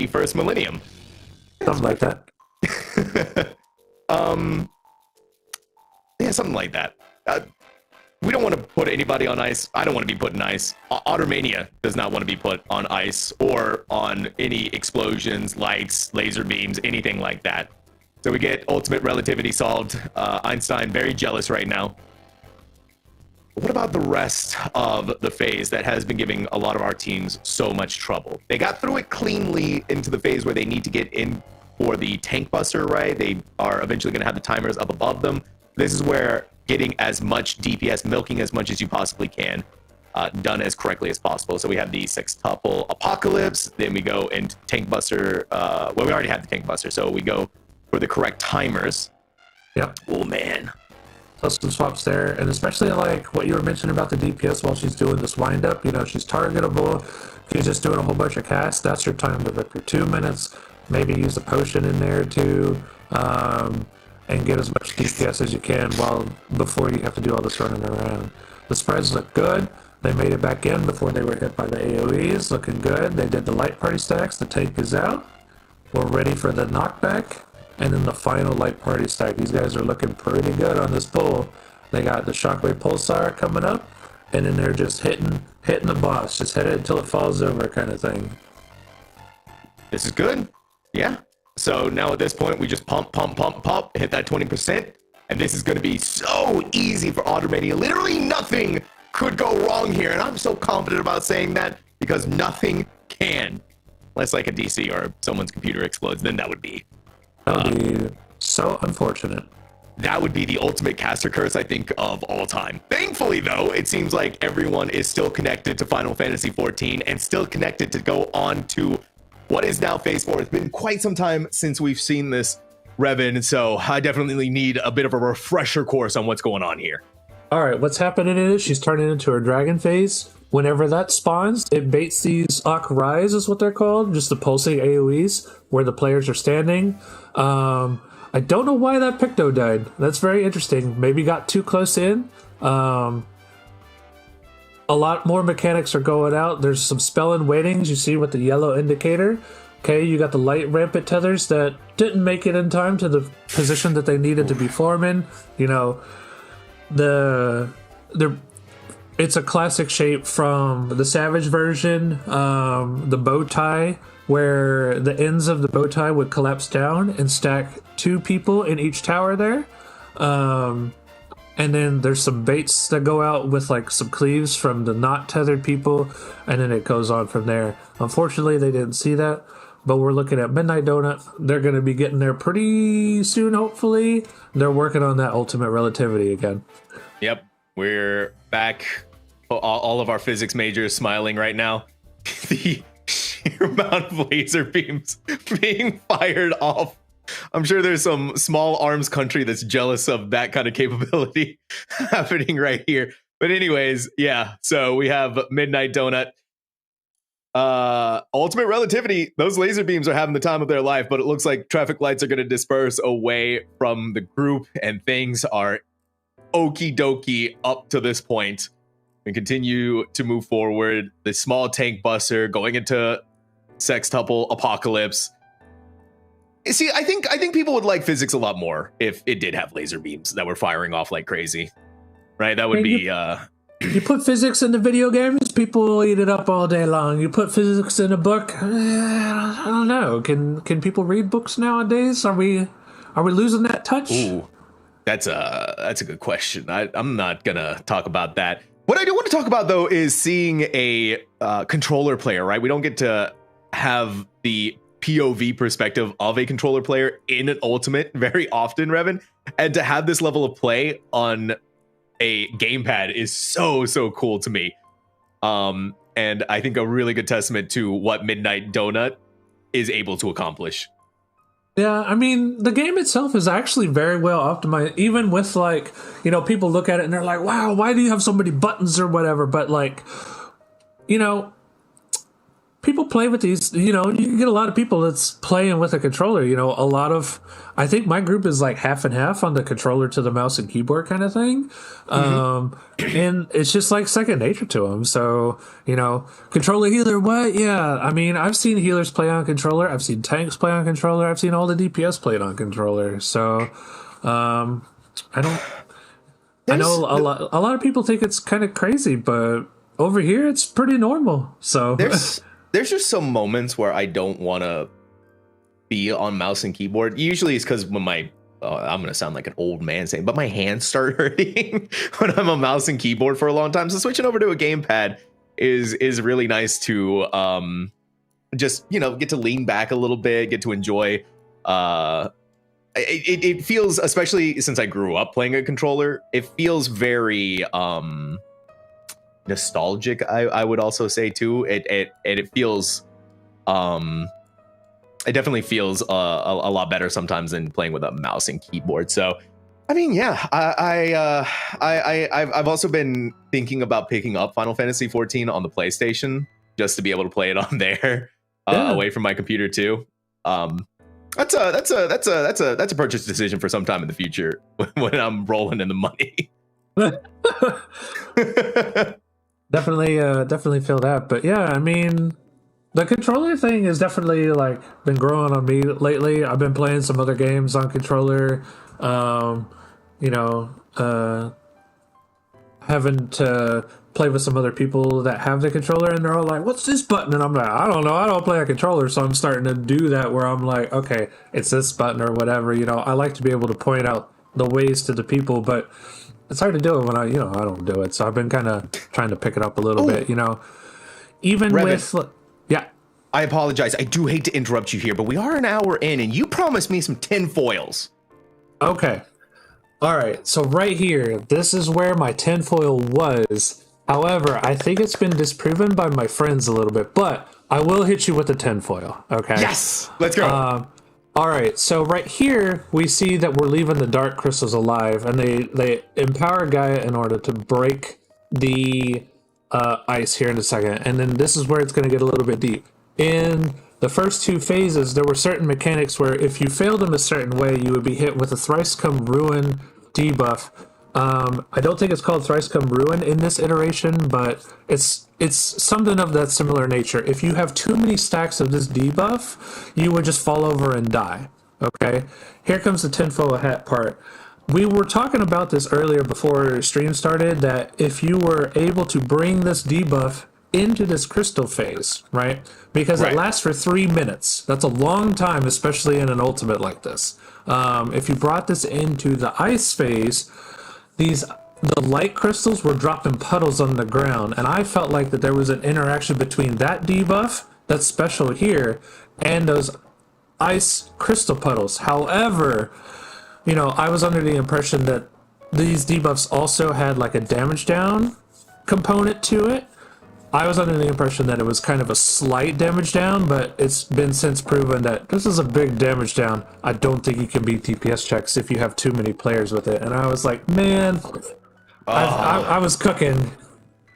21st millennium. Something like that. Yeah, something like that. We don't want to put anybody on ice. I don't want to be put in ice. Ottermania does not want to be put on ice or on any explosions, lights, laser beams, anything like that. So we get ultimate relativity solved. Einstein very jealous right now. What about the rest of the phase that has been giving a lot of our teams so much trouble? They got through it cleanly into the phase where they need to get in for the tank buster, right? They are eventually going to have the timers up above them. This is where getting as much DPS, milking as much as you possibly can, done as correctly as possible. So we have the sextuple apocalypse, then we go into tank buster. Well, we already have the tank buster, so we go for the correct timers. Yep. Oh man. Some swaps there, and especially like what you were mentioning about the DPS while she's doing this wind up. You know, she's targetable. She's just doing a whole bunch of casts. That's your time to rip your 2 minutes. Maybe use a potion in there too. And get as much DPS as you can before you have to do all this running around. The spreads look good. They made it back in before they were hit by the AoEs. Looking good. They did the light party stacks. The tank is out. We're ready for the knockback. And then the final light party stack. These guys are looking pretty good on this pull. They got the shockwave pulsar coming up. And then they're just hitting the boss. Just hit it until it falls over kind of thing. This is good. Yeah. So now at this point, we just pump, hit that 20%. And this is going to be so easy for Automania. Literally nothing could go wrong here. And I'm so confident about saying that because nothing can. Unless like a DC or someone's computer explodes, then that would be so unfortunate. That would be the ultimate caster curse, I think, of all time. Thankfully, though, it seems like everyone is still connected to Final Fantasy XIV and still connected to go on to what is now Phase 4. It's been quite some time since we've seen this, Revin, so I definitely need a bit of a refresher course on what's going on here. All right, what's happening is she's turning into her dragon phase. Whenever that spawns, it baits these Ak Rise, is what they're called, just the pulsing AoEs, where the players are standing. I don't know why that Picto died. That's very interesting. Maybe got too close in. A lot more mechanics are going out. There's some spell and waitings you see with the yellow indicator. Okay, you got the light rampant tethers that didn't make it in time to the position that they needed to be forming. You know, it's a classic shape from the Savage version, the bow tie, where the ends of the bow tie would collapse down and stack 2 people in each tower there. And then there's some baits that go out with like some cleaves from the not tethered people, and then it goes on from there. Unfortunately, they didn't see that, but we're looking at Midnight Donut. They're going to be getting there pretty soon, hopefully. They're working on that ultimate relativity again. Yep, we're back. All of our physics majors smiling right now. The sheer amount of laser beams being fired off. I'm sure there's some small arms country that's jealous of that kind of capability happening right here. But anyways, yeah, so we have Midnight Donut. Ultimate relativity, those laser beams are having the time of their life, but it looks like traffic lights are going to disperse away from the group, and things are okie dokie up to this point. We continue to move forward. The small tank buster going into sextuple apocalypse. See, I think people would like physics a lot more if it did have laser beams that were firing off like crazy, right? That would be. You put physics in the video games, people will eat it up all day long. You put physics in a book, I don't know. Can people read books nowadays? Are we losing that touch? Ooh, that's a good question. I'm not gonna talk about that. What I do want to talk about though is seeing a controller player, right? We don't get to have the POV perspective of a controller player in an ultimate very often, Revin, and to have this level of play on a gamepad is so cool to me. And I think a really good testament to what Midnight Donut is able to accomplish. Yeah, I mean, the game itself is actually very well optimized, even with like, you know, people look at it and they're like, wow, why do you have so many buttons or whatever? But like, you know, people play with these, you know, you can get a lot of people that's playing with a controller, you know, I think my group is like half and half on the controller to the mouse and keyboard kind of thing. And it's just like second nature to them. So, you know, controller healer, what? Yeah. I mean, I've seen healers play on controller. I've seen tanks play on controller. I've seen all the DPS played on controller. So, I know a lot of people think it's kind of crazy, but over here it's pretty normal. So there's just some moments where I don't want to be on mouse and keyboard. Usually it's because when I'm gonna sound like an old man saying, but my hands start hurting when I'm on mouse and keyboard for a long time. So switching over to a gamepad is really nice to just, you know, get to lean back a little bit, get to enjoy. It feels, especially since I grew up playing a controller, it feels very nostalgic. I would also say too. It feels it definitely feels a lot better sometimes than playing with a mouse and keyboard. So, I mean, yeah, I've also been thinking about picking up Final Fantasy 14 on the PlayStation just to be able to play it on there, away from my computer too. That's a purchase decision for some time in the future when I'm rolling in the money. Definitely feel that. But yeah, I mean, the controller thing has definitely like been growing on me lately. I've been playing some other games on controller. You know, having to play with some other people that have the controller, and they're all like, "What's this button?" And I'm like, "I don't know. I don't play a controller." So I'm starting to do that where I'm like, "Okay, it's this button or whatever." You know, I like to be able to point out the ways to the people, but it's hard to do it when I don't do it. So I've been kind of trying to pick it up a little bit, you know, even Revit, with, yeah. I apologize. I do hate to interrupt you here, but we are an hour in and you promised me some tinfoils. Okay. All right. So right here, this is where my tinfoil was. However, I think it's been disproven by my friends a little bit, but I will hit you with the tinfoil. Okay. Yes. Let's go. All right, so right here, we see that we're leaving the dark crystals alive, and they empower Gaia in order to break the ice here in a second. And then this is where it's going to get a little bit deep. In the first two phases, there were certain mechanics where if you failed them a certain way, you would be hit with a Thrice Come Ruin debuff. I don't think it's called Thrice Come Ruin in this iteration, but it's something of that similar nature. If you have too many stacks of this debuff, you would just fall over and die. Okay, here comes the tinfoil hat part. We were talking about this earlier before stream started, that if you were able to bring this debuff into this crystal phase, right? Because it lasts for 3 minutes. That's a long time, especially in an ultimate like this. If you brought this into the ice phase, the light crystals were dropping puddles on the ground, and I felt like that there was an interaction between that debuff that's special here and those ice crystal puddles. However, you know, I was under the impression that these debuffs also had like a damage down component to it. I was under the impression that it was kind of a slight damage down, but it's been since proven that this is a big damage down. I don't think you can beat DPS checks if you have too many players with it. And I was like, man, I was cooking.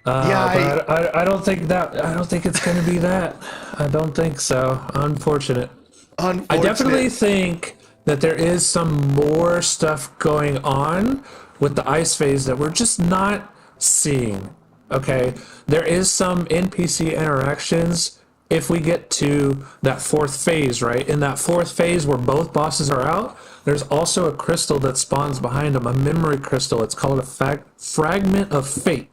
But I don't think it's going to be that. I don't think so. Unfortunate. I definitely think that there is some more stuff going on with the ice phase that we're just not seeing. Okay, there is some NPC interactions if we get to that fourth phase, right? In that fourth phase where both bosses are out, there's also a crystal that spawns behind them, a memory crystal. It's called a fragment of fate.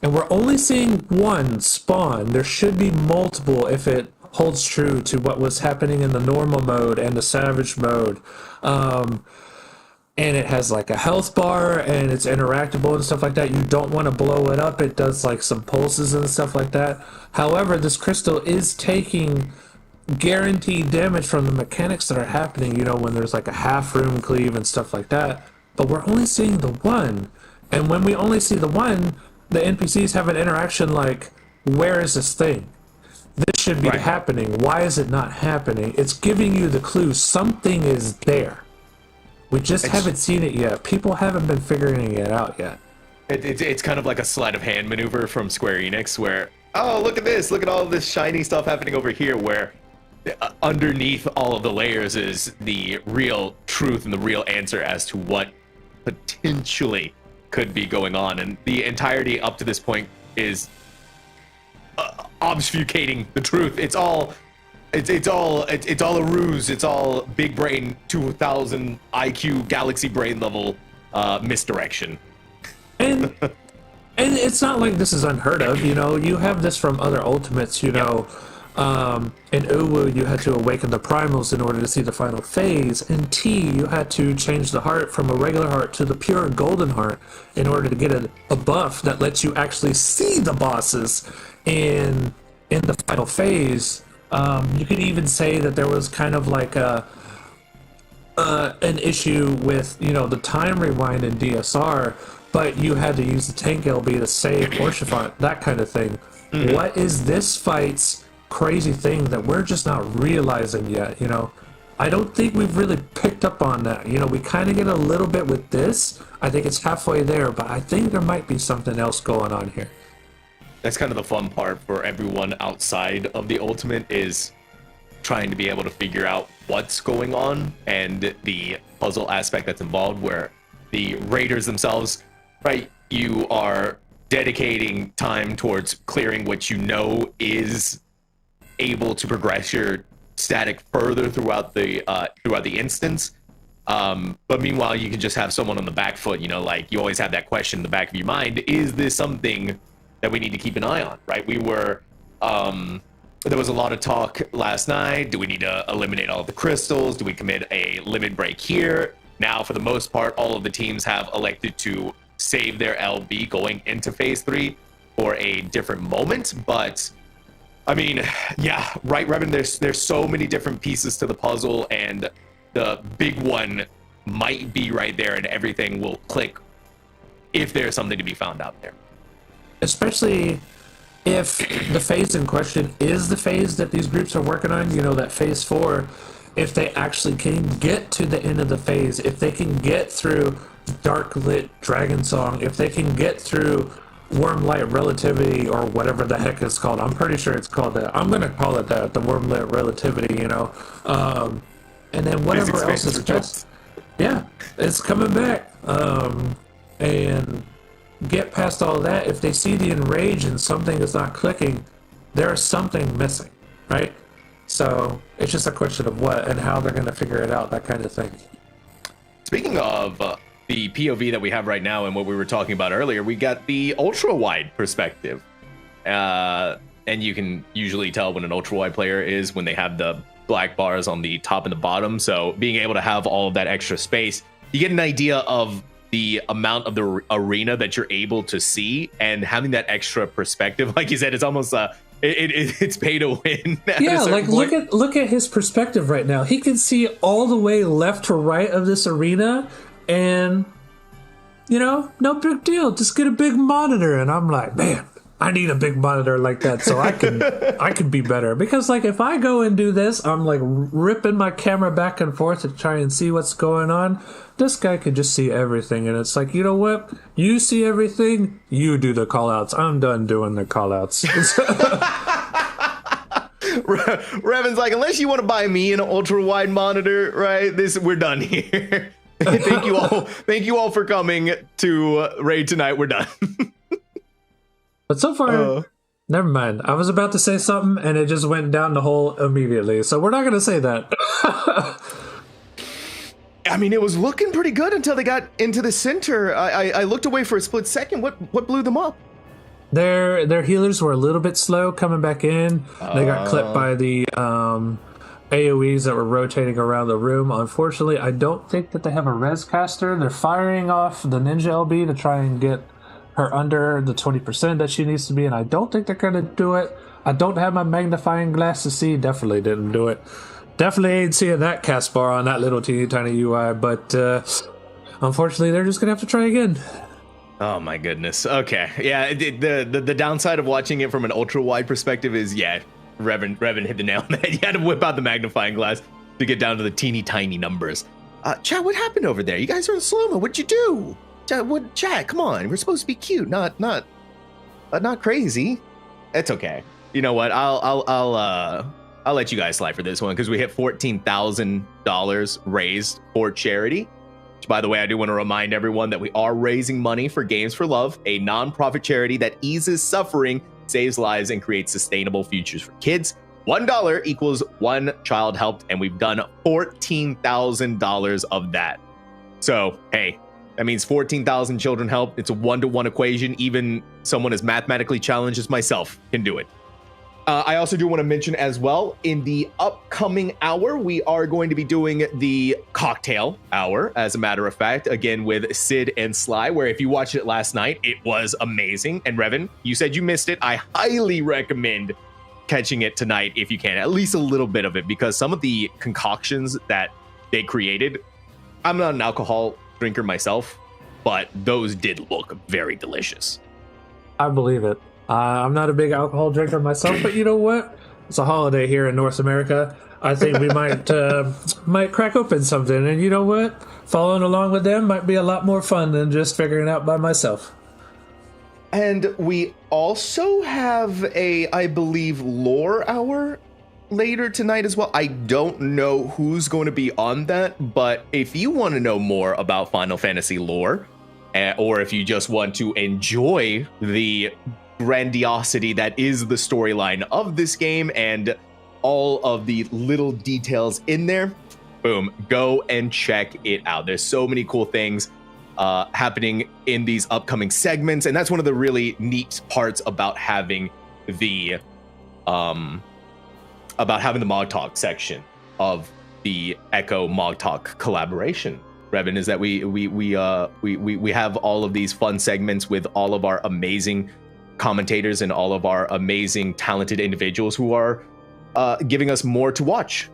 And we're only seeing one spawn. There should be multiple if it holds true to what was happening in the normal mode and the savage mode. And it has like a health bar and it's interactable and stuff like that. You don't want to blow it up. It does like some pulses and stuff like that. However, this crystal is taking guaranteed damage from the mechanics that are happening, you know, when there's like a half room cleave and stuff like that. But we're only seeing the one. And when we only see the one, the NPCs have an interaction like, where is this thing? This should be happening. Why is it not happening? It's giving you the clue. Something is there. We just haven't seen it yet. People haven't been figuring it out yet. It's kind of like a sleight of hand maneuver from Square Enix, where oh, look at this. Look at all this shiny stuff happening over here where underneath all of the layers is the real truth and the real answer as to what potentially could be going on. And the entirety up to this point is obfuscating the truth. It's all a ruse. It's all big brain 2000 IQ galaxy brain level misdirection. And it's not like this is unheard of, you know. You have this from other ultimates, you know. In Uwu, you had to awaken the primals in order to see the final phase. In T, you had to change the heart from a regular heart to the pure golden heart in order to get a buff that lets you actually see the bosses in the final phase. You could even say that there was kind of like an issue with, you know, the time rewind in DSR, but you had to use the tank LB to save Orshifant, that kind of thing. Mm-hmm. What is this fight's crazy thing that we're just not realizing yet, you know? I don't think we've really picked up on that. You know, we kind of get a little bit with this. I think it's halfway there, but I think there might be something else going on here. That's kind of the fun part for everyone outside of the Ultimate, is trying to be able to figure out what's going on and the puzzle aspect that's involved, where the raiders themselves, right, you are dedicating time towards clearing what you know is able to progress your static further throughout the instance. But meanwhile, you can just have someone on the back foot, you know, like you always have that question in the back of your mind, is this something that we need to keep an eye on, right? We were, there was a lot of talk last night. Do we need to eliminate all of the crystals? Do we commit a limit break here? Now, for the most part, all of the teams have elected to save their LB going into phase 3 for a different moment. But I mean, yeah, right, Rewritten, there's so many different pieces to the puzzle, and the big one might be right there, and everything will click if there's something to be found out there. Especially if the phase in question is the phase that these groups are working on, you know, that phase 4, if they actually can get to the end of the phase, if they can get through Dark Lit Dragon Song, if they can get through Wormlight Relativity, or whatever the heck it's called. I'm pretty sure it's called that. I'm going to call it that, the Wormlight Relativity, you know. And then whatever else is just, yeah, it's coming back. And get past all that. If they see the enrage and something is not clicking, there's something missing, right? So it's just a question of what and how they're going to figure it out, that kind of thing. Speaking of the POV that we have right now and what we were talking about earlier, we got the ultra-wide perspective. And you can usually tell when an ultra-wide player is when they have the black bars on the top and the bottom. So being able to have all of that extra space, you get an idea of the amount of the arena that you're able to see, and having that extra perspective, like you said, it's almost it's pay to win. Yeah, like look at his perspective right now. He can see all the way left to right of this arena, and you know, no big deal. Just get a big monitor. And I'm like, man, I need a big monitor like that so I can be better. Because like if I go and do this, I'm like ripping my camera back and forth to try and see what's going on. This guy could just see everything, and it's like, you know what? You see everything, you do the call-outs. I'm done doing the call-outs. Revan's like, unless you want to buy me an ultra-wide monitor, right? We're done here. Thank you all for coming to Raid tonight. We're done. But so far, never mind. I was about to say something, and it just went down the hole immediately. So we're not going to say that. I mean, it was looking pretty good until they got into the center. I looked away for a split second. What blew them up? Their healers were a little bit slow coming back in. They got clipped by the AoEs that were rotating around the room. Unfortunately, I don't think that they have a res caster. They're firing off the Ninja LB to try and get her under the 20% that she needs to be, and I don't think they're going to do it. I don't have my magnifying glass to see. Definitely didn't do it. Definitely ain't seeing that cast bar on that little teeny tiny UI, but unfortunately, they're just going to have to try again. Oh my goodness. Okay. Yeah, the downside of watching it from an ultra-wide perspective is, yeah, Revan hit the nail on the head. You had to whip out the magnifying glass to get down to the teeny tiny numbers. Chat, what happened over there? You guys are in slow-mo. What'd you do? Chat, come on. We're supposed to be cute, not crazy. It's okay. You know what? I'll let you guys slide for this one because we hit $14,000 raised for charity. Which, by the way, I do want to remind everyone that we are raising money for Games for Love, a non-profit charity that eases suffering, saves lives, and creates sustainable futures for kids. $1 equals one child helped, and we've done $14,000 of that. So, hey, that means 14,000 children helped. It's a 1-to-1 equation. Even someone as mathematically challenged as myself can do it. I also do want to mention as well, in the upcoming hour, we are going to be doing the cocktail hour, as a matter of fact, again with Sid and Sly, where if you watched it last night, it was amazing. And Revan, you said you missed it. I highly recommend catching it tonight if you can, at least a little bit of it, because some of the concoctions that they created, I'm not an alcohol drinker myself, but those did look very delicious. I believe it. I'm not a big alcohol drinker myself, but you know what? It's a holiday here in North America. I think we might crack open something, and you know what? Following along with them might be a lot more fun than just figuring it out by myself. And we also have I believe, lore hour later tonight as well. I don't know who's going to be on that, but if you want to know more about Final Fantasy lore, or if you just want to enjoy the grandiosity that is the storyline of this game and all of the little details in there, boom, go and check it out. There's so many cool things happening in these upcoming segments, and that's one of the really neat parts about having the Mogtalk section of the Echo Mogtalk collaboration, Revan, is that we have all of these fun segments with all of our amazing commentators and all of our amazing talented individuals who are giving us more to watch.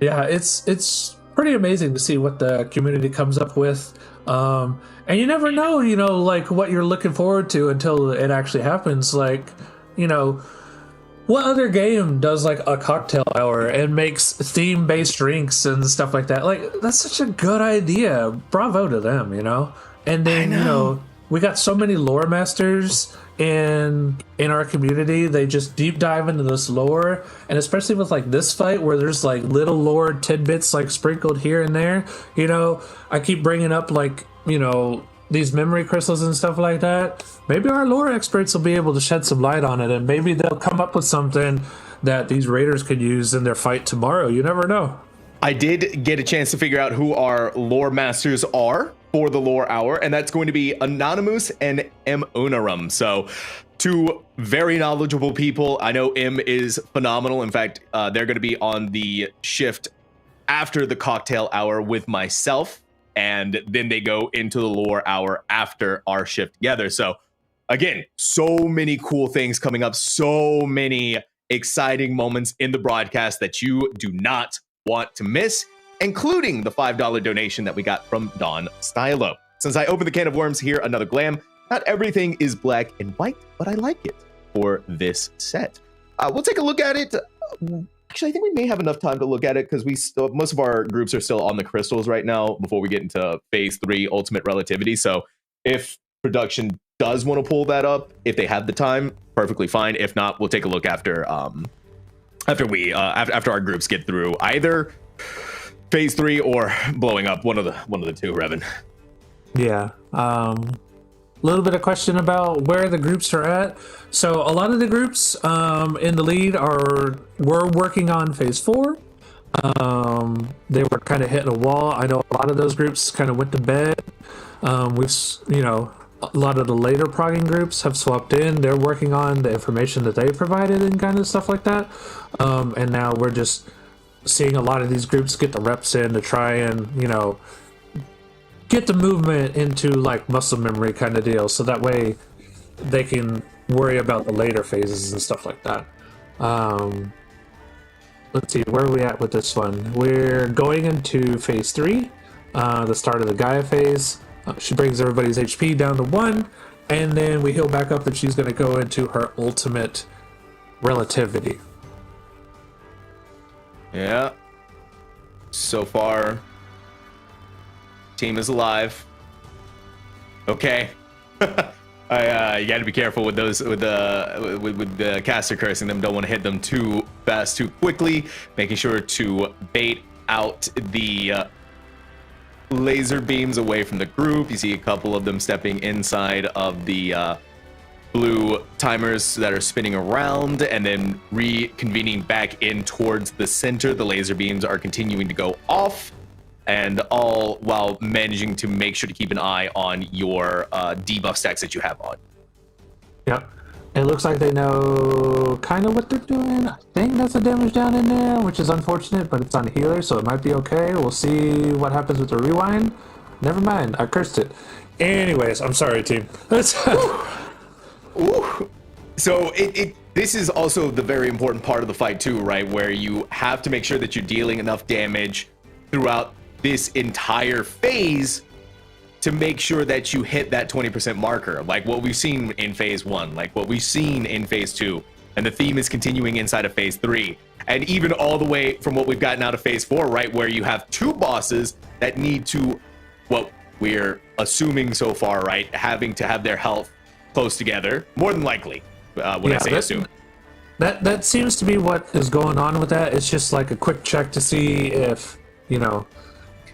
Yeah, it's pretty amazing to see what the community comes up with, and you never know, like what you're looking forward to until it actually happens. Like, what other game does like a cocktail hour and makes theme-based drinks and stuff like that? Like, that's such a good idea. Bravo to them, And then, we got so many lore masters in our community. They just deep dive into this lore, and especially with like this fight where there's like little lore tidbits like sprinkled here and there. I keep bringing up like these memory crystals and stuff like that. Maybe our lore experts will be able to shed some light on it, and maybe they'll come up with something that these raiders could use in their fight tomorrow. You never know. I did get a chance to figure out who our lore masters are for the lore hour, and that's going to be Anonymous and M. Unarum. So, two very knowledgeable people. I know M is phenomenal. In fact, they're going to be on the shift after the cocktail hour with myself, and then they go into the lore hour after our shift together. So, again, so many cool things coming up, so many exciting moments in the broadcast that you do not want to miss, including the $5 donation that we got from Don Stylo. Since I opened the can of worms here, another glam. Not everything is black and white, but I like it for this set. We'll take a look at it. Actually, I think we may have enough time to look at it because most of our groups are still on the crystals right now before we get into Phase 3 Ultimate Relativity. So if production does want to pull that up, if they have the time, perfectly fine. If not, we'll take a look after our groups get through either Phase 3 or blowing up, one of the two, Revan. Yeah. Little bit of question about where the groups are at. So a lot of the groups in the lead were working on Phase 4. They were kind of hitting a wall. I know a lot of those groups kind of went to bed. A lot of the later progging groups have swapped in. They're working on the information that they provided and kind of stuff like that. And now we're just seeing a lot of these groups get the reps in to try and, get the movement into like muscle memory kind of deal. So that way they can worry about the later phases and stuff like that. Let's see, where are we at with this one? We're going into Phase 3, the start of the Gaia phase. She brings everybody's HP down to 1, and then we heal back up, and she's going to go into her ultimate relativity. Yeah. So far, team is alive. Okay. You got to be careful with those with the caster cursing them. Don't want to hit them too fast, too quickly. Making sure to bait out the laser beams away from the group. You see a couple of them stepping inside of the blue timers that are spinning around and then reconvening back in towards the center. The laser beams are continuing to go off, and all while managing to make sure to keep an eye on your debuff stacks that you have on. Yep. It looks like they know kind of what they're doing. I think that's a damage down in there, which is unfortunate, but it's on healer, so it might be okay. We'll see what happens with the rewind. Never mind, I cursed it. Anyways, I'm sorry, team. Ooh. So this is also the very important part of the fight too, right? Where you have to make sure that you're dealing enough damage throughout this entire phase to make sure that you hit that 20% marker, like what we've seen in phase 1, like what we've seen in phase 2, and the theme is continuing inside of phase 3, and even all the way from what we've gotten out of phase 4, right, where you have 2 bosses that need to, what we're assuming so far, right, having to have their health close together, more than likely, when I say assume. That seems to be what is going on with that. It's just like a quick check to see if, you know,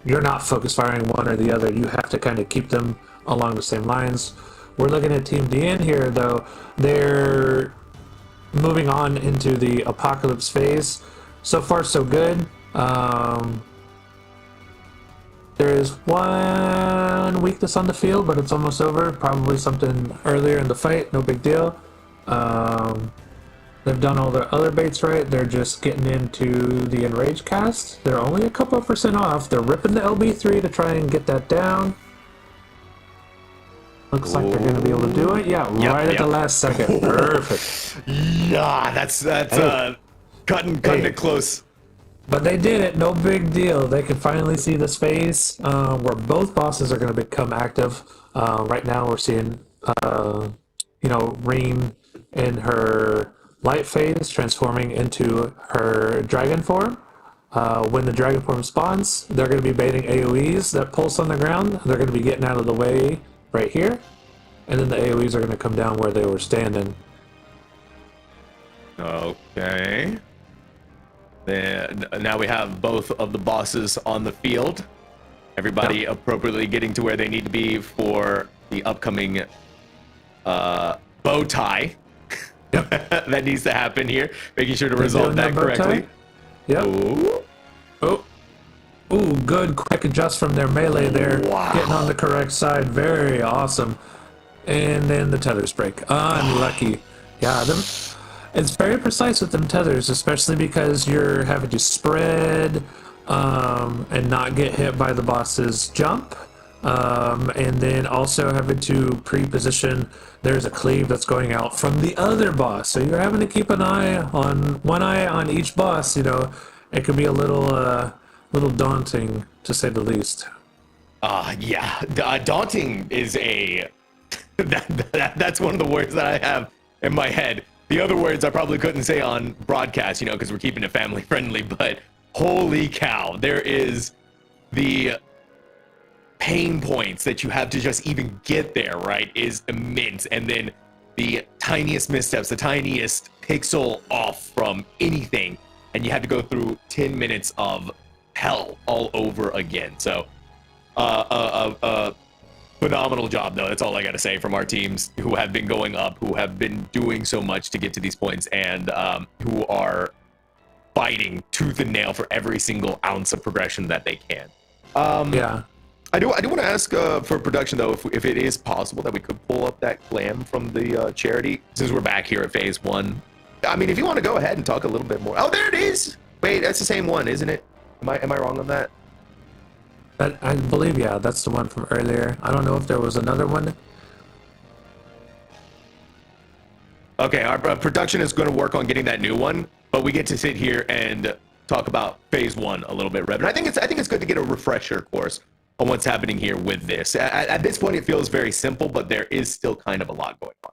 you're not focus firing one or the other. You have to kind of keep them along the same lines. We're looking at Team DN here, though. They're moving on into the apocalypse phase. So far, so good. There is one weakness on the field, but it's almost over. Probably something earlier in the fight. No big deal. They've done all their other baits right. They're just getting into the Enrage cast. They're only a couple of % off. They're ripping the LB3 to try and get that down. Looks like they're going to be able to do it. Yeah, right at the last second. Perfect. Yeah, that's cutting it close. But they did it. No big deal. They can finally see this phase where both bosses are going to become active. Right now we're seeing, Reem in her light phase transforming into her dragon form. When the dragon form spawns, they're going to be baiting AoEs that pulse on the ground. They're going to be getting out of the way right here, and then the AoEs are going to come down where they were standing. Okay. Then now we have both of the bosses on the field. Everybody appropriately getting to where they need to be for the upcoming bow tie. That needs to happen here. Making sure to resolve that correctly. Yep. Ooh, good quick adjust from their melee there. Wow. Getting on the correct side. Very awesome. And then the tethers break. Unlucky. Yeah, it's very precise with them tethers, especially because you're having to spread and not get hit by the boss's jump. And then also having to pre-position. There's a cleave that's going out from the other boss, so you're having to keep one eye on each boss. You know, it can be a little daunting, to say the least. Daunting is a that's one of the words that I have in my head. The other words I probably couldn't say on broadcast, because we're keeping it family friendly. But holy cow, there is the pain points that you have to just even get there, right, is immense. And then the tiniest missteps, the tiniest pixel off from anything, and you have to go through 10 minutes of hell all over again. So phenomenal job, though. That's all I gotta say from our teams who have been going up, who have been doing so much to get to these points, and who are fighting tooth and nail for every single ounce of progression that they can. I do want to ask for production, though, if it is possible that we could pull up that glam from the charity, since we're back here at phase 1. I mean, if you want to go ahead and talk a little bit more. Oh, there it is. Wait, that's the same one, isn't it? Am I wrong on that? I believe, yeah, that's the one from earlier. I don't know if there was another one. Okay, our production is going to work on getting that new one, but we get to sit here and talk about phase 1 a little bit, Rev. And I think it's good to get a refresher course on what's happening here with this. At this point, it feels very simple, but there is still kind of a lot going on.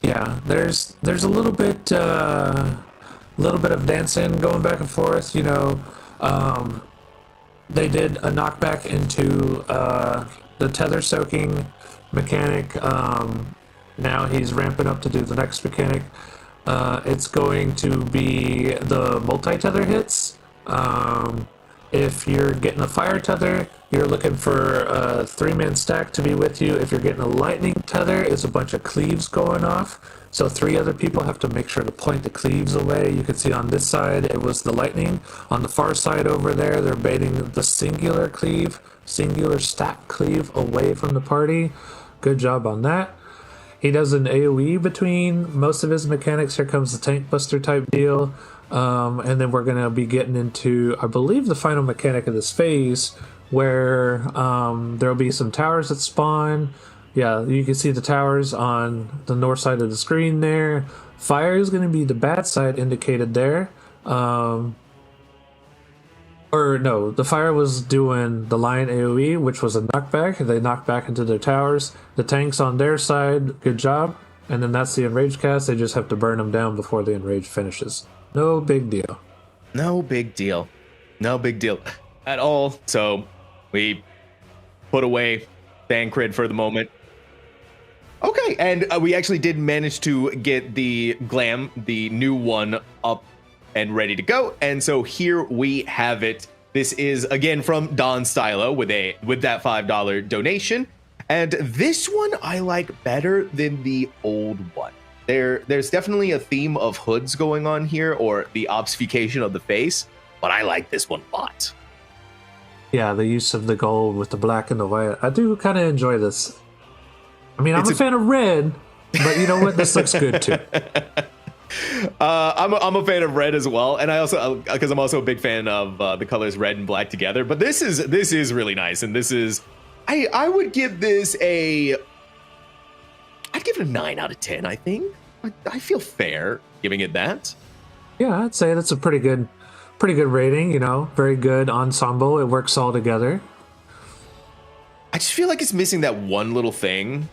Yeah, there's a little bit of dancing going back and forth. They did a knockback into the tether soaking mechanic Now he's ramping up to do the next mechanic. It's going to be the multi-tether hits. If you're getting a fire tether, you're looking for a 3-man stack to be with you. If you're getting a lightning tether, it's a bunch of cleaves going off. So 3 other people have to make sure to point the cleaves away. You can see on this side, it was the lightning. On the far side over there, they're baiting the singular stack cleave away from the party. Good job on that. He does an AoE between most of his mechanics. Here comes the tank buster type deal. And then we're going to be getting into, I believe, the final mechanic of this phase, where there'll be some towers that spawn. Yeah, you can see the towers on the north side of the screen there. Fire is going to be the bad side indicated there. Or no, the fire was doing the lion AoE, which was a knockback. They knocked back into their towers. The tanks on their side, good job. And then that's the enrage cast. They just have to burn them down before the enrage finishes. No big deal. No big deal. No big deal at all. So we put away Thancred for the moment. Okay, and we actually did manage to get the Glam, the new one, up and ready to go. And so here we have it. This is again from Don Stylo with that $5 donation. And this one I like better than the old one. There's definitely a theme of hoods going on here, or the obfuscation of the face, but I like this one a lot. Yeah, the use of the gold with the black and the white. I do kind of enjoy this. I mean, I'm a fan of red, but you know what? This looks good too. I'm a fan of red as well, and I also, because I'm also a big fan of the colors red and black together. But this is really nice, and this is, I would give this I'd give it a 9 out of 10. I think I feel fair giving it that. Yeah, I'd say that's a pretty good rating. You know, very good ensemble. It works all together. I just feel like it's missing that one little thing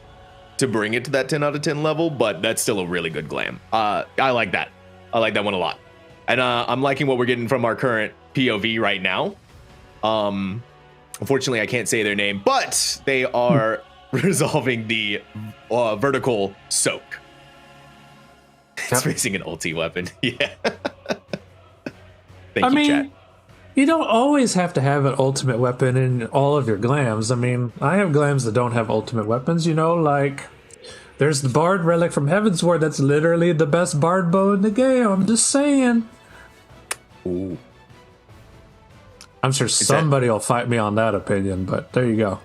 to bring it to that 10 out of 10 level, but that's still a really good glam. I like that. I like that one a lot. And I'm liking what we're getting from our current POV right now. Unfortunately, I can't say their name, but they are resolving the vertical soak. It's facing an ulti weapon. Yeah. Thank you, chat. You don't always have to have an ultimate weapon in all of your glams. I mean, I have glams that don't have ultimate weapons, you know, like there's the Bard Relic from Heavensward. That's literally the best Bard bow in the game. I'm just saying. Ooh. I'm sure somebody will fight me on that opinion, but there you go.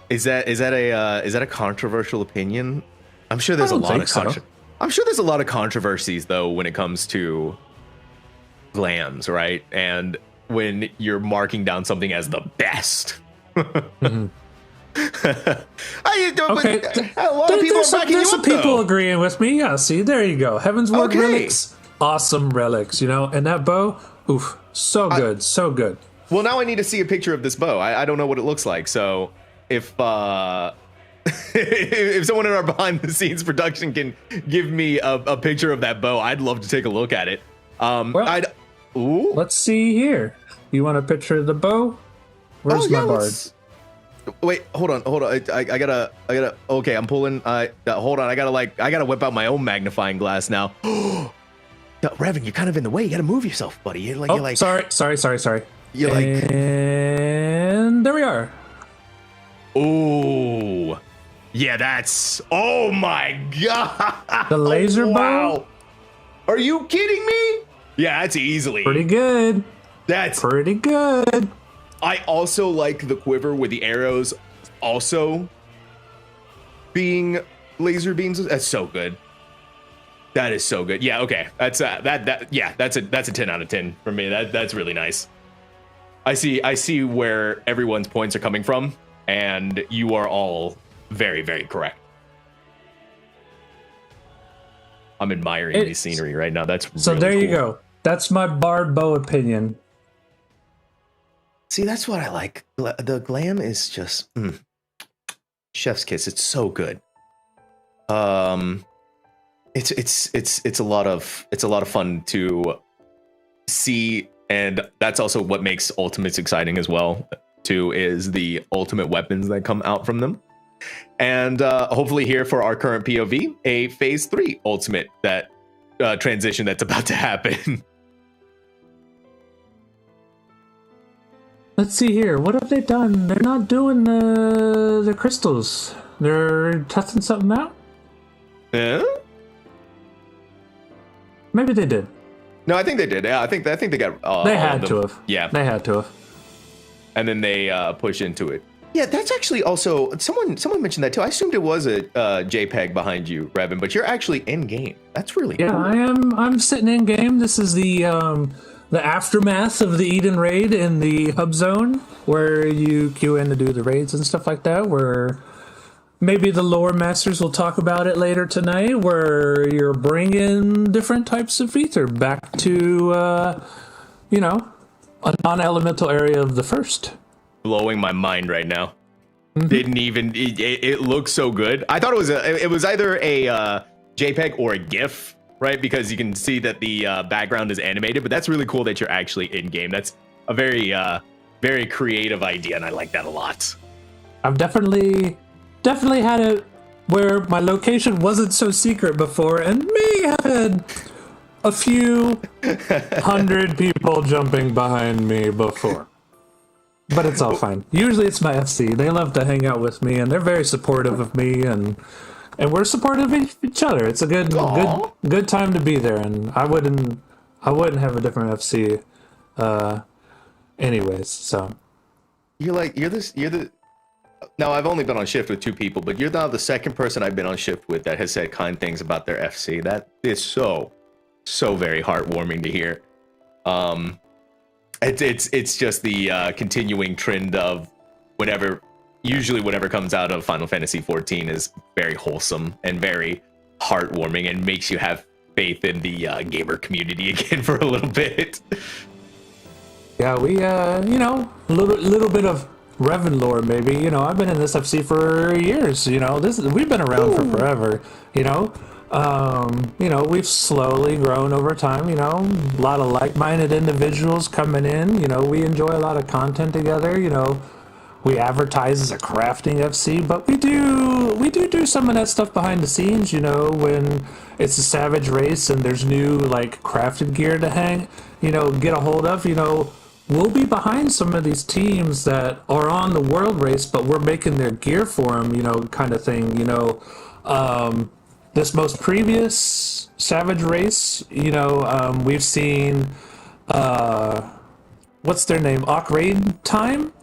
Is that a controversial opinion? I'm sure there's a lot of I'm sure there's a lot of controversies though when it comes to glams, right? And when you're marking down something as the best. Mm-hmm. A lot of people are backing you up, some people agreeing with me. Yeah, see, there you go. Heavensward relics, awesome relics, you know, and that bow, oof, so good, so good. Well, now I need to see a picture of this bow. I don't know what it looks like, so if if someone in our behind the scenes production can give me a picture of that bow, I'd love to take a look at it. Let's see here. You want a picture of the bow? Where's my bard? Wait, hold on. I gotta. Okay, I'm pulling. Hold on. I gotta whip out my own magnifying glass now. Revan, you're kind of in the way. You gotta move yourself, buddy. You're like. Sorry. You're like. And there we are. Oh, yeah. That's. Oh my god. The laser bow. Are you kidding me? Yeah, that's easily pretty good. That's pretty good. I also like the quiver with the arrows also being laser beams. That's so good. That is so good. Yeah, okay. That's that's a 10 out of 10 for me. That's really nice. I see where everyone's points are coming from, and you are all very, very correct. I'm admiring the scenery right now. That's so. Really there cool. You go. That's my bard bow opinion. See, that's what I like. The glam is just chef's kiss. It's so good. It's a lot of fun to see, and that's also what makes ultimates exciting as well. Too is the ultimate weapons that come out from them. And hopefully here for our current POV, a phase 3 ultimate that transition that's about to happen. Let's see here. What have they done? They're not doing the crystals. They're testing something out? Yeah? Maybe they did. No, I think they did. Yeah, I think they got. They had to have. Yeah, they had to have. And then they push into it. Yeah, that's actually also someone mentioned that too. I assumed it was a JPEG behind you, Revin, but you're actually in game. That's really cool. I am. I'm sitting in game. This is the aftermath of the Eden raid in the hub zone, where you queue in to do the raids and stuff like that. Where maybe the lore masters will talk about it later tonight, where you're bringing different types of ether back to, a non-elemental area of the first. Blowing my mind right now. Didn't even it looks so good. I thought it was either a JPEG or a GIF, right? Because you can see that the background is animated, but that's really cool that you're actually in game. That's a very creative idea, and I like that a lot. I've definitely had it where my location wasn't so secret before, and may have had a few hundred people jumping behind me before. But it's all fine. Usually it's my FC. They love to hang out with me, and they're very supportive of me, and we're supportive of each other. It's a good time to be there, and I wouldn't have a different FC anyways, so. Now, I've only been on shift with 2 people, but you're now the second person I've been on shift with that has said kind things about their FC. That is so very heartwarming to hear. It's just the continuing trend of whatever comes out of Final Fantasy XIV is very wholesome and very heartwarming and makes you have faith in the gamer community again for a little bit. Yeah, we a little bit of Revin lore maybe. I've been in this FC for years. We've been around for forever. We've slowly grown over time, a lot of like-minded individuals coming in, we enjoy a lot of content together, we advertise as a crafting FC, but we do some of that stuff behind the scenes, when it's a savage race and there's new, crafted gear to get a hold of, we'll be behind some of these teams that are on the world race, but we're making their gear for them, kind of thing, This most previous Savage race, we've seen, what's their name, Raid Time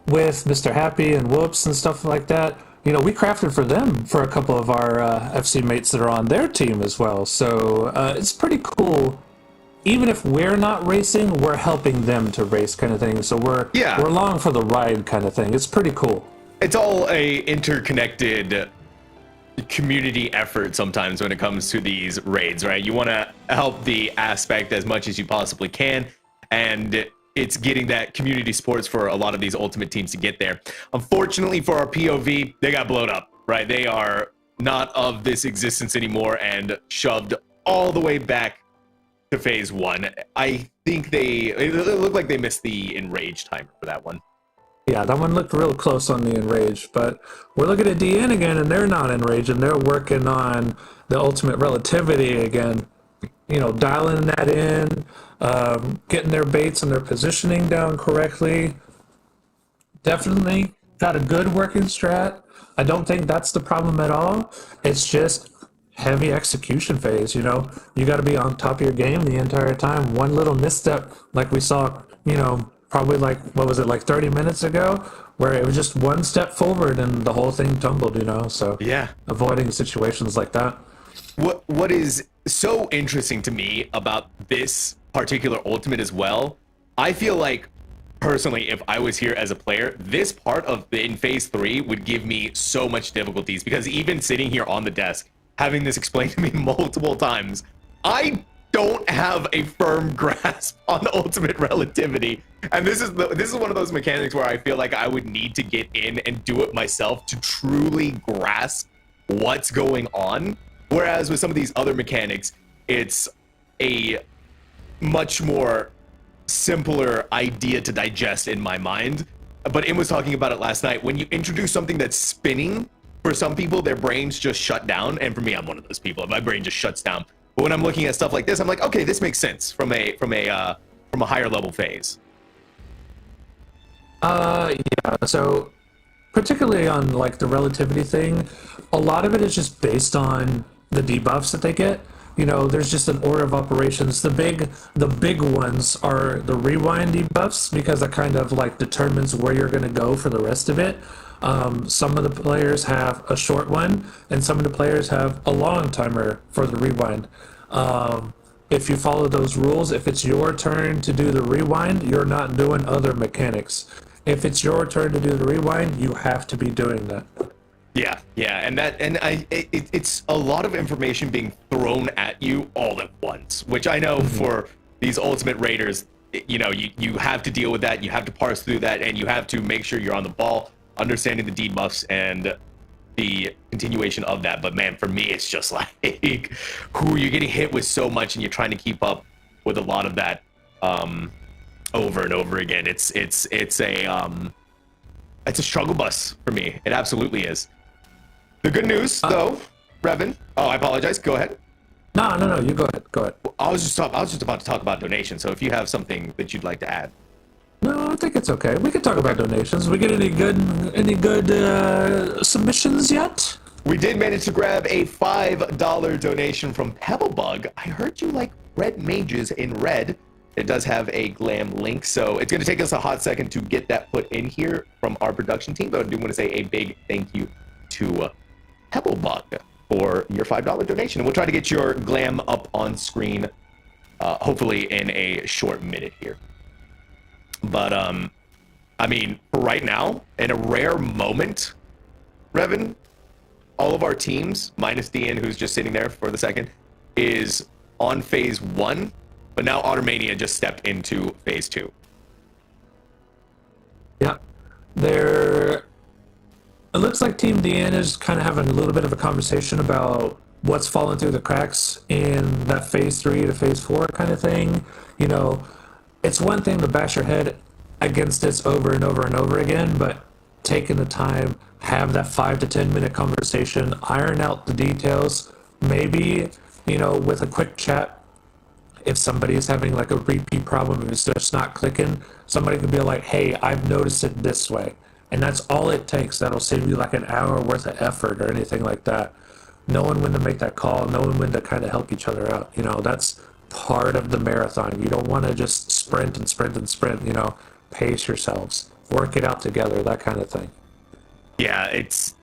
with Mr. Happy and Whoops and stuff like that. We crafted for them for a couple of our FC mates that are on their team as well. So it's pretty cool. Even if we're not racing, we're helping them to race kind of thing. So we're along for the ride kind of thing. It's pretty cool. It's all a interconnected community effort sometimes when it comes to these raids, right? You want to help the aspect as much as you possibly can, and it's getting that community supports for a lot of these ultimate teams to get there. Unfortunately for our POV, they got blown up, right? They are not of this existence anymore and shoved all the way back to phase 1. I think it looked like they missed the enrage timer for that one. Yeah, that one looked real close on the Enrage, but we're looking at DN again, and they're not Enraged, and they're working on the ultimate relativity again. Dialing that in, getting their baits and their positioning down correctly. Definitely got a good working strat. I don't think that's the problem at all. It's just heavy execution phase, You got to be on top of your game the entire time. One little misstep, like we saw, probably 30 minutes ago, where it was just one step forward and the whole thing tumbled, so yeah, avoiding situations like that. What is so interesting to me about this particular ultimate as well, I feel like personally, if I was here as a player, this part of in phase 3 would give me so much difficulties, because even sitting here on the desk having this explained to me multiple times, I don't have a firm grasp on ultimate relativity. And this is one of those mechanics where I feel like I would need to get in and do it myself to truly grasp what's going on. Whereas with some of these other mechanics, it's a much more simpler idea to digest in my mind. But Im was talking about it last night. When you introduce something that's spinning, for some people, their brains just shut down, and for me, I'm one of those people. My brain just shuts down. But when I'm looking at stuff like this, I'm like, okay, this makes sense from a higher level phase. Yeah. So particularly on like the relativity thing, a lot of it is just based on the debuffs that they get. You know, there's just an order of operations. The big ones are the rewind debuffs, because that kind of like determines where you're going to go for the rest of it. Some of the players have a short one, and some of the players have a long timer for the rewind. If you follow those rules, if it's your turn to do the rewind, you're not doing other mechanics. If it's your turn to do the rewind, you have to be doing that. Yeah, it's a lot of information being thrown at you all at once, which I know for these ultimate raiders, you know, you have to deal with that, you have to parse through that, and you have to make sure you're on the ball, understanding the debuffs and the continuation of that. But man, for me, it's just like, you're getting hit with so much, and you're trying to keep up with a lot of that over and over again. It's a struggle bus for me. It absolutely is. The good news, though, Revan. Oh, I apologize. Go ahead. No, you go ahead. Go ahead. I was just about to talk about donations. So if you have something that you'd like to add. No, I think it's okay. We could talk about donations. We get any good submissions yet? We did manage to grab a $5 donation from Pebblebug. I heard you like red mages in red. It does have a glam link, so it's going to take us a hot second to get that put in here from our production team. But I do want to say a big thank you to Pebblebug for your $5 donation. And we'll try to get your glam up on screen, hopefully in a short minute here. But, I mean, for right now, in a rare moment, Revan, all of our teams, minus Dean, who's just sitting there for the second, is on phase 1. But now Automania just stepped into phase 2. Yeah. It looks like Team DN is kind of having a little bit of a conversation about what's fallen through the cracks in that phase 3 to phase 4 kind of thing. You know, it's one thing to bash your head against this over and over and over again, but taking the time, have that 5 to 10 minute conversation, iron out the details, maybe, you know, with a quick chat. If somebody is having like a repeat problem, if it's just not clicking, somebody could be like, hey, I've noticed it this way. And that's all it takes. That'll save you like an hour worth of effort or anything like that. Knowing when to make that call, knowing when to kind of help each other out. You know, that's part of the marathon. You don't want to just sprint, you know, pace yourselves, work it out together, that kind of thing. Yeah, it's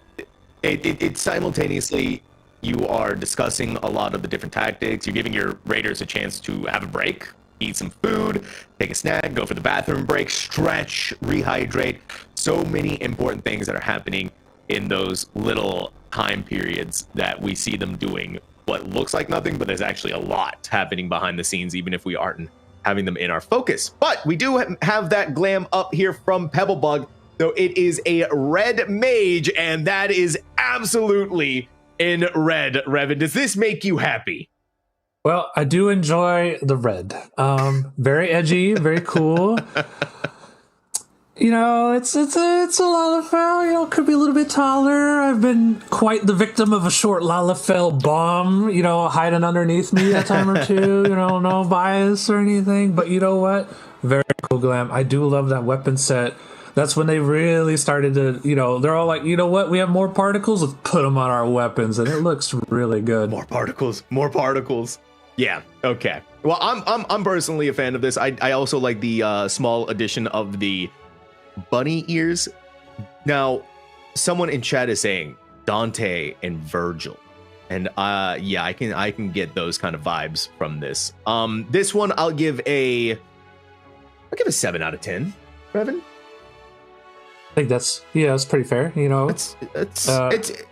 simultaneously, you are discussing a lot of the different tactics. You're giving your raiders a chance to have a break, eat some food, take a snack, go for the bathroom break, stretch, rehydrate. So many important things that are happening in those little time periods that we see them doing what looks like nothing, but there's actually a lot happening behind the scenes, even if we aren't having them in our focus. But we do have that glam up here from Pebblebug, though it is a red mage, and that is absolutely in red. Revan, does this make you happy? Well, I do enjoy the red. Very edgy, very cool. You know, it's a Lalafell. You know, could be a little bit taller. I've been quite the victim of a short Lalafell bomb, you know, hiding underneath me a time or two. You know, no bias or anything. But you know what? Very cool glam. I do love that weapon set. That's when they really started to, you know, they're all like, you know what? We have more particles. Let's put them on our weapons, and it looks really good. More particles. Yeah. Okay. Well, I'm personally a fan of this. I also like the small addition of the bunny ears. Now, someone in chat is saying Dante and Virgil, and yeah, I can get those kind of vibes from this. This one I'll give a 7 out of 10. Revan? I think that's pretty fair. You know, it's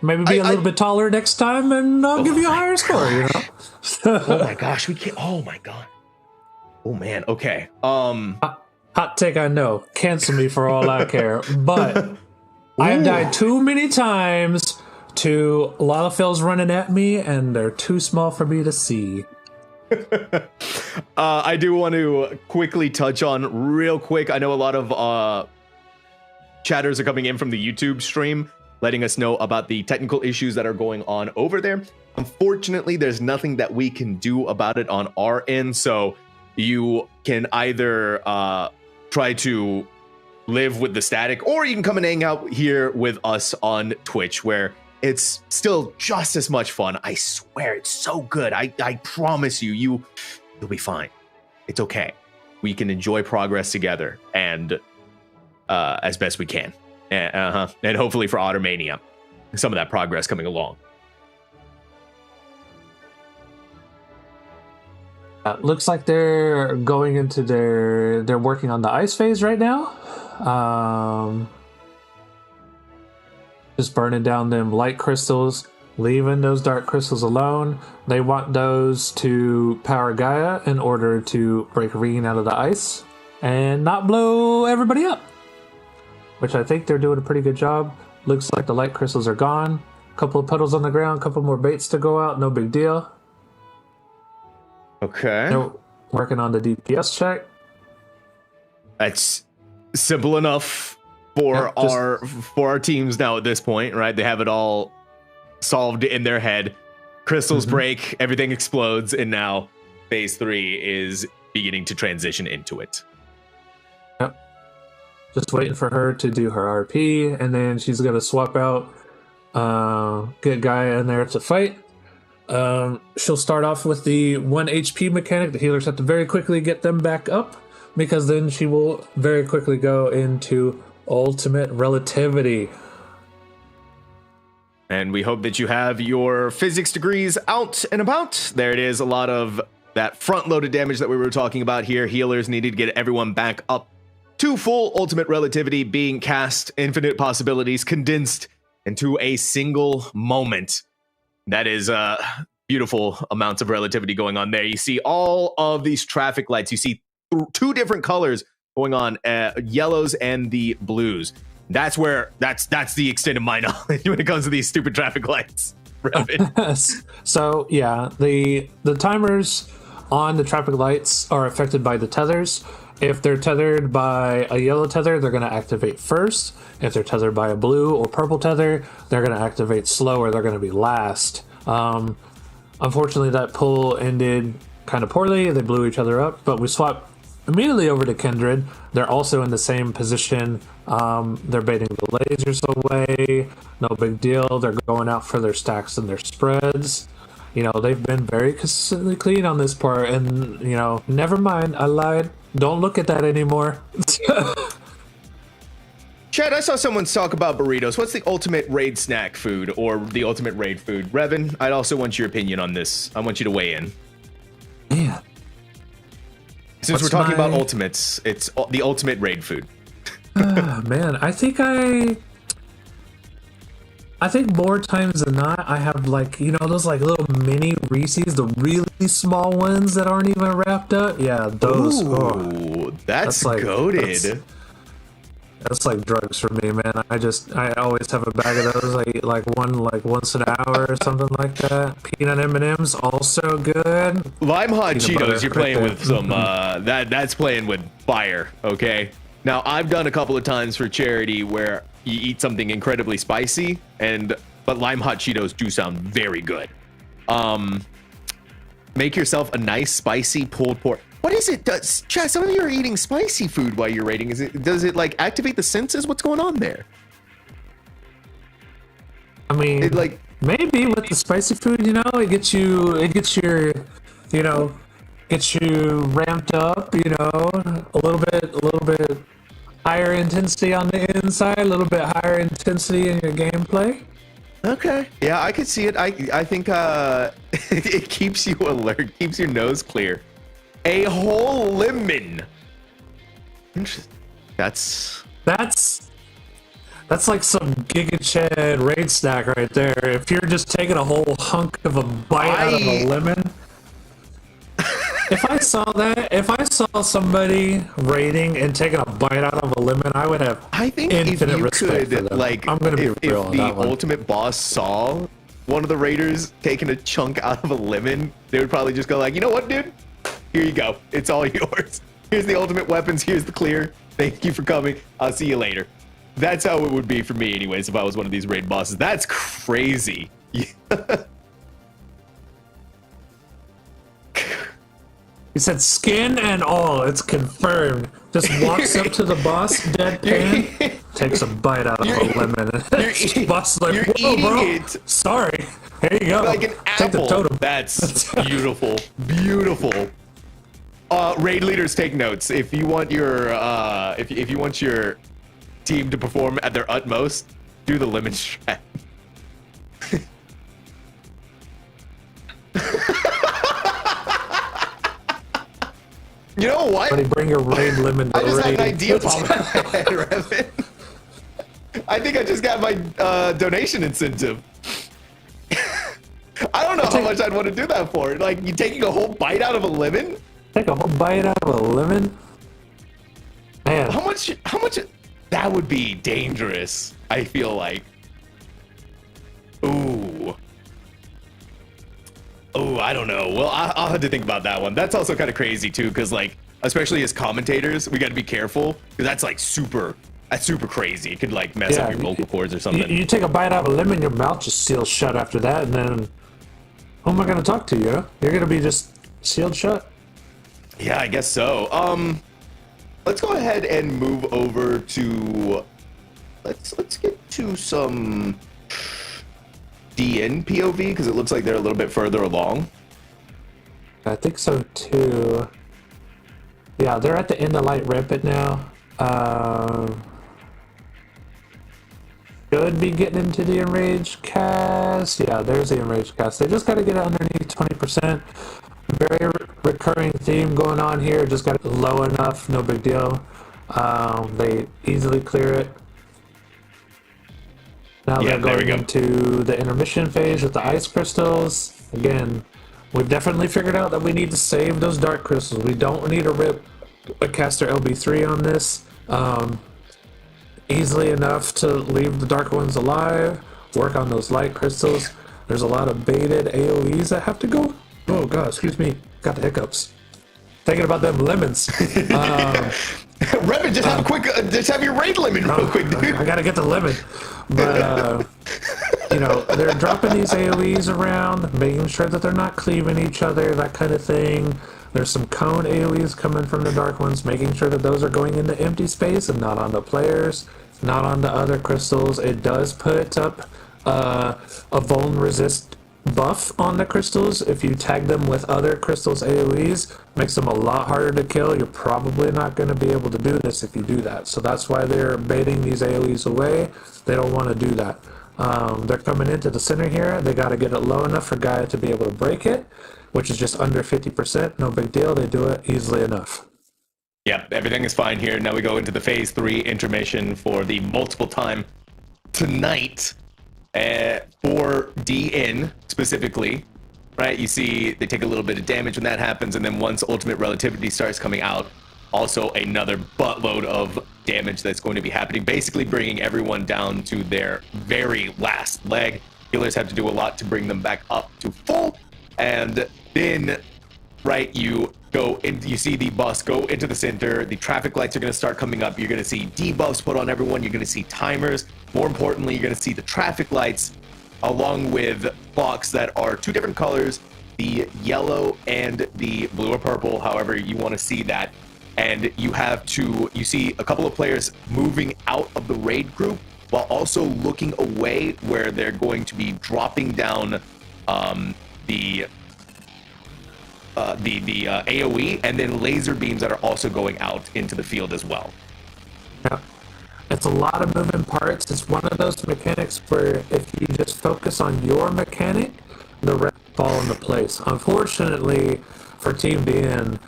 maybe be a little bit taller next time, and I'll give you a higher score. You know. Oh my gosh, we can't. Oh my god. Oh man. Okay. Hot take, I know. Cancel me for all I care. But I have died too many times to Lalafells running at me, and they're too small for me to see. I do want to quickly touch on real quick. I know a lot of chatters are coming in from the YouTube stream. letting us know about the technical issues that are going on over there. Unfortunately, there's nothing that we can do about it on our end, so you can either try to live with the static, or you can come and hang out here with us on Twitch, where it's still just as much fun. I swear, it's so good. I promise you, you'll be fine. It's okay. We can enjoy progress together, and as best we can. And hopefully for Ottermania, some of that progress coming along. Looks like they're going into they're working on the ice phase right now. Just burning down them light crystals, leaving those dark crystals alone. They want those to power Gaia in order to break Reen out of the ice and not blow everybody up, which I think they're doing a pretty good job. Looks like the light crystals are gone. A couple of puddles on the ground, a couple more baits to go out, no big deal. Okay. They're working on the DPS check. That's simple enough for our teams now at this point, right? They have it all solved in their head. Crystals break, everything explodes, and now phase 3 is beginning to transition into it. Yep. Just waiting for her to do her RP, and then she's gonna swap out, get Gaia in there to fight. She'll start off with the 1 HP mechanic. The healers have to very quickly get them back up, because then she will very quickly go into ultimate relativity. And we hope that you have your physics degrees out and about. There it is, a lot of that front-loaded damage that we were talking about here. Healers needed to get everyone back up to full ultimate relativity being cast, infinite possibilities condensed into a single moment. That is beautiful amounts of relativity going on there. You see all of these traffic lights. You see 2 different colors going on, yellows and the blues. That's the extent of my knowledge when it comes to these stupid traffic lights. So yeah, the timers on the traffic lights are affected by the tethers. If they're tethered by a yellow tether, they're going to activate first. If they're tethered by a blue or purple tether, they're going to activate slower. They're going to be last. Unfortunately, that pull ended kind of poorly. They blew each other up, but we swapped immediately over to Kindred. They're also in the same position. They're baiting the lasers away. No big deal. They're going out for their stacks and their spreads. You know, they've been very consistently clean on this part, and, you know, never mind, I lied. Don't look at that anymore. Chad, I saw someone talk about burritos. What's the ultimate raid snack food, or the ultimate raid food? Revan, I'd also want your opinion on this. I want you to weigh in. Man. Since we're talking about ultimates, it's the ultimate raid food. Man, I think more times than not, I have, like, you know, those like little mini Reese's, the really small ones that aren't even wrapped up. Yeah, those. Ooh, that's like goated. That's like drugs for me, man. I always have a bag of those. I eat like one once an hour or something like that. Peanut M&Ms, also good. Lime hot Cheetos, you're playing right with some that's playing with fire. Okay. Now, I've done a couple of times for charity where you eat something incredibly spicy, but lime hot Cheetos do sound very good. Make yourself a nice spicy pulled pork. What is it? Chad, some of you are eating spicy food while you're raiding. Does it like activate the senses? What's going on there? I mean, maybe with the spicy food, you know, it gets you ramped up, you know, a little bit higher intensity on the inside, a little bit higher intensity in your gameplay. Okay. Yeah, I could see it. I think it keeps you alert, keeps your nose clear. A whole lemon. Interesting. That's like some Giga Chad raid snack right there. If you're just taking a whole hunk of a bite out of a lemon. If I saw somebody raiding and taking a bite out of a lemon, I would have infinite respect for them. Like, I'm gonna be real on if that the one. ultimate boss saw one of the raiders taking a chunk out of a lemon, they would probably just go like, you know what, dude? Here you go. It's all yours. Here's the ultimate weapons. Here's the clear. Thank you for coming. I'll see you later. That's how it would be for me, anyways, if I was one of these raid bosses. That's crazy. He said skin and all. It's confirmed. Just walks up to the boss, deadpan, takes a bite out of a lemon. And boss is like, whoa, bro. It sorry. Here you go. like an Take the apple. totem. That's beautiful. Beautiful. Raid leaders, take notes. If you want your if you want your team to perform at their utmost, do the lemon strat. You know what? Buddy, bring your raid lemon to I just raid. had an idea pop in my head, Revin. I think I just got my donation incentive. I don't know how much I'd want to do that for. Like, you taking a whole bite out of a lemon? Take a whole bite out of a lemon? Man. How much? That would be dangerous, I feel like. Ooh. Oh, I don't know. Well, I'll have to think about that one. That's also kind of crazy too, because like, especially as commentators, we got to be careful, because that's like super crazy. It could like mess up your vocal cords or something. You take a bite out of a lemon, your mouth just seals shut after that, and then who am I gonna talk to? You? You're gonna be just sealed shut. Yeah, I guess so. Let's go ahead and move over to let's get to some DN POV, because it looks like they're a little bit further along. I think so too. Yeah, they're at the end of light rampant now. Should be getting into the enraged cast. Yeah, there's the enraged cast. They just got to get it underneath 20%. Very recurring theme going on here. Just got it low enough, no big deal. They easily clear it. Now they're going into the intermission phase with the ice crystals. Again, we've definitely figured out that we need to save those dark crystals. We don't need to rip a caster LB3 on this. Easily enough to leave the dark ones alive, work on those light crystals. There's a lot of baited AoEs that have to go. Oh god, excuse me, got the hiccups. Thinking about them lemons. Revin, just have a quick, just have your raid lemon real quick, dude. I gotta get the lemon. But, you know, they're dropping these AoEs around, making sure that they're not cleaving each other, that kind of thing. There's some cone AoEs coming from the dark ones, making sure that those are going into empty space and not on the players, not on the other crystals. It does put up a vuln resist buff on the crystals. If you tag them with other crystals AoEs, makes them a lot harder to kill. You're probably not going to be able to do this if you do that. So that's why they're baiting these AoEs away. They don't want to do that. They're coming into the center here. They got to get it low enough for Gaia to be able to break it, which is just under 50%. No big deal. They do it easily enough. Yep, everything is fine here. Now we go into the phase 3 intermission for the multiple time tonight. For DN specifically, right? You see they take a little bit of damage when that happens, and then once ultimate relativity starts coming out, also another buttload of damage that's going to be happening, basically bringing everyone down to their very last leg. Healers have to do a lot to bring them back up to full, and then, right, you go in, you see the boss go into the center, the traffic lights are going to start coming up, you're going to see debuffs put on everyone, you're going to see timers, more importantly, you're going to see the traffic lights along with clocks that are two different colors, the yellow and the blue or purple, however you want to see that. And you have to, you see a couple of players moving out of the raid group while also looking away where they're going to be dropping down the AoE, and then laser beams that are also going out into the field as well. Yeah. It's a lot of moving parts. It's one of those mechanics where if you just focus on your mechanic, the rest fall into place. Unfortunately, for Team DN,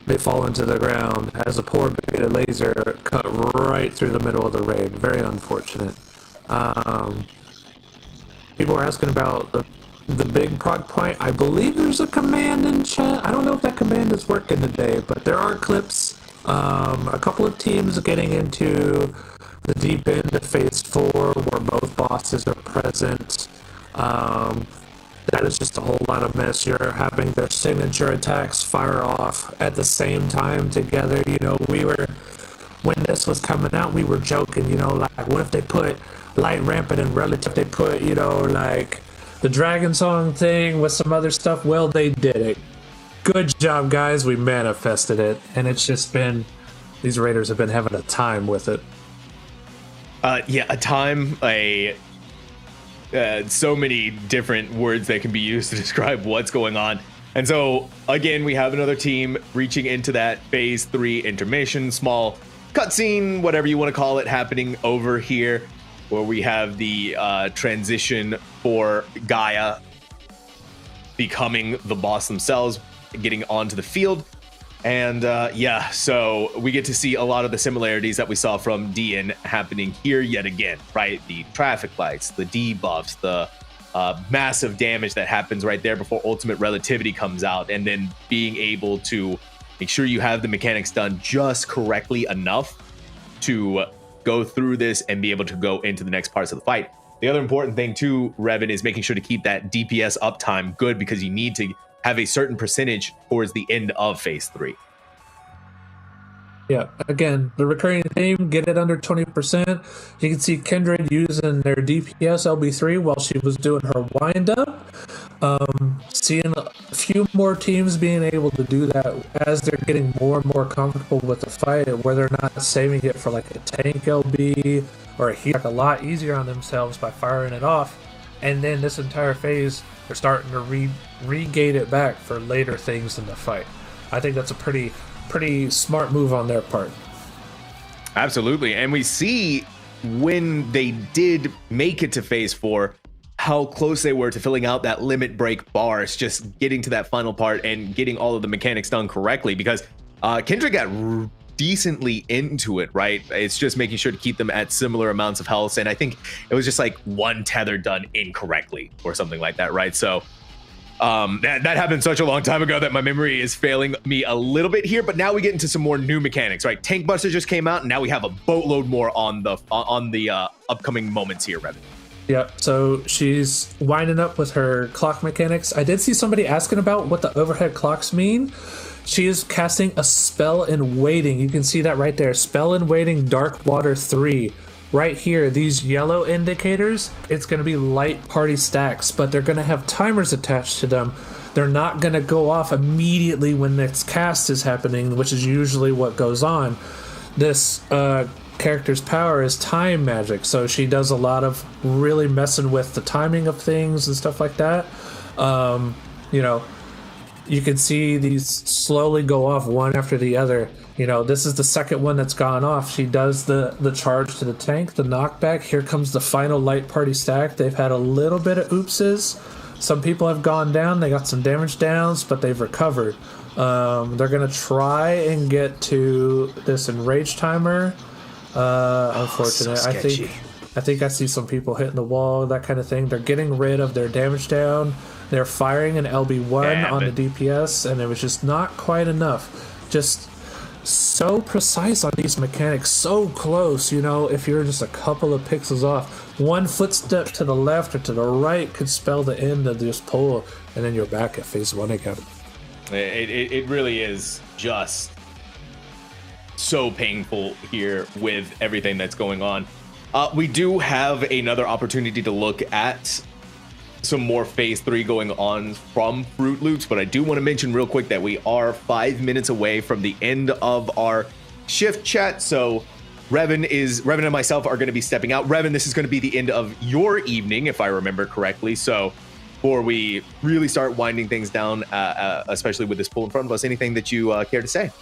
they fall into the ground as a poor beta laser cut right through the middle of the raid. Very unfortunate. People are asking about the big prog point. I believe there's a command in chat. I don't know if that command is working today, but there are clips. A couple of teams getting into the deep end of phase 4 where both bosses are present. That is just a whole lot of mess. You're having their signature attacks fire off at the same time together. You know, we were when this was coming out, we were joking, like, what if they put light rampant and relative? They put, like the Dragon Song thing with some other stuff. Well, they did it. Good job, guys. We manifested it, and it's just been, these Raiders have been having a time with it. So many different words that can be used to describe what's going on. And so, again, we have another team reaching into that phase 3 intermission, small cutscene, whatever you want to call it, happening over here, where we have the transition for Gaia becoming the boss themselves, getting onto the field. And so we get to see a lot of the similarities that we saw from DN happening here yet again, right? The traffic lights, the debuffs, the massive damage that happens right there before ultimate relativity comes out, and then being able to make sure you have the mechanics done just correctly enough to go through this and be able to go into the next parts of the fight. The other important thing too, Rewritten, is making sure to keep that DPS uptime good, because you need to have a certain percentage towards the end of phase 3. Yeah, again, the recurring theme, get it under 20%. You can see Kindred using their DPS LB3 while she was doing her wind-up. Seeing a few more teams being able to do that as they're getting more and more comfortable with the fight, where they're not saving it for like a tank LB or a heat, like a lot easier on themselves by firing it off. And then this entire phase, they're starting to re-gate it back for later things in the fight. I think that's a pretty smart move on their part. Absolutely. And we see when they did make it to phase 4, how close they were to filling out that limit break bars, just getting to that final part and getting all of the mechanics done correctly, because Kendra got decently into it, right? It's just making sure to keep them at similar amounts of health. And I think it was just like one tether done incorrectly or something like that, right? So that happened such a long time ago that my memory is failing me a little bit here. But now we get into some more new mechanics, right? Tank Buster just came out, and now we have a boatload more on the upcoming moments here, Revin. Yeah, so she's winding up with her clock mechanics. I did see somebody asking about what the overhead clocks mean. She is casting a spell in waiting. You can see that right there. Spell in waiting, Dark Water 3. Right here, these yellow indicators, it's going to be light party stacks, but they're going to have timers attached to them. They're not going to go off immediately when this cast is happening, which is usually what goes on. This character's power is time magic, so she does a lot of really messing with the timing of things and stuff like that. You can see these slowly go off one after the other. This is the second one that's gone off. She does the charge to the tank, the knockback. Here comes the final light party stack. They've had a little bit of oopses. Some people have gone down. They got some damage downs, but they've recovered. They're going to try and get to this enrage timer. Unfortunate. So I think I see some people hitting the wall, that kind of thing. They're getting rid of their damage down. They're firing an LB1 on the DPS, and it was just not quite enough. Just so precise on these mechanics, so close. If you're just a couple of pixels off, one footstep to the left or to the right could spell the end of this pull, and then you're back at phase 1 again. It really is just so painful here with everything that's going on. We do have another opportunity to look at some more phase 3 going on from Fruit Loops, but I do want to mention real quick that we are 5 minutes away from the end of our shift chat. So Revin and myself are going to be stepping out. Revin, this is going to be the end of your evening, if I remember correctly. So before we really start winding things down, especially with this pool in front of us, anything that you care to say?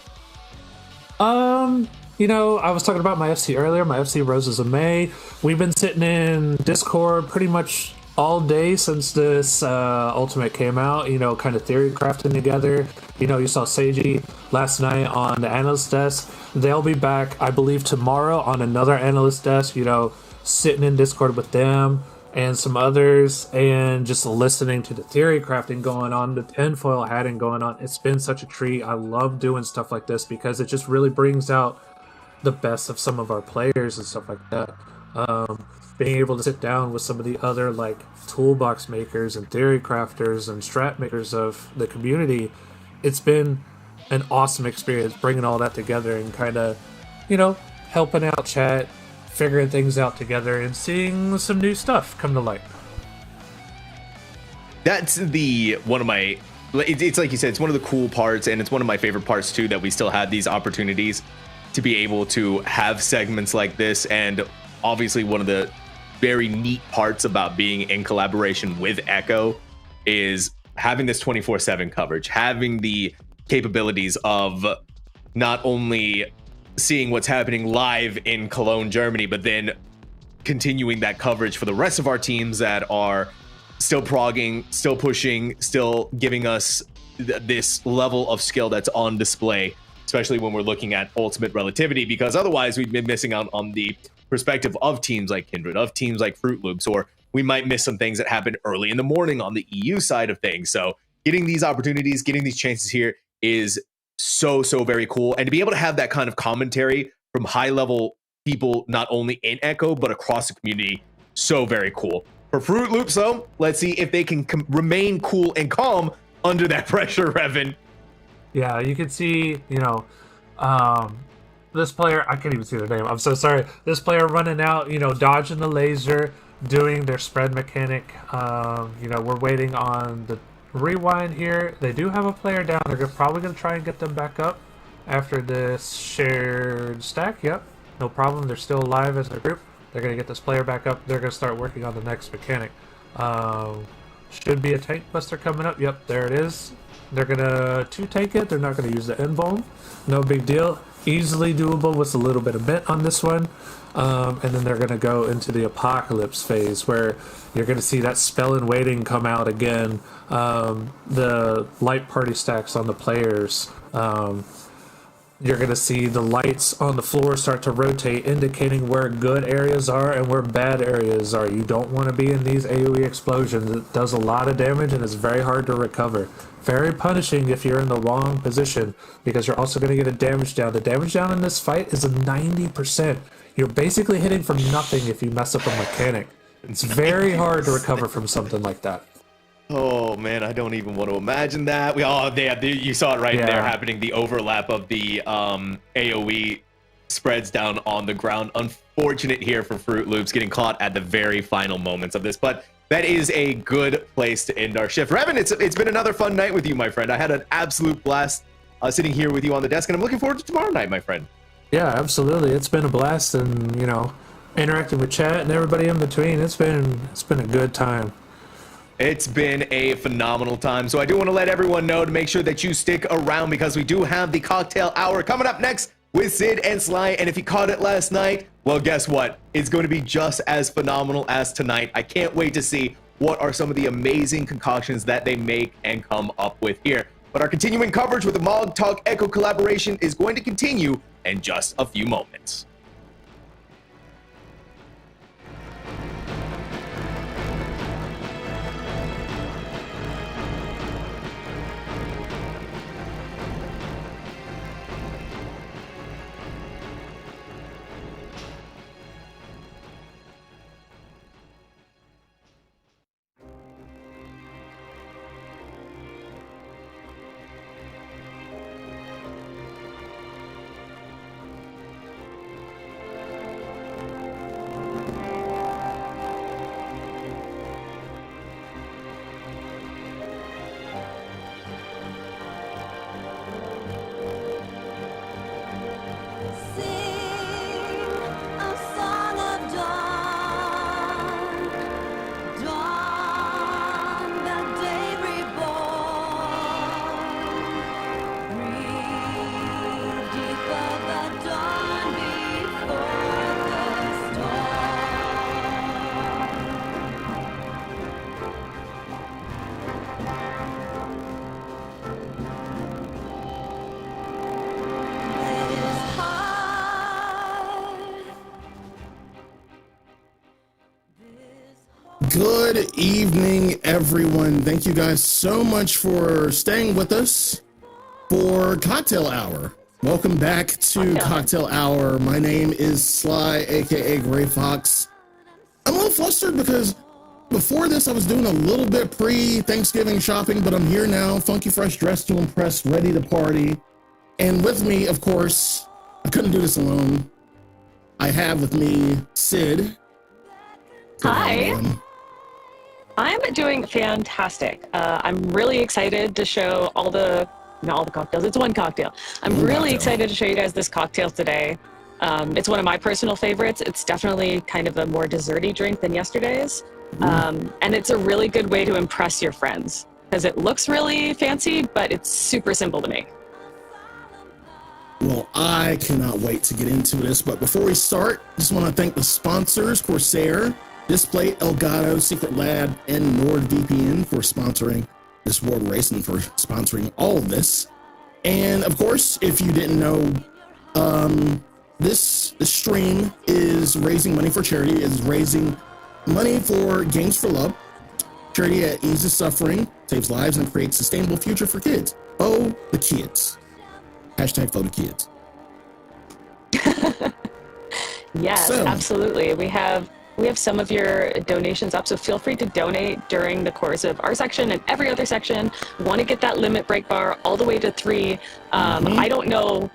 I was talking about my FC earlier, my FC Roses of May. We've been sitting in Discord pretty much all day since this Ultimate came out, kind of theory crafting together. You saw Seiji last night on the analyst desk. They'll be back, I believe, tomorrow on another analyst desk, sitting in Discord with them and some others and just listening to the theory crafting going on, the tinfoil hatting going on. It's been such a treat. I love doing stuff like this because it just really brings out the best of some of our players and stuff like that. Being able to sit down with some of the other like toolbox makers and theory crafters and strat makers of the community, it's been an awesome experience bringing all that together and kind of, helping out chat, figuring things out together, and seeing some new stuff come to light. That's one of my, it's like you said, it's one of the cool parts, and it's one of my favorite parts too, that we still have these opportunities to be able to have segments like this. And obviously one of the very neat parts about being in collaboration with Echo is having this 24/7 coverage, having the capabilities of not only seeing what's happening live in Cologne, Germany, but then continuing that coverage for the rest of our teams that are still progging, still pushing, still giving us this level of skill that's on display, especially when we're looking at ultimate relativity, because otherwise we've been missing out on the perspective of teams like Kindred, of teams like Fruit Loops, or we might miss some things that happen early in the morning on the EU side of things. So getting these opportunities, getting these chances here is so very cool. And to be able to have that kind of commentary from high level people, not only in Echo, but across the community, so very cool. For Fruit Loops, though, let's see if they can remain cool and calm under that pressure, Revan. Yeah, you can see, this player, I can't even see their name, I'm so sorry. This player running out, dodging the laser, doing their spread mechanic. We're waiting on the rewind here. They do have a player down. They're probably going to try and get them back up after this shared stack. Yep, no problem. They're still alive as a group. They're going to get this player back up. They're going to start working on the next mechanic. Should be a tank buster coming up. Yep, there it is. They're going to two-tank it. They're not going to use the invuln. No big deal. Easily doable with a little bit of bit on this one. And then they're going to go into the apocalypse phase where you're going to see that spell in waiting come out again. The light party stacks on the players. You're going to see the lights on the floor start to rotate, indicating where good areas are and where bad areas are. You don't want to be in these AoE explosions. It does a lot of damage and it's very hard to recover. Very punishing if you're in the wrong position, because you're also going to get a damage down. The damage down in this fight is a 90%. You're basically hitting for nothing if you mess up a mechanic. It's very hard to recover from something like that. Oh man, I don't even want to imagine that. You saw it right there happening, the overlap of the AoE spreads down on the ground. Unfortunate here for Fruit Loops, getting caught at the very final moments of this, but that is a good place to end our shift. Revan, it's been another fun night with you, my friend. I had an absolute blast sitting here with you on the desk, and I'm looking forward to tomorrow night, my friend. Yeah, absolutely. It's been a blast, and interacting with chat and everybody in between. It's been a good time. It's been a phenomenal time. So I do want to let everyone know to make sure that you stick around, because we do have the cocktail hour coming up next with Sid and Sly. And if you caught it last night, well, guess what? It's going to be just as phenomenal as tonight. I can't wait to see what are some of the amazing concoctions that they make and come up with here. But our continuing coverage with the Mogtalk Echo collaboration is going to continue in just a few moments. Good evening, everyone. Thank you guys so much for staying with us for Cocktail Hour. Welcome back to Cocktail Hour. My name is Sly, aka Gray Fox. I'm a little flustered because before this I was doing a little bit pre-Thanksgiving shopping, but I'm here now, funky fresh, dressed to impress, ready to party. And with me, of course, I couldn't do this alone. I have with me Sid. Hi. I'm doing fantastic. I'm really excited to show not all the cocktails, it's one cocktail. I'm really excited to show you guys this cocktail today. It's one of my personal favorites. It's definitely kind of a more desserty drink than yesterday's. And it's a really good way to impress your friends because it looks really fancy, but it's super simple to make. Well, I cannot wait to get into this, but before we start, just want to thank the sponsors, Corsair, Display, Elgato, Secret Lab, and NordVPN for sponsoring this world race and for sponsoring all of this. And of course, if you didn't know, this stream is raising money for charity, is raising money for Games for Love. Charity that eases suffering, saves lives, and creates a sustainable future for kids. Oh, the kids. Hashtag for the kids. Yes, absolutely. We have some of your donations up, so feel free to donate during the course of our section and every other section. We want to get that limit break bar all the way to 3. I don't know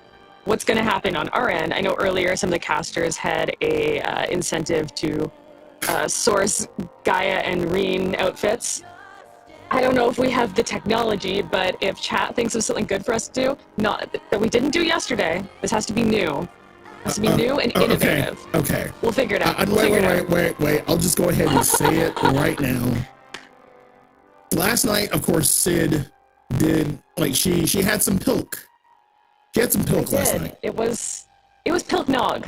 what's going to happen on our end. I know earlier some of the casters had a incentive to source Gaia and Reen outfits. I don't know if we have the technology, but if chat thinks of something good for us to do, not that we didn't do yesterday, this has to be new. It has to be new and innovative. Okay. We'll figure it out. Wait. I'll just go ahead and say it right now. Last night, of course, Sid did, like, she had some pilk. She had some pilk last night. It was pilk nog.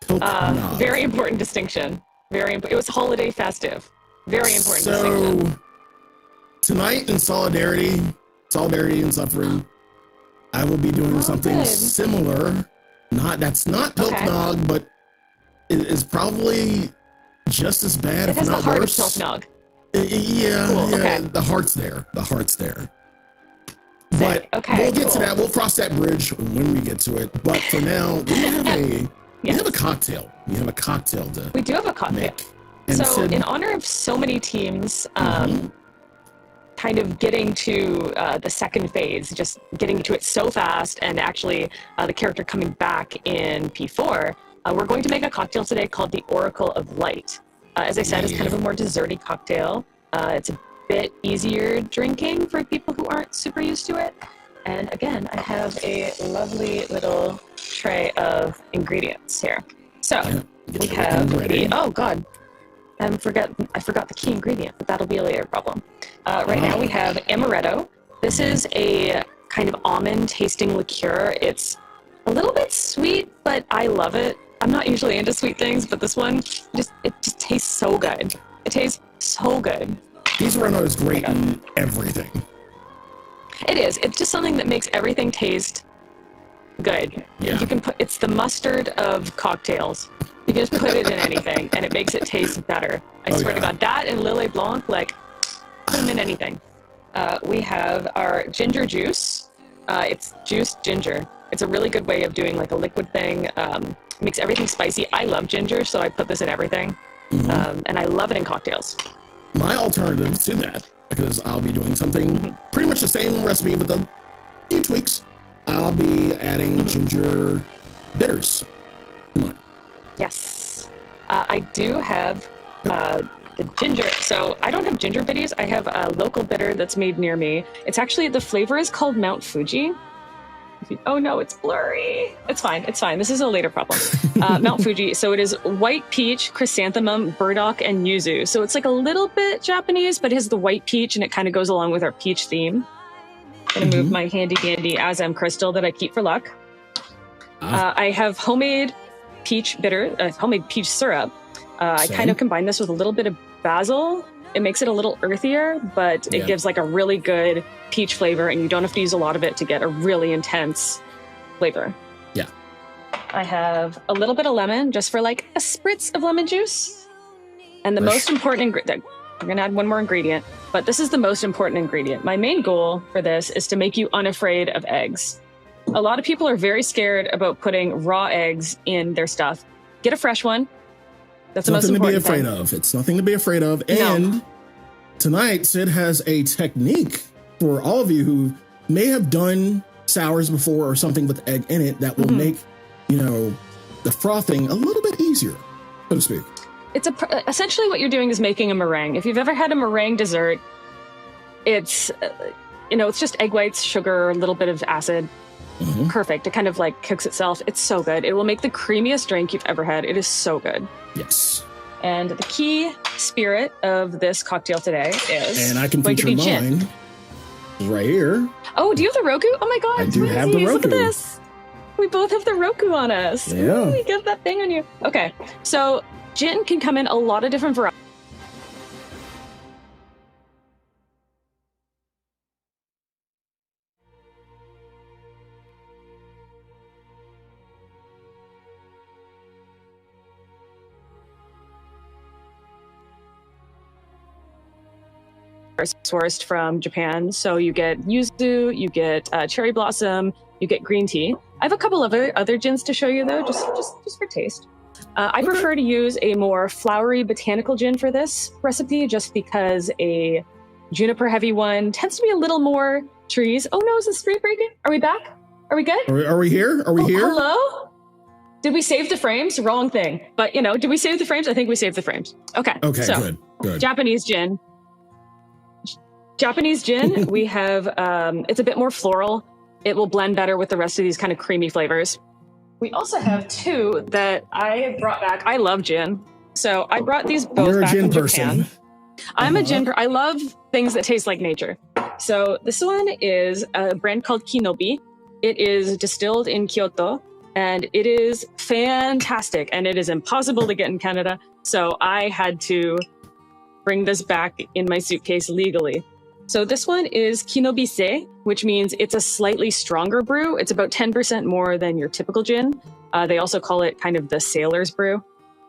Pilk nog. Very important distinction. It was holiday festive. Very important distinction. Tonight, in solidarity and suffering, I will be doing something similar. That's not pilk nog, but it is probably just as bad, if not worse. It has the heart of pilk nog. Yeah, cool. Okay. The heart's there. But we'll get to that. We'll cross that bridge when we get to it. But for now, we have a cocktail. We do have a cocktail. Make. So, Sid, in honor of so many teams, kind of getting to the second phase, just getting to it so fast, and actually the character coming back in P4, we're going to make a cocktail today called the Oracle of Light. As I said, it's kind of a more desserty cocktail. It's a bit easier drinking for people who aren't super used to it. And again, I have a lovely little tray of ingredients here. So we have oh god, I forgot the key ingredient, but that'll be a later problem. Right now we have amaretto. This is a kind of almond tasting liqueur. It's a little bit sweet, but I love it. I'm not usually into sweet things, but this one it just tastes so good. It tastes so good. Amaretto is great in everything. It is. It's just something that makes everything taste good. Yeah. You can it's the mustard of cocktails. You can just put it in anything, and it makes it taste better. I swear to God, that and Lillet Blanc, like, put them in anything. We have our ginger juice. It's juiced ginger. It's a really good way of doing like a liquid thing. Makes everything spicy. I love ginger, so I put this in everything. And I love it in cocktails. My alternative to that, because I'll be doing something pretty much the same recipe with a few tweaks, I'll be adding ginger bitters. Come on. Yes. I do have the ginger. So I don't have ginger bitties. I have a local bitter that's made near me. It's actually, the flavor is called Mount Fuji. Oh no, it's blurry. It's fine. This is a later problem. Mount Fuji. So it is white peach, chrysanthemum, burdock, and yuzu. So it's like a little bit Japanese, but it has the white peach, and it kind of goes along with our peach theme. I'm gonna move my handy dandy Azam crystal that I keep for luck. I have homemade peach bitter, homemade peach syrup. I kind of combine this with a little bit of basil. It makes it a little earthier, but it gives like a really good peach flavor, and you don't have to use a lot of it to get a really intense flavor. Yeah. I have a little bit of lemon, just for like a spritz of lemon juice. And the most important ingredient, we're going to add one more ingredient, but this is the most important ingredient. My main goal for this is to make you unafraid of eggs. A lot of people are very scared about putting raw eggs in their stuff. Get a fresh one. That's the most important thing. It's nothing to be afraid of. And tonight, Sid has a technique for all of you who may have done sours before or something with egg in it that will make, the frothing a little bit easier, so to speak. It's essentially what you're doing is making a meringue. If you've ever had a meringue dessert, it's it's just egg whites, sugar, a little bit of acid. Perfect. It kind of like cooks itself. It's so good. It will make the creamiest drink you've ever had. It is so good. Yes. And the key spirit of this cocktail today is, and I can feature mine right here. Oh, do you have the Roku? Oh my God. I do have the Roku. Look at this. We both have the Roku on us. Yeah. Ooh, we get that thing on you. Okay. So gin can come in a lot of different varieties. Sourced from Japan. So you get yuzu, you get cherry blossom, you get green tea. I have a couple of other gins to show you though, just for taste. I prefer to use a more flowery botanical gin for this recipe, just because a juniper heavy one tends to be a little more trees. Oh no, is the stream breaking? Are we back? Are we good? Are we here? Are we here? Hello? Did we save the frames? Wrong thing. But did we save the frames? I think we saved the frames. Okay. Okay, so, good. Japanese gin, we have, it's a bit more floral. It will blend better with the rest of these kind of creamy flavors. We also have two that I brought back. I love gin. So I brought these both back from Japan. I'm a gin person. I love things that taste like nature. So this one is a brand called Kinobi. It is distilled in Kyoto, and it is fantastic. And it is impossible to get in Canada. So I had to bring this back in my suitcase legally. So this one is Kinobise, which means it's a slightly stronger brew. It's about 10% more than your typical gin. They also call it kind of the sailor's brew.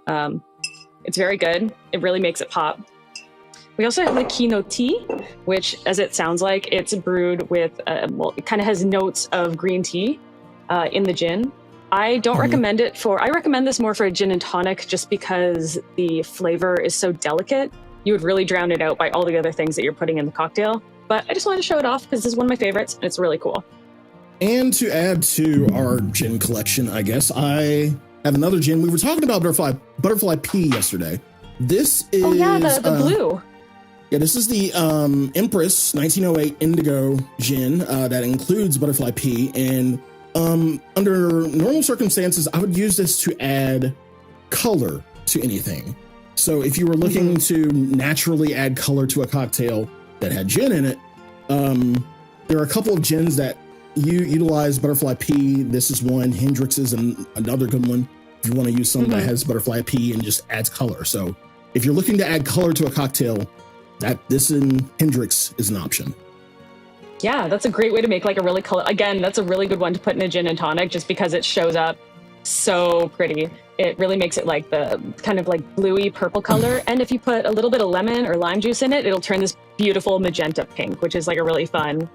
It's very good. It really makes it pop. We also have the Kino tea, which, as it sounds like, it's brewed with, it kind of has notes of green tea in the gin. I don't recommend it I recommend this more for a gin and tonic, just because the flavor is so delicate. You would really drown it out by all the other things that you're putting in the cocktail. But I just wanted to show it off because this is one of my favorites, and it's really cool. And to add to our gin collection, I guess, I have another gin. We were talking about butterfly pea yesterday. This is... Oh, yeah, the blue. Yeah, this is the Empress 1908 Indigo gin that includes butterfly pea. And under normal circumstances, I would use this to add color to anything. So if you were looking to naturally add color to a cocktail that had gin in it, there are a couple of gins that utilize butterfly pea. This is one. Hendrix is another good one. If you want to use something that has butterfly pea and just adds color. So if you're looking to add color to a cocktail, this in Hendrix is an option. Yeah, that's a great way to make like a really color. Again, that's a really good one to put in a gin and tonic, just because it shows up so pretty. It really makes it like the kind of like bluey purple color. And if you put a little bit of lemon or lime juice in it, it'll turn this beautiful magenta pink, which is like a really fun,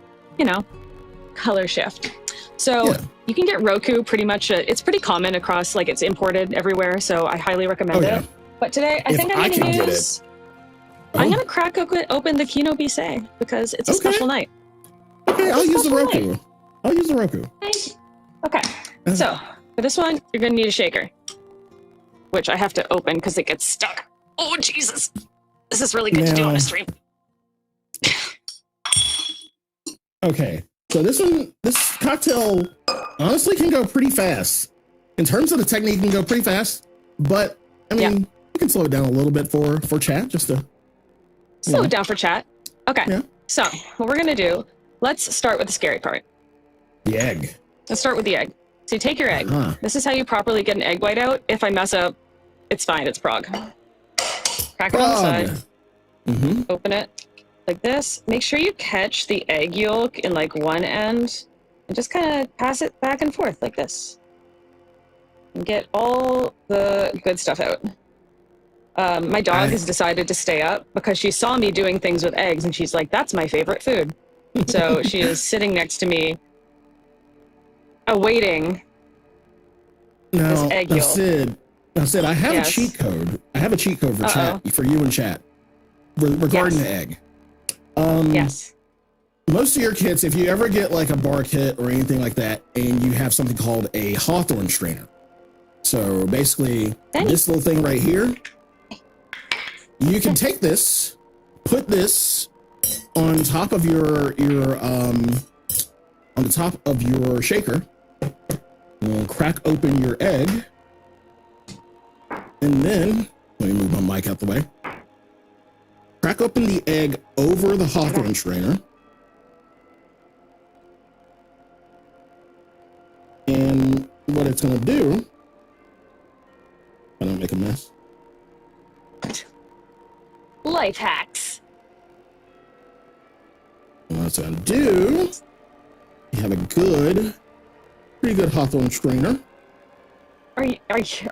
color shift. So you can get Roku pretty much. It's pretty common across, like it's imported everywhere. So I highly recommend it. But today I think I'm going to use... I'm going to crack open the Kino Bise because it's a special night. Okay, I'll use the Roku. I'll use the Roku. Okay, so for this one, you're going to need a shaker, which I have to open because it gets stuck. Oh, Jesus. This is really good to do on a stream. Okay, so this cocktail honestly can go pretty fast. In terms of the technique, it can go pretty fast, but I mean, you can slow it down a little bit for chat, just to... Slow it down for chat. Okay, so what we're going to do, let's start with the scary part. The egg. Let's start with the egg. So you take your egg. This is how you properly get an egg white out. If I mess up, it's fine. It's Prague. Crack it on the side. Open it like this. Make sure you catch the egg yolk in like one end and just kind of pass it back and forth like this. And get all the good stuff out. My dog has decided to stay up because she saw me doing things with eggs and she's like, that's my favorite food. So she is sitting next to me awaiting this egg yolk. Sid, I have a cheat code. I have a cheat code for chat, for you in chat, regarding the egg. Most of your kits, if you ever get like a bar kit or anything like that, and you have something called a Hawthorne strainer. So basically, this little thing right here, you can take this, put this on top of your on the top of your shaker. We'll crack open your egg, and then let me move my mic out the way. Crack open the egg over the hawthorn strainer, and what it's going to do, I don't make a mess. Life hacks. And what it's going to do, you have a pretty good hawthorn strainer. Are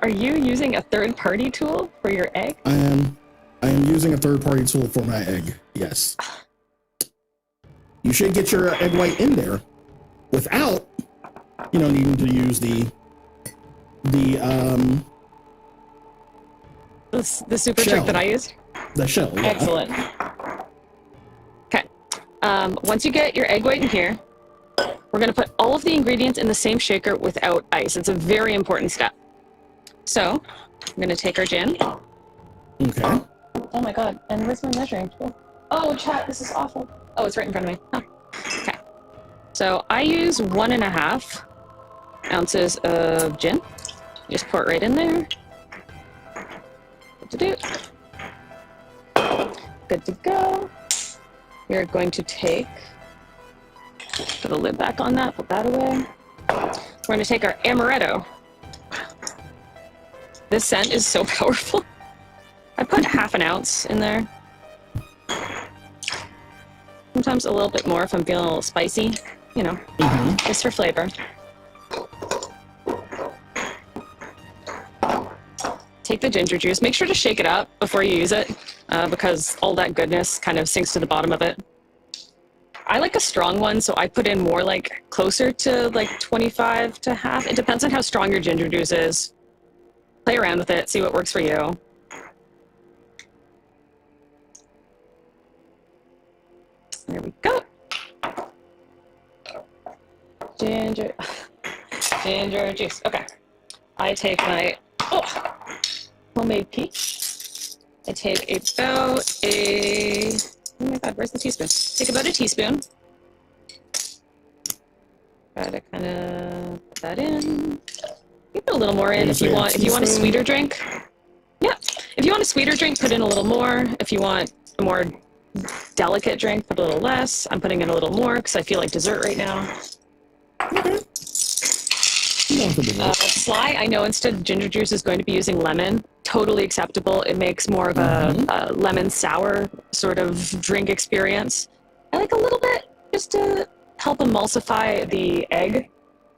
you using a third-party tool for your egg? I am using a third-party tool for my egg. Yes. You should get your egg white in there without, needing to use the super shell. trick that I used. The shell. Yeah. Excellent. Okay. Once you get your egg white in here, we're going to put all of the ingredients in the same shaker without ice. It's a very important step. So, I'm going to take our gin. Okay. Oh my god, and where's my measuring tool? Oh, chat, this is awful. Oh, it's right in front of me. Oh. Okay. So, I use 1.5 ounces of gin. Just pour it right in there. Good to do. Good to go. We're going to put a lid back on that, put that away. We're going to take our amaretto. This scent is so powerful. I put 1/2 ounce in there. Sometimes a little bit more if I'm feeling a little spicy, just for flavor. Take the ginger juice. Make sure to shake it up before you use it, because all that goodness kind of sinks to the bottom of it. I like a strong one, so I put in more closer to 25 to half. It depends on how strong your ginger juice is. Play around with it, see what works for you. There we go. Ginger juice. Okay. I take my homemade peach. I take about oh my god, where's the teaspoon? Take about a teaspoon. Try to kind of put that in. You put a little more in if you want. If you want a sweeter drink, yeah. If you want a sweeter drink, put in a little more. If you want a more delicate drink, put a little less. I'm putting in a little more because I feel like dessert right now. Sly, I know instead of ginger juice is going to be using lemon. Totally acceptable. It makes more of a lemon sour sort of drink experience. I like a little bit just to help emulsify the egg.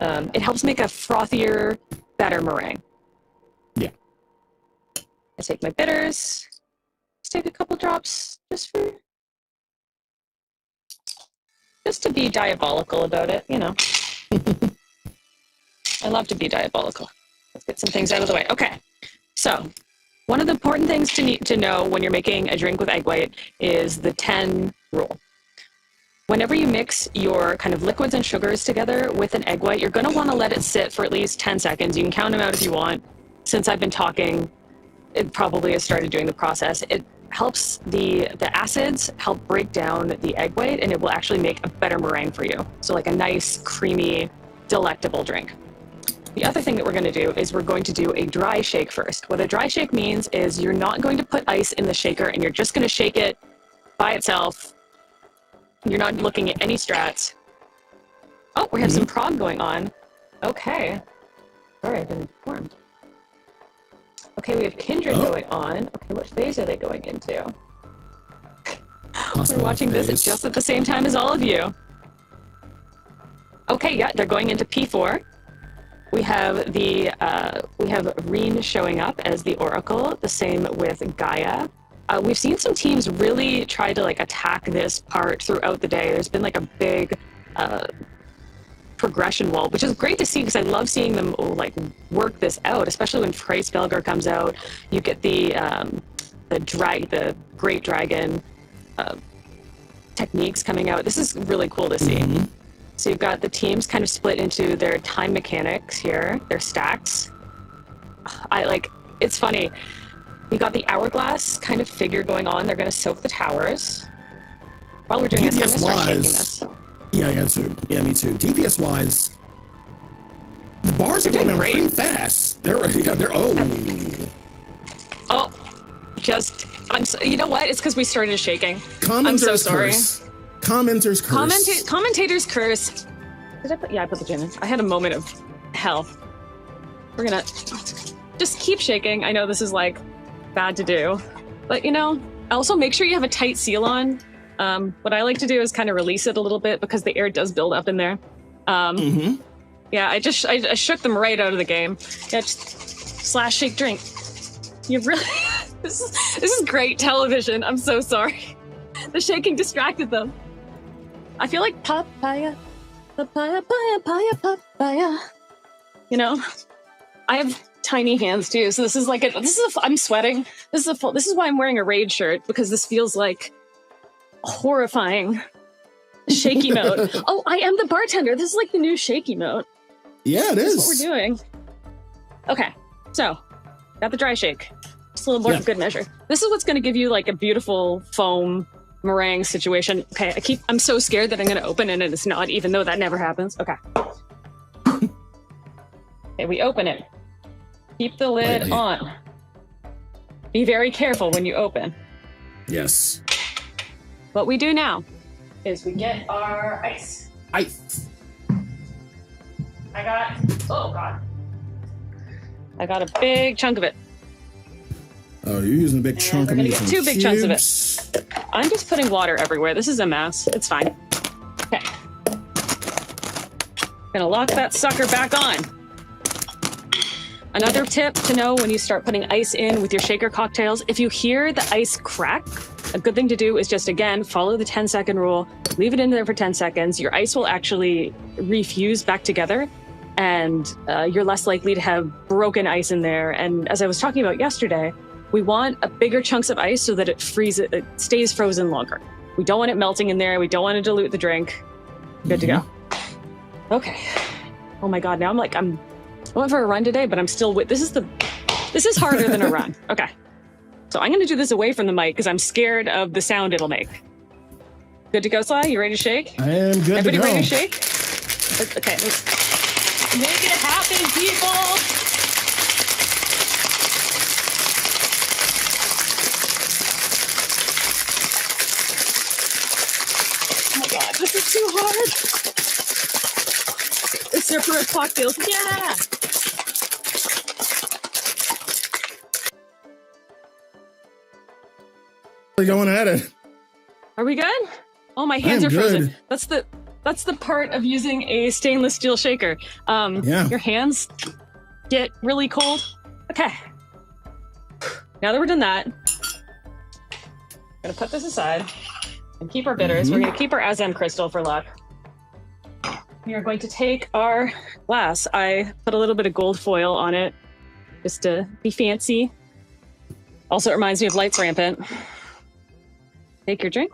It helps make a frothier, better meringue. Yeah. I take my bitters. Just take a couple drops just to be diabolical about it, I love to be diabolical. Let's get some things out of the way. Okay, so one of the important things to know when you're making a drink with egg white is the 10 rule. Whenever you mix your kind of liquids and sugars together with an egg white, you're going to want to let it sit for at least 10 seconds. You can count them out if you want. Since I've been talking, it probably has started doing the process. It helps the acids help break down the egg white, and it will actually make a better meringue for you. So like a nice, creamy, delectable drink. The other thing that we're going to do is we're going to do a dry shake first. What a dry shake means is you're not going to put ice in the shaker, and you're just going to shake it by itself. You're not looking at any strats. Oh, we have some prog going on. Okay. Sorry, I've been informed. Okay, we have Kindred going on. Okay, what phase are they going into? We're watching this just at the same time as all of you. Okay, yeah, they're going into P4. We have Reen showing up as the Oracle. The same with Gaia. We've seen some teams really try to attack this part throughout the day. There's been a big progression wall, which is great to see because I love seeing them work this out, especially when Frey Spelgar comes out. You get the Great Dragon techniques coming out. This is really cool to see. So you've got the teams kind of split into their time mechanics here, their stacks. it's funny. We got the hourglass kind of figure going on. They're going to soak the towers. While we're doing this, I'm going to start shaking this. Yeah, me too. DPS wise, the bars are going down pretty fast. You know what? It's because we started shaking. I'm so sorry. Commenter's curse. Commentator's curse. I put the gin in. I had a moment of hell. We're gonna just keep shaking. I know this is like bad to do, but also make sure you have a tight seal on. What I like to do is kind of release it a little bit because the air does build up in there. Yeah, I shook them right out of the game. Yeah, just / shake drink. You really this is great television. I'm so sorry. The shaking distracted them. I feel like papaya. I have tiny hands too, so this is I'm sweating. This is why I'm wearing a raid shirt, because this feels like horrifying shaky mode. Oh, I am the bartender. This is like the new shaky mode. Yeah, it is. That's what we're doing. Okay, so got the dry shake. Just a little more for good measure. This is what's going to give you like a beautiful foam meringue situation. Okay, I'm so scared that I'm going to open it and it's not, even though that never happens. Okay. Okay, we open it. Keep the lid on. Be very careful when you open. Yes. What we do now is we get our ice. I got a big chunk of it. Oh, you're using a big chunk of it. Get 2 big chunks of it. I'm just putting water everywhere. This is a mess. It's fine. Okay. Gonna lock that sucker back on. Another tip to know when you start putting ice in with your shaker cocktails, if you hear the ice crack, a good thing to do is just, again, follow the 10-second rule, leave it in there for 10 seconds. Your ice will actually refuse back together, and you're less likely to have broken ice in there. And as I was talking about yesterday, we want bigger chunks of ice so that it stays frozen longer. We don't want it melting in there. We don't want to dilute the drink. Good to go. Okay. Oh my God, now I went for a run today, but I'm still this is harder than a run. Okay. So I'm going to do this away from the mic because I'm scared of the sound it'll make. Good to go, Sly? You ready to shake? I am good Everybody to go. Ready to shake? Okay, let's make it happen, people! Oh my God, this is too hard. It's their first cocktails. Yeah! We're going at it. Are we good? Oh, my hands are frozen. That's the part of using a stainless steel shaker. Your hands get really cold. Okay. Now that we're done that, I'm gonna put this aside and keep our bitters. We're gonna keep our Azem crystal for luck. We are going to take our glass. I put a little bit of gold foil on it just to be fancy. Also, it reminds me of Lights Rampant. Take your drink.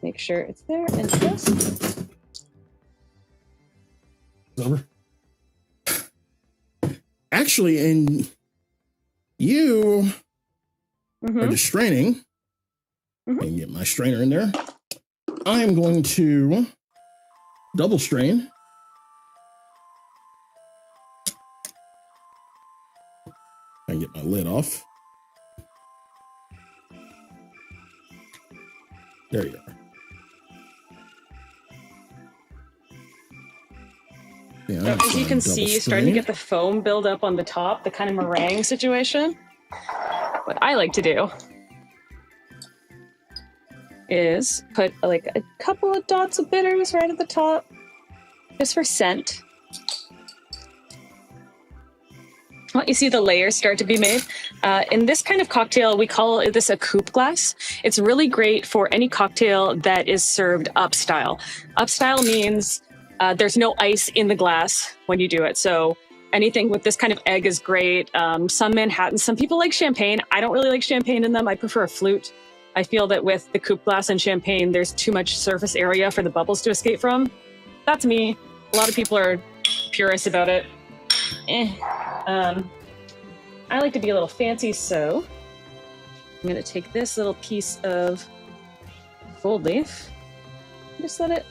Make sure it's there and this. Over. Actually, and you are just straining. And get my strainer in there. I'm going to double strain. And get my lid off. There you are. Yeah, so as you can see, starting to get the foam build up on the top, the kind of meringue situation. What I like to do is put like a couple of dots of bitters right at the top, just for scent. Well, you see the layers start to be made. In this kind of cocktail, we call this a coupe glass. It's really great for any cocktail that is served up style. Up style means there's no ice in the glass when you do it. So anything with this kind of egg is great. Some Manhattans, some people like champagne. I don't really like champagne in them. I prefer a flute. I feel that with the coupe glass and champagne, there's too much surface area for the bubbles to escape from. That's me. A lot of people are purists about it. I like to be a little fancy, so I'm going to take this little piece of gold leaf. Just let it,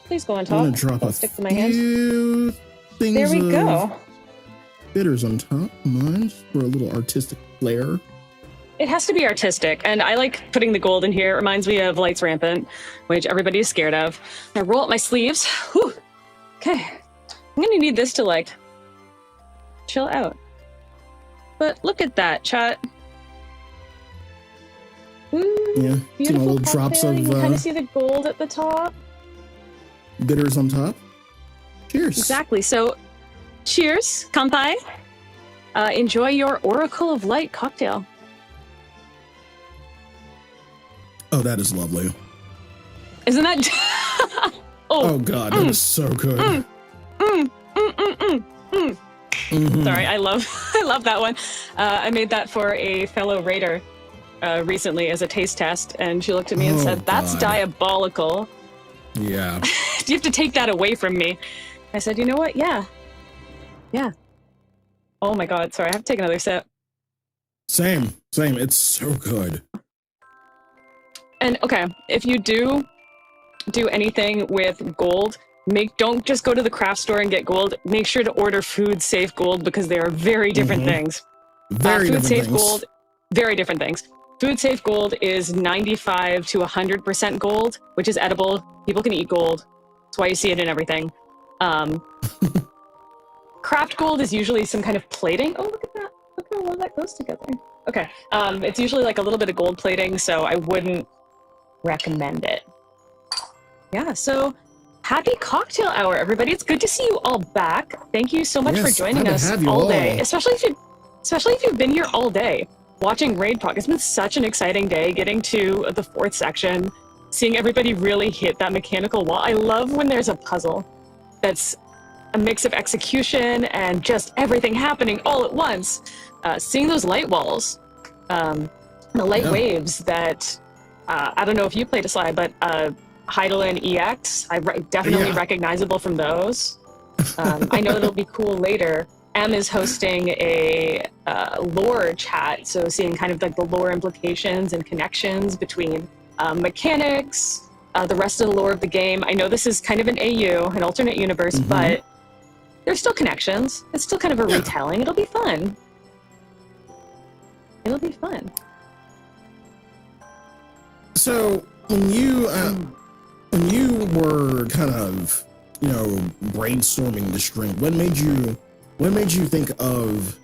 please go on top. I'm gonna drop Don't a stick to my hand. few things There we of go. bitters on top of mine for a little artistic flair. It has to be artistic, and I like putting the gold in here. It reminds me of Lights Rampant, which everybody is scared of. I roll up my sleeves. Whew. Okay. I'm going to need this to, like, chill out. But look at that, chat. Ooh, Yeah, some beautiful little drops cocktail. of You can kind of see the gold at the top. bitters on top. Cheers. Exactly. So, cheers, kanpai. Enjoy your Oracle of Light cocktail. Oh, that is lovely. Isn't that? Oh God, that is so good. Mhm. Sorry, I love that one. I made that for a fellow raider recently as a taste test, and she looked at me and Oh, said, "That's God. diabolical. Yeah. You have to take that away from me." I said, "You know what? Yeah. Oh my God, sorry, I have to take another sip." Same. It's so good. And okay, if you do anything with gold, don't just go to the craft store and get gold. Make sure to order food safe gold, because they are very different things. Very food different safe things. gold, very different things. Food safe gold is 95 to 100% gold, which is edible. People can eat gold. That's why you see it in everything. Craft gold is usually some kind of plating. Oh, look at that. Look how well that goes together. Okay. It's usually like a little bit of gold plating, so I wouldn't recommend it. Yeah, so happy cocktail hour, everybody. It's good to see you all back. Thank you so much for Yes, joining glad to us have you all all. day, especially if you've been here all day watching Raid Prog. It's been such an exciting day getting to the 4th section, seeing everybody really hit that mechanical wall. I love when there's a puzzle that's a mix of execution and just everything happening all at once. Seeing those light walls, the light waves that, I don't know if you played a slide, but Heidelin EX, definitely recognizable from those. I know it'll be cool later. M is hosting a lore chat, so seeing kind of like the lore implications and connections between mechanics, the rest of the lore of the game. I know this is kind of an AU, an alternate universe, but there's still connections. It's still kind of a retelling. It'll be fun. It'll be fun. So when you were kind of, brainstorming this drink, what made you think of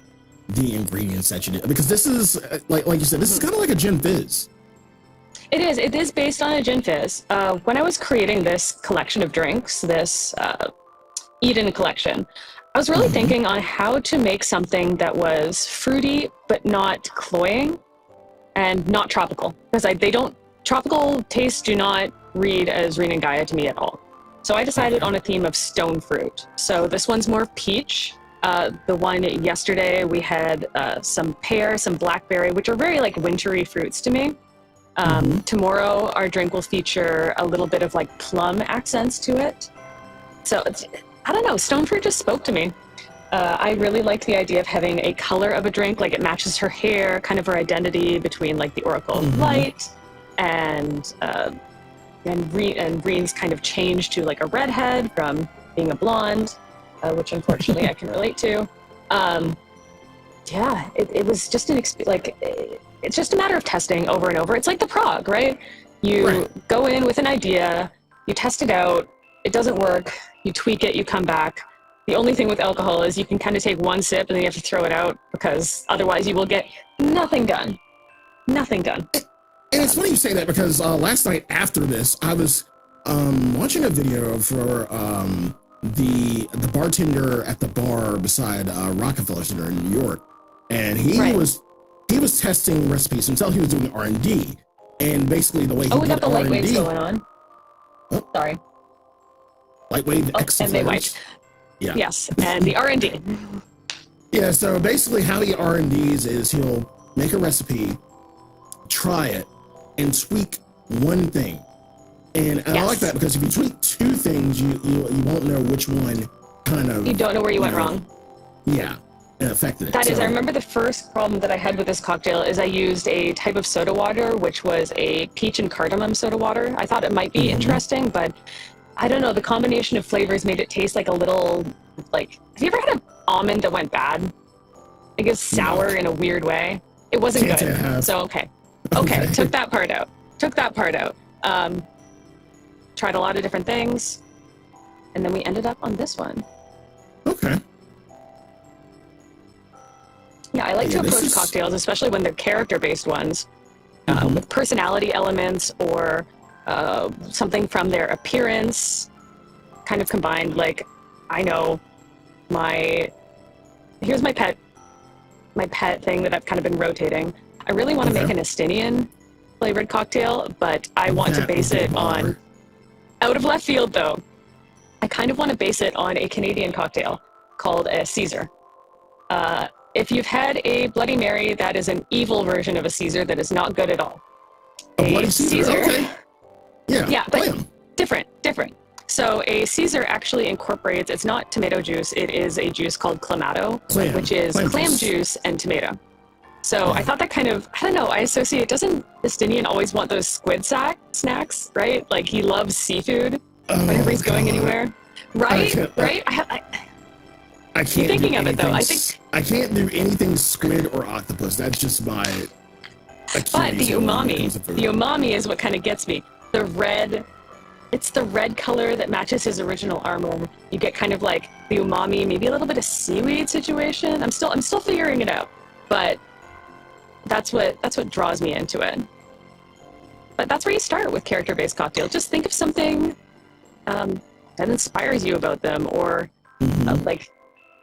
the ingredients that you did? Because this is like you said, this is kind of like a gin fizz. It is. It is based on a gin fizz. When I was creating this collection of drinks, this Eden collection, I was really thinking on how to make something that was fruity but not cloying and not tropical, because tropical tastes do not read as Rin and Gaia to me at all. So I decided on a theme of stone fruit. So this one's more peach. The one yesterday we had some pear, some blackberry, which are very like wintry fruits to me. Tomorrow our drink will feature a little bit of like plum accents to it. So I don't know, stone fruit just spoke to me. I really liked the idea of having a color of a drink, like it matches her hair, kind of her identity between like the Oracle of Light and Reen's kind of change to like a redhead from being a blonde, which unfortunately I can relate to. It was just it's just a matter of testing over and over. It's like the prog, right? You go in with an idea, you test it out, it doesn't work, you tweak it, you come back. The only thing with alcohol is you can kind of take one sip and then you have to throw it out, because otherwise you will get nothing done. Nothing done. And it's funny you say that, because last night after this, I was watching a video for the bartender at the bar beside Rockefeller Center in New York, and he was testing recipes himself. He was doing R&D, and basically the way he we got did the light R&D. waves going on. Oh. Sorry. Light wave And they flavors. might. Yeah. Yes, and the R&D. Yeah, so basically how he R&Ds is he'll make a recipe, try it, and tweak one thing. And I like that, because if you tweak two things, you won't know which one kind of... You don't know where you went wrong. Yeah. and affected it. That is, I remember the first problem that I had with this cocktail is I used a type of soda water, which was a peach and cardamom soda water. I thought it might be interesting, but I don't know. The combination of flavors made it taste like a little, like, have you ever had an almond that went bad? It gets sour in a weird way. It wasn't Can't say I good. have. So, okay, took that part out. Tried a lot of different things, and then we ended up on this one. Okay. Yeah, I like to approach cocktails, especially when they're character-based ones, with personality elements or something from their appearance, kind of combined. Like, I know here's my pet thing that I've kind of been rotating. I really want to make an Estinian flavored cocktail, but I want to base it on, out of left field though, I kind of want to base it on a Canadian cocktail called a Caesar. If you've had a Bloody Mary, that is an evil version of a Caesar that is not good at all. A Bloody Caesar, okay. Yeah, but different. So a Caesar actually incorporates, it's not tomato juice, it is a juice called Clamato, which is clam juice and tomato. So I thought that kind of, I don't know, I associate, doesn't Estinian always want those squid snacks, right? Like he loves seafood whenever he's going anywhere. Right? I can't thinking of it though. I can't do anything squid or octopus. That's just my But the umami is what kind of gets me. It's the red color that matches his original armor. You get kind of like the umami, maybe a little bit of seaweed situation. I'm still figuring it out, but that's what draws me into it. But that's where you start with character-based cocktails. Just think of something that inspires you about them, or like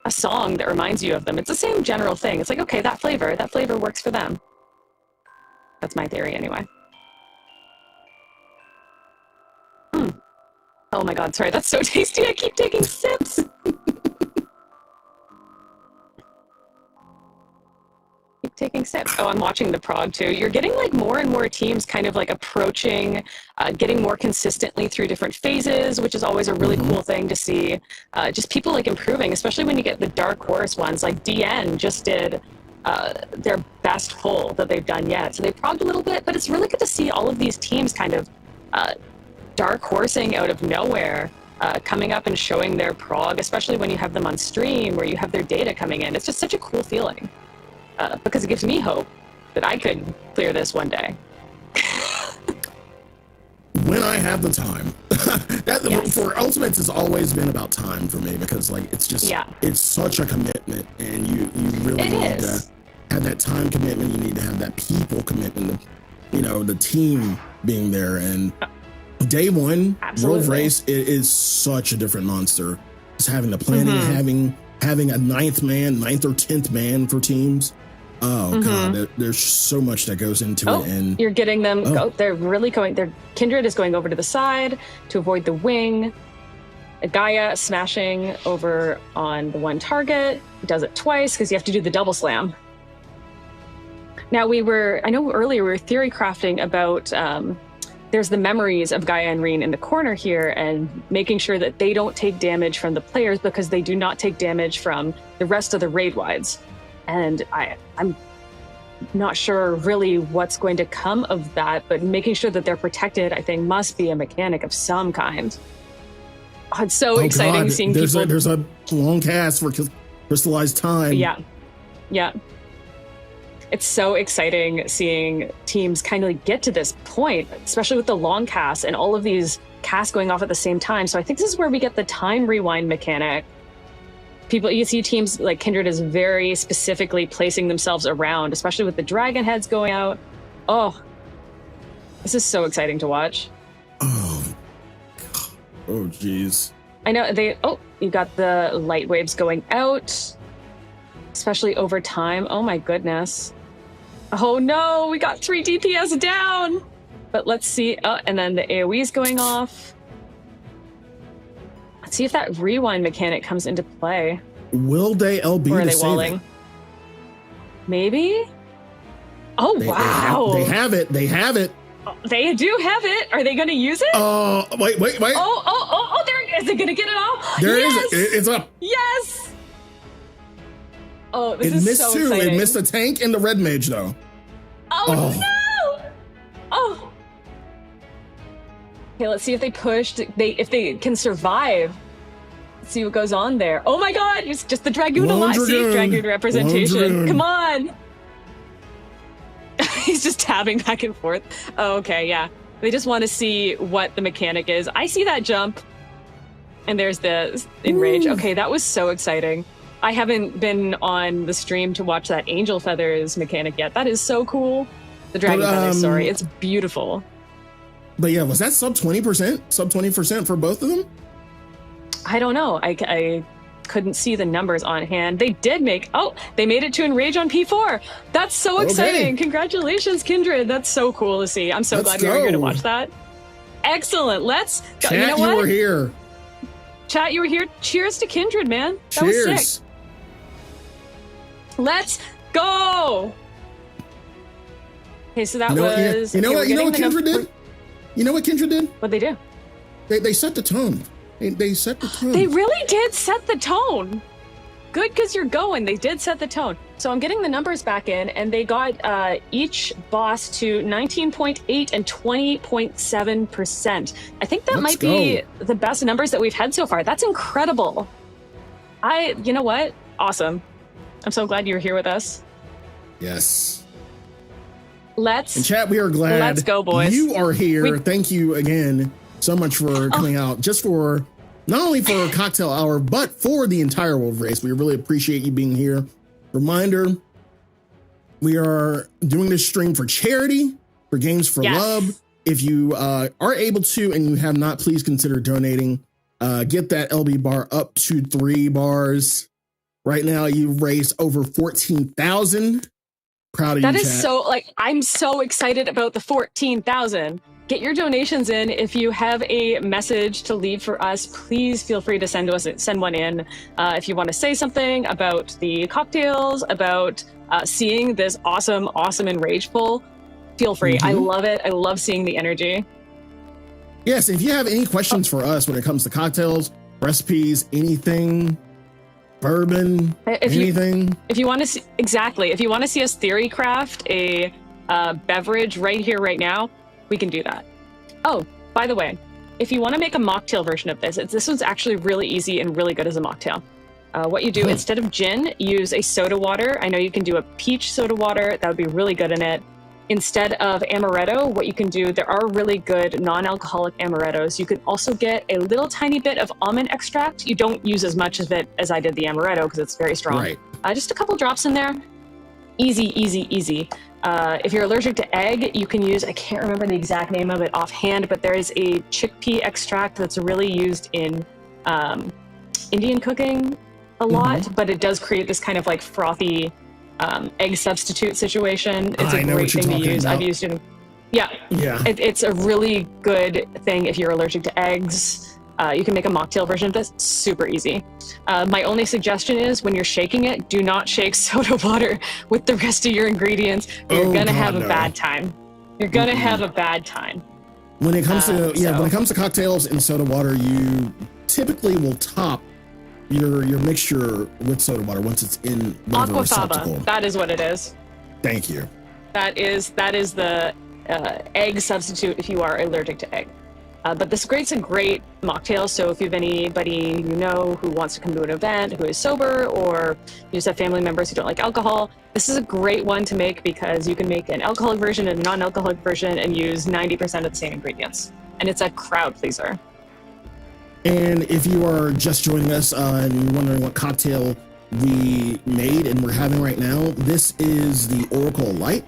a song that reminds you of them. It's the same general thing. It's like, okay, that flavor works for them. That's my theory anyway. Oh my god, sorry, that's so tasty. I keep taking sips. Oh, I'm watching the prog too. You're getting like more and more teams kind of like approaching, getting more consistently through different phases, which is always a really cool thing to see. Just people like improving, especially when you get the dark horse ones. Like DN just did their best pull that they've done yet. So they progged a little bit, but it's really good to see all of these teams kind of dark horsing out of nowhere, coming up and showing their prog, especially when you have them on stream where you have their data coming in. It's just such a cool feeling. Because it gives me hope that I could clear this one day. When I have the time. For Ultimates, it's always been about time for me, because like it's just it's such a commitment, and you really need to have that time commitment. You need to have that people commitment. The team being there, and day one World Race, it is such a different monster. Just having the planning, having a ninth or 10th man for teams. Oh god, there's so much that goes into it, and you're getting them. They're really going. Their Kindred is going over to the side to avoid the wing. Gaia smashing over on the one target. Does it twice because you have to do the double slam. Now I know earlier we were theory crafting about. There's the memories of Gaia and Reen in the corner here, and making sure that they don't take damage from the players, because they do not take damage from the rest of the raid wides. And I'm not sure really what's going to come of that, but making sure that they're protected, I think, must be a mechanic of some kind. Oh, it's so exciting seeing people. There's a long cast for crystallized time. Yeah. It's so exciting seeing teams kind of like get to this point, especially with the long cast and all of these casts going off at the same time. So I think this is where we get the time rewind mechanic. You see teams like Kindred is very specifically placing themselves around, especially with the dragon heads going out. Oh, this is so exciting to watch. Oh, geez. I know you got the light waves going out, especially over time. Oh my goodness. Oh no, we got 3 DPS down. But let's see. And then the AoE is going off. Let's see if that rewind mechanic comes into play. Will they LB or are to they save walling? it? Maybe? Oh, wow. They have it. They have it. They do have it. Are they going to use it? Wait. Oh, there is it going to get it off? There it is. It's up. Yes. Oh, this It is missed so two. exciting. It missed the tank and the red mage, though. Oh, no! Oh. Okay, let's see if they pushed. If they can survive. Let's see what goes on there. Oh my god, it's just the Dragoon Lone alive. See, Dragoon. Dragoon representation. Lone Dragoon. Come on. He's just tabbing back and forth. Oh, okay, yeah. They just want to see what the mechanic is. I see that jump. And there's the enrage. Okay, that was so exciting. I haven't been on the stream to watch that angel feathers mechanic yet. That is so cool. The dragon feathers, sorry. It's beautiful. But yeah, was that sub 20%? Sub 20% for both of them? I don't know. I couldn't see the numbers on hand. They did they made it to enrage on P4. That's so exciting. Okay. Congratulations, Kindred. That's so cool to see. I'm so Let's glad we were here to go. watch that. Excellent. Let's go. Chat, You know what? you were here. Chat, you were here. Cheers to Kindred, man. That was Cheers. sick. Let's go. Okay, so that was. You know okay, what? we're You know what getting the Kindred did? You know what Kindred did? What'd they do? They set the tone. They set the tone. They really did set the tone. Good, because you're going. They did set the tone. So I'm getting the numbers back in, and they got each boss to 19.8 and 20.7%. I think that might be the best numbers that we've had so far. That's incredible. You know what? Awesome. I'm so glad you were here with us. Yes. Let's. In chat, we are glad. Let's go, boys. You are here. Thank you again so much for coming out, just for not only for Cocktail Hour, but for the entire World Race. We really appreciate you being here. Reminder, we are doing this stream for charity, for Games for Love. If you are able to and you have not, please consider donating. Get that LB bar up to 3 bars. Right now, you've raised over 14,000. Proud of you, That is chat. so, I'm so excited about the 14,000. Get your donations in. If you have a message to leave for us, please feel free to send one in. If you want to say something about the cocktails, about seeing this awesome enrage pull, feel free. I love it. I love seeing the energy. Yes, if you have any questions for us when it comes to cocktails, recipes, anything, bourbon, anything. If you want to see, if you want to see us theorycraft a beverage right here, right now, we can do that. Oh, by the way, if you want to make a mocktail version of this one's actually really easy and really good as a mocktail. What you do, instead of gin, use a soda water. I know you can do a peach soda water. That would be really good in it. Instead of amaretto, what you can do, there are really good non-alcoholic amarettos. You can also get a little tiny bit of almond extract. You don't use as much of it as I did the amaretto because it's very strong. Right. Just a couple drops in there. Easy, easy, easy. If you're allergic to egg, you can use, I can't remember the exact name of it offhand, but there is a chickpea extract that's really used in Indian cooking a lot, but it does create this kind of like frothy egg substitute situation. It's a great thing to use. I've used it. Yeah. It's a really good thing if you're allergic to eggs. You can make a mocktail version of this. Super easy. My only suggestion is when you're shaking it, do not shake soda water with the rest of your ingredients. You're gonna have a bad time. You're gonna have a bad time. When it comes to when it comes to cocktails and soda water, you typically will top your mixture with soda water once it's in whatever receptacle. That is what it is. Thank you. That is the egg substitute if you are allergic to egg. But this creates a great mocktail, so if you have anybody you know who wants to come to an event who is sober, or you just have family members who don't like alcohol, this is a great one to make because you can make an alcoholic version and a non-alcoholic version and use 90% of the same ingredients. And it's a crowd pleaser. And if you are just joining us and you're wondering what cocktail we made and we're having right now, this is the Oracle Light,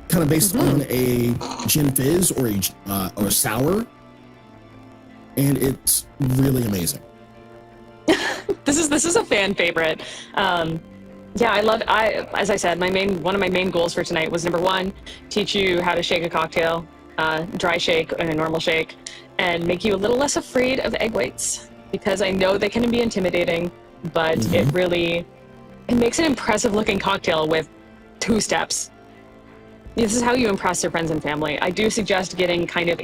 kind of based on a gin fizz or a sour. And it's really amazing. This is a fan favorite. As I said, one of my main goals for tonight was, number one, teach you how to shake a cocktail, dry shake and a normal shake, and make you a little less afraid of egg whites, because I know they can be intimidating, but it makes an impressive looking cocktail with 2 steps. This is how you impress your friends and family. I do suggest getting kind of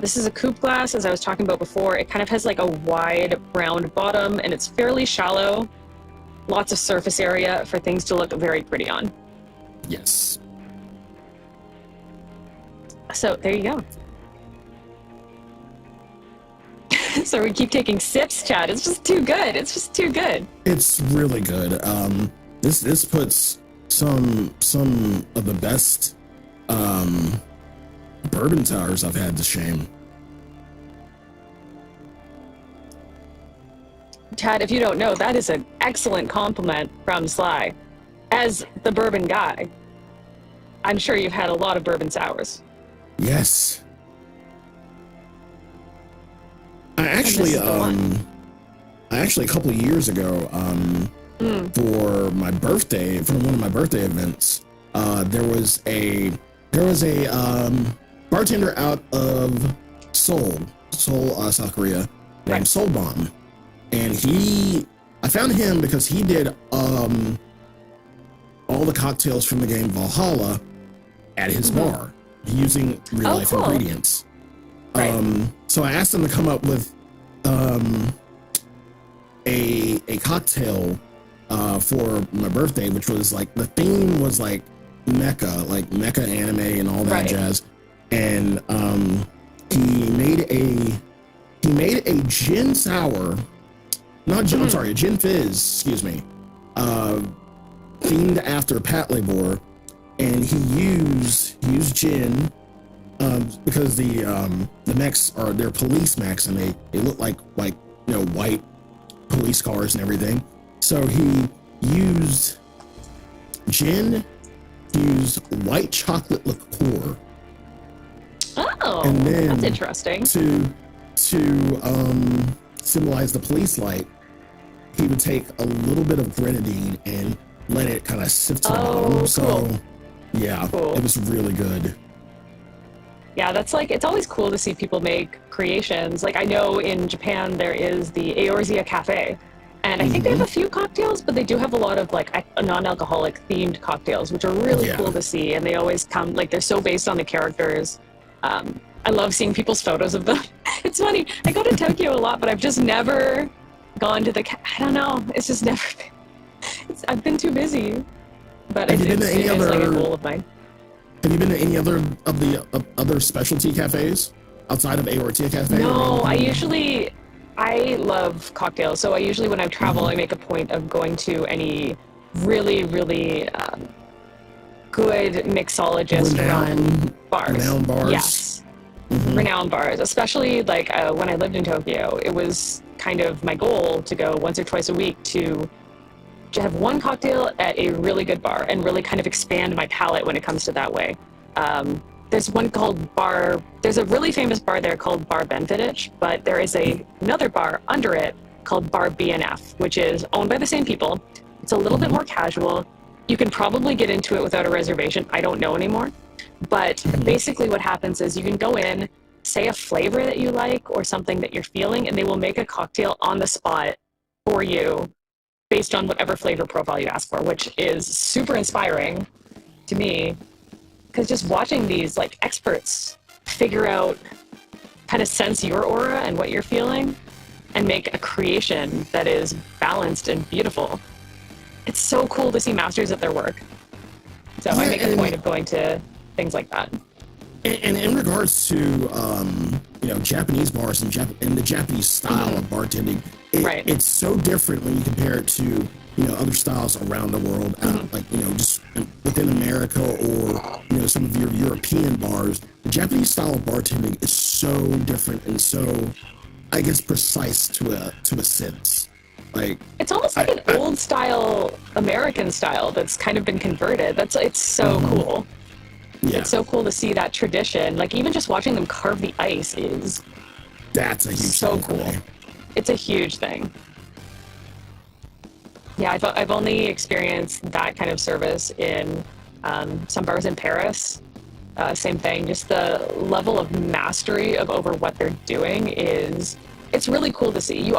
this is a coupe glass, as I was talking about before. It kind of has like a wide round bottom and it's fairly shallow. lots of surface area for things to look very pretty on. Yes. So there you go. So we keep taking sips, Chad. It's just too good. It's just too good. It's really good. This puts some of the best bourbon sours I've had to shame. Chad, if you don't know, that is an excellent compliment from Sly. As the bourbon guy, I'm sure you've had a lot of bourbon sours. Yes. I actually a couple of years ago, for my birthday, for one of my birthday events, there was a bartender out of Seoul, South Korea, named Soul Bomb, and I found him because he did all the cocktails from the game Valhalla at his bar using real life ingredients. So I asked him to come up with a cocktail for my birthday, which was like, the theme was like mecha anime and all that jazz. And he made a gin sour, not gin, I'm sorry, a gin fizz, excuse me, themed after Patlabor, and he used gin. Because the mechs they're police mechs, and they look like white police cars and everything. So he used gin, used white chocolate liqueur. Oh, and then that's interesting. To symbolize the police light, he would take a little bit of grenadine and let it kind of sift to the bottom. So yeah, it was really good. Yeah, that's like, it's always cool to see people make creations. Like, I know in Japan there is the Eorzea Cafe, and I think they have a few cocktails, but they do have a lot of like non-alcoholic themed cocktails, which are really cool to see. And they always come, like, they're so based on the characters. I love seeing people's photos of them. It's funny, I go to Tokyo a lot, but I've just never gone to the, I don't know, it's just never been, I've been too busy. But it's like a goal of mine. Have you been to any other of the other specialty cafes outside of Eorzea Cafe? No, I love cocktails. So I usually, when I travel, I make a point of going to any really, really good mixologist-run bars. Renowned bars? Yes. Renowned bars. Especially like when I lived in Tokyo, it was kind of my goal to go once or twice a week to have one cocktail at a really good bar and really kind of expand my palate when it comes to that way. There's one called there's a really famous bar there called Bar Benfitich, but there is another bar under it called Bar BNF, which is owned by the same people. It's a little bit more casual. You can probably get into it without a reservation. I don't know anymore. But basically what happens is you can go in, say a flavor that you like or something that you're feeling, and they will make a cocktail on the spot for you based on whatever flavor profile you ask for, which is super inspiring to me, because just watching these like experts figure out, kind of sense your aura and what you're feeling and make a creation that is balanced and beautiful. It's so cool to see masters at their work. So I make a point of going to things like that. And in regards to Japanese bars and the Japanese style of bartending, it's so different when you compare it to other styles around the world, like just within America or some of your European bars. The Japanese style of bartending is so different and so, I guess, precise to a sense. Like, it's almost like an old style American style that's kind of been converted. It's so cool. Yeah. It's so cool to see that tradition. Like, even just watching them carve the ice that's a huge so thing cool. It's a huge thing. Yeah, I've only experienced that kind of service in some bars in Paris. Same thing. Just the level of mastery over what they're doing it's really cool to see.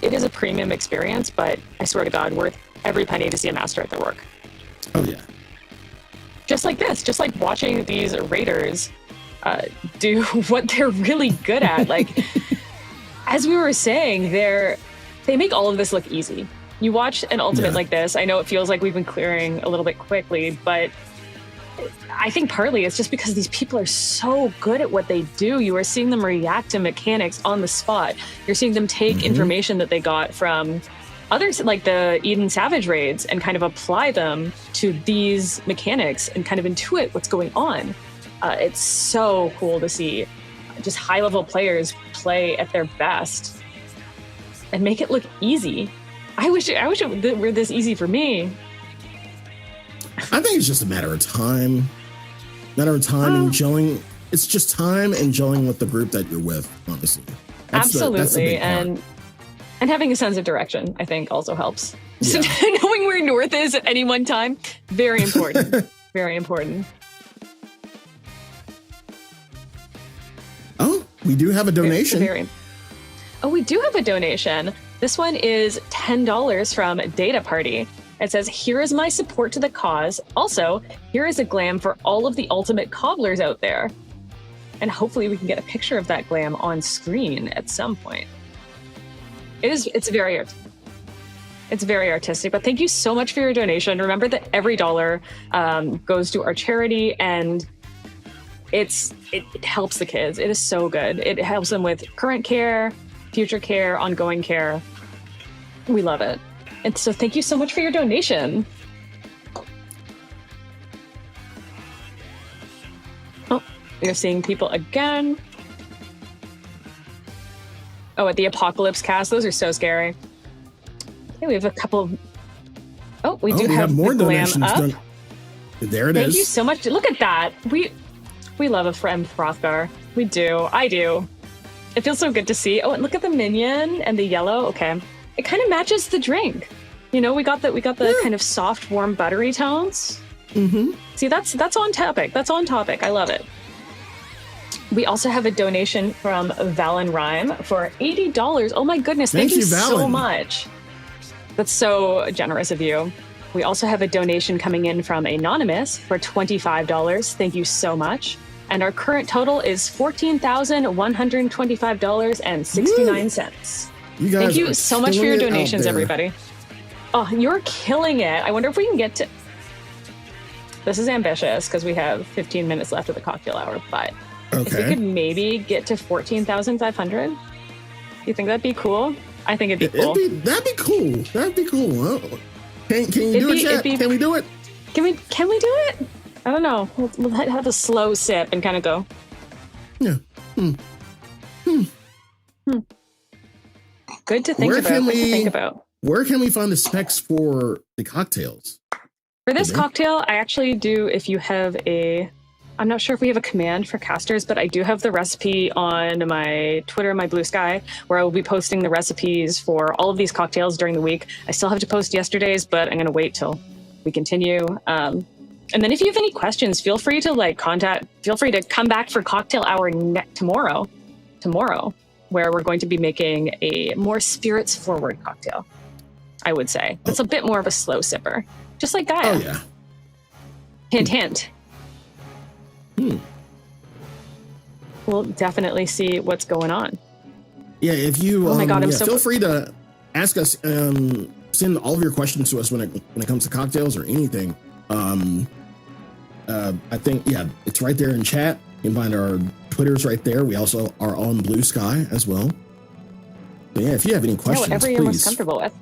It is a premium experience, but I swear to God, worth every penny to see a master at their work. Oh yeah. Just like this, just like watching these raiders do what they're really good at. Like, as we were saying, they make all of this look easy. you watch an ultimate Yeah. like this. I know it feels like we've been clearing a little bit quickly, but I think partly it's just because these people are so good at what they do. You are seeing them react to mechanics on the spot. You're seeing them take information that they got from others, like the Eden Savage raids, and kind of apply them to these mechanics and kind of intuit what's going on. It's so cool to see just high-level players play at their best and make it look easy. I wish it were this easy for me. I think it's just a matter of time. And gelling. It's just time and gelling with the group that you're with, honestly. That's the Absolutely. big part. And having a sense of direction, I think, also helps. Yeah. So knowing where north is at any one time, very important. Very important. Oh, we do have a donation. Oh, we do have a donation. This one is $10 from Data Party. It says, here is my support to the cause. Also, here is a glam for all of the ultimate cobblers out there. And hopefully we can get a picture of that glam on screen at some point. It's very artistic, but thank you so much for your donation. Remember that every dollar goes to our charity, and it helps the kids. It is so good. It helps them with current care, future care, ongoing care. We love it. And so thank you so much for your donation. Oh, you're seeing people again. Oh, at the Apocalypse cast. Those are so scary. Okay, we have a couple. Oh, we have more the glam donations up. done. There it is. Thank you so much. Look at that. We love a friend Frothgar. We do. I do. It feels so good to see. Oh, and look at the minion and the yellow. Okay. It kind of matches the drink. You know, we got the kind of soft, warm, buttery tones. Mm-hmm. See, that's on topic. That's on topic. I love it. We also have a donation from Valen Rhyme for $80. Oh my goodness. Thank you so Valen. much. That's so generous of you. We also have a donation coming in from Anonymous for $25. Thank you so much. And our current total is $14,125.69. Thank you so much for your donations, everybody. Oh, you're killing it. I wonder if we can get to... This is ambitious because we have 15 minutes left of the cocktail hour, but if we could maybe get to 14,500, you think that'd be cool? I think it'd be cool. That'd be cool. That'd be cool. Oh. Can you do it, chat? Can we do it? Can we do it? I don't know. We'll have a slow sip and kind of go. Yeah. Good to think about. Where can we find the specs for the cocktails? For this cocktail, I actually do, if you have I'm not sure if we have a command for casters, but I do have the recipe on my Twitter, my Blue Sky, where I will be posting the recipes for all of these cocktails during the week. I still have to post yesterday's, but I'm going to wait till we continue. And then if you have any questions, feel free to come back for cocktail hour tomorrow, where we're going to be making a more spirits forward cocktail, I would say. It's a bit more of a slow sipper, just like Gaia. Oh, yeah. Hint, hint. We'll definitely see what's going on. Yeah, if you oh my God, feel free to ask us, send all of your questions to us when it comes to cocktails or anything. I think it's right there in chat. You can find our Twitters right there. We also are on Blue Sky as well. But yeah, if you have any questions, whatever you're most comfortable with.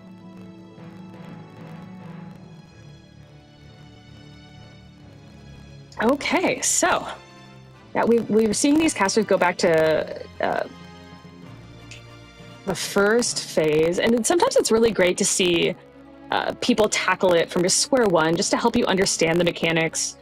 Okay, so we were seeing these casters go back to the first phase, and sometimes it's really great to see people tackle it from just square one, just to help you understand the mechanics.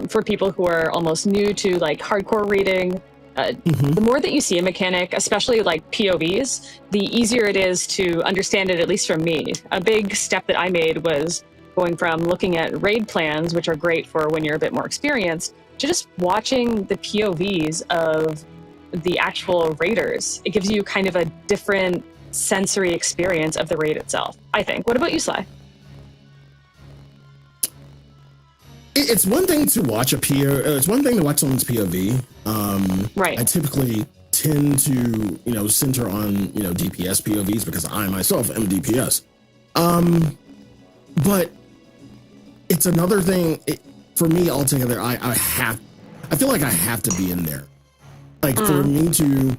For people who are almost new to like hardcore reading, the more that you see a mechanic, especially like POVs, the easier it is to understand it, at least from me. A big step that I made was going from looking at raid plans, which are great for when you're a bit more experienced, to just watching the POVs of the actual raiders. It gives you kind of a different sensory experience of the raid itself, I think. What about you, Sly? It's one thing to watch it's one thing to watch someone's POV. Right. I typically tend to, center on, DPS POVs because I myself am DPS. But it's another thing for me altogether. I feel like I have to be in there. Like for me to,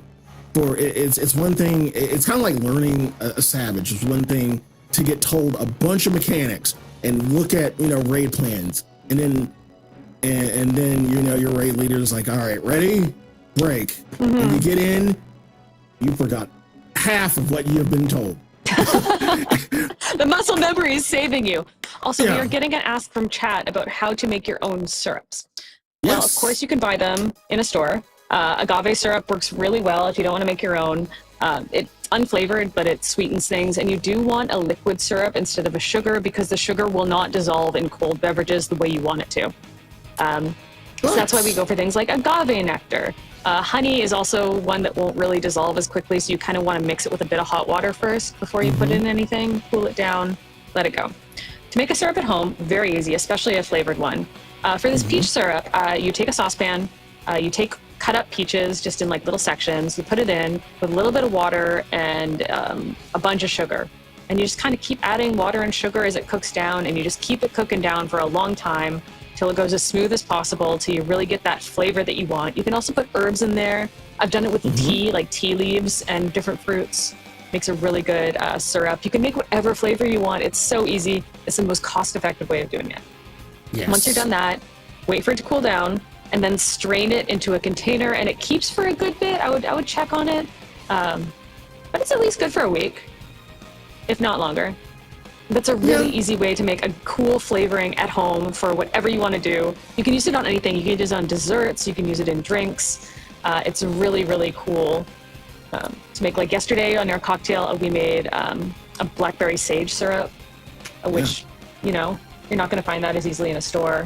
it's one thing. It's kind of like learning a Savage. It's one thing to get told a bunch of mechanics and look at, raid plans, and then your raid leader is like, all right, ready, break. And you get in, you forgot half of what you have been told. The muscle memory is saving you. Also, we are getting an ask from chat about how to make your own syrups. Yes. Well, of course, you can buy them in a store. Agave syrup works really well if you don't want to make your own. It's unflavored, but it sweetens things. And you do want a liquid syrup instead of a sugar, because the sugar will not dissolve in cold beverages the way you want it to. So that's why we go for things like agave nectar. Honey is also one that won't really dissolve as quickly, so you kind of want to mix it with a bit of hot water first before you put in anything, cool it down, let it go. To make a syrup at home, very easy, especially a flavored one. For this peach syrup, you take a saucepan, you take cut up peaches just in like little sections, you put it in with a little bit of water and a bunch of sugar. And you just kind of keep adding water and sugar as it cooks down, and you just keep it cooking down for a long time till it goes as smooth as possible, till you really get that flavor that you want. You can also put herbs in there. I've done it with tea, like tea leaves and different fruits. Makes a really good syrup. You can make whatever flavor you want. It's so easy. It's the most cost-effective way of doing it. Yes. Once you're done that, wait for it to cool down, and then strain it into a container, and it keeps for a good bit. I would check on it. But it's at least good for a week, if not longer. That's a really easy way to make a cool flavoring at home for whatever you want to do. You can use it on anything. You can use it on desserts. You can use it in drinks. It's really, really cool to make. Like yesterday on our cocktail, we made a blackberry sage syrup, which, you're not going to find that as easily in a store.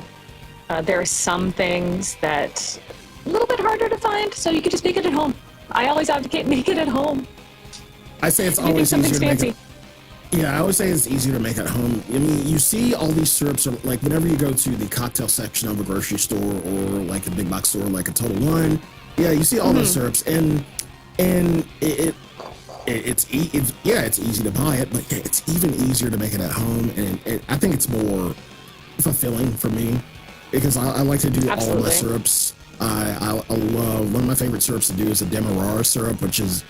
There are some things that a little bit harder to find, so you can just make it at home. I always advocate make it at home. I say it's always easier to fancy. make it. Yeah, I always say it's easier to make at home. I mean, you see all these syrups, like whenever you go to the cocktail section of a grocery store or like a big box store, like a Total Wine. Yeah, you see all those syrups, and it's easy to buy it, but it's even easier to make it at home, and I think it's more fulfilling for me because I like to do all of my syrups. I love, one of my favorite syrups to do is a demerara syrup, which is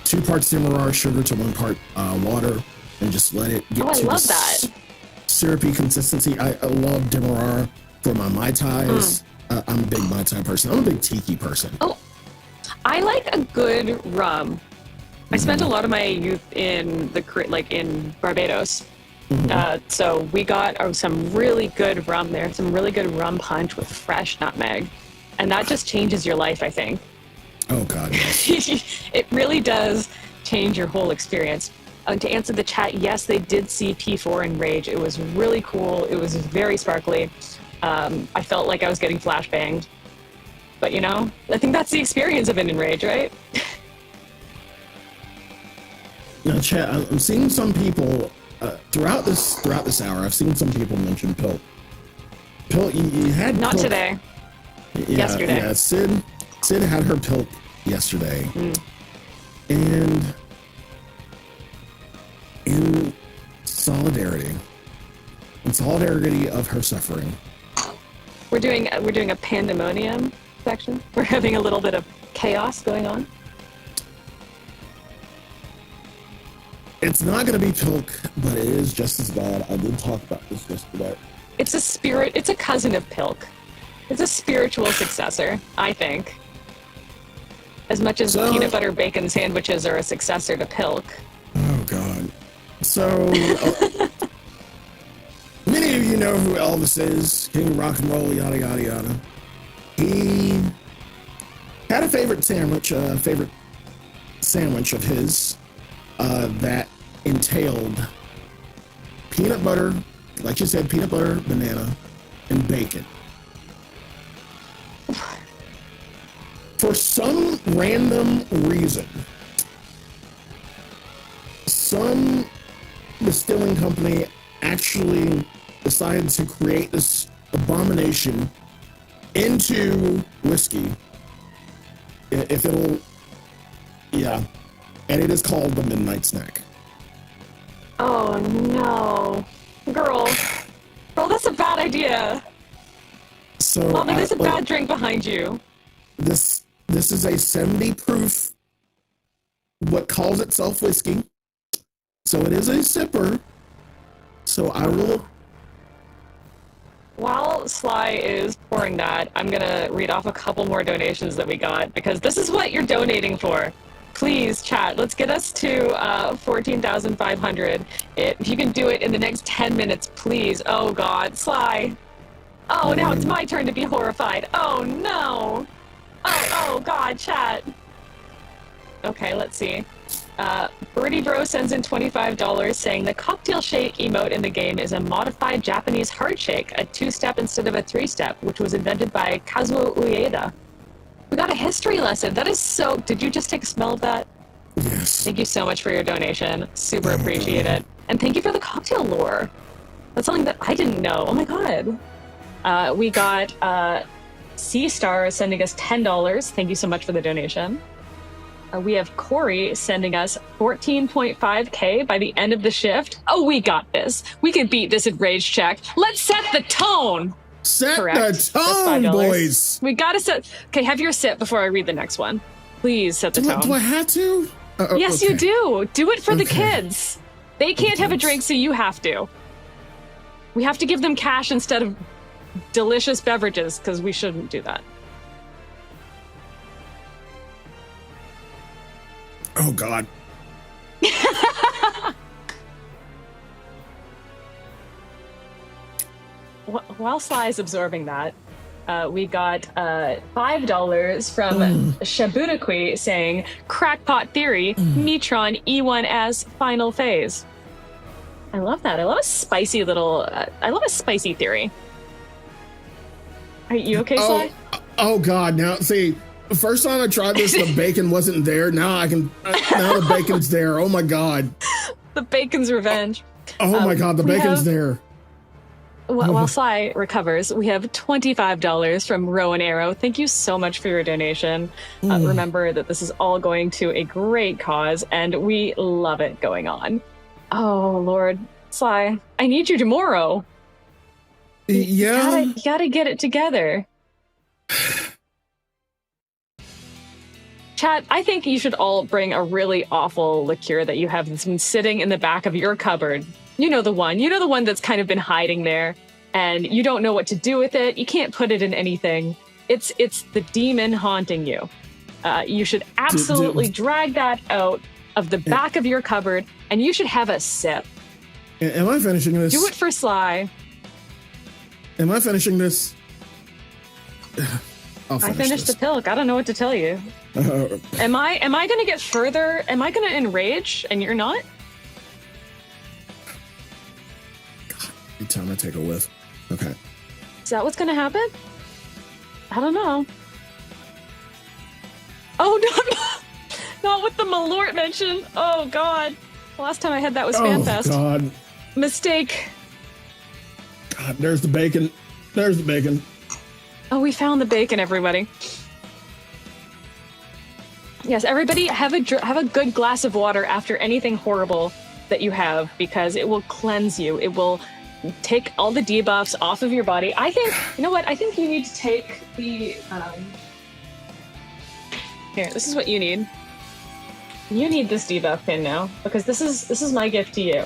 two parts demerara sugar to 1 part water, and just let it get to the syrupy consistency. I love demerara for my Mai Tais. I'm a big Mai Tai person. I'm a big tiki person. Oh, I like a good rum. I spent a lot of my youth in in Barbados. So we got some really good rum there, some really good rum punch with fresh nutmeg. And that just changes your life, I think. Oh, God, yes. It really does change your whole experience. To answer the chat, yes, they did see P4 in Rage. It was really cool. It was very sparkly. I felt like I was getting flashbanged. But, I think that's the experience of it in Rage, right? Now, chat, I'm seeing some people, throughout this hour, I've seen some people mention Pilt. Pilt, you had Not Pilt. today. Yesterday. Yeah, Sid had her Pilt yesterday. And in solidarity of her suffering, We're doing a pandemonium section. We're having a little bit of chaos going on. it's not going to be Pilk, but it is just as bad. I did talk about this yesterday. It's a cousin of Pilk. It's a spiritual successor, I think. As much as peanut butter bacon sandwiches are a successor to Pilk. Oh, God. So, many of you know who Elvis is, King of Rock and Roll, yada, yada, yada. He had a favorite sandwich of his that entailed peanut butter, like you said, peanut butter, banana, and bacon. For some random reason, some distilling company actually decided to create this abomination into whiskey. And it is called the Midnight Snack. Oh no, girl, that's a bad idea. So Mommy, there's a bad drink behind you. This is a 70 proof, what calls itself whiskey. So it is a sipper. So I will. While Sly is pouring that, I'm gonna read off a couple more donations that we got, because this is what you're donating for. Please, chat, let's get us to 14,500. If you can do it in the next 10 minutes, please. Oh God, Sly. Oh, now it's my turn to be horrified. Oh no. Oh God, chat. Okay, let's see. Birdie Bro sends in $25 saying the cocktail shake emote in the game is a modified Japanese heart shake, a 2-step instead of a 3-step, which was invented by Kazuo Ueda. We got a history lesson. That is so... Did you just take a smell of that? Yes. Thank you so much for your donation. Super appreciate it. And thank you for the cocktail lore. That's something that I didn't know. Oh my God. We got Sea Star sending us $10. Thank you so much for the donation. We have Corey sending us 14.5K by the end of the shift. Oh, we got this. We can beat this in Rage Check. Let's set the tone. Set Correct. the tone, boys. We gotta set. Okay, have your sip before I read the next one. Please set the tone. Do I have to? Yes, okay. you do. Do it for the kids. They can't have a drink, so you have to. We have to give them cash instead of delicious beverages, because we shouldn't do that. Oh, God. While Sly is absorbing that, we got $5 from Shabudakui saying, Crackpot Theory, Metron E1S Final Phase. I love that. I love a spicy little... I love a spicy theory. Are you okay, Sly? Oh, God. Now, see... The first time I tried this, the bacon wasn't there. Now I can. Now the bacon's there. Oh my God. The bacon's revenge. Oh my God, the bacon's there. While Sly recovers, we have $25 from Row and Arrow. Thank you so much for your donation. Remember that this is all going to a great cause, and we love it going on. Oh Lord, Sly, I need you tomorrow. Yeah. You gotta get it together. Chat, I think you should all bring a really awful liqueur that you have that's been sitting in the back of your cupboard. You know the one that's kind of been hiding there, and you don't know what to do with it. You can't put it in anything. It's the demon haunting you. You should absolutely drag that out of the back of your cupboard, and you should have a sip. Am I finishing this? Do it for Sly. Am I finishing this? I finished the pilk. I don't know what to tell you. Am I going to get further? Am I going to enrage and you're not? God, every time I take a whiff. Okay. Is that what's going to happen? I don't know. Oh, not with the Malort mention. Oh, God. The last time I had that was FanFest. Oh, God. Mistake. God, there's the bacon. There's the bacon. Oh, we found the bacon, everybody. Yes, everybody have a good glass of water after anything horrible that you have, because it will cleanse you. It will take all the debuffs off of your body. I think, you know what? I think you need to take the... Here, this is what you need. You need this debuff pin now, because this is my gift to you.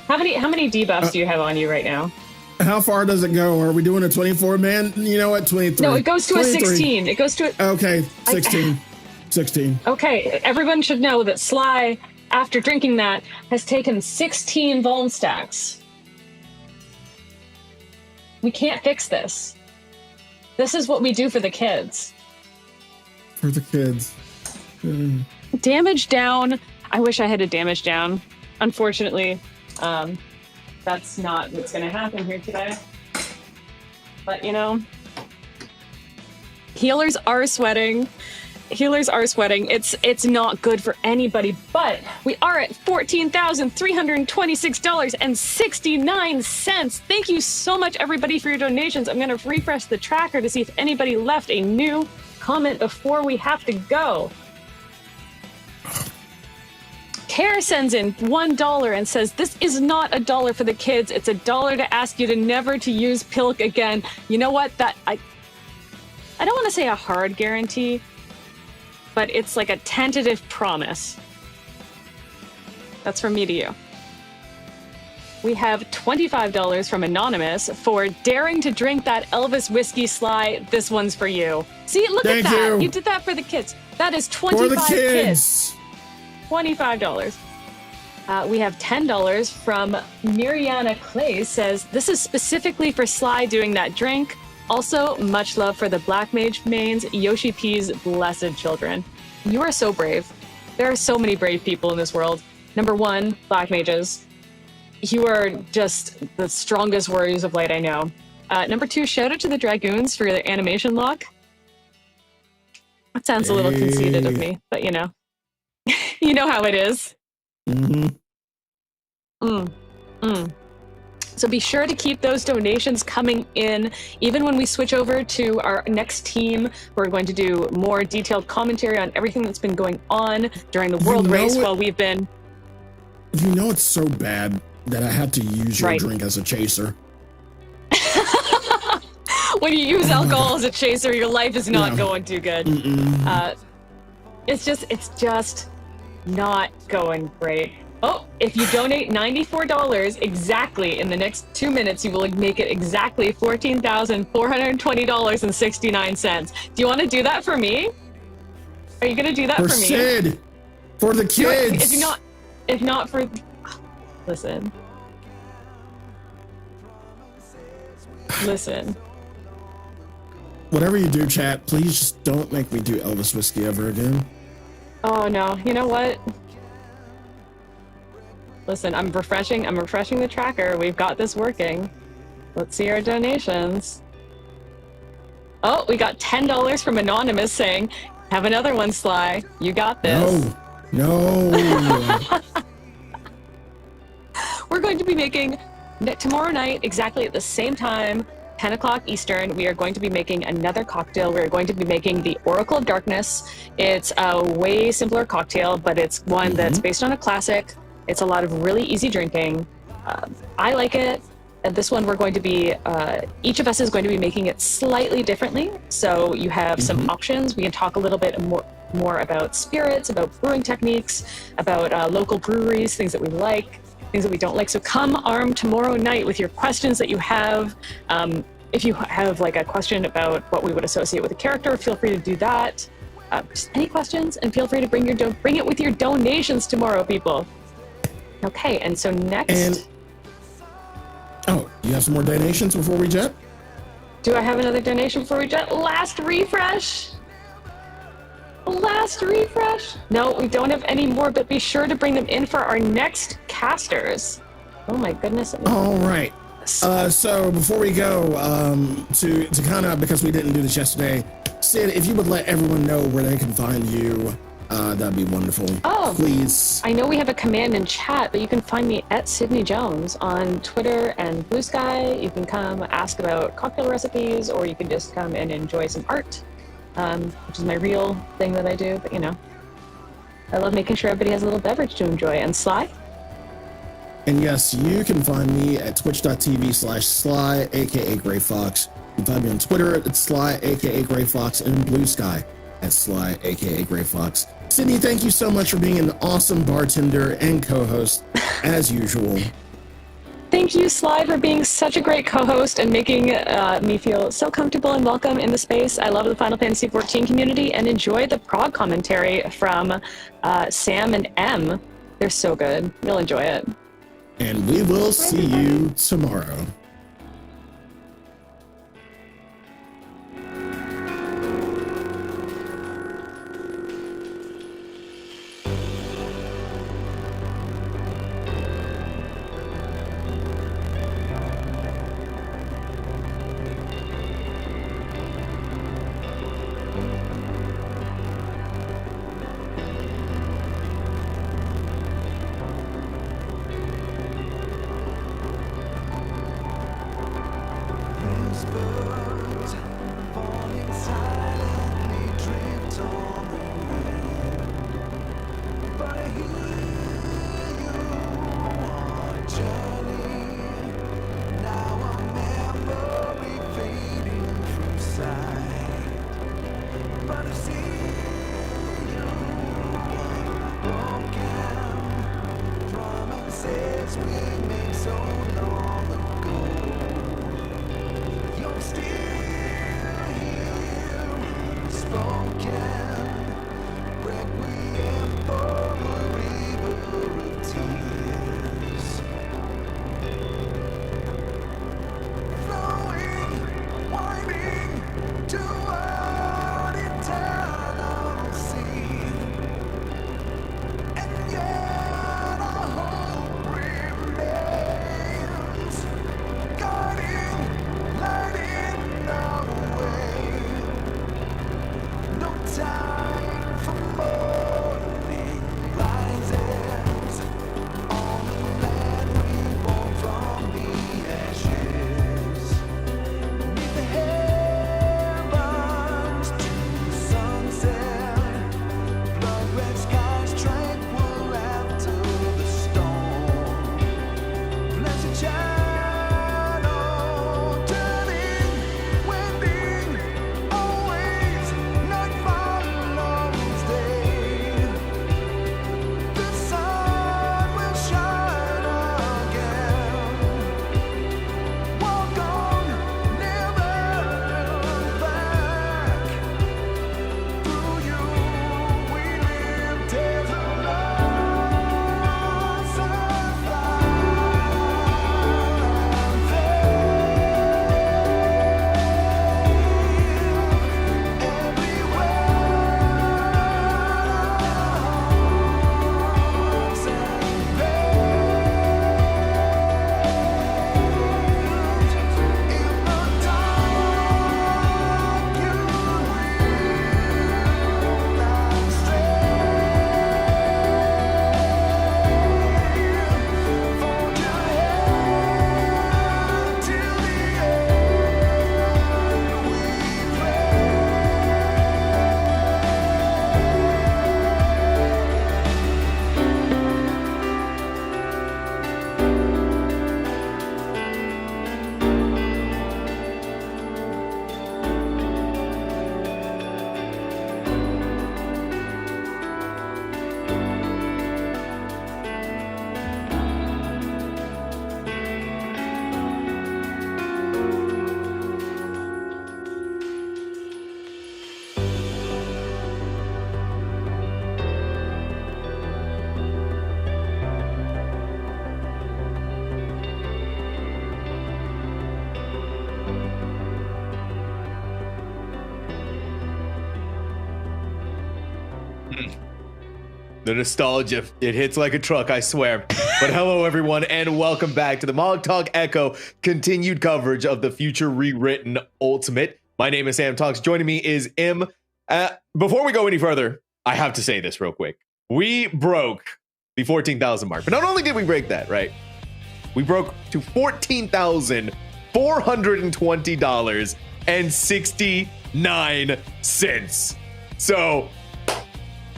How many debuffs do you have on you right now? How far does it go? Are we doing a 24-man? You know what? 23. No, it goes to 23. A 16. It goes to a... Okay, 16. 16. Okay, everyone should know that Sly, after drinking that, has taken 16 Vuln stacks. We can't fix this. This is what we do for the kids. For the kids. Damage down. I wish I had a damage down. Unfortunately, that's not what's going to happen here today. But, you know, healers are sweating. Healers are sweating. It's not good for anybody, but we are at $14,326.69. Thank you so much, everybody, for your donations. I'm going to refresh the tracker to see if anybody left a new comment before we have to go. Pear sends in $1 and says, this is not $1 for the kids. It's $1 to ask you to never to use Pilk again. You know what? I don't want to say a hard guarantee, but it's like a tentative promise. That's from me to you. We have $25 from Anonymous for daring to drink that Elvis whiskey, Sly. This one's for you. See, look at that. You did that for the kids. That is 25 for the kids. $25. We have $10 from Miriana Clay says, this is specifically for Sly doing that drink. Also, much love for the Black Mage mains, Yoshi P's blessed children. You are so brave. There are so many brave people in this world. Number one, Black Mages. You are just the strongest warriors of light I know. Number two, shout out to the Dragoons for their animation lock. That sounds a little conceited of me, but you know. You know how it is. So be sure to keep those donations coming in. Even when we switch over to our next team, we're going to do more detailed commentary on everything that's been going on during the world race while we've been... You know it's so bad that I had to use your drink as a chaser. When you use alcohol as a chaser, your life is not going too good. It's just not going great. Oh, if you donate $94 exactly in the next 2 minutes, you will make it exactly $14,420.69. Do you want to do that for me? Are you going to do that for me? Sid, for the kids. If not for, listen. Whatever you do, chat, please just don't make me do Elvis whiskey ever again. Oh no, you know what? Listen, I'm refreshing the tracker. We've got this working. Let's see our donations. Oh, we got $10 from Anonymous saying, have another one, Sly. You got this. No. We're going to be making, tomorrow night, exactly at the same time, 10 o'clock Eastern, we are going to be making another cocktail. We're going to be making the Oracle of Darkness. It's a way simpler cocktail, but it's one that's based on a classic. It's a lot of really easy drinking. I like it. And this one we're going to be, each of us is going to be making it slightly differently. So you have some options. We can talk a little bit more about spirits, about brewing techniques, about local breweries, things that we like, things that we don't like. So come armed tomorrow night with your questions that you have. If you have like a question about what we would associate with a character, feel free to do that. Just any questions, and feel free to bring it with your donations tomorrow, people. Okay, and so next... Oh, you have some more donations before we jet? Do I have another donation before we jet? Last refresh? No, we don't have any more, but be sure to bring them in for our next casters. Oh my goodness. All right. So before we go, to kind of, because we didn't do this yesterday, Sid, if you would let everyone know where they can find you, that'd be wonderful. Oh, please. I know we have a command in chat, but you can find me at Sydney Jones on Twitter and Blue Sky. You can come ask about cocktail recipes, or you can just come and enjoy some art, which is my real thing that I do. But you know, I love making sure everybody has a little beverage to enjoy. And Sly? And yes, you can find me at twitch.tv/Sly, aka Gray Fox. You can find me on Twitter at Sly, aka Gray Fox, and Blue Sky at Sly, aka Gray Fox. Sydney, thank you so much for being an awesome bartender and co-host, as usual. Thank you, Sly, for being such a great co-host and making me feel so comfortable and welcome in the space. I love the Final Fantasy XIV community and enjoy the prog commentary from Sam and M. They're so good. You'll enjoy it. And we will see you tomorrow. The nostalgia, it hits like a truck, I swear. But hello, everyone, and welcome back to the Mogtalk Echo continued coverage of the future Rewritten Ultimate. My name is Sam Talks. Joining me is M. Before we go any further, I have to say this real quick. We broke the 14,000 mark. But not only did we break that, right? We broke to $14,420.69. So,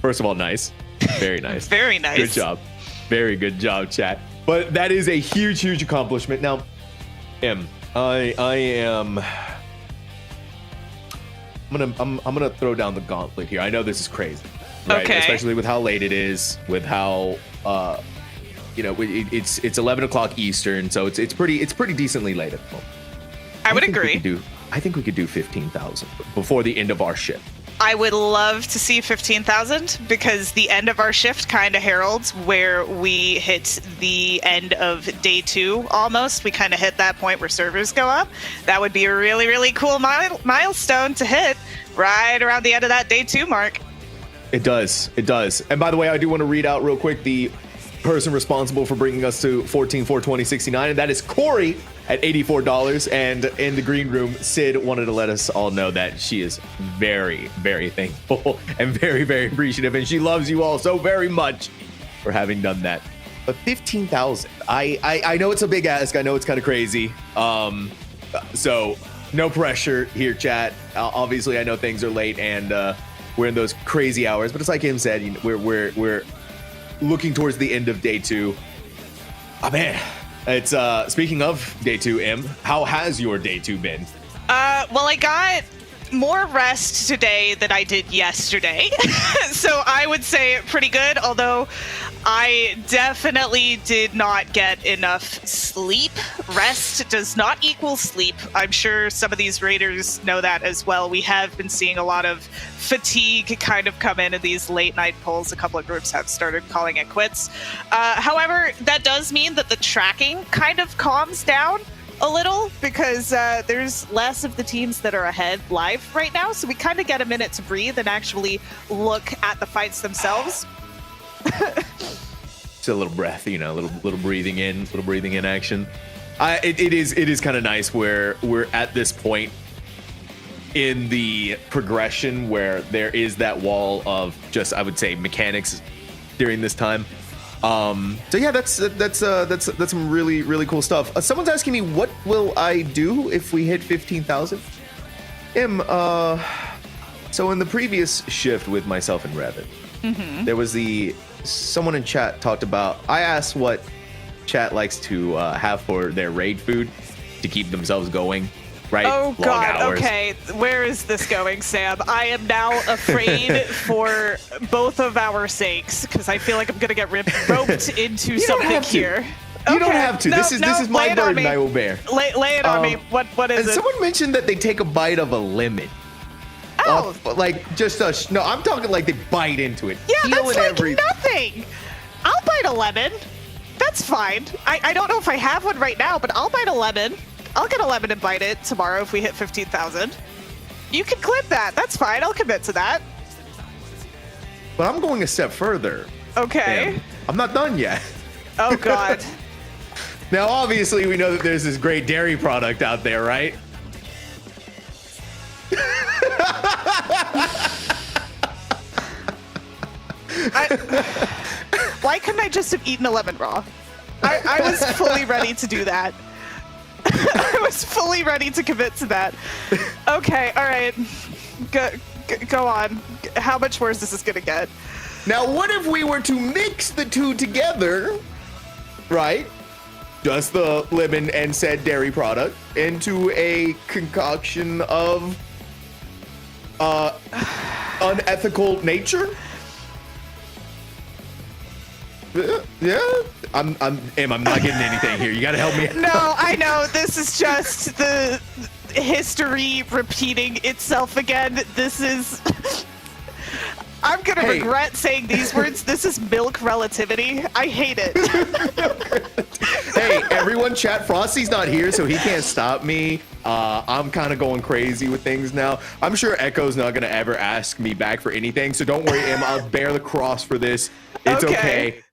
first of all, nice. Very nice. Very nice. Good job. Very good job, chat. But that is a huge, huge accomplishment. Now, I'm gonna throw down the gauntlet here. I know this is crazy, right? Okay. Especially with how late it is, with how it's 11 o'clock Eastern, so it's pretty decently late at the moment. I would agree. I think we could do 15,000 before the end of our shift. I would love to see 15,000 because the end of our shift kind of heralds where we hit the end of day 2 almost. We kind of hit that point where servers go up. That would be a really, really cool milestone to hit right around the end of that day 2 mark. It does. It does. And by the way, I do want to read out real quick the person responsible for bringing us to 14,420.69, and that is Corey at $84. And in the green room, Sid wanted to let us all know that she is very, very thankful and very, very appreciative, and she loves you all so very much for having done that. But 15,000, I know it's a big ask. I know it's kind of crazy. So no pressure here, chat. Obviously, I know things are late and we're in those crazy hours, but it's like him said, you know, we're looking towards the end of day 2. Oh man, it's speaking of day 2, M, how has your day 2 been? Well, I got more rest today than I did yesterday. So I would say pretty good, although I definitely did not get enough sleep. Rest does not equal sleep. I'm sure some of these raiders know that as well. We have been seeing a lot of fatigue kind of come in these late night polls. A couple of groups have started calling it quits. However, that does mean that the tracking kind of calms down a little, because there's less of the teams that are ahead live right now, so we kind of get a minute to breathe and actually look at the fights themselves. Just a little breath, you know, little breathing in action. It is kind of nice where we're at this point in the progression where there is that wall of just, I would say, mechanics during this time. So yeah, that's some really cool stuff. Someone's asking me, what will I do if we hit 15,000? So in the previous shift with myself and Rewritten, there was someone in chat talked about, I asked what chat likes to have for their raid food to keep themselves going. Right? Oh God! Hours. Okay, where is this going, Sam? I am now afraid for both of our sakes, because I feel like I'm gonna get roped into something here. You don't have to. This is my burden I will bear. Lay it on me. What is it? Someone mentioned that they take a bite of a lemon. Oh, like just no. I'm talking like they bite into it. Yeah, that's like nothing. I'll bite a lemon. That's fine. I don't know if I have one right now, but I'll bite a lemon. I'll get a lemon and bite it tomorrow if we hit 15,000. You can clip that. That's fine. I'll commit to that. But I'm going a step further. Okay. Damn. I'm not done yet. Oh, God. Now, obviously, we know that there's this great dairy product out there, right? Why couldn't I just have eaten a lemon raw? I was fully ready to do that. I was fully ready to commit to that. Okay, all right. Go on. How much worse is this gonna get? Now, what if we were to mix the two together, right? Just the lemon and said dairy product into a concoction of unethical nature? Yeah, I'm not getting anything here. You gotta help me out. No, I know. This is just the history repeating itself again. This is... I'm gonna regret saying these words. This is milk relativity. I hate it. Hey, everyone, chat. Frosty's not here, so he can't stop me. I'm kind of going crazy with things now. I'm sure Echo's not gonna ever ask me back for anything, so don't worry, Em. I'll bear the cross for this. It's okay.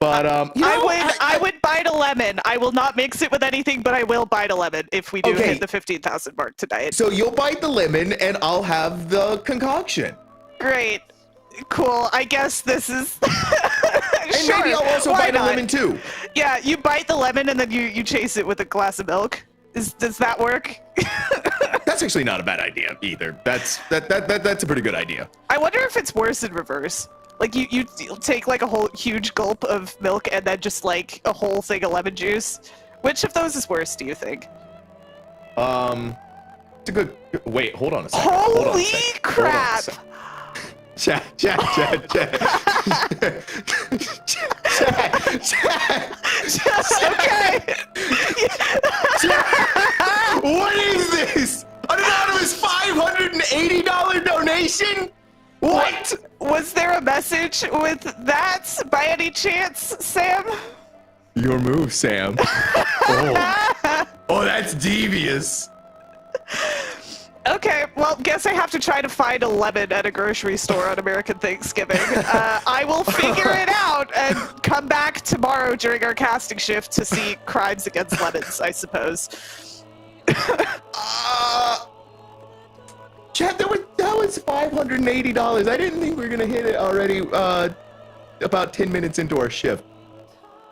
But I would bite a lemon. I will not mix it with anything, but I will bite a lemon if we do hit the 15,000 mark tonight. So you'll bite the lemon, and I'll have the concoction. Great. Cool. I guess this is... And sure. Maybe I'll also bite a lemon too. Yeah, you bite the lemon and then you chase it with a glass of milk. Does that work? That's actually not a bad idea either. That's a pretty good idea. I wonder if it's worse in reverse. Like you take like a whole huge gulp of milk and then just like a whole thing of lemon juice. Which of those is worse, do you think? It's a good... Wait, hold on a second. Holy crap! Chat. Okay. What is this? An anonymous $580 donation? What? Was there a message with that by any chance, Sam? Your move, Sam. Oh, that's devious. Okay, well, guess I have to try to find a lemon at a grocery store on American Thanksgiving. I will figure it out and come back tomorrow during our casting shift to see crimes against lemons, I suppose. Chad, that was $580. I didn't think we were gonna hit it already. About 10 minutes into our shift.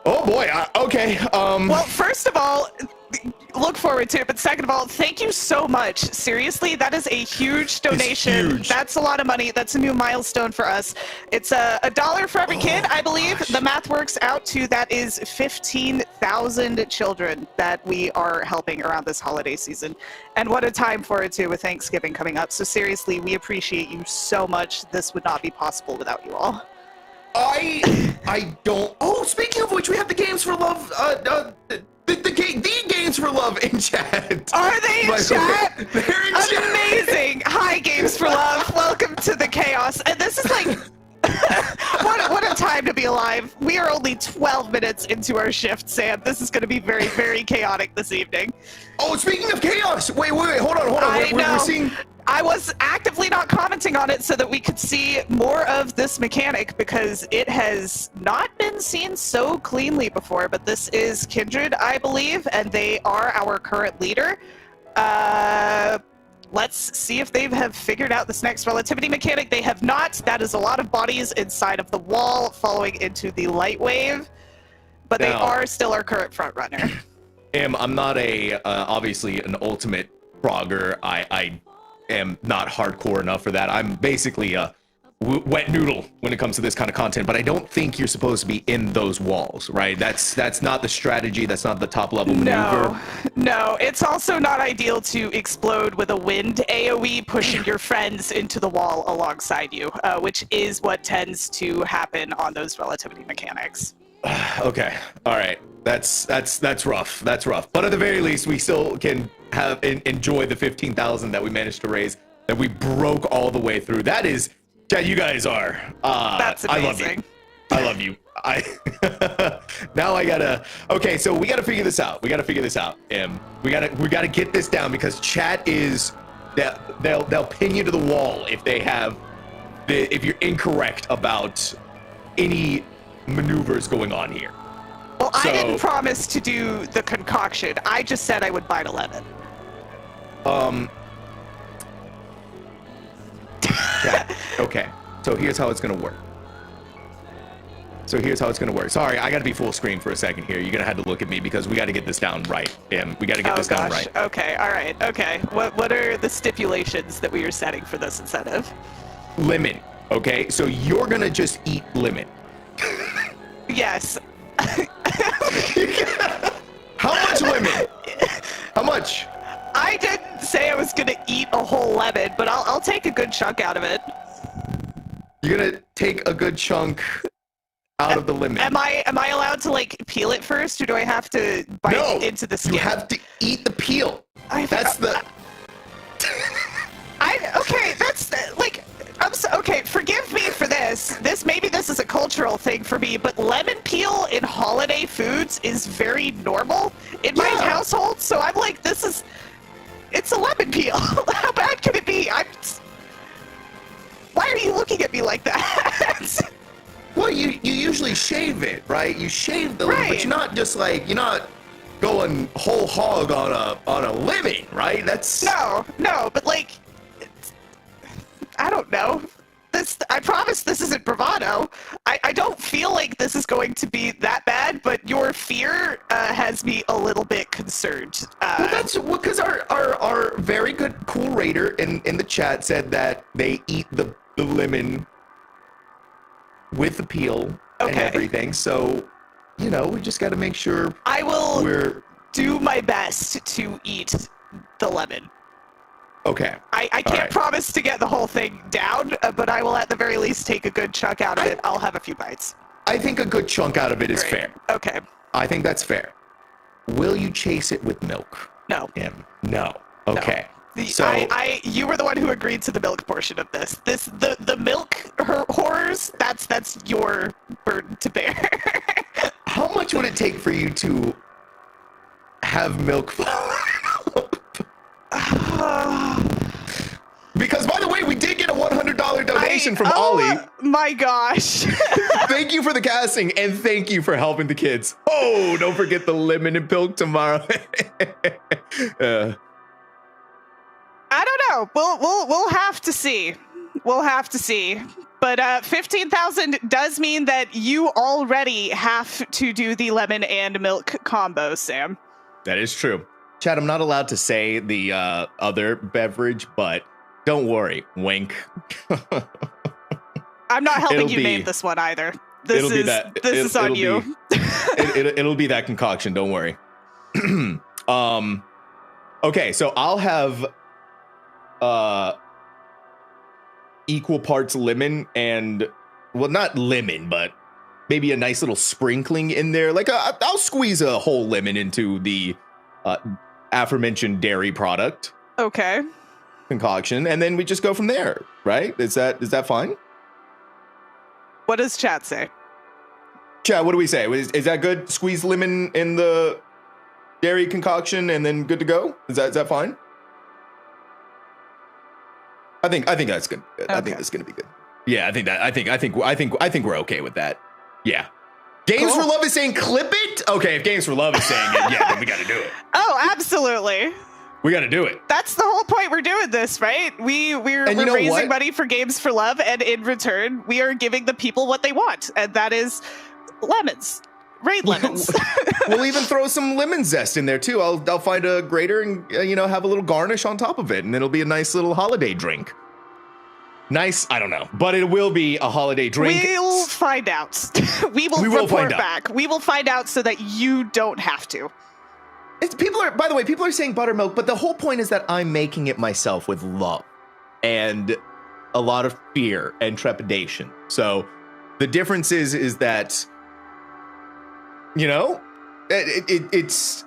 Oh boy. Okay. Well, first of all, look forward to it. But second of all, thank you so much. Seriously, that is a huge donation. huge. That's a lot of money. That's a new milestone for us. It's $1 for every kid, I believe. Gosh. The math works out to that is 15,000 children that we are helping around this holiday season. And what a time for it too, with Thanksgiving coming up. So seriously, we appreciate you so much. This would not be possible without you all. I don't. Oh, speaking of which, we have the Games for Love. The Games for Love in chat. Are they in chat? They're in chat. Amazing. Hi, Games for Love. Welcome to the chaos. And this is like, what a time to be alive. We are only 12 minutes into our shift, Sam. This is going to be very, very chaotic this evening. Oh, speaking of chaos. Wait, hold on. We're seeing. I was actively not commenting on it so that we could see more of this mechanic because it has not been seen so cleanly before, but this is Kindred, I believe, and they are our current leader. Let's see if they have figured out this next relativity mechanic. They have not. That is a lot of bodies inside of the wall following into the light wave, but they are still our current front runner. I'm not obviously an ultimate progger. I am not hardcore enough for that. I'm basically a wet noodle when it comes to this kind of content, but I don't think you're supposed to be in those walls, right? That's not the strategy. That's not the top level maneuver. No, it's also not ideal to explode with a wind AoE pushing your friends into the wall alongside you, which is what tends to happen on those relativity mechanics. Okay, all right. That's rough. That's rough. But at the very least, we still can enjoy the 15,000 that we managed to raise, that we broke all the way through. That is, Chad, you guys are. That's amazing. I love you. Now I gotta. Okay, so we gotta figure this out. We gotta get this down because chat is. They'll pin you to the wall if they have. If you're incorrect about any maneuvers going on here. Well, I didn't promise to do the concoction. I just said I would bite 11. Yeah, okay. So here's how it's gonna work. Sorry, I gotta be full screen for a second here. You're gonna have to look at me because we gotta get this down right. We gotta get this down right. Okay, all right, okay. What are the stipulations that we are setting for this incentive? Lemon, okay? So you're gonna just eat lemon. Yes. How much lemon? How much? I didn't say I was gonna eat a whole lemon, but I'll take a good chunk out of it. You're gonna take a good chunk out of the lemon. Am I allowed to like peel it first, or do I have to bite into the skin? You have to eat the peel. Okay, forgive me for this. Maybe this is a cultural thing for me, but lemon peel in holiday foods is very normal in my household. So I'm like, it's a lemon peel. How bad can it be? Why are you looking at me like that? Well, you usually shave it, right? You shave the lemon, but you're not just like, you're not going whole hog on a lemon, right? That's no, but like, I don't know. I promise this isn't bravado. I don't feel like this is going to be that bad, but your fear has me a little bit concerned. Well, that's because our very good cool raider in the chat said that they eat the lemon with the peel and everything. So, we just got to make sure I will do my best to eat the lemon. Okay. I can't promise to get the whole thing down, but I will at the very least take a good chunk out of it. I'll have a few bites. I think a good chunk out of it is fair. Okay. I think that's fair. Will you chase it with milk? No. No. Okay. No. So you were the one who agreed to the milk portion of this. The milk horrors, that's your burden to bear. How much would it take for you to have milk flow? Because, by the way, we did get a $100 donation from Ollie. My gosh. Thank you for the casting, and thank you for helping the kids. Oh, don't forget the lemon and milk tomorrow. I don't know. We'll have to see. We'll have to see. But 15,000 does mean that you already have to do the lemon and milk combo, Sam. That is true. Chad, I'm not allowed to say the other beverage, but don't worry. Wink. I'm not helping you name this one either. This is on you. It'll be that concoction. Don't worry. Okay, so I'll have equal parts lemon and, well, not lemon, but maybe a nice little sprinkling in there. Like I'll squeeze a whole lemon into the aforementioned dairy product. Okay. Concoction, and then we just go from there, right? Is that fine? What does chat say? Chat, what do we say? Is that good? Squeeze lemon in the dairy concoction and then good to go? Is that fine? I think that's good. Okay. I think that's gonna be good. Yeah, I think we're okay with that. Yeah. Games for Love is saying clip it? Okay, if Games for Love is saying it, yeah, then we gotta do it. Oh, absolutely. We gotta do it. That's the whole point we're doing this, right? We're raising money for Games for Love, and in return, we are giving the people what they want, and that is lemons. Raid lemons. We'll even throw some lemon zest in there too. I'll find a grater and have a little garnish on top of it, and it'll be a nice little holiday drink. Nice, I don't know, but it will be a holiday drink. We'll find out. we will report back. We will find out so that you don't have to. By the way, people are saying buttermilk, but the whole point is that I'm making it myself with love and a lot of fear and trepidation. So the difference is that, it's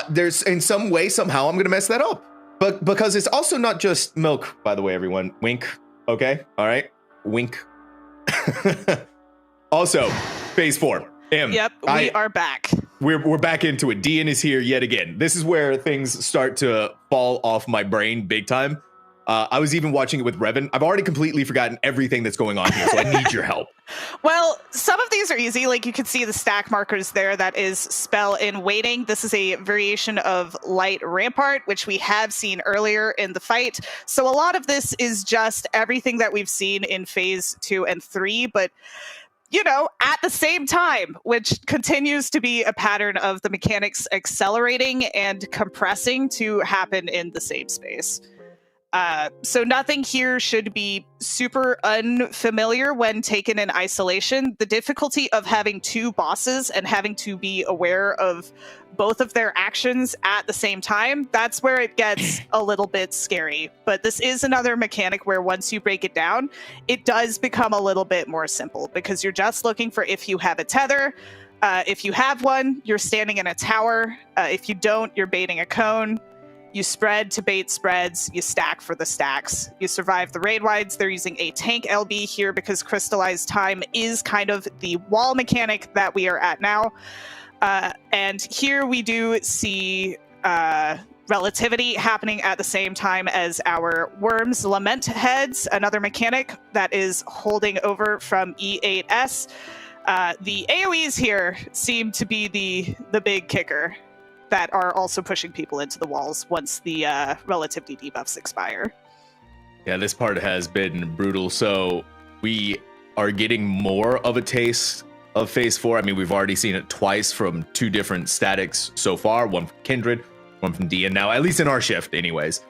there's in some way, somehow I'm going to mess that up. But because it's also not just milk, by the way, everyone. Wink. Okay. All right. Wink. Also, phase 4. Yep. We are back. We're back into it. Dean is here yet again. This is where things start to fall off my brain big time. I was even watching it with Revan. I've already completely forgotten everything that's going on here, so I need your help. Well, some of these are easy. Like you can see the stack markers there. That is spell in waiting. This is a variation of light rampart, which we have seen earlier in the fight. So a lot of this is just everything that we've seen in phase 2 and 3, but at the same time, which continues to be a pattern of the mechanics accelerating and compressing to happen in the same space. So nothing here should be super unfamiliar when taken in isolation. The difficulty of having 2 bosses and having to be aware of both of their actions at the same time, that's where it gets a little bit scary. But this is another mechanic where once you break it down, it does become a little bit more simple because you're just looking for if you have a tether. If you have one, you're standing in a tower. If you don't, you're baiting a cone. You spread to bait spreads, you stack for the stacks. You survive the raid wides. They're using a tank LB here because crystallized time is kind of the wall mechanic that we are at now. And here we do see relativity happening at the same time as our Worms Lament heads, another mechanic that is holding over from E8S. The AoEs here seem to be the big kicker that are also pushing people into the walls once the relativity debuffs expire. Yeah, this part has been brutal. So we are getting more of a taste of phase 4. I mean, we've already seen it twice from 2 different statics so far, one from Kindred, one from DN now, at least in our shift anyways.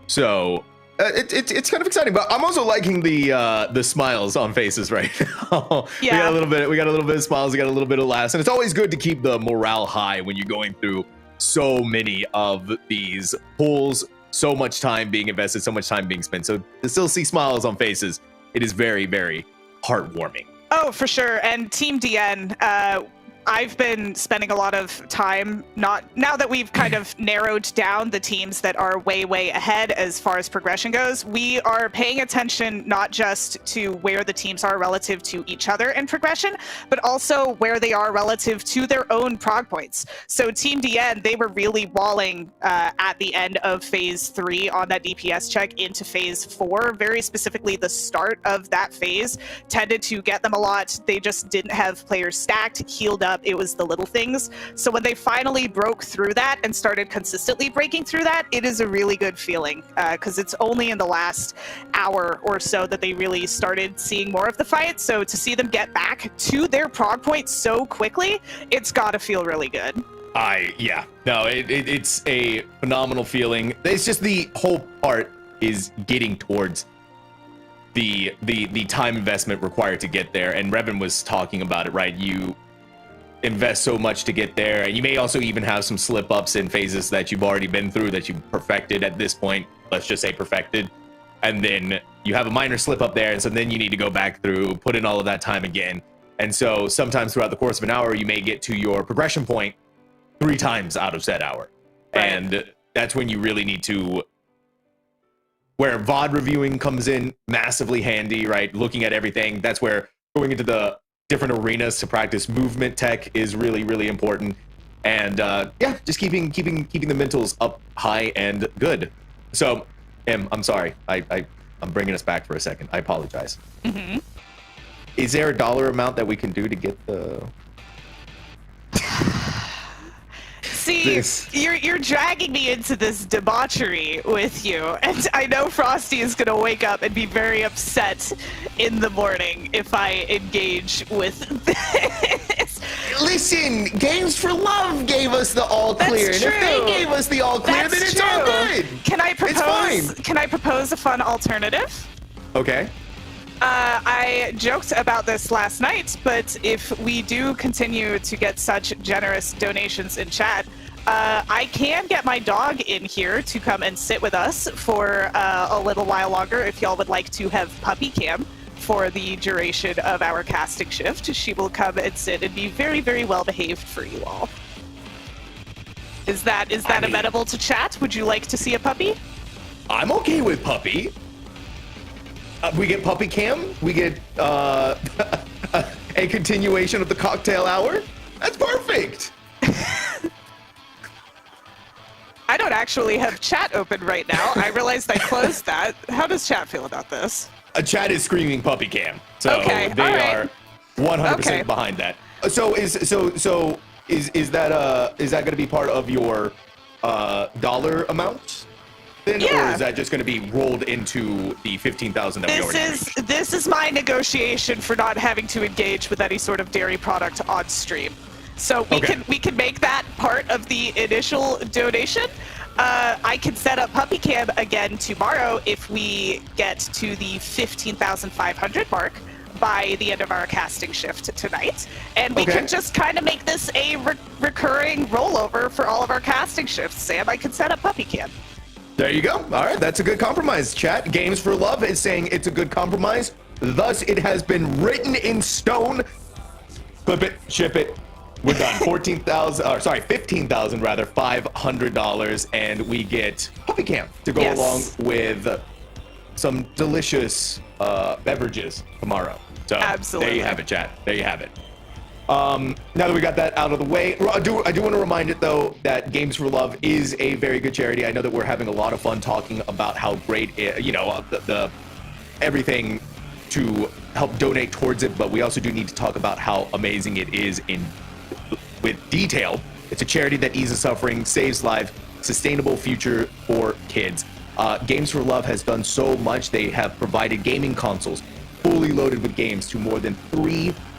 So it's kind of exciting, but I'm also liking the smiles on faces right now. Yeah. We got a little bit of smiles, we got a little bit of laughs, and it's always good to keep the morale high when you're going through so many of these pulls, so much time being invested, so much time being spent. So to still see smiles on faces, it is very, very heartwarming. Oh, for sure. And Team DN, I've been spending a lot of time, now that we've kind of narrowed down the teams that are way, way ahead as far as progression goes, we are paying attention not just to where the teams are relative to each other in progression, but also where they are relative to their own prog points. So Team DN, they were really walling at the end of phase 3 on that DPS check into phase 4. Very specifically, the start of that phase tended to get them a lot. They just didn't have players stacked, healed up, up, it was the little things. So when they finally broke through that and started consistently breaking through that, it is a really good feeling, because it's only in the last hour or so that they really started seeing more of the fight. So to see them get back to their prog point so quickly, it's got to feel really good. Yeah. No, it's a phenomenal feeling. It's just the whole part is getting towards the time investment required to get there. And Revan was talking about it, right? You invest so much to get there, and you may also even have some slip ups in phases that you've already been through that you've perfected at this point. Let's just say perfected. And then you have a minor slip up there, and so then you need to go back through, put in all of that time again. And so sometimes throughout the course of an hour, you may get to your progression point 3 times out of said hour. Right. And that's when you really need to, where VOD reviewing comes in massively handy, right? Looking at everything. That's where going into the different arenas to practice movement tech is really, really important. And yeah, just keeping the mentals up high and good. So, I'm sorry. I'm bringing us back for a second. I apologize. Mm-hmm. Is there a dollar amount that we can do to get the... See, you're dragging me into this debauchery with you, and I know Frosty is going to wake up and be very upset in the morning if I engage with this. Listen, Games for Love gave us the all clear, and if they gave us the all clear, then it's all good. Can I propose? It's fine. Can I propose a fun alternative? Okay. I joked about this last night, but if we do continue to get such generous donations in chat, I can get my dog in here to come and sit with us for a little while longer if y'all would like to have puppy cam for the duration of our casting shift. She will come and sit and be very, very well behaved for you all. Is that amenable to chat? Would you like to see a puppy? I'm okay with puppy. We get puppy cam. We get a continuation of the cocktail hour. That's perfect. I don't actually have chat open right now. I realized I closed that. How does chat feel about this? Chat is screaming puppy cam, so okay, they are 100% behind that. So is that going to be part of your dollar amount? Then, yeah. Or is that just going to be rolled into the 15,000 that we already have? This is my negotiation for not having to engage with any sort of dairy product on stream. So we can make that part of the initial donation. I can set up puppy cam again tomorrow if we get to the 15,500 mark by the end of our casting shift tonight, and we can just kind of make this a recurring rollover for all of our casting shifts. Sam, I can set up puppy cam. There you go. All right, that's a good compromise. Chat, Games for Love is saying it's a good compromise. Thus, it has been written in stone. Flip it, ship it. We're done. $15,000 rather, $500, and we get puppy cam to go along with some delicious beverages tomorrow. So absolutely, there you have it, chat. There you have it. Now that we got that out of the way, I do want to remind it though that Games for Love is a very good charity. I know that we're having a lot of fun talking about how great the everything to help donate towards it, but we also do need to talk about how amazing it is with detail. It's a charity that eases suffering, saves lives, sustainable future for kids. Games for Love has done so much. They have provided gaming consoles fully loaded with games to more than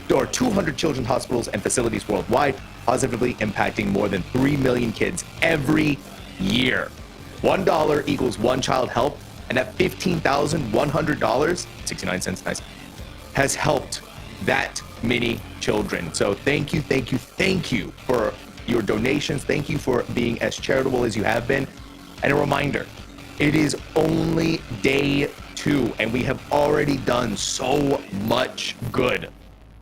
200 children's hospitals and facilities worldwide, positively impacting more than 3 million kids every year. $1 equals one child help, and that $15,100, 69 cents, nice, has helped that many children. So thank you for your donations. Thank you for being as charitable as you have been. And a reminder, it is only day 2, and we have already done so much good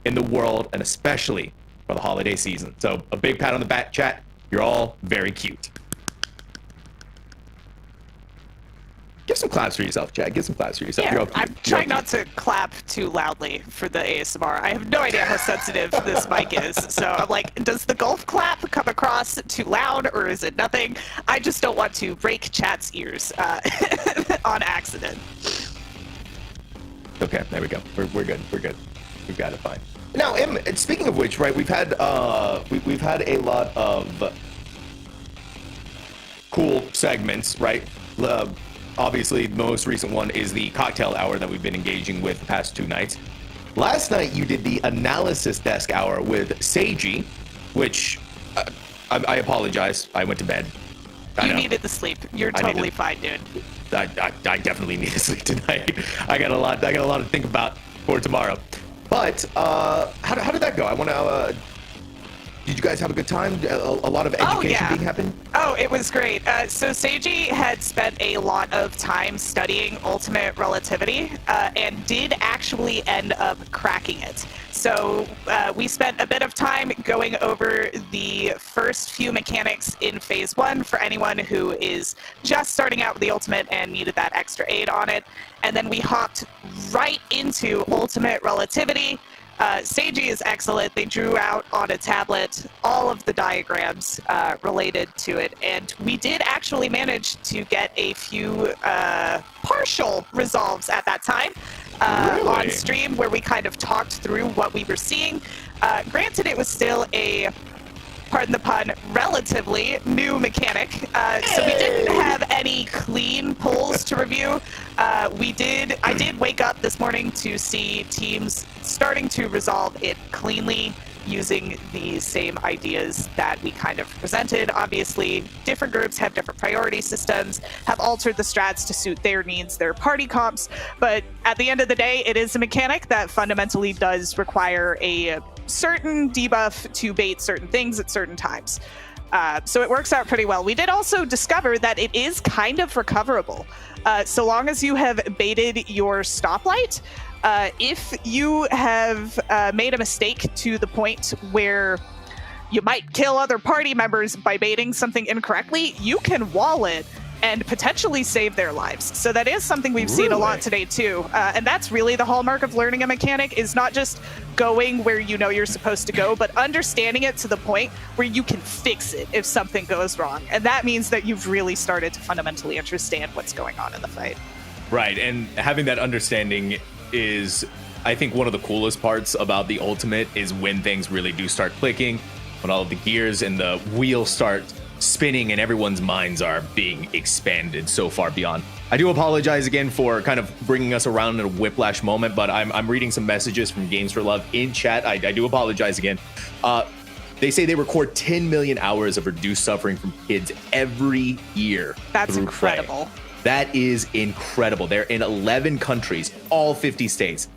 in the world, and especially for the holiday season. So a big pat on the back, chat. You're all very cute. Give some claps for yourself, Chad. Give some claps for yourself. Yeah, I'm trying not to clap too loudly for the ASMR. I have no idea how sensitive this mic is. So I'm like, does the golf clap come across too loud, or is it nothing? I just don't want to break chat's ears on accident. Okay, there we go. We're good. We're good. We've got it fine. Now, Em, speaking of which, right, we've had a lot of cool segments, right? Obviously, the most recent one is the cocktail hour that we've been engaging with the past 2 nights. Last night, you did the analysis desk hour with Seiji, which I apologize. I went to bed. You needed the sleep. You're totally fine, dude. I definitely need to sleep tonight. I got a lot to think about for tomorrow. But how did that go? I want to. Did you guys have a good time? A lot of education being happened? Oh, it was great. So Seiji had spent a lot of time studying ultimate relativity and did actually end up cracking it. So we spent a bit of time going over the first few mechanics in Phase 1 for anyone who is just starting out with the ultimate and needed that extra aid on it. And then we hopped right into ultimate relativity. Seiji is excellent. They drew out on a tablet all of the diagrams related to it, and we did actually manage to get a few partial resolves at that time on stream, where we kind of talked through what we were seeing. Granted, it was still a, pardon the pun, relatively new mechanic, so we didn't have any clean pulls to review. I did wake up this morning to see teams starting to resolve it cleanly using the same ideas that we kind of presented. Obviously, different groups have different priority systems, have altered the strats to suit their needs, their party comps, but at the end of the day, it is a mechanic that fundamentally does require a certain debuff to bait certain things at certain times. So it works out pretty well. We did also discover that it is kind of recoverable. So long as you have baited your stoplight, if you have made a mistake to the point where you might kill other party members by baiting something incorrectly, you can wall it and potentially save their lives. So that is something we've seen a lot today too. And that's really the hallmark of learning a mechanic, is not just going where you know you're supposed to go, but understanding it to the point where you can fix it if something goes wrong. And that means that you've really started to fundamentally understand what's going on in the fight. Right, and having that understanding is, I think, one of the coolest parts about the ultimate is when things really do start clicking, when all of the gears and the wheels start spinning and everyone's minds are being expanded so far beyond. I do apologize again for kind of bringing us around in a whiplash moment, but I'm reading some messages from Games for Love in chat. I do apologize again. They say they record 10 million hours of reduced suffering from kids every year. That's incredible. Play. That is incredible. They're in 11 countries, all 50 states,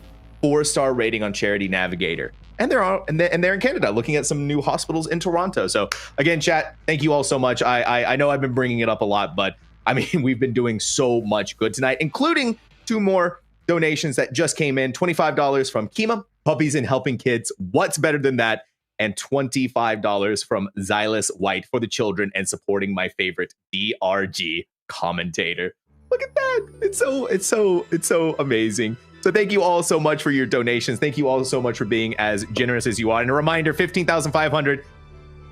4-star rating on Charity Navigator. And they're in Canada, looking at some new hospitals in Toronto. So again, chat, thank you all so much. I know I've been bringing it up a lot, but I mean, we've been doing so much good tonight, including 2 more donations that just came in. $25 from Kima, Puppies and Helping Kids. What's better than that? And $25 from Xylus White for the children and supporting my favorite DRG commentator. Look at that. It's so amazing. So thank you all so much for your donations. Thank you all so much for being as generous as you are. And a reminder, 15,500,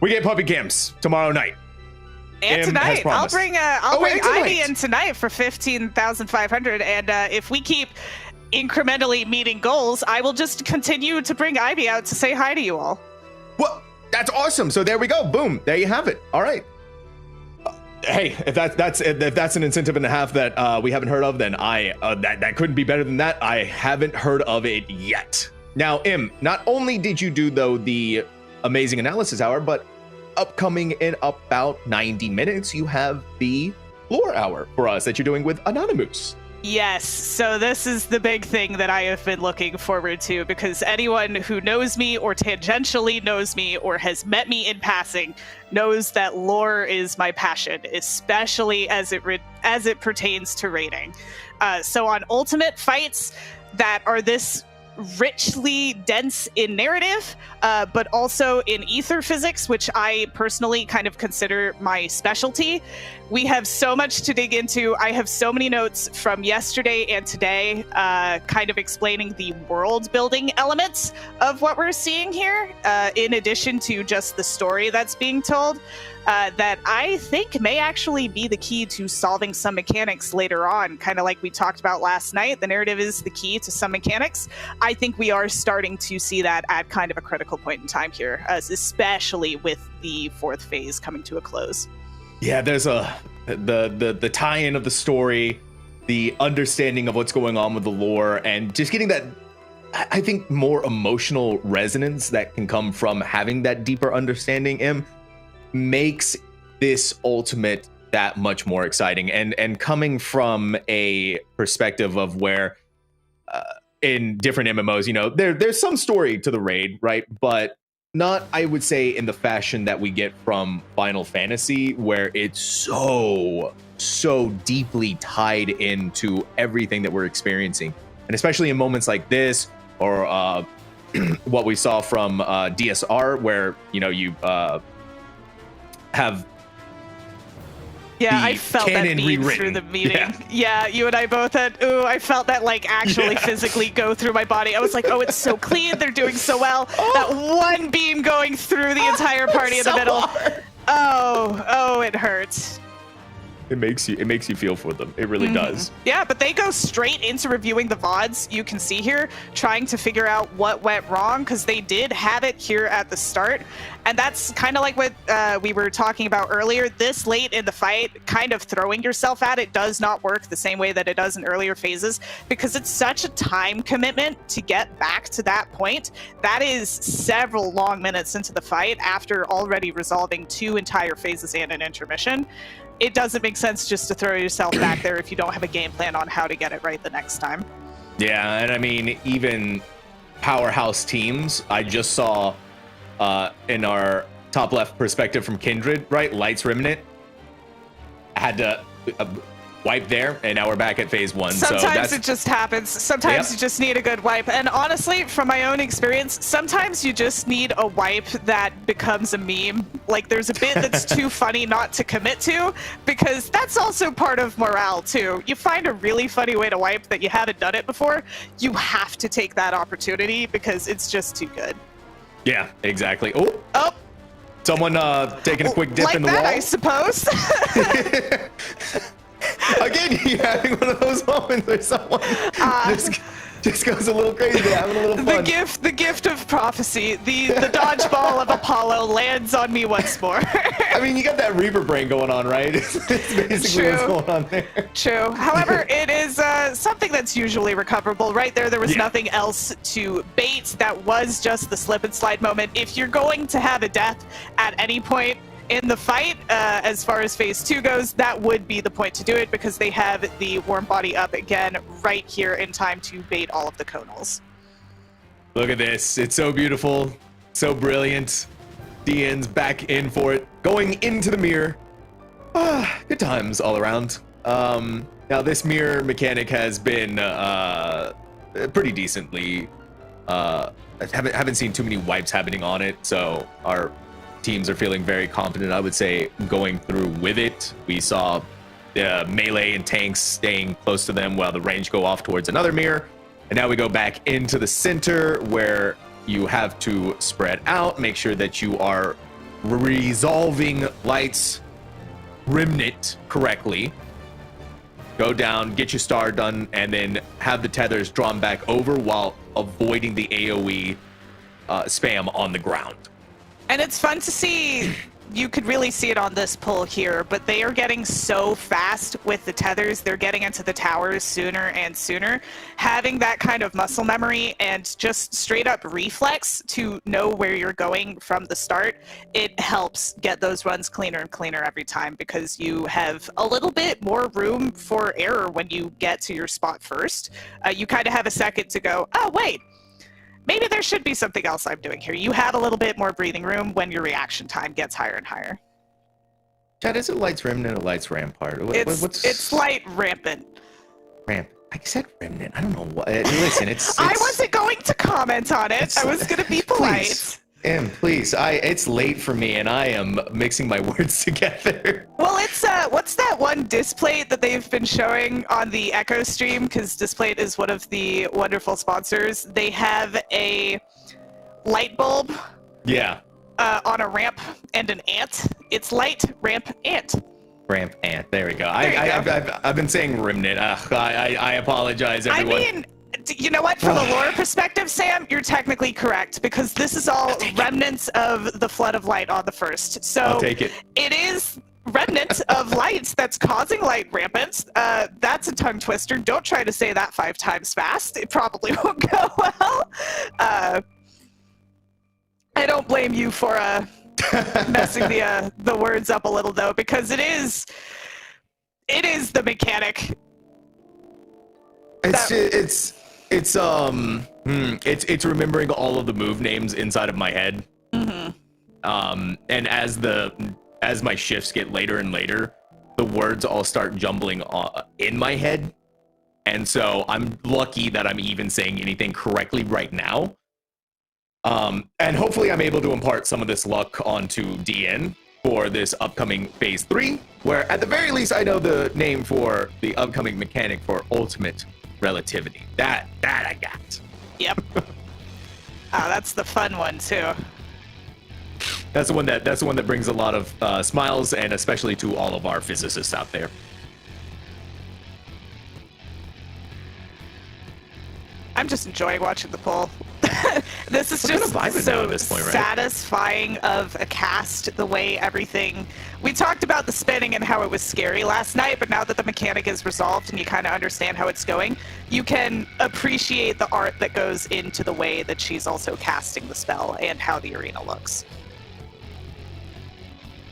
we get puppy camps tomorrow night. And tonight, I'll bring Ivy in tonight for 15,500. And if we keep incrementally meeting goals, I will just continue to bring Ivy out to say hi to you all. Well, that's awesome. So there we go. Boom. There you have it. All right. Hey, if that's an incentive and a half that we haven't heard of, then that couldn't be better than that. I haven't heard of it yet. Now, Im, not only did you do the amazing analysis hour, but upcoming in about 90 minutes, you have the lore hour for us that you're doing with Anonymous. Yes, so this is the big thing that I have been looking forward to, because anyone who knows me or tangentially knows me or has met me in passing knows that lore is my passion, especially as it pertains to raiding. So on ultimate fights that are this richly dense in narrative, but also in ether physics, which I personally kind of consider my specialty. We have so much to dig into. I have so many notes from yesterday and today, kind of explaining the world building elements of what we're seeing here, in addition to just the story that's being told, that I think may actually be the key to solving some mechanics later on, kind of like we talked about last night. The narrative is the key to some mechanics. I think we are starting to see that at kind of a critical point in time here, especially with the fourth phase coming to a close. Yeah, there's the tie-in of the story, the understanding of what's going on with the lore, and just getting that, I think, more emotional resonance that can come from having that deeper understanding makes this ultimate that much more exciting. And coming from a perspective of where in different MMOs, you know, there's some story to the raid, right? But not, I would say, in the fashion that we get from Final Fantasy, where it's so deeply tied into everything that we're experiencing. And especially in moments like this, or what we saw from DSR, where, you know, you have I felt that beat through the meeting. Yeah, you and I both had, I felt that like actually physically go through my body. I was like, oh, it's so clean. They're doing so well. That one beam going through the entire party in the middle. Hard. Oh, it hurts. It makes you feel for them. It really does. Yeah, but they go straight into reviewing the VODs, you can see here, trying to figure out what went wrong, because they did have it here at the start. And that's kind of like what we were talking about earlier. This late in the fight, kind of throwing yourself at it does not work the same way that it does in earlier phases, because it's such a time commitment to get back to that point. That is several long minutes into the fight after already resolving 2 entire phases and an intermission. It doesn't make sense just to throw yourself back there if you don't have a game plan on how to get it right the next time. Yeah, and I mean, even powerhouse teams, I just saw in our top left perspective from Kindred, right? Lights Remnant had to wipe there, and now we're back at phase 1. Sometimes it just happens. Sometimes you just need a good wipe. And honestly, from my own experience, sometimes you just need a wipe that becomes a meme. Like, there's a bit that's too funny not to commit to, because that's also part of morale too. You find a really funny way to wipe that you haven't done it before, you have to take that opportunity because it's just too good. Yeah, exactly. Oh. Someone taking a quick dip like in the that, wall. I suppose. Again, you're having one of those moments where someone just goes a little crazy, having a little fun. The gift of prophecy, the dodgeball of Apollo lands on me once more. I mean, you got that Reaper brain going on, right? It's basically what's going on there. True. However, it is something that's usually recoverable. Right there, there was nothing else to bait. That was just the slip and slide moment. If you're going to have a death at any point in the fight, as far as phase 2 goes, that would be the point to do it, because they have the warm body up again right here in time to bait all of the conals. Look at this. It's so beautiful, so brilliant. DN's back in for it, going into the mirror. Good times all around. Now this mirror mechanic has been pretty decently. Haven't seen too many wipes happening on it, so our teams are feeling very confident, I would say, going through with it. We saw melee and tanks staying close to them while the range go off towards another mirror. And now we go back into the center, where you have to spread out, make sure that you are resolving Lights Remnant correctly. Go down, get your star done, and then have the tethers drawn back over while avoiding the AoE spam on the ground. And it's fun to see. You could really see it on this pull here, but they are getting so fast with the tethers. They're getting into the towers sooner and sooner. Having that kind of muscle memory and just straight up reflex to know where you're going from the start, it helps get those runs cleaner and cleaner every time, because you have a little bit more room for error when you get to your spot first. You kind of have a second to go, oh, wait. Maybe there should be something else I'm doing here. You have a little bit more breathing room when your reaction time gets higher and higher. Chad, is it Lights Remnant or Lights Rampart? It's Light Rampant. I said Remnant. I don't know what. Listen, it's I wasn't going to comment on it. I was going to be polite. Please. It's late for me, and I am mixing my words together. Well, it's what's that one display that they've been showing on the Echo stream? Because Display is one of the wonderful sponsors. They have a light bulb. Yeah. On a ramp and an ant. It's Light Ramp Ant. Ramp Ant. There we go. I've been saying Remnant. I apologize, everyone. I mean, You know what? From a lore perspective, Sam, you're technically correct because this is all remnants of the flood of light on the first. So I'll take it. It is remnants of lights that's causing light rampants. That's a tongue twister. Don't try to say that 5 times fast. It probably won't go well. I don't blame you for messing the words up a little though, because it is the mechanic. It's remembering all of the move names inside of my head. Mm-hmm. And as my shifts get later and later, the words all start jumbling in my head. And so I'm lucky that I'm even saying anything correctly right now. And hopefully I'm able to impart some of this luck onto DN for this upcoming phase 3, where at the very least I know the name for the upcoming mechanic for ultimate relativity. That I got. Yep. That's the fun one too. That's the one that brings a lot of smiles, and especially to all of our physicists out there. I'm just enjoying watching the poll. This is We're just kind of vibing now at this point, right? satisfying of a cast, the way everything... We talked about the spinning and how it was scary last night, but now that the mechanic is resolved and you kind of understand how it's going, you can appreciate the art that goes into the way that she's also casting the spell and how the arena looks.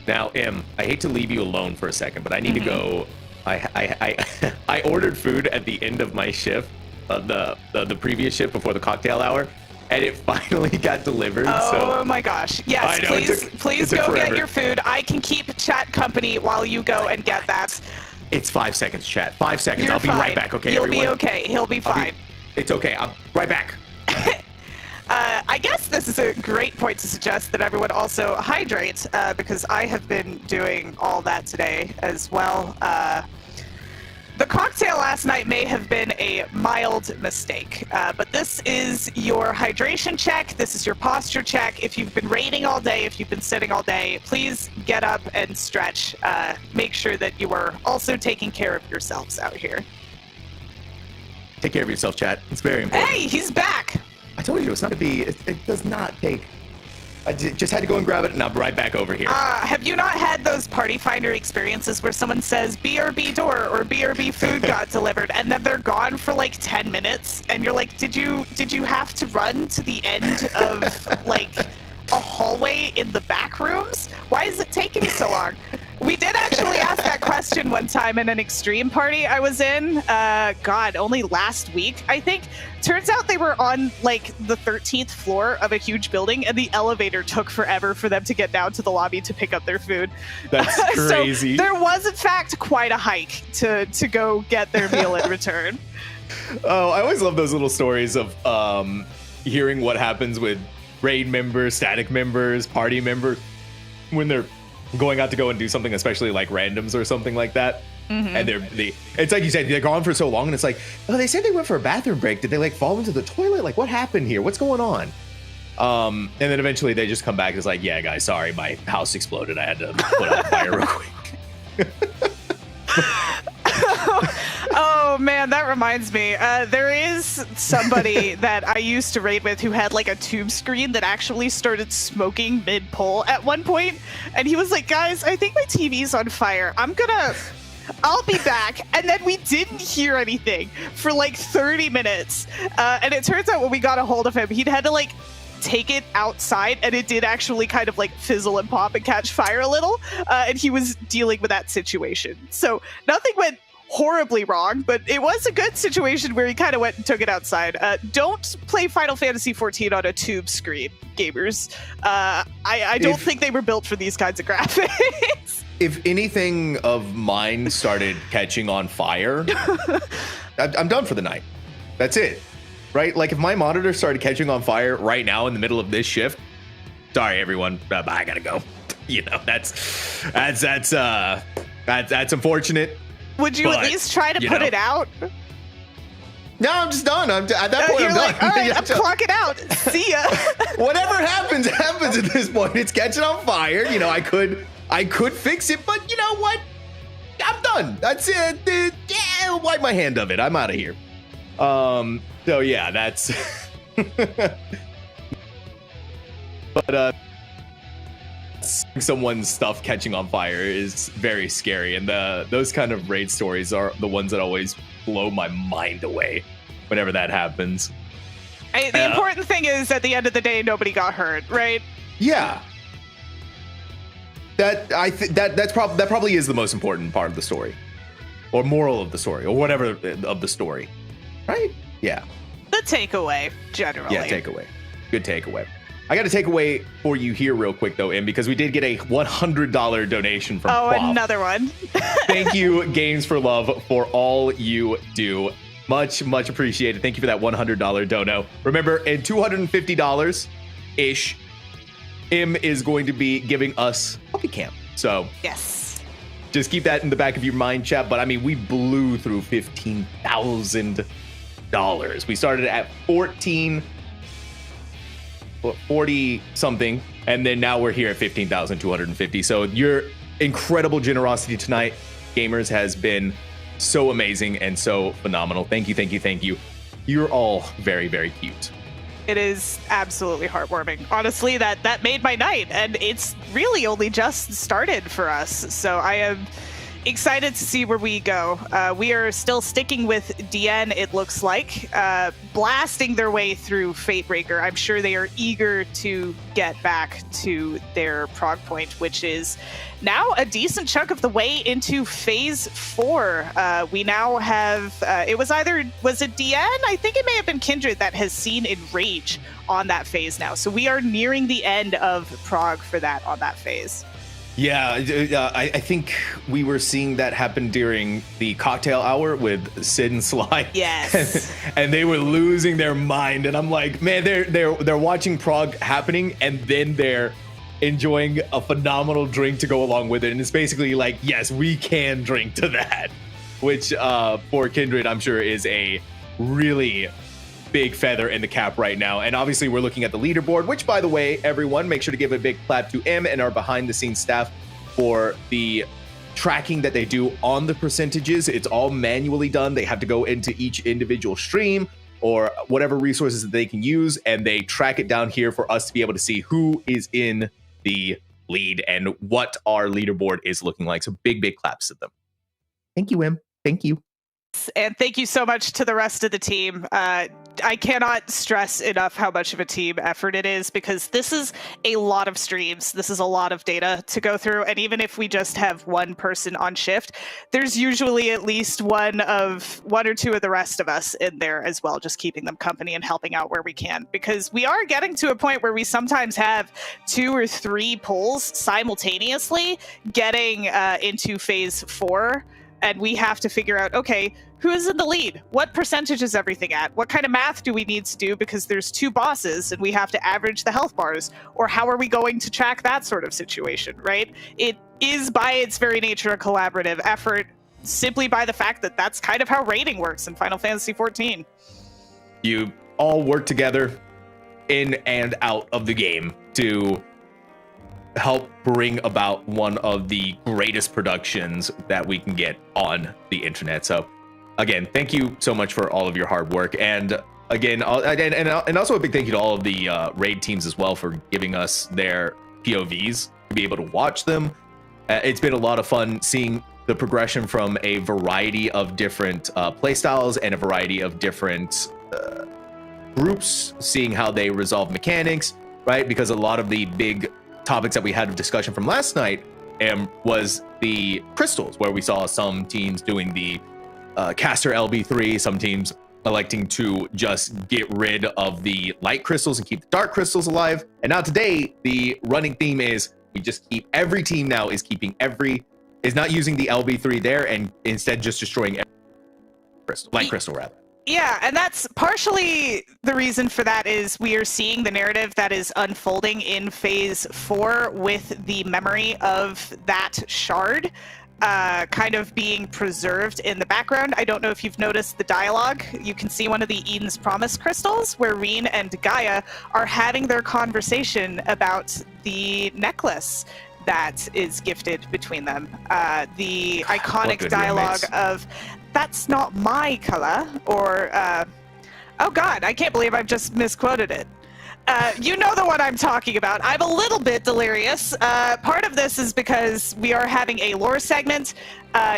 Now, I hate to leave you alone for a second, but I need to go... I ordered food at the end of my shift, the previous shift before the cocktail hour, and it finally got delivered. Oh my gosh. Yes, know, please go get your food. I can keep chat company while you go and get that. It's 5 seconds, chat. 5 seconds. You're I'll be fine. right back, okay, You'll everyone? be okay. He'll be fine. It's okay. I'm right back. I guess this is a great point to suggest that everyone also hydrate, because I have been doing all that today as well. The cocktail last night may have been a mild mistake, but this is your hydration check. This is your posture check. If you've been raiding all day, if you've been sitting all day, please get up and stretch. Make sure that you are also taking care of yourselves out here. Take care of yourself, chat. It's very important. Hey, he's back. I told you, it's not to be... It does not take... I just had to go and grab it, and I'm right back over here. Have you not had those party finder experiences where someone says BRB door or BRB food got delivered, and then they're gone for like 10 minutes, and you're like, did you have to run to the end of like a hallway in the back rooms? Why is it taking so long? We did actually ask that question one time in an extreme party I was in. Only last week, I think. Turns out they were on like the 13th floor of a huge building, and the elevator took forever for them to get down to the lobby to pick up their food. That's crazy. So there was, in fact, quite a hike to go get their meal in return. Oh, I always love those little stories of hearing what happens with raid members, static members, party members when they're going out to go and do something, especially like randoms or something like that. Mm-hmm. And it's like you said, they're gone for so long, and it's like, oh, they said they went for a bathroom break. Did they like fall into the toilet? Like, what happened here? What's going on? And then eventually they just come back and it's like, yeah, guys, sorry, my house exploded. I had to put out the fire real quick. Oh man, that reminds me. There is somebody that I used to raid with who had like a tube screen that actually started smoking mid-pull at one point, and he was like, guys, I think my TV's on fire. I'll be back. And then we didn't hear anything for like 30 minutes. And it turns out when we got a hold of him, he'd had to like take it outside, and it did actually kind of like fizzle and pop and catch fire a little. And he was dealing with that situation. So nothing went horribly wrong, but it was a good situation where he kind of went and took it outside. Don't play Final Fantasy XIV on a tube screen, gamers. I don't think they were built for these kinds of graphics. If anything of mine started catching on fire, I'm done for the night. That's it, right? Like if my monitor started catching on fire right now in the middle of this shift, sorry everyone, I gotta go. You know, that's unfortunate. Would you at least try to put it out? No, I'm just done. At that point, you're I'm like, done. all right, I'm clocking out. See ya. Whatever happens at this point. It's catching on fire. You know, I could fix it, but you know what? I'm done. That's it. Yeah, wipe my hand of it. I'm out of here. So yeah, that's. But someone's stuff catching on fire is very scary, and those kind of raid stories are the ones that always blow my mind away whenever that happens. The important thing is, at the end of the day, nobody got hurt, right? Yeah. That probably is the most important part of the story, or moral of the story, or whatever of the story, right? Yeah. The takeaway, generally. Yeah, takeaway. Good takeaway. I got a takeaway for you here real quick, though, Em, because we did get a $100 donation from Bob. Another one. Thank you, Games for Love, for all you do. Much, much appreciated. Thank you for that $100 dono. Remember, in $250-ish, Em is going to be giving us Puppy Camp. So, yes. Just keep that in the back of your mind, chat. But, I mean, we blew through $15,000. We started at 40 something, and then now we're here at 15,250. So your incredible generosity tonight, gamers, has been so amazing and so phenomenal. Thank you, thank you, thank you. You're all very, very cute. It is absolutely heartwarming. Honestly, that made my night, and it's really only just started for us. So I am excited to see where we go. We are still sticking with DN, it looks like, blasting their way through Fatebreaker. I'm sure they are eager to get back to their prog point, which is now a decent chunk of the way into phase 4. We now have, was it DN? I think it may have been Kindred that has seen Enrage on that phase now. So we are nearing the end of prog for that on that phase. Yeah, I think we were seeing that happen during the cocktail hour with Sid and Sly. Yes. And they were losing their mind, and I'm like, man, they're watching prog happening, and then they're enjoying a phenomenal drink to go along with it. And it's basically like, yes, we can drink to that, which for Kindred, I'm sure is a really big feather in the cap right now. And obviously we're looking at the leaderboard, which, by the way, everyone, make sure to give a big clap to Em and our behind the scenes staff for the tracking that they do on the percentages. It's all manually done. They have to go into each individual stream or whatever resources that they can use, and they track it down here for us to be able to see who is in the lead and what our leaderboard is looking like. So big claps to them. Thank you, Em. Thank you. And thank you so much to the rest of the team. I cannot stress enough how much of a team effort it is, because this is a lot of streams. This is a lot of data to go through. And even if we just have one person on shift, there's usually at least one or two of the rest of us in there as well, just keeping them company and helping out where we can. Because we are getting to a point where we sometimes have 2 or 3 polls simultaneously getting into phase 4. And we have to figure out, okay, who is in the lead? What percentage is everything at? What kind of math do we need to do? Because there's 2 bosses and we have to average the health bars. Or how are we going to track that sort of situation, right? It is by its very nature a collaborative effort, simply by the fact that that's kind of how raiding works in Final Fantasy XIV. You all work together in and out of the game to help bring about one of the greatest productions that we can get on the internet. So again, thank you so much for all of your hard work. And again, and also a big thank you to all of the raid teams as well for giving us their POVs to be able to watch them. It's been a lot of fun seeing the progression from a variety of different playstyles and a variety of different groups, seeing how they resolve mechanics, right? Because a lot of the big topics that we had of discussion from last night was the crystals, where we saw some teams doing the caster LB3, some teams electing to just get rid of the light crystals and keep the dark crystals alive. And now today, the running theme is we just keep, every team now is not using the LB3 there, and instead just destroying every crystal, light crystal rather. Yeah, and that's partially the reason for that is we are seeing the narrative that is unfolding in phase 4 with the memory of that shard kind of being preserved in the background. I don't know if you've noticed the dialogue. You can see one of the Eden's Promise crystals where Reen and Gaia are having their conversation about the necklace that is gifted between them. The iconic dialogue of, "That's not my color," or Oh God, I can't believe I've just misquoted it. You know the one I'm talking about. I'm a little bit delirious. Part of this is because we are having a lore segment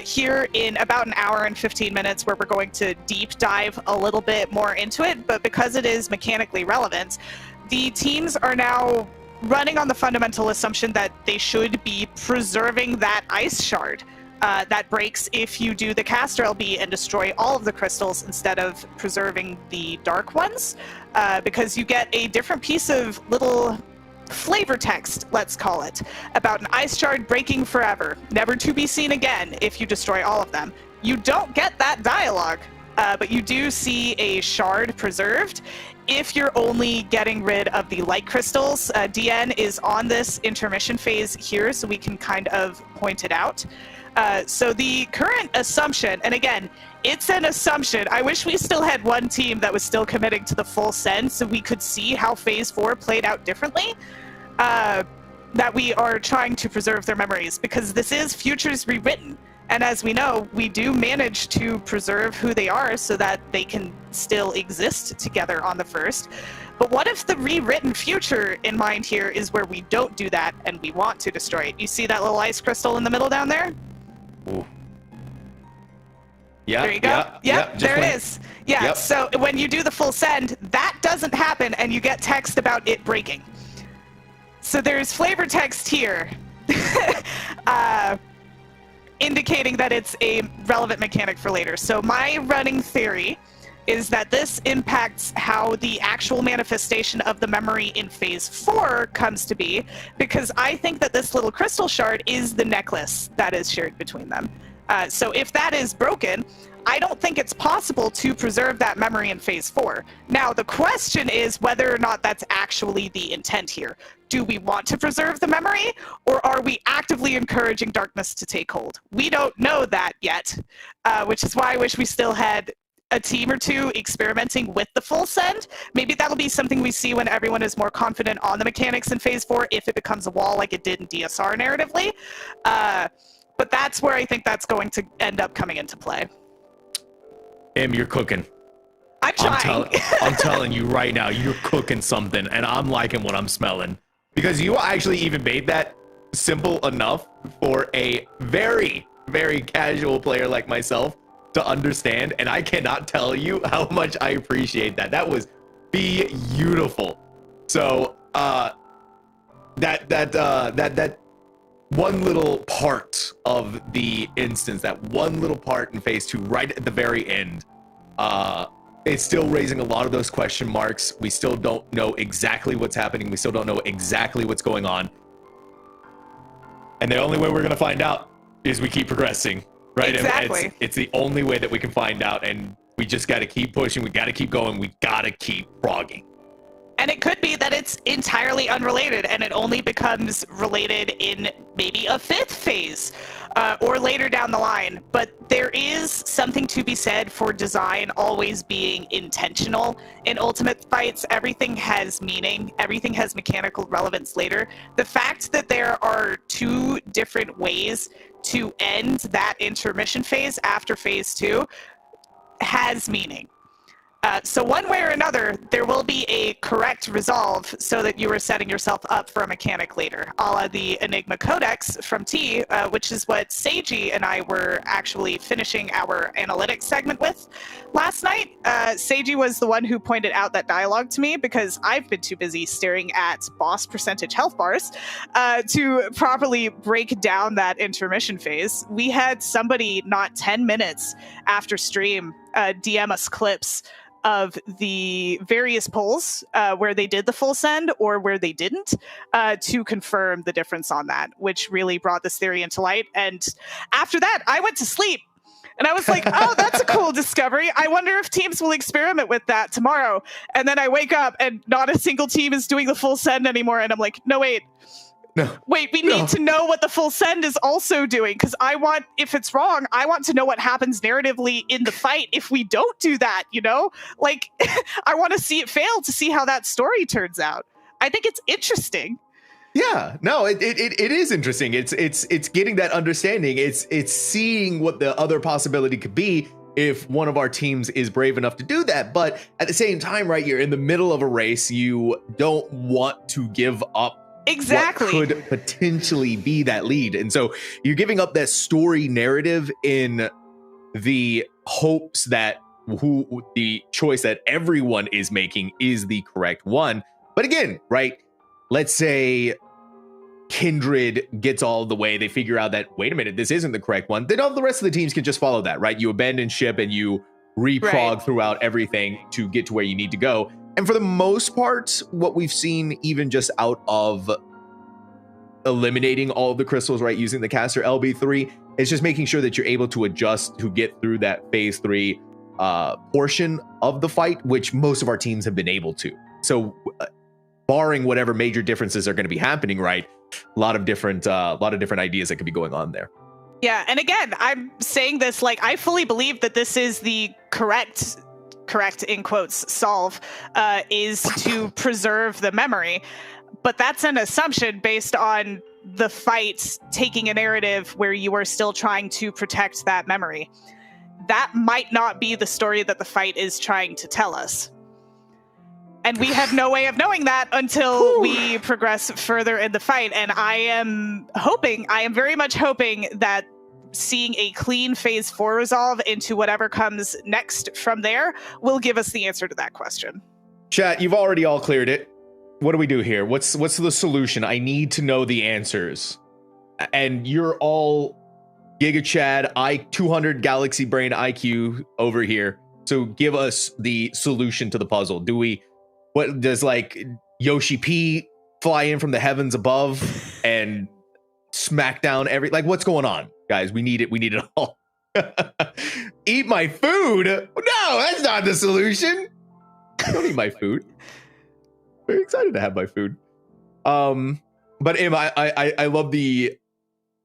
here in about an hour and 15 minutes where we're going to deep dive a little bit more into it, but because it is mechanically relevant, the teams are now running on the fundamental assumption that they should be preserving that ice shard that breaks if you do the caster LB and destroy all of the crystals instead of preserving the dark ones, because you get a different piece of little flavor text, let's call it, about an ice shard breaking forever, never to be seen again if you destroy all of them. You don't get that dialogue, but you do see a shard preserved if you're only getting rid of the light crystals. DN is on this intermission phase here, so we can kind of point it out. So the current assumption, and again, it's an assumption. I wish we still had one team that was still committing to the full send so we could see how phase 4 played out differently, that we are trying to preserve their memories, because this is Futures Rewritten. And as we know, we do manage to preserve who they are so that they can still exist together on the first. But what if the rewritten future in mind here is where we don't do that and we want to destroy it? You see that little ice crystal in the middle down there? Ooh. Yeah, there you go. Yeah, there it is. Yeah, Yep. So when you do the full send, that doesn't happen and you get text about it breaking. So there's flavor text here. Indicating that it's a relevant mechanic for later. So my running theory is that this impacts how the actual manifestation of the memory in phase 4 comes to be, because I think that this little crystal shard is the necklace that is shared between them. So if that is broken, I don't think it's possible to preserve that memory in phase 4. Now, the question is whether or not that's actually the intent here. Do we want to preserve the memory, or are we actively encouraging darkness to take hold? We don't know that yet, which is why I wish we still had a team or two experimenting with the full send. Maybe that'll be something we see when everyone is more confident on the mechanics in phase 4, if it becomes a wall like it did in DSR narratively. But that's where I think that's going to end up coming into play. Em, you're cooking. I'm trying. I'm telling you right now, you're cooking something, and I'm liking what I'm smelling. Because you actually even made that simple enough for a very, very casual player like myself to understand, and I cannot tell you how much I appreciate that. That was beautiful. So, that one little part of the instance, that one little part in phase 2, right at the very end, it's still raising a lot of those question marks. We still don't know exactly what's happening. We still don't know exactly what's going on. And the only way we're going to find out is we keep progressing, right? Exactly. And it's the only way that we can find out. And we just got to keep pushing. We got to keep going. We got to keep frogging. And it could be that it's entirely unrelated and it only becomes related in maybe a 5th phase or later down the line. But there is something to be said for design always being intentional. In Ultimate fights, everything has meaning. Everything has mechanical relevance later. The fact that there are 2 different ways to end that intermission phase after phase 2 has meaning. So one way or another, there will be a correct resolve so that you are setting yourself up for a mechanic later, a la the Enigma Codex from T, which is what Seiji and I were actually finishing our analytics segment with last night. Seiji was the one who pointed out that dialogue to me because I've been too busy staring at boss percentage health bars to properly break down that intermission phase. We had somebody not 10 minutes after stream DM us clips of the various polls where they did the full send or where they didn't to confirm the difference on that, which really brought this theory into light. And after that, I went to sleep. And I was like, oh, that's a cool discovery. I wonder if teams will experiment with that tomorrow. And then I wake up and not a single team is doing the full send anymore. And I'm like, no, wait. No. Wait, we need to know what the full send is also doing, because I want, if it's wrong, I want to know what happens narratively in the fight if we don't do that, you know? Like, I want to see it fail to see how that story turns out. I think it's interesting. Yeah, no, it is interesting. It's getting that understanding. It's seeing what the other possibility could be, if one of our teams is brave enough to do that. But at the same time, right, you're in the middle of a race. You don't want to give up exactly what could potentially be that lead. And so you're giving up that story narrative in the hopes that the choice that everyone is making is the correct one. But again, right, let's say Kindred gets all the way, they figure out that, wait a minute, this isn't the correct one. Then all the rest of the teams can just follow that, right? You abandon ship and you reprog throughout everything to get to where you need to go. And for the most part, what we've seen, even just out of eliminating all of the crystals, right, using the caster LB3, is just making sure that you're able to adjust to get through that phase 3 portion of the fight, which most of our teams have been able to. So barring whatever major differences are going to be happening, right, a lot of different ideas that could be going on there. Yeah, and again, I'm saying this like I fully believe that this is the correct in quotes solve, is to preserve the memory, but that's an assumption based on the fight taking a narrative where you are still trying to protect that memory. That might not be the story that the fight is trying to tell us. And we have no way of knowing that until we progress further in the fight. And I am very much hoping that seeing a clean phase 4 resolve into whatever comes next from there will give us the answer to that question. Chat, you've already all cleared it. What do we do here? What's the solution? I need to know the answers. And you're all Giga Chad, 200 Galaxy Brain IQ over here. So give us the solution to the puzzle. What does like Yoshi P fly in from the heavens above and smack down what's going on, guys? We need it all. Eat my food? No, that's not the solution. Don't eat my food. Very excited to have my food. But Im, I love the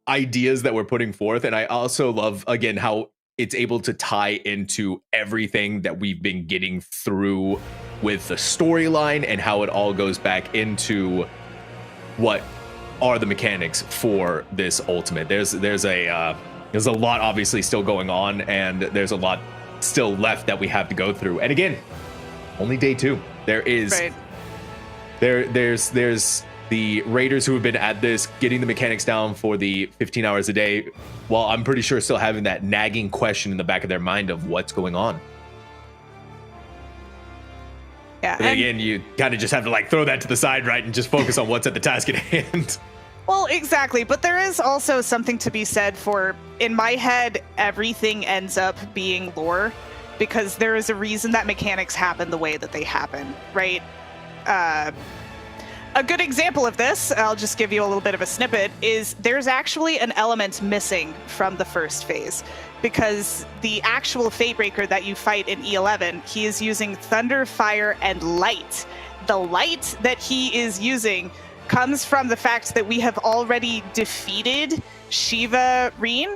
ideas that we're putting forth, and I also love again how it's able to tie into everything that we've been getting through with the storyline and how it all goes back into what are the mechanics for this ultimate. There's a lot obviously still going on, and there's a lot still left that we have to go through. And again, only day 2. There is there's the raiders who have been at this, getting the mechanics down for the 15 hours a day, while I'm pretty sure still having that nagging question in the back of their mind of what's going on. Yeah, and again, you kind of just have to throw that to the side, right, and just focus on what's at the task at hand. Well, exactly. But there is also something to be said for, in my head, everything ends up being lore, because there is a reason that mechanics happen the way that they happen, right? A good example of this, I'll just give you a little bit of a snippet, is there's actually an element missing from the first phase, because the actual Fatebreaker that you fight in E11, he is using Thunder, Fire, and Light. The light that he is using comes from the fact that we have already defeated Shiva Reen,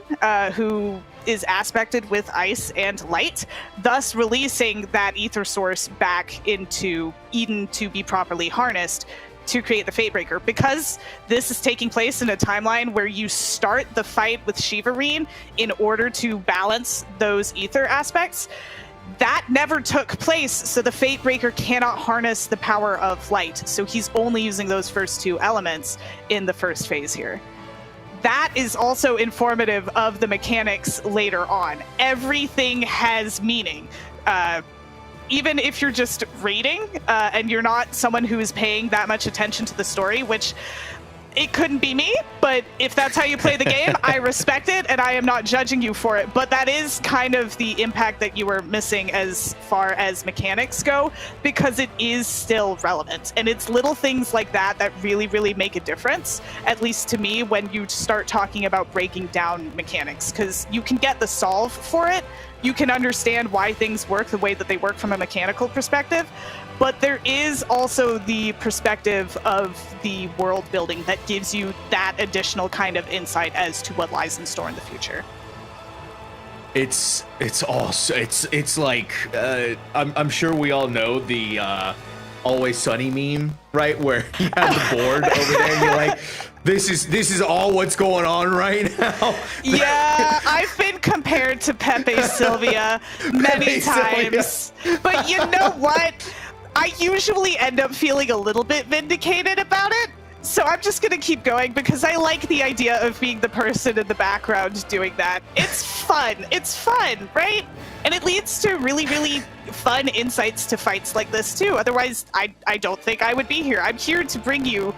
who is aspected with ice and light, thus releasing that ether source back into Eden to be properly harnessed to create the Fatebreaker. Because this is taking place in a timeline where you start the fight with Shiva Reen in order to balance those ether aspects, that never took place, so the Fatebreaker cannot harness the power of light. So he's only using those first 2 elements in the first phase here. That is also informative of the mechanics later on. Everything has meaning. Even if you're just raiding and you're not someone who is paying that much attention to the story, which it couldn't be me, but if that's how you play the game, I respect it, and I am not judging you for it. But that is kind of the impact that you were missing as far as mechanics go, because it is still relevant. And it's little things like that that really, really make a difference, at least to me, when you start talking about breaking down mechanics, because you can get the solve for it. You can understand why things work the way that they work from a mechanical perspective, but there is also the perspective of the world building that gives you that additional kind of insight as to what lies in store in the future. It's like I'm sure we all know the Always Sunny meme, right? Where you have the board over there and you're like, this is all what's going on right now. Yeah, I've been compared to Pepe Sylvia many times. But you know what? I usually end up feeling a little bit vindicated about it. So I'm just going to keep going because I like the idea of being the person in the background doing that. It's fun. It's fun, right? And it leads to really, really fun insights to fights like this too. Otherwise, I don't think I would be here. I'm here to bring you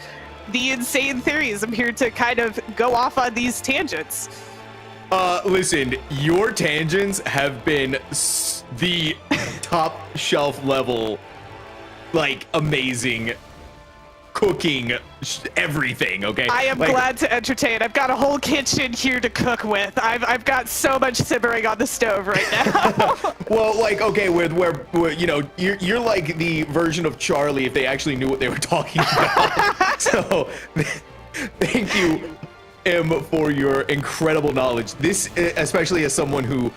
the insane theories. I'm here to kind of go off on these tangents. Listen, your tangents have been the top shelf level, like, amazing cooking everything, okay? I am glad to entertain. I've got a whole kitchen here to cook with. I've got so much simmering on the stove right now. Well, like, okay, where you know, you're like the version of Charlie if they actually knew what they were talking about. So, thank you, M, for your incredible knowledge. This, especially as someone who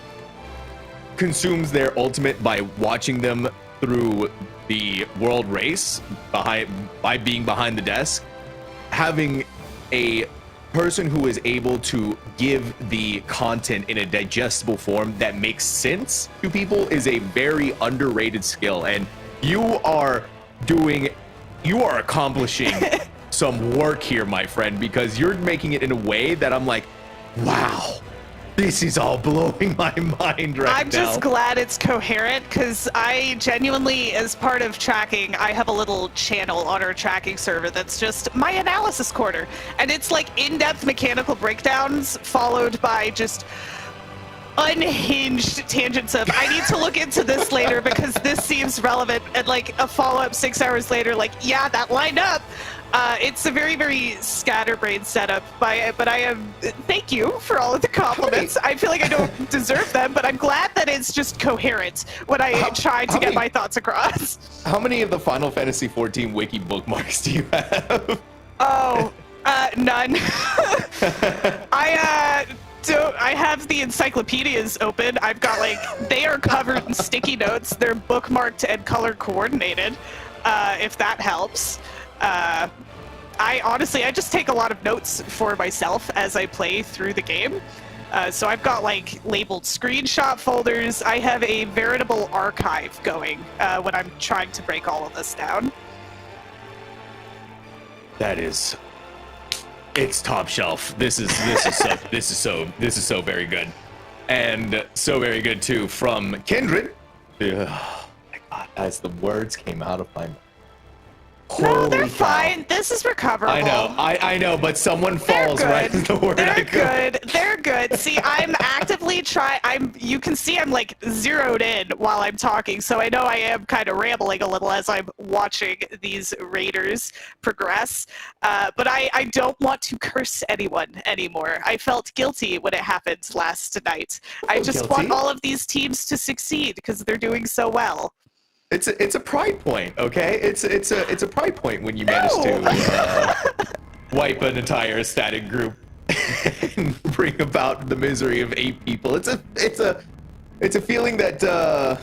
consumes their ultimate by watching them through the world race by being behind the desk, having a person who is able to give the content in a digestible form that makes sense to people is a very underrated skill, and you are accomplishing some work here, my friend, because you're making it in a way that I'm like, wow, this is all blowing my mind right now. I'm just glad it's coherent, because I genuinely, as part of tracking, I have a little channel on our tracking server that's just my analysis corner. And it's like in-depth mechanical breakdowns followed by just unhinged tangents of, I need to look into this later because this seems relevant, and like a follow-up 6 hours later, like, yeah, that lined up. It's a very, very scatterbrained setup, but I am, thank you for all of the compliments. I feel like I don't deserve them, but I'm glad that it's just coherent when I try to get my thoughts across. How many of the Final Fantasy XIV wiki bookmarks do you have? Oh, none. I have the encyclopedias open. I've got, like, they are covered in sticky notes. They're bookmarked and color coordinated, if that helps. I honestly just take a lot of notes for myself as I play through the game. So I've got, like, labeled screenshot folders. I have a veritable archive going when I'm trying to break all of this down. That is, it's top shelf. This is so very good, and so very good too from Kindred. Oh my God, as the words came out of my mouth. No, they're fine. This is recoverable. I know, but someone falls right at the word. They're good. See, I'm actively you can see I'm like zeroed in while I'm talking, so I know I am kind of rambling a little as I'm watching these raiders progress. But I don't want to curse anyone anymore. I felt guilty when it happened last night. I just want all of these teams to succeed because they're doing so well. It's a pride point, okay? It's a pride point when you manage to wipe an entire static group and bring about the misery of 8 people. It's a feeling that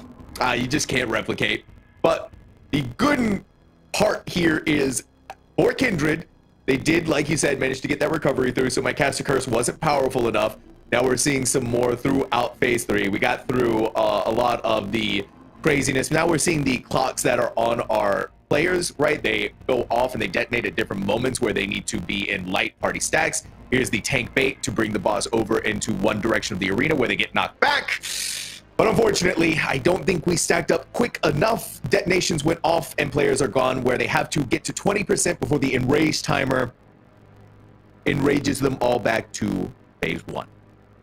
you just can't replicate. But the good part here is for Kindred, they did, like you said, manage to get that recovery through. So my caster curse wasn't powerful enough. Now we're seeing some more throughout phase 3. We got through a lot of the craziness. Now we're seeing the clocks that are on our players, right? They go off and they detonate at different moments where they need to be in light party stacks. Here's the tank bait to bring the boss over into one direction of the arena where they get knocked back. But unfortunately, I don't think we stacked up quick enough. Detonations went off and players are gone where they have to get to 20% before the enrage timer enrages them all back to phase 1.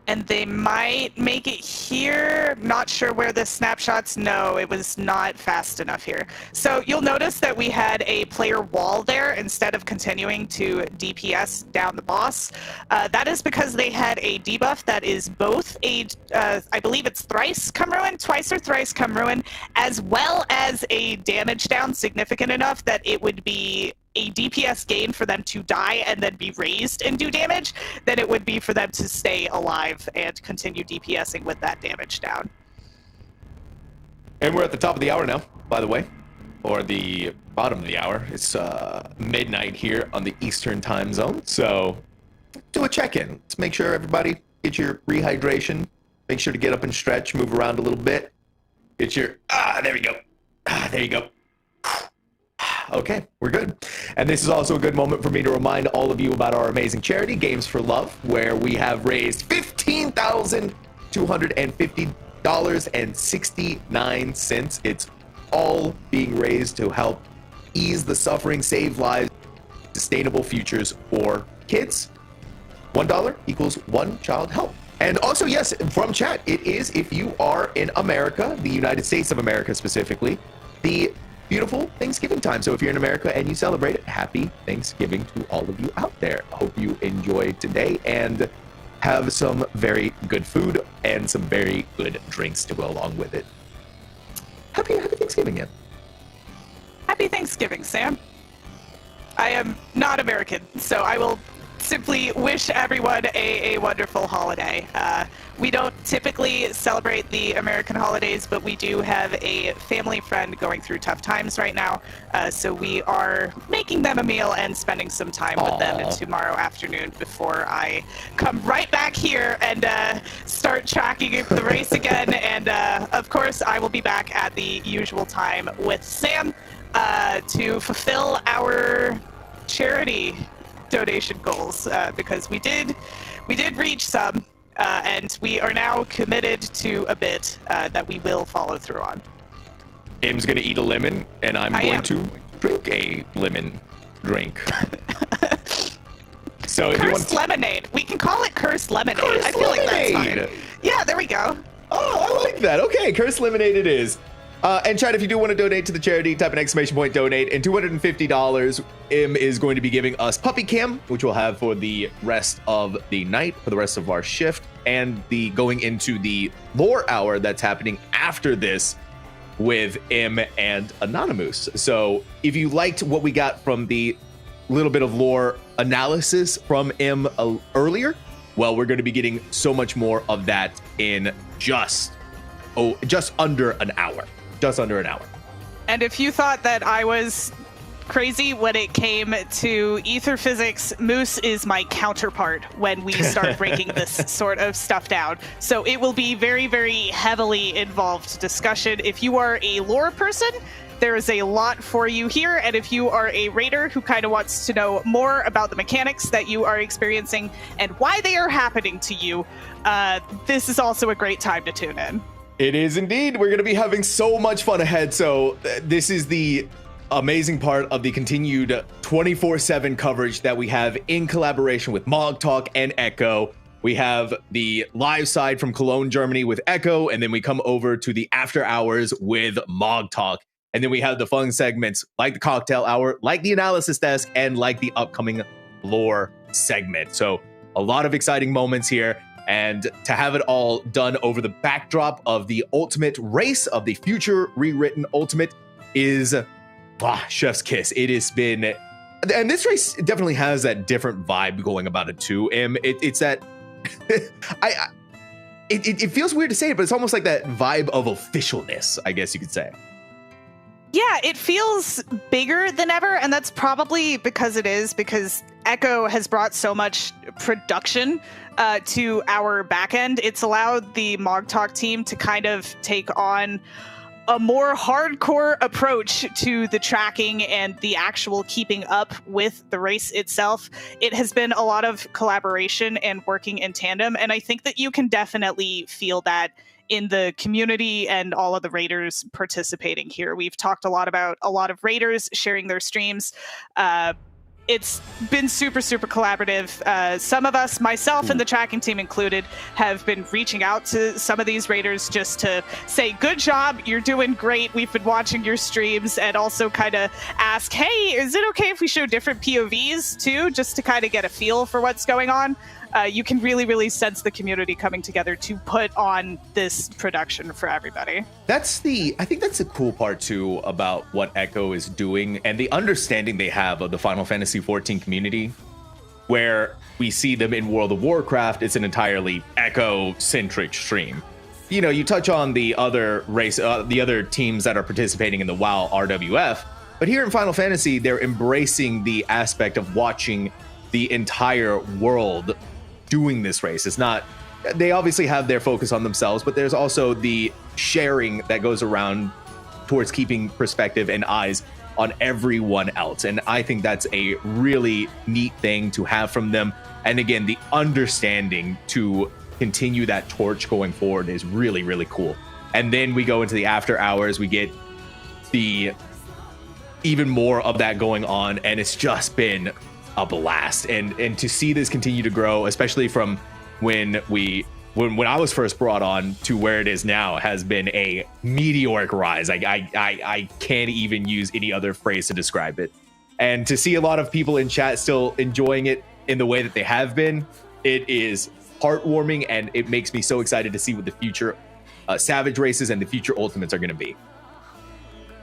And they might make it here. Not sure where the snapshots. No, it was not fast enough here. So you'll notice that we had a player wall there instead of continuing to DPS down the boss. That is because they had a debuff that is both a, I believe it's thrice come ruin, twice or thrice come ruin, as well as a damage down significant enough that it would be a DPS gain for them to die and then be raised and do damage than it would be for them to stay alive and continue DPSing with that damage down. And we're at the top of the hour now, by the way, or the bottom of the hour. It's midnight here on the Eastern time zone. So do a check-in. Let's make sure everybody get your rehydration, make sure to get up and stretch, move around a little bit. Get your, there we go. There you go. Okay, we're good. And this is also a good moment for me to remind all of you about our amazing charity, Games for Love, where we have raised $15,250.69. It's all being raised to help ease the suffering, save lives, sustainable futures for kids. $1 equals one child help. And also, yes, from chat, it is, if you are in America, the United States of America specifically, the beautiful Thanksgiving time. So if you're in America and you celebrate it, happy Thanksgiving to all of you out there. Hope you enjoy today and have some very good food and some very good drinks to go along with it. Happy Thanksgiving, yeah. Happy Thanksgiving, Sam. I am not American, so I will simply wish everyone a wonderful holiday. We don't typically celebrate the American holidays, but we do have a family friend going through tough times right now, so we are making them a meal and spending some time with them tomorrow afternoon before I come right back here and start tracking the race again. And of course, I will be back at the usual time with Sam to fulfill our charity donation goals, because we did reach some, and we are now committed to a bit that we will follow through on. Im's gonna eat a lemon, and I'm going to drink a lemon drink. So if you want lemonade. We can call it cursed lemonade. Cursed I feel lemonade. like that's fine. Yeah, there we go. Oh, I like that. Okay, cursed lemonade it is. And chat, if you do want to donate to the charity, type an exclamation point donate, and $250 Im is going to be giving us Puppy Cam, which we'll have for the rest of the night, for the rest of our shift, and the going into the lore hour that's happening after this with Im and Anonymous. So if you liked what we got from the little bit of lore analysis from Im earlier, well, we're going to be getting so much more of that in just under an hour. Just under an hour. And if you thought that I was crazy when it came to ether physics, Moose is my counterpart when we start breaking this sort of stuff down. So it will be very, very heavily involved discussion. If you are a lore person, there is a lot for you here. And if you are a raider who kind of wants to know more about the mechanics that you are experiencing and why they are happening to you, this is also a great time to tune in. It is indeed. We're going to be having so much fun ahead. So this is the amazing part of the continued 24/7 coverage that we have in collaboration with Mogtalk and Echo. We have the live side from Cologne, Germany with Echo, and then we come over to the after hours with Mogtalk. And then we have the fun segments like the cocktail hour, like the analysis desk, and like the upcoming lore segment. So a lot of exciting moments here. And to have it all done over the backdrop of the ultimate race of the future Rewritten Ultimate is chef's kiss. It has been, and this race definitely has that different vibe going about it too. It's that it feels weird to say it, but it's almost like that vibe of officialness, I guess you could say. Yeah, it feels bigger than ever, and that's probably because Echo has brought so much production to our back end. It's allowed the Mogtalk team to kind of take on a more hardcore approach to the tracking and the actual keeping up with the race itself. It has been a lot of collaboration and working in tandem, and I think that you can definitely feel that in the community and all of the raiders participating here. We've talked a lot about a lot of raiders sharing their streams. It's been super, super collaborative. Some of us, myself and the tracking team included, have been reaching out to some of these raiders just to say, good job, you're doing great. We've been watching your streams, and also kind of ask, hey, is it okay if we show different POVs too, just to kind of get a feel for what's going on? You can really, really sense the community coming together to put on this production for everybody. I think that's the cool part too about what Echo is doing and the understanding they have of the Final Fantasy XIV community, where we see them in World of Warcraft. It's an entirely Echo-centric stream. You know, you touch on the other the other teams that are participating in the WoW RWF, but here in Final Fantasy, they're embracing the aspect of watching the entire world doing this race. It's not they obviously have their focus on themselves, but there's also the sharing that goes around towards keeping perspective and eyes on everyone else. And I think that's a really neat thing to have from them. And again, the understanding to continue that torch going forward is really, really cool. And then we go into the after hours, we get the even more of that going on, and it's just been a blast. And to see this continue to grow, especially from when I was first brought on to where it is now, has been a meteoric rise. I can't even use any other phrase to describe it. And to see a lot of people in chat still enjoying it in the way that they have been, it is heartwarming, and it makes me so excited to see what the future Savage races and the future Ultimates are going to be.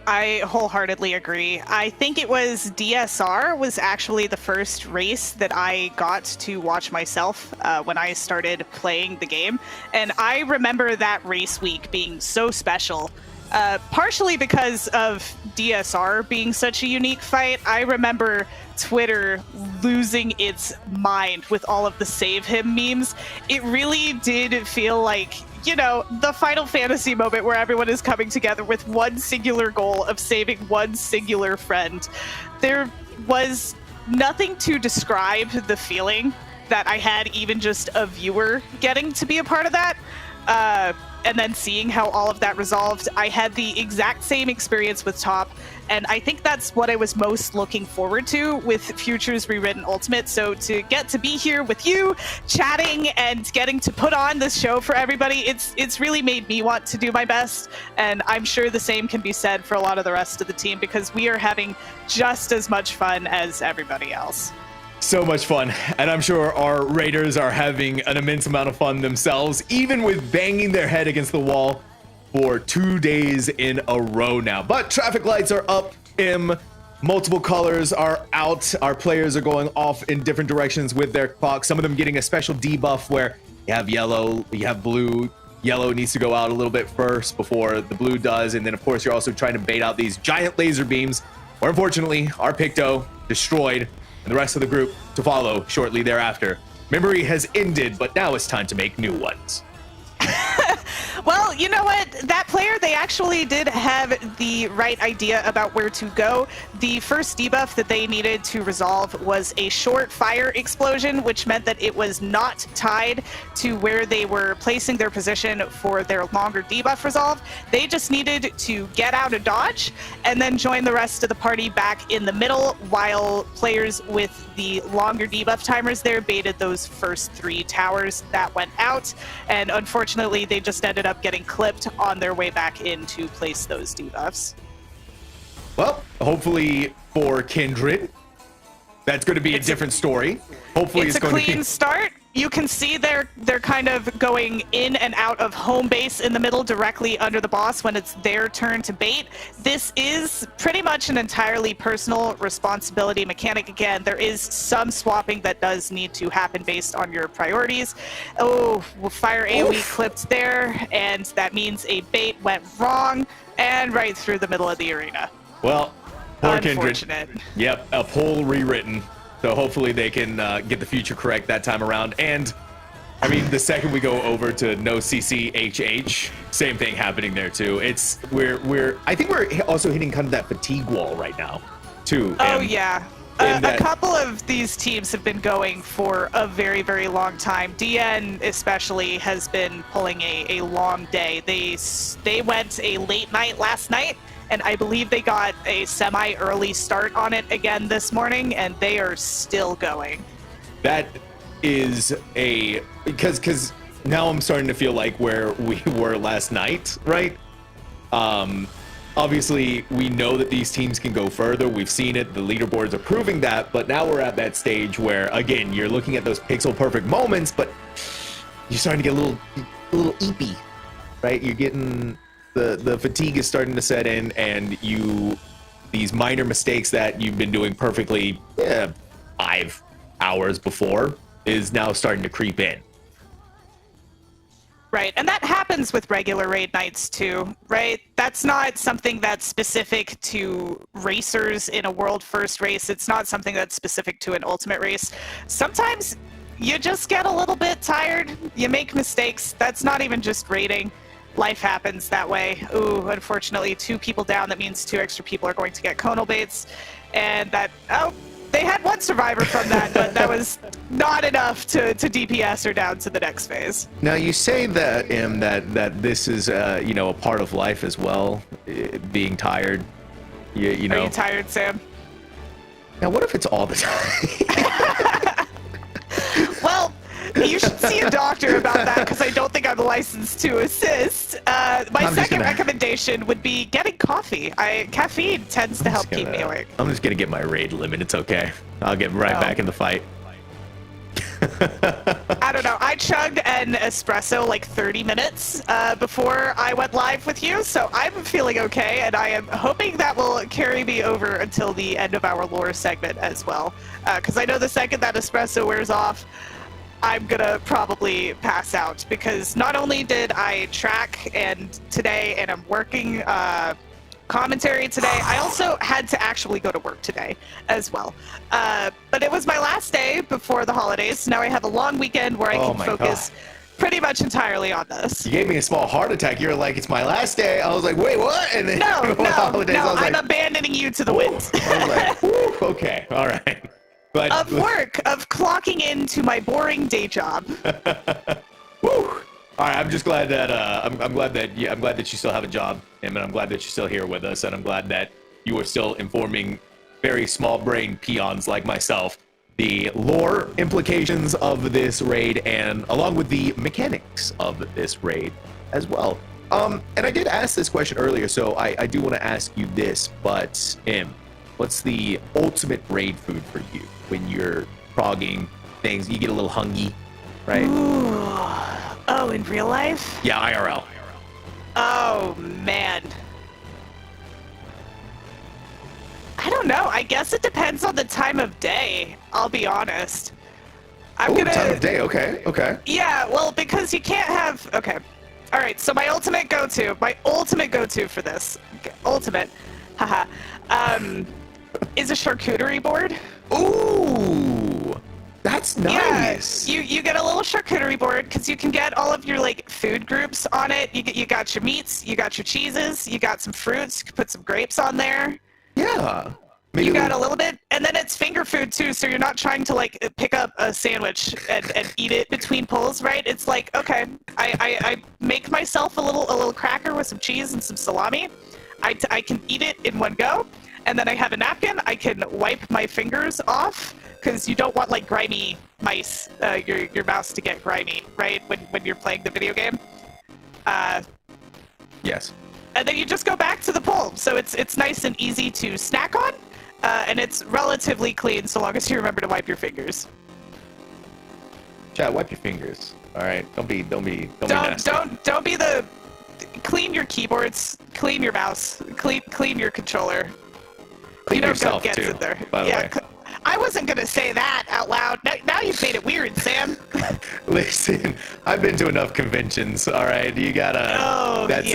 I wholeheartedly agree. I think it was DSR was actually the first race that I got to watch myself when I started playing the game. And I remember that race week being so special, partially because of DSR being such a unique fight. I remember Twitter losing its mind with all of the save him memes. It really did feel like, you know, the Final Fantasy moment where everyone is coming together with one singular goal of saving one singular friend. There was nothing to describe the feeling that I had, even just a viewer getting to be a part of that. And then seeing how all of that resolved, I had the exact same experience with Top. And I think that's what I was most looking forward to with Future's Rewritten Ultimate. So to get to be here with you, chatting and getting to put on this show for everybody, it's really made me want to do my best. And I'm sure the same can be said for a lot of the rest of the team, because we are having just as much fun as everybody else. So much fun, and I'm sure our raiders are having an immense amount of fun themselves, even with banging their head against the wall for 2 days in a row now. But traffic lights are up, multiple colors are out. Our players are going off in different directions with their clocks. Some of them getting a special debuff where you have yellow, you have blue. Yellow needs to go out a little bit first before the blue does, and then of course you're also trying to bait out these giant laser beams, where unfortunately our Picto destroyed, and the rest of the group to follow shortly thereafter. Memory has ended, but now it's time to make new ones. Well, you know what? That player, they actually did have the right idea about where to go. The first debuff that they needed to resolve was a short fire explosion, which meant that it was not tied to where they were placing their position for their longer debuff resolve. They just needed to get out of dodge and then join the rest of the party back in the middle, while players with the longer debuff timers there baited those first 3 towers that went out. And unfortunately, they just ended up getting clipped on their way back in to place those debuffs. Well, hopefully for Kindred, that's going to be a different story. Hopefully it's a clean start. You can see they're kind of going in and out of home base in the middle, directly under the boss when it's their turn to bait. This is pretty much an entirely personal responsibility mechanic. Again, there is some swapping that does need to happen based on your priorities. Oh, fire AoE clipped there, and that means a bait went wrong and right through the middle of the arena. Well, poor Kindred. Unfortunate. Yep, a whole rewritten. So hopefully they can get the future correct that time around. And I mean, the second we go over to no CCHH, same thing happening there too. It's I think we're also hitting kind of that fatigue wall right now too. Oh yeah. A couple of these teams have been going for a very, very long time. DN especially has been pulling a long day. They went a late night last night, and I believe they got a semi-early start on it again this morning, and they are still going. That is because now I'm starting to feel like where we were last night, right? Obviously, we know that these teams can go further. We've seen it. The leaderboards are proving that. But now we're at that stage where, again, you're looking at those pixel-perfect moments, but you're starting to get a little eepy, right? You're getting the fatigue is starting to set in, and these minor mistakes that you've been doing perfectly 5 hours before is now starting to creep in. Right, and that happens with regular raid nights too, right? That's not something that's specific to racers in a world first race. It's not something that's specific to an ultimate race. Sometimes you just get a little bit tired. You make mistakes. That's not even just raiding. Life happens that way. Ooh, unfortunately, 2 people down. That means 2 extra people are going to get conal baits. And that, oh, they had 1 survivor from that, but that was not enough to DPS her down to the next phase. Now, you say that, that this is, you know, a part of life as well, being tired. You know. Are you tired, Sam? Now, what if it's all the time? Well, you should see a doctor about that because I don't think I'm licensed to assist. My second recommendation would be getting coffee. Caffeine tends to help keep me awake. I'm just gonna get my raid limit. It's okay. I'll get right back in the fight. I don't know. I chugged an espresso like 30 minutes before I went live with you, so I'm feeling okay, and I am hoping that will carry me over until the end of our lore segment as well. Because I know the second that espresso wears off, I'm gonna probably pass out, because not only did I track today and I'm working commentary today, I also had to actually go to work today as well. But it was my last day before the holidays, so now I have a long weekend where I can focus pretty much entirely on this. You gave me a small heart attack. You were like, it's my last day. I was like, wait, what? And then no, I'm abandoning you to the wind. I was like, whew, okay, all right. But, of work, of clocking into my boring day job. Woo. All right, I'm just glad that I'm glad that you still have a job, and I'm glad that you're still here with us, and I'm glad that you are still informing very small-brained peons like myself the lore implications of this raid, and along with the mechanics of this raid as well. And I did ask this question earlier, so I do want to ask you this, but what's the ultimate raid food for you when you're progging things? You get a little hungry, right? Ooh. Oh, in real life? Yeah, IRL. Oh, man. I don't know. I guess it depends on the time of day, I'll be honest. Time of day, okay. Yeah, well, because you can't have... Okay. All right, so my ultimate go-to for this, haha, is a charcuterie board. Ooh, that's nice. Yeah, you get a little charcuterie board because you can get all of your like food groups on it. You got your meats, you got your cheeses, you got some fruits. You can put some grapes on there. Yeah. You got a little bit, and then it's finger food too, so you're not trying to like pick up a sandwich and eat it between pulls, right? It's like, okay, I make myself a little cracker with some cheese and some salami. I can eat it in one go, and then I have a napkin. I can wipe my fingers off, because you don't want like grimy mice, your mouse to get grimy, right? When you're playing the video game. Yes. And then you just go back to the pull, so it's nice and easy to snack on. And it's relatively clean so long as you remember to wipe your fingers. Chat, wipe your fingers. All right, don't be nasty. Don't be the. Clean your keyboards. Clean your mouse. Clean your controller. Clean yourself go too. in there. By the way. I wasn't gonna say that out loud. Now you've made it weird, Sam. Listen, I've been to enough conventions. All right, you gotta. Oh, that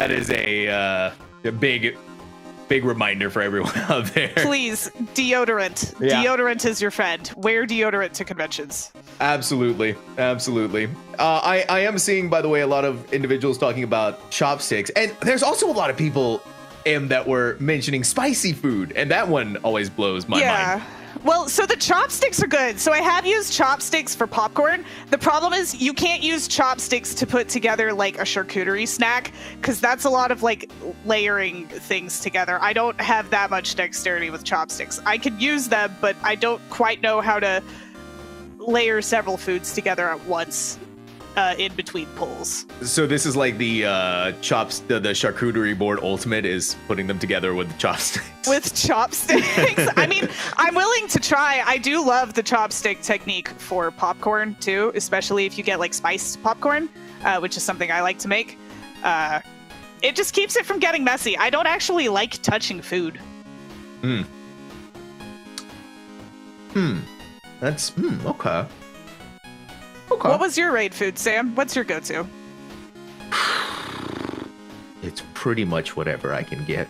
is a big reminder for everyone out there. Please, deodorant. Yeah. Deodorant is your friend. Wear deodorant to conventions. Absolutely. I am seeing, by the way, a lot of individuals talking about chopsticks, and there's also a lot of people that were mentioning spicy food, and that one always blows my mind. Well, so the chopsticks are good. So I have used chopsticks for popcorn. The problem is you can't use chopsticks to put together like a charcuterie snack, because that's a lot of like layering things together. I don't have that much dexterity with chopsticks. I can use them, but I don't quite know how to layer several foods together at once in between pulls. So this is like the the charcuterie board ultimate is putting them together with the chopsticks. With chopsticks? I mean, I'm willing to try. I do love the chopstick technique for popcorn too, especially if you get like spiced popcorn, which is something I like to make. It just keeps it from getting messy. I don't actually like touching food. That's okay. What was your raid food, Sam? What's your go-to? It's pretty much whatever I can get.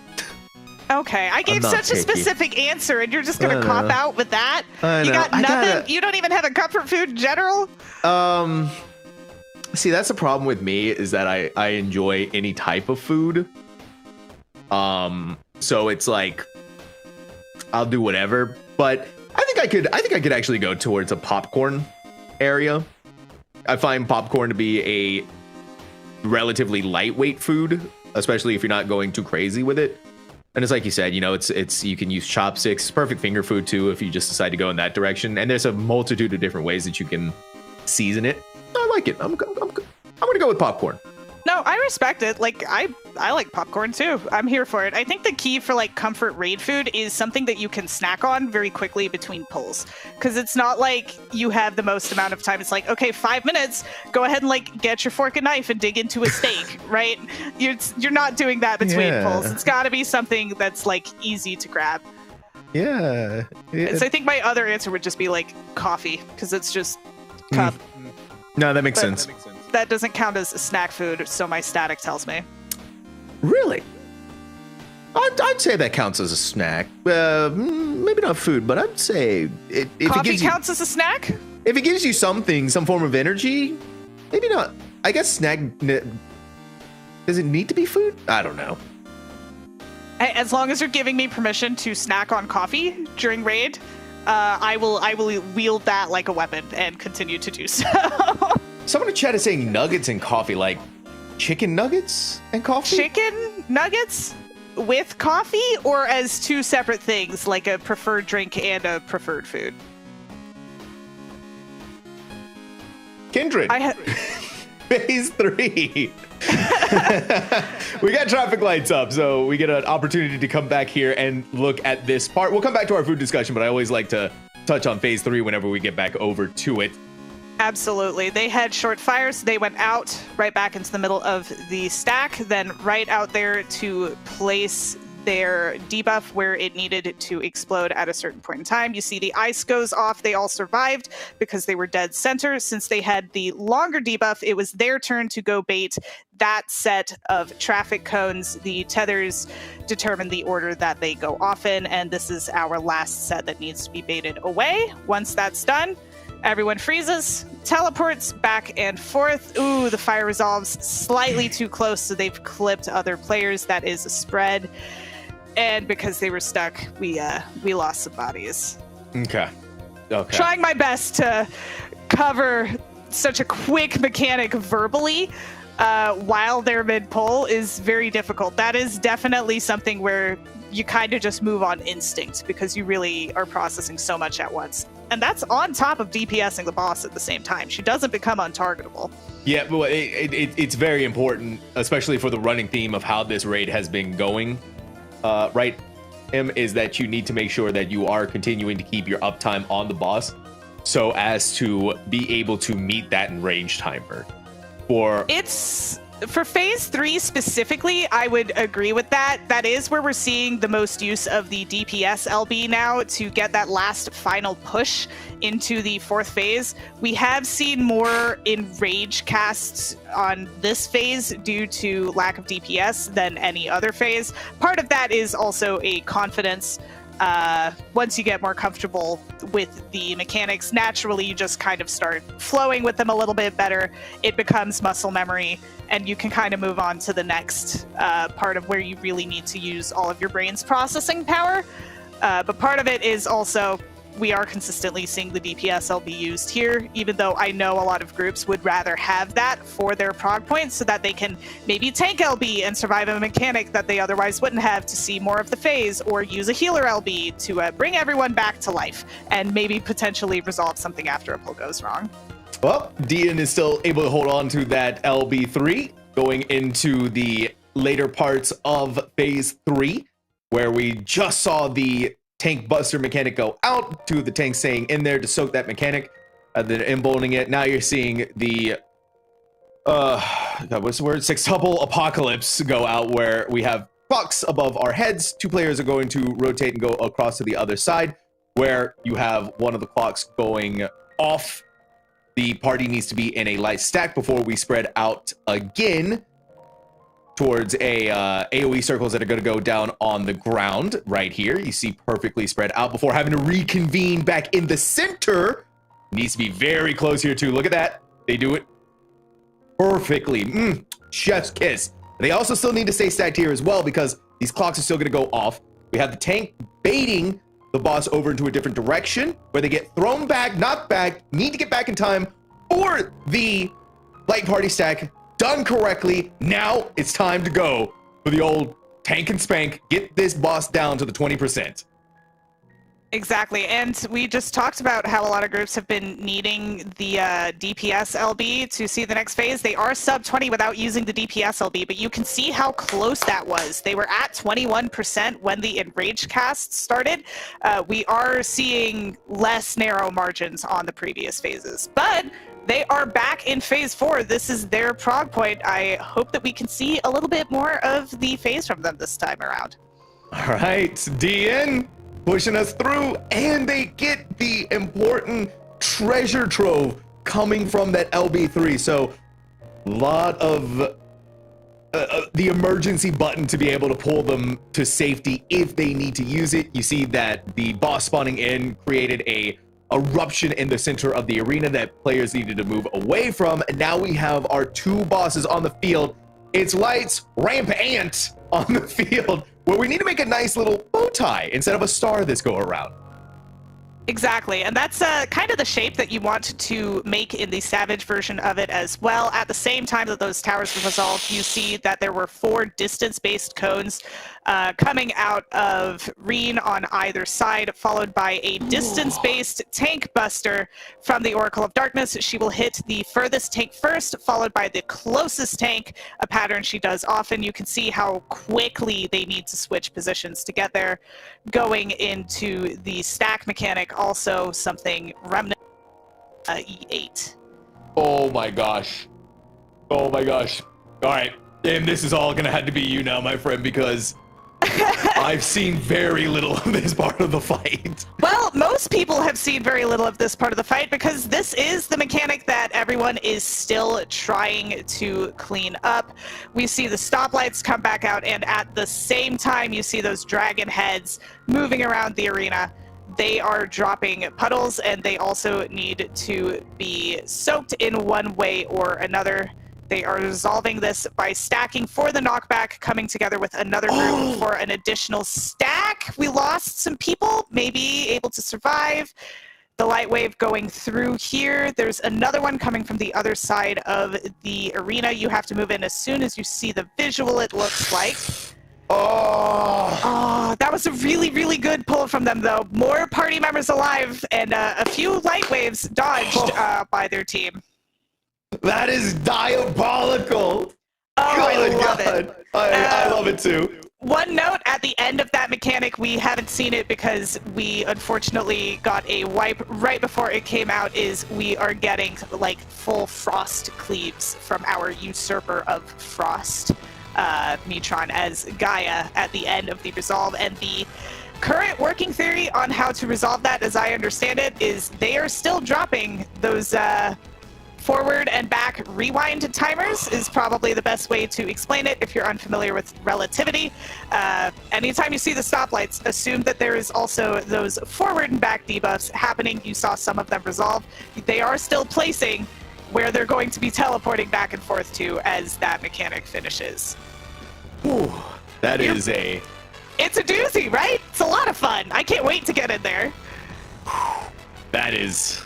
Okay, I gave not such a picky. specific answer, and you're just gonna cop out with that? I You know. got nothing? You don't even have a comfort food in general? See, that's the problem with me is that I enjoy any type of food. So it's like I'll do whatever, but I think I could actually go towards a popcorn area. I find popcorn to be a relatively lightweight food, especially if you're not going too crazy with it. And it's like you said, you know, it's you can use chopsticks, perfect finger food too if you just decide to go in that direction. And there's a multitude of different ways that you can season it. I like it. I'm gonna go with popcorn. No, I respect it. Like, I like popcorn too. I'm here for it. I think the key for like comfort raid food is something that you can snack on very quickly between pulls. Because it's not like you have the most amount of time. It's like, okay, 5 minutes, go ahead and like get your fork and knife and dig into a steak, right? You're not doing that between pulls. It's got to be something that's like easy to grab. Yeah. So I think my other answer would just be like coffee, because it's just cup. No, that makes sense. That doesn't count as a snack food, so my static tells me. Really? I'd say that counts as a snack. Maybe not food, but I'd say if Coffee it gives counts as a snack? If it gives you something, some form of energy, maybe not. I guess snack. Does it need to be food? I don't know. As long as you're giving me permission to snack on coffee during raid, I will wield that like a weapon and continue to do so. Someone in chat is saying nuggets and coffee, like chicken nuggets and coffee? Chicken nuggets with coffee, or as two separate things, like a preferred drink and a preferred food? Kindred. Phase 3. We got traffic lights up, so we get an opportunity to come back here and look at this part. We'll come back to our food discussion, but I always like to touch on phase 3 whenever we get back over to it. Absolutely. They had short fires. They went out right back into the middle of the stack, then right out there to place their debuff where it needed to explode at a certain point in time. You see the ice goes off. They all survived because they were dead center. Since they had the longer debuff, it was their turn to go bait that set of traffic cones. The tethers determine the order that they go off in, and this is our last set that needs to be baited away. Once that's done, everyone freezes, teleports back and forth. Ooh, the fire resolves slightly too close, so they've clipped other players. That is a spread. And because they were stuck, we lost some bodies. Okay. Trying my best to cover such a quick mechanic verbally while they're mid-pull is very difficult. That is definitely something where you kind of just move on instinct because you really are processing so much at once. And that's on top of DPSing the boss at the same time. She doesn't become untargetable. Yeah, but it's very important, especially for the running theme of how this raid has been going, right, is that you need to make sure that you are continuing to keep your uptime on the boss so as to be able to meet that range timer. For phase 3 specifically, I would agree with that. That is where we're seeing the most use of the DPS LB now to get that last final push into the 4th phase. We have seen more enrage casts on this phase due to lack of DPS than any other phase. Part of that is also a confidence. Once you get more comfortable with the mechanics, naturally you just kind of start flowing with them a little bit better. It becomes muscle memory, and you can kind of move on to the next part of where you really need to use all of your brain's processing power. But part of it is also we are consistently seeing the DPS LB used here, even though I know a lot of groups would rather have that for their prog points so that they can maybe tank LB and survive a mechanic that they otherwise wouldn't have to see more of the phase, or use a healer LB to bring everyone back to life and maybe potentially resolve something after a pull goes wrong. Well, Dean is still able to hold on to that LB3 going into the later parts of phase 3, where we just saw the tank buster mechanic go out to the tank staying in there to soak that mechanic, then emboldening it. Now you're seeing the what's the word? Sextuple apocalypse go out, where we have clocks above our heads. 2 players are going to rotate and go across to the other side, where you have one of the clocks going off. The party needs to be in a light stack before we spread out again. towards a AoE circles that are going to go down on the ground right here. You see perfectly spread out before having to reconvene back in the center. Needs to be very close here too. Look at that. They do it perfectly. Chef's kiss. They also still need to stay stacked here as well because these clocks are still going to go off. We have the tank baiting the boss over into a different direction where they get thrown back, knocked back, need to get back in time for the light party stack done correctly. Now it's time to go for the old tank and spank. Get this boss down to the 20%. Exactly, and we just talked about how a lot of groups have been needing the DPS LB to see the next phase. They are sub 20 without using the DPS LB, but you can see how close that was. They were at 21% when the Enraged cast started. We are seeing less narrow margins on the previous phases, but they are back in phase 4. This is their prog point. I hope that we can see a little bit more of the phase from them this time around. All right, DN pushing us through, and they get the important treasure trove coming from that LB3. So a lot of the emergency button to be able to pull them to safety if they need to use it. You see that the boss spawning in created a eruption in the center of the arena that players needed to move away from, and now we have our two bosses on the field. It's Lights, Ramp Ant on the field, where we need to make a nice little bow tie instead of a star this go around. Exactly, and that's kind of the shape that you want to make in the Savage version of it as well. At the same time that those towers were resolved, you see that there were 4 distance-based cones coming out of Reen on either side, followed by a distance-based tank buster from the Oracle of Darkness. She will hit the furthest tank first, followed by the closest tank, a pattern she does often. You can see how quickly they need to switch positions to get there. Going into the stack mechanic, also something remnant E8. Oh my gosh. Oh my gosh. All right. And this is all going to have to be you now, my friend, because I've seen very little of this part of the fight. Well, most people have seen very little of this part of the fight because this is the mechanic that everyone is still trying to clean up. We see the stoplights come back out, and at the same time, you see those dragon heads moving around the arena. They are dropping puddles, and they also need to be soaked in one way or another. They are resolving this by stacking for the knockback, coming together with another group for an additional stack. We lost some people, maybe able to survive. The light wave going through here. There's another one coming from the other side of the arena. You have to move in as soon as you see the visual, it looks like. Oh, that was a really, really good pull from them, though. More party members alive, and a few light waves dodged by their team. That is diabolical. Oh, I love it. I love it too. One note at the end of that mechanic, we haven't seen it because we unfortunately got a wipe right before it came out, is we are getting like full frost cleaves from our Usurper of Frost, Metron, as Gaia at the end of the resolve. And the current working theory on how to resolve that, as I understand it, is they are still dropping those forward and back rewind timers is probably the best way to explain it if you're unfamiliar with relativity. Anytime you see the stoplights, assume that there is also those forward and back debuffs happening. You saw some of them resolve. They are still placing where they're going to be teleporting back and forth to as that mechanic finishes. Ooh, that is a... It's a doozy, right? It's a lot of fun. I can't wait to get in there. That is...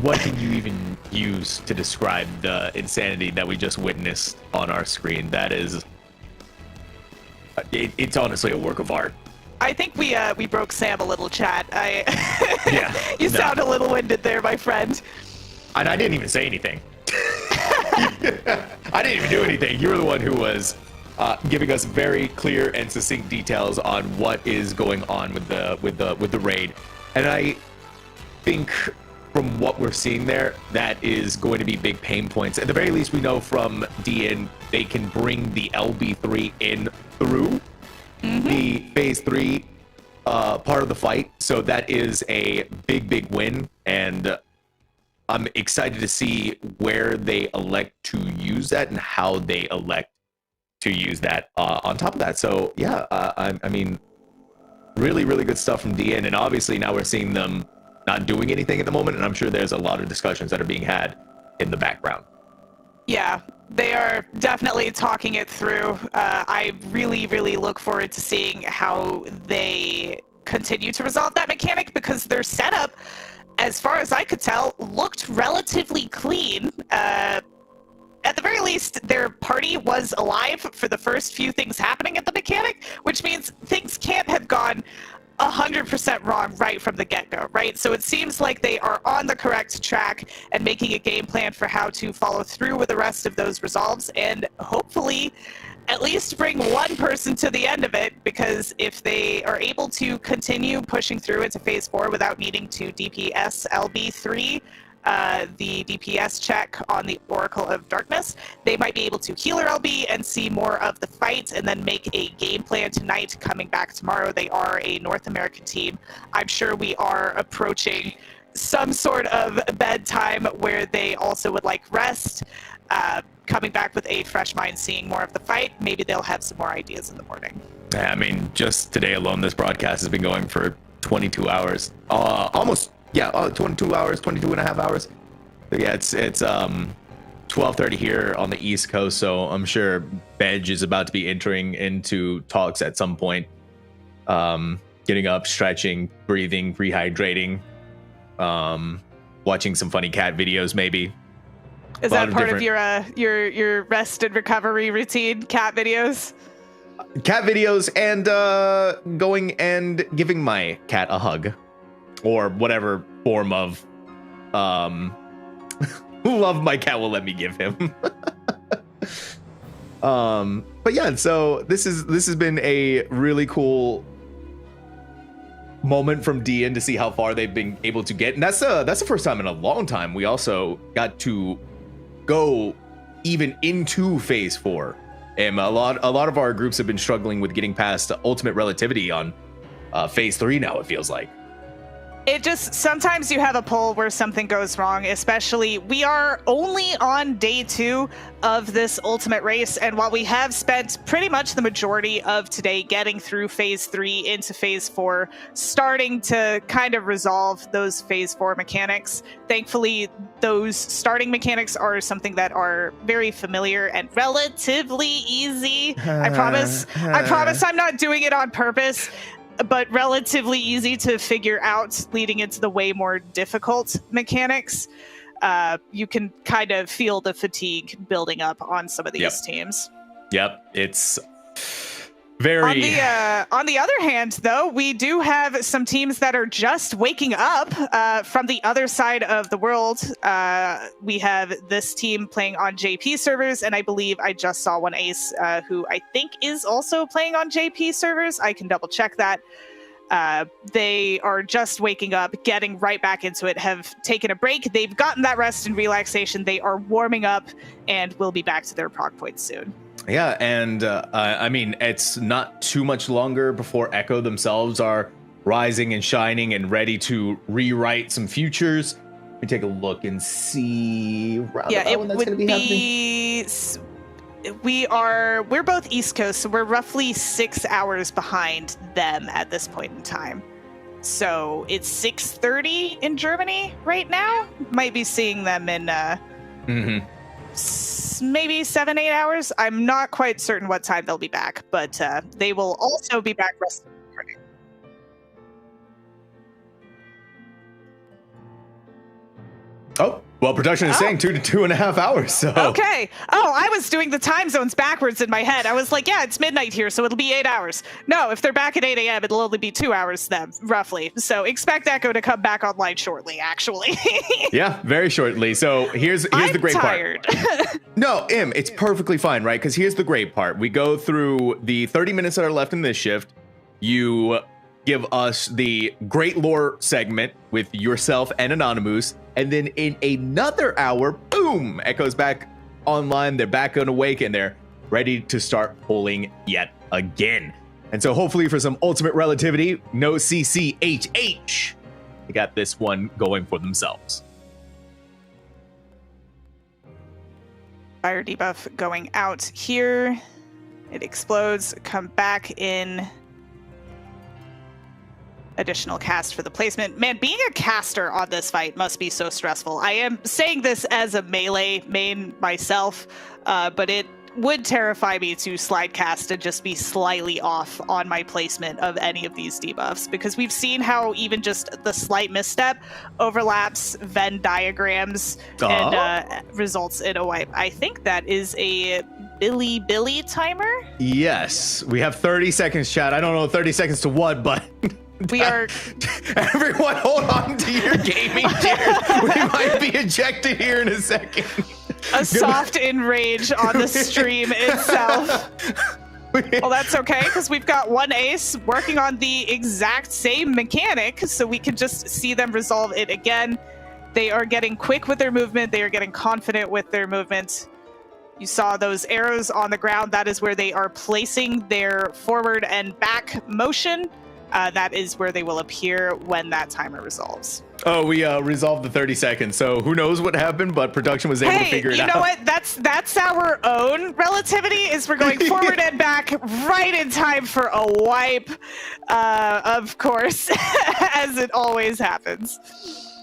what can you even use to describe the insanity that we just witnessed on our screen? That is... it's honestly a work of art. I think we broke Sam a little, chat. Yeah. You sound a little winded there, my friend. And I didn't even say anything. I didn't even do anything. You were the one who was giving us very clear and succinct details on what is going on with the raid. And I think from what we're seeing there, that is going to be big pain points. At the very least, we know from DN they can bring the LB3 in through the phase 3 part of the fight. So that is a big win. And I'm excited to see where they elect to use that and how they elect to use that on top of that. So yeah, I mean, really, really good stuff from DN. And obviously now we're seeing them not doing anything at the moment. And I'm sure there's a lot of discussions that are being had in the background. Yeah, they are definitely talking it through. I really, really look forward to seeing how they continue to resolve that mechanic, because their setup, as far as I could tell, looked relatively clean. At the very least, their party was alive for the first few things happening at the mechanic, which means things can't have gone 100% wrong right from the get-go, right? So it seems like they are on the correct track and making a game plan for how to follow through with the rest of those resolves, and hopefully at least bring one person to the end of it, because if they are able to continue pushing through into phase 4 without needing to DPS LB3, the DPS check on the Oracle of Darkness, they might be able to healer LB and see more of the fight, and then make a game plan tonight, coming back tomorrow. They are a North American team. I'm sure we are approaching some sort of bedtime where they also would like rest. Coming back with a fresh mind, seeing more of the fight, maybe they'll have some more ideas in the morning. Yeah, I mean, just today alone, this broadcast has been going for 22 hours. Almost, yeah, 22 hours, 22 and a half hours. But yeah, it's 12:30 here on the East Coast, so I'm sure Bedge is about to be entering into talks at some point. Getting up, stretching, breathing, rehydrating, watching some funny cat videos, maybe. Is that part of your rest and recovery routine? Cat videos? Cat videos, and going and giving my cat a hug, or whatever form of love my cat will let me give him. But yeah, so this has been a really cool moment from DN to see how far they've been able to get, and that's the first time in a long time we also got to go even into phase 4. And a lot of our groups have been struggling with getting past ultimate relativity on phase 3 now, it feels like. It just, sometimes you have a pull where something goes wrong, especially we are only on day 2 of this ultimate race, and while we have spent pretty much the majority of today getting through phase 3 into phase 4, starting to kind of resolve those phase 4 mechanics, thankfully those starting mechanics are something that are very familiar and relatively easy. I promise I'm not doing it on purpose, but relatively easy to figure out leading into the way more difficult mechanics. You can kind of feel the fatigue building up on some of these teams. Yep, it's very... On the other hand, though, we do have some teams that are just waking up from the other side of the world. We have this team playing on JP servers, and I believe I just saw one ace who I think is also playing on JP servers. I can double check that. They are just waking up, getting right back into it, have taken a break. They've gotten that rest and relaxation. They are warming up and will be back to their prog points soon. Yeah, and I mean, it's not too much longer before Echo themselves are rising and shining and ready to rewrite some futures. Let me take a look and see when that's going to be happening. We're both East Coast, so we're roughly 6 hours behind them at this point in time. So it's 6:30 in Germany right now. Might be seeing them in maybe 7-8 hours. I'm not quite certain what time they'll be back, but they will also be back resting in the morning. Oh, well, production is saying 2 to 2.5 hours. So okay. Oh, I was doing the time zones backwards in my head. I was like, yeah, it's midnight here, so it'll be 8 hours. No, if they're back at 8 a.m., it'll only be 2 hours then, roughly. So expect Echo to come back online shortly, actually. Yeah, very shortly. So here's the great part. No, it's perfectly fine, right? Because here's the great part. We go through the 30 minutes that are left in this shift. You give us the great lore segment with yourself and Anonymous, and then in another hour, boom, Echo's back online. They're back on Awake, and they're ready to start pulling yet again. And so hopefully for some ultimate relativity, no CCHH, they got this one going for themselves. fire debuff going out here. It explodes, come back in. Additional cast for the placement. Man, being a caster on this fight must be so stressful. I am saying this as a melee main myself, but it would terrify me to slide cast and just be slightly off on my placement of any of these debuffs, because we've seen how even just the slight misstep overlaps Venn diagrams and results in a wipe. I think that is a Billy timer. Yes, we have 30 seconds, chat. I don't know 30 seconds to what, but we are. Everyone, hold on to your gaming chairs. We might be ejected here in a second. A soft enrage on the stream itself. Well, that's okay, because we've got one ace working on the exact same mechanic, so we can just see them resolve it again. They are getting quick with their movement. They are getting confident with their movement. You saw those arrows on the ground. That is where they are placing their forward and back motion. That is where they will appear when that timer resolves. Oh, we resolved the 30 seconds, so who knows what happened, but production was able to figure it out. You know what? That's our own relativity, is we're going forward and back right in time for a wipe, of course, as it always happens.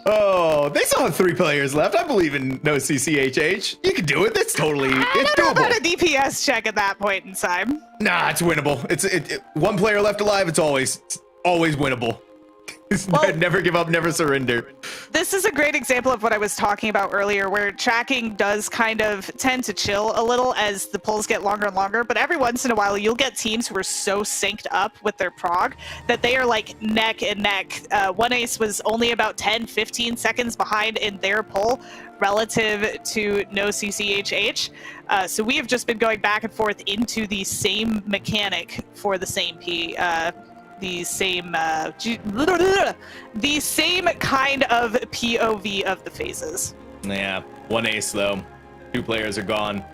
Oh, they still have 3 players left. I believe in no CCHH. You can do it. It's totally, it's doable. About a DPS check at that point in time. Nah, it's winnable. It's one player left alive. It's always winnable. Well, never give up, never surrender. This is a great example of what I was talking about earlier, where tracking does kind of tend to chill a little as the pulls get longer and longer, but every once in a while you'll get teams who are so synced up with their prog that they are like neck and neck. One ace was only about 10-15 seconds behind in their pull relative to no CCHH. So we have just been going back and forth into the same mechanic for the same P. The same kind of POV of the phases. Yeah, one ace though. 2 players are gone,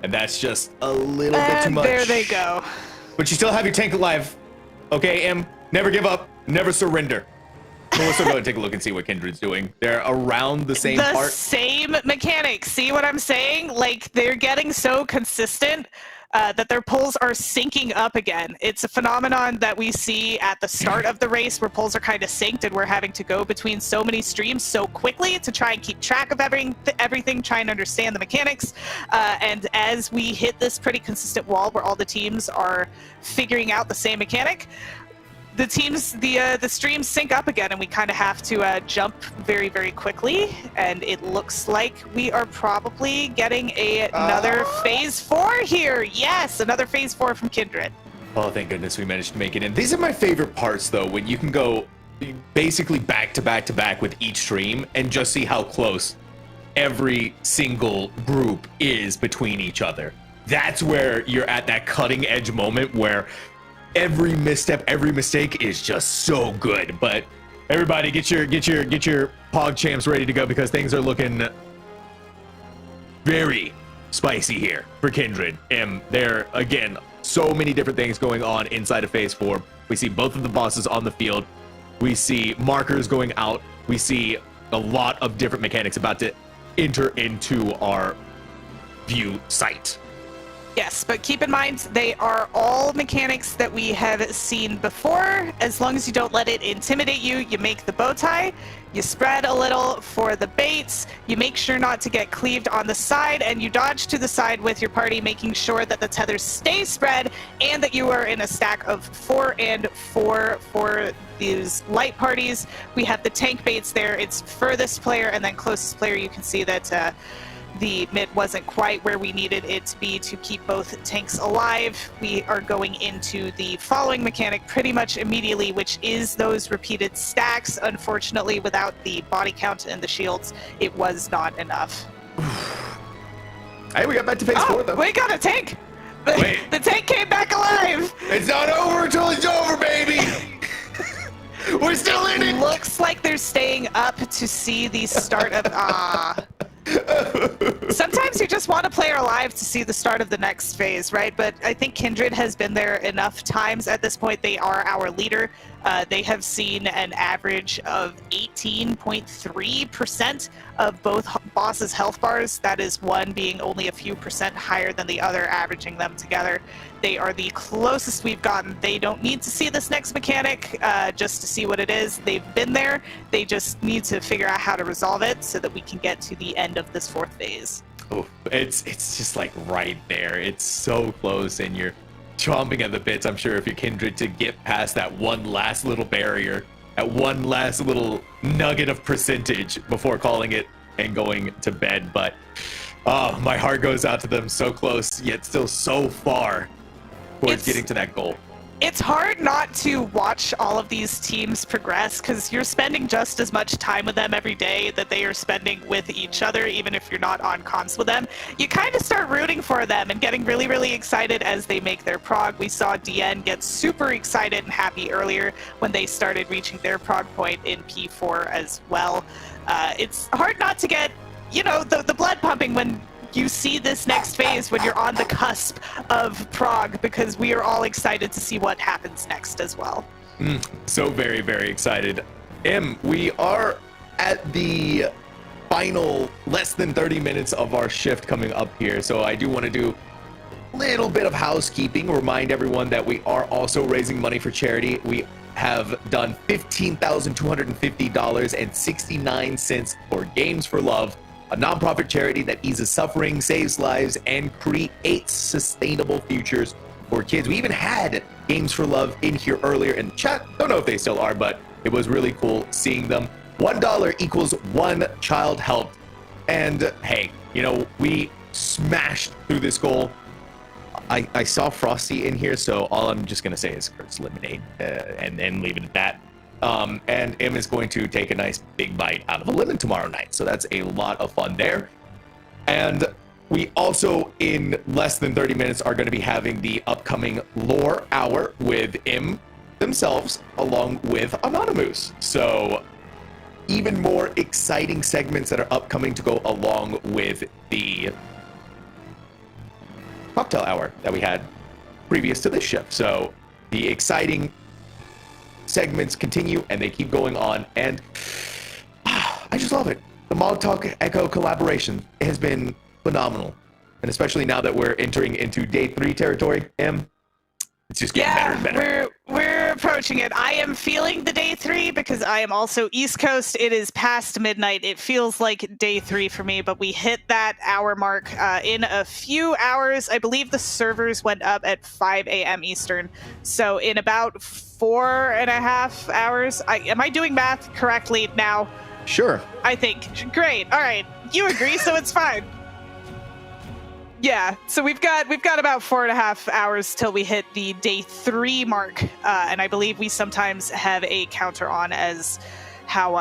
and that's just a little bit too much. There they go. But you still have your tank alive. Okay, M, never give up, never surrender. So let's go ahead and take a look and see what Kindred's doing. They're around the same part. The same mechanics. See what I'm saying? Like, they're getting so consistent that their pulls are syncing up again. It's a phenomenon that we see at the start of the race, where pulls are kind of synced and we're having to go between so many streams so quickly to try and keep track of everything, try and understand the mechanics. And as we hit this pretty consistent wall where all the teams are figuring out the same mechanic, the streams sync up again, and we kind of have to jump very, very quickly. And it looks like we are probably getting another phase 4 here. Yes, another phase 4 from Kindred. Oh, thank goodness we managed to make it in. These are my favorite parts, though, when you can go basically back to back to back with each stream and just see how close every single group is between each other. That's where you're at that cutting edge moment where every misstep, every mistake is just so good. But everybody, get your Pog champs ready to go, because things are looking very spicy here for Kindred. And there, again, so many different things going on inside of phase 4. We see both of the bosses on the field. We see markers going out. We see a lot of different mechanics about to enter into our view sight. Yes, but keep in mind, they are all mechanics that we have seen before. As long as you don't let it intimidate you, you make the bow tie, you spread a little for the baits, you make sure not to get cleaved on the side, and you dodge to the side with your party, making sure that the tethers stay spread and that you are in a stack of 4 and 4 for these light parties. We have the tank baits there. It's furthest player and then closest player. You can see that the mid wasn't quite where we needed it to be to keep both tanks alive. We are going into the following mechanic pretty much immediately, which is those repeated stacks. Unfortunately, without the body count and the shields, it was not enough. Hey, we got back to phase 4 though. We got a tank! Wait. The tank came back alive! It's not over until it's over, baby! We're still in it! Looks like they're staying up to see the start of... Sometimes you just want a player alive to see the start of the next phase, right? But I think Kindred has been there enough times at this point. They are our leader. They have seen an average of 18.3% of both boss's health bars, that is one being only a few % higher than the other, averaging them together. They are the closest we've gotten. They don't need to see this next mechanic just to see what it is. They've been there. They just need to figure out how to resolve it so that we can get to the end of this 4th phase. Oh, it's just like right there. It's so close, and you're chomping at the bits, I'm sure, if you're Kindred, to get past that one last little barrier, that one last little nugget of percentage before calling it and going to bed. But oh, my heart goes out to them. So close, yet still so far towards getting to that goal. It's hard not to watch all of these teams progress because you're spending just as much time with them every day that they are spending with each other, even if you're not on comms with them. You kind of start rooting for them and getting really, really excited as they make their prog. We saw DN get super excited and happy earlier when they started reaching their prog point in P4 as well. It's hard not to get, you know, the blood pumping when you see this next phase, when you're on the cusp of prog, because we are all excited to see what happens next as well. So very, very excited. We are at the final less than 30 minutes of our shift coming up here, so I do want to do a little bit of housekeeping, remind everyone that we are also raising money for charity. We have done $15,250.69 for Games for Love, a nonprofit charity that eases suffering, saves lives, and creates sustainable futures for kids. We even had Games for Love in here earlier in the chat. Don't know if they still are, but it was really cool seeing them. $1 equals 1 child helped. And hey, you know, we smashed through this goal. I saw Frosty in here, so all I'm just going to say is Kurt's Lemonade and leave it at that. And Em is going to take a nice big bite out of a lemon tomorrow night. So that's a lot of fun there. And we also, in less than 30 minutes, are going to be having the upcoming lore hour with Em themselves, along with Anonymous. So even more exciting segments that are upcoming to go along with the cocktail hour that we had previous to this shift. So the exciting segments continue and they keep going on, and I just love it. The Mogtalk Echo collaboration has been phenomenal, and especially now that we're entering into day 3 territory, it's just getting better and better. We're approaching it. I am feeling the day 3 because I am also East Coast. It is past midnight. It feels like day 3 for me, but we hit that hour mark in a few hours. I believe the servers went up at 5 a.m. Eastern. So in about 4.5 hours. Am I doing math correctly now? Sure. I think. Great. All right. You agree, so it's fine. Yeah, so we've got about 4.5 hours till we hit the day 3 mark, and I believe we sometimes have a counter on as how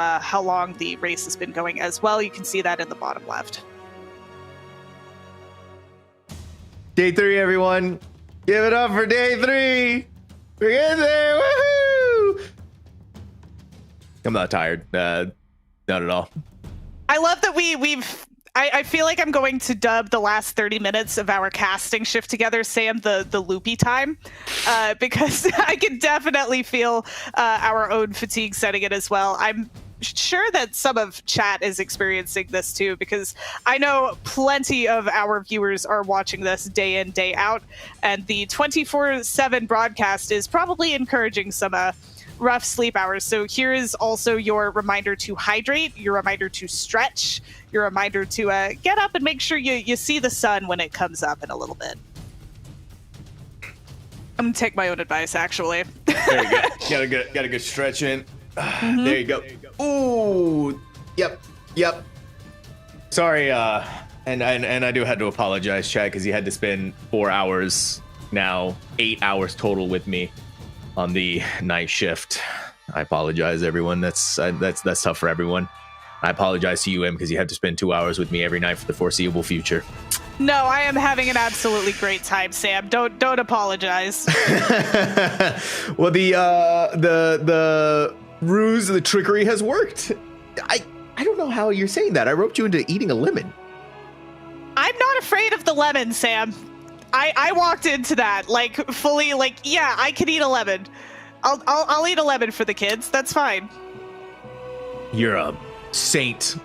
long the race has been going as well. You can see that in the bottom left. Day 3, everyone. Give it up for day 3. We're getting there. Woohoo! I'm not tired. Not at all. I love that I feel like I'm going to dub the last 30 minutes of our casting shift together, Sam, the loopy time, because I can definitely feel our own fatigue setting in as well. I'm sure that some of chat is experiencing this too, because I know plenty of our viewers are watching this day in, day out, and the 24/7 broadcast is probably encouraging some rough sleep hours. So here is also your reminder to hydrate, your reminder to stretch, your reminder to get up and make sure you see the sun when it comes up in a little bit. I'm gonna take my own advice, actually. There you go. Got a good stretch in. There you go. Ooh. Yep. Sorry. And I do have to apologize, Chad, because you had to spend 4 hours, now 8 hours total with me on the night shift. I apologize, everyone. That's tough for everyone. I apologize to you, Em, because you have to spend 2 hours with me every night for the foreseeable future. No, I am having an absolutely great time, Sam. Don't apologize. Well, the ruse, the trickery has worked. I don't know how you're saying that. I roped you into eating a lemon. I'm not afraid of the lemon, Sam. I walked into that like fully like, yeah, I could eat a lemon. I'll eat a lemon for the kids. That's fine. You're a saint.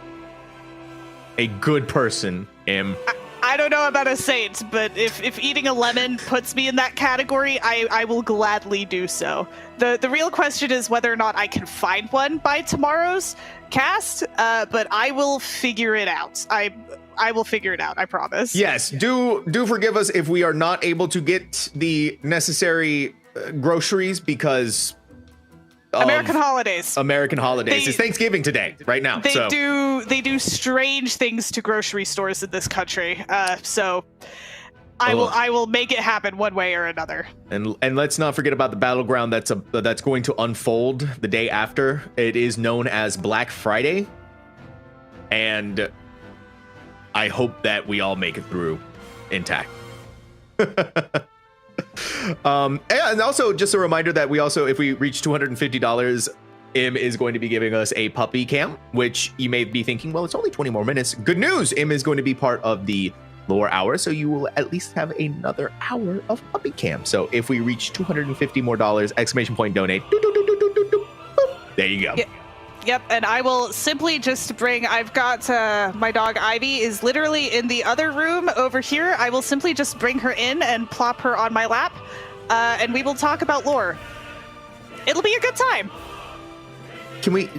a good person, Im. I don't know about a saint, but if eating a lemon puts me in that category, I will gladly do so. The real question is whether or not I can find one by tomorrow's cast, but I will figure it out. I will figure it out, I promise. Yes, do forgive us if we are not able to get the necessary groceries because American holidays. It's Thanksgiving today, right now. They do strange things to grocery stores in this country. So I will make it happen one way or another. And let's not forget about the battleground that's going to unfold the day after. It is known as Black Friday, and I hope that we all make it through intact. And also just a reminder that if we reach $250, Im is going to be giving us a puppy cam, which you may be thinking, well, it's only 20 more minutes. Good news, Im is going to be part of the lore hour, so you will at least have another hour of puppy cam. So if we reach $250 more, donate. There you go. Yeah. Yep, and I will simply just bring, I've got my dog Ivy is literally in the other room over here. I will simply just bring her in and plop her on my lap, and we will talk about lore. It'll be a good time. Can we,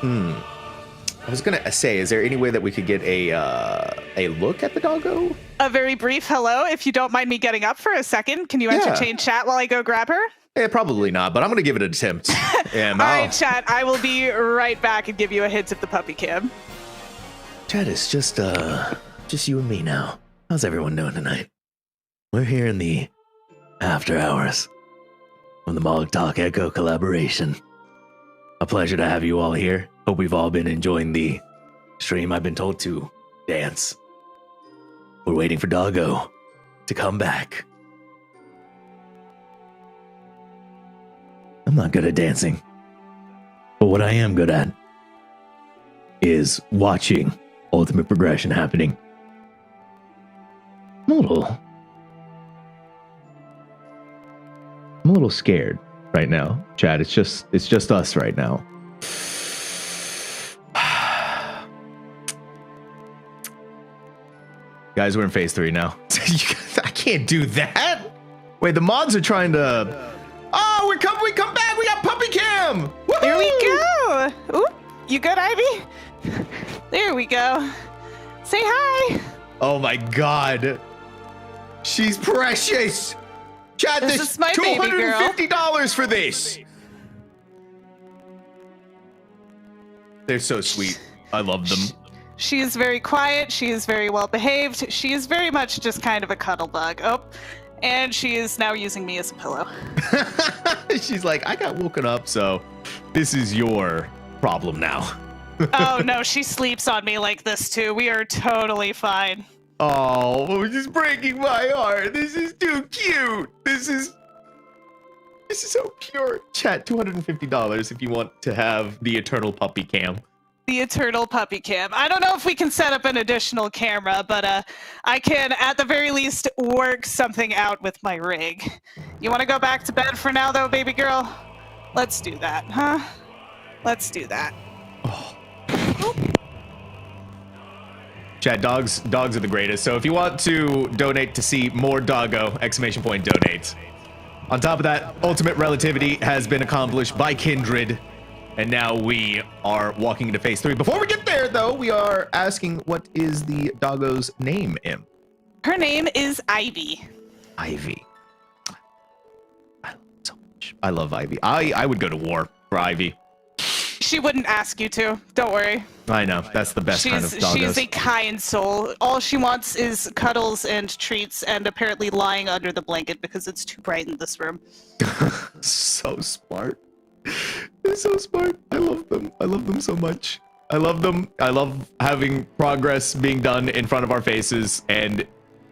I was gonna say, is there any way that we could get a look at the doggo? A very brief hello, if you don't mind me getting up for a second. Can you entertain chat while I go grab her? Yeah, probably not, but I'm gonna give it an attempt. All right, chat. I will be right back and give you a hint of the puppy cam. Chat, it's just you and me now. How's everyone doing tonight? We're here in the after hours of the Mogtalk Echo collaboration. A pleasure to have you all here. Hope we've all been enjoying the stream. I've been told to dance. We're waiting for Doggo to come back. I'm not good at dancing, but what I am good at is watching ultimate progression happening. I'm a little scared right now, Chad. It's just us right now. Guys, we're in phase 3 now. I can't do that. Wait, the mods are trying to. Oh, we come back. We got puppy cam. Woo-hoo! There we go. Ooh, you good, Ivy? There we go. Say hi. Oh my God. She's precious. Chad, This is my baby girl. $250 for this. They're so sweet. I love them. She is very quiet. She is very well behaved. She is very much just kind of a cuddle bug. Oh, and she is now using me as a pillow. She's like, I got woken up, so this is your problem now. Oh no, she sleeps on me like this too. We are totally fine. Oh, this is breaking my heart. This is too cute. This is so cute. Chat, $250 if you want to have the eternal puppy cam. The eternal puppy cam. I don't know if we can set up an additional camera, but I can at the very least work something out with my rig. You want to go back to bed for now though, baby girl? Let's do that, huh? Let's do that. Oh. Chat, dogs are the greatest. So if you want to donate to see more doggo, !donate. On top of that, ultimate relativity has been accomplished by Kindred. And now we are walking into phase 3. Before we get there, though, we are asking, what is the doggo's name, Im? Her name is Ivy. Ivy. I love it so much. I love Ivy. I would go to war for Ivy. She wouldn't ask you to. Don't worry. I know. That's the best kind of doggos. She's a kind soul. All she wants is cuddles and treats and apparently lying under the blanket because it's too bright in this room. So smart. They're so smart. I love them. I love them so much. I love them. I love having progress being done in front of our faces. And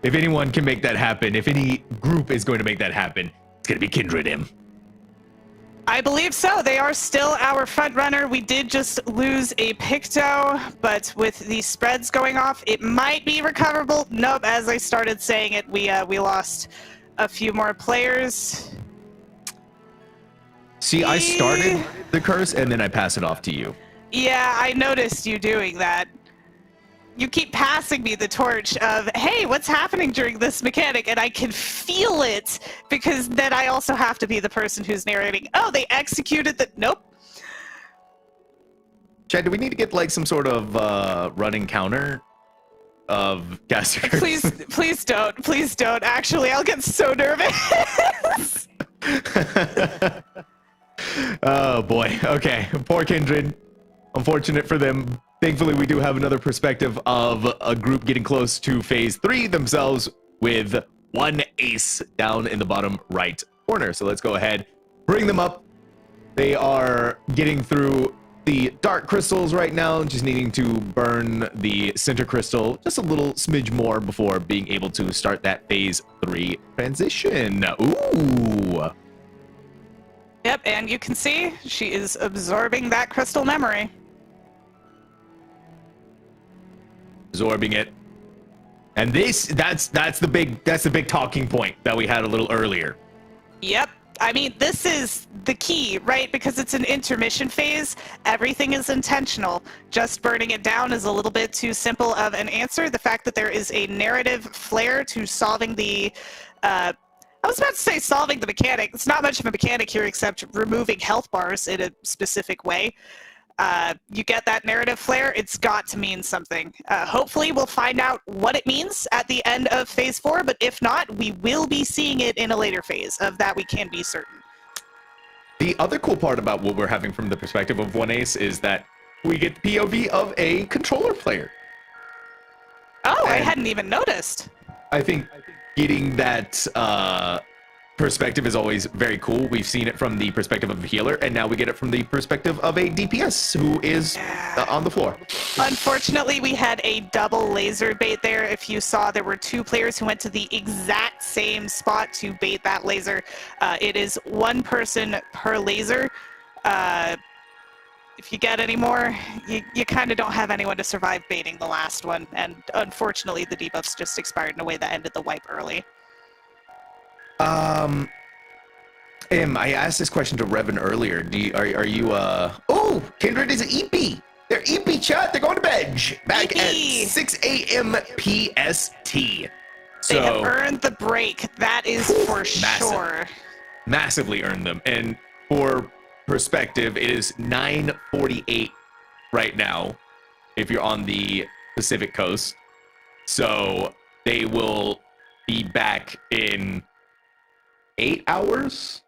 if anyone can make that happen, if any group is going to make that happen, it's going to be Kindred Im. I believe so. They are still our front runner. We did just lose a Picto, but with the spreads going off, it might be recoverable. Nope. As I started saying it, we lost a few more players. See, I started the curse and then I pass it off to you. Yeah, I noticed you doing that. you keep passing me the torch of, hey, what's happening during this mechanic? And I can feel it because then I also have to be the person who's narrating, oh, they executed the, nope. Chad, do we need to get like some sort of running counter of casters? Please don't. Actually, I'll get so nervous. Oh boy. Okay. Poor Kindred. Unfortunate for them. Thankfully, we do have another perspective of a group getting close to phase 3 themselves with one ace down in the bottom right corner. So let's go ahead, bring them up. They are getting through the dark crystals right now, just needing to burn the center crystal just a little smidge more before being able to start that phase 3 transition. Ooh. Yep, and you can see she is absorbing that crystal memory. Absorbing it. And that's the big talking point that we had a little earlier. Yep. I mean, this is the key, right? Because it's an intermission phase. Everything is intentional. Just burning it down is a little bit too simple of an answer. The fact that there is a narrative flair to solving the I was about to say solving the mechanic. It's not much of a mechanic here except removing health bars in a specific way. You get that narrative flair, it's got to mean something. Hopefully we'll find out what it means at the end of phase 4, but if not, we will be seeing it in a later phase. Of that we can be certain. The other cool part about what we're having from the perspective of one ace is that we get the POV of a controller player. Oh, And I hadn't even noticed. I think getting that perspective is always very cool. We've seen it from the perspective of a healer, and now we get it from the perspective of a DPS who is on the floor. Unfortunately, we had a double laser bait there. If you saw, there were 2 players who went to the exact same spot to bait that laser. It is 1 person per laser. If you get any more, you kind of don't have anyone to survive baiting the last one. And unfortunately, the debuffs just expired in a way that ended the wipe early. I asked this question to Revan earlier. Are you oh, Kindred is an EP. They're EP chat. They're going to bed back EP. at 6 a.m. PST. So They have earned the break. That is for sure. Massively earned them. And for perspective, it is 9:48 right now if you're on the Pacific coast. So they will be back in 8 hours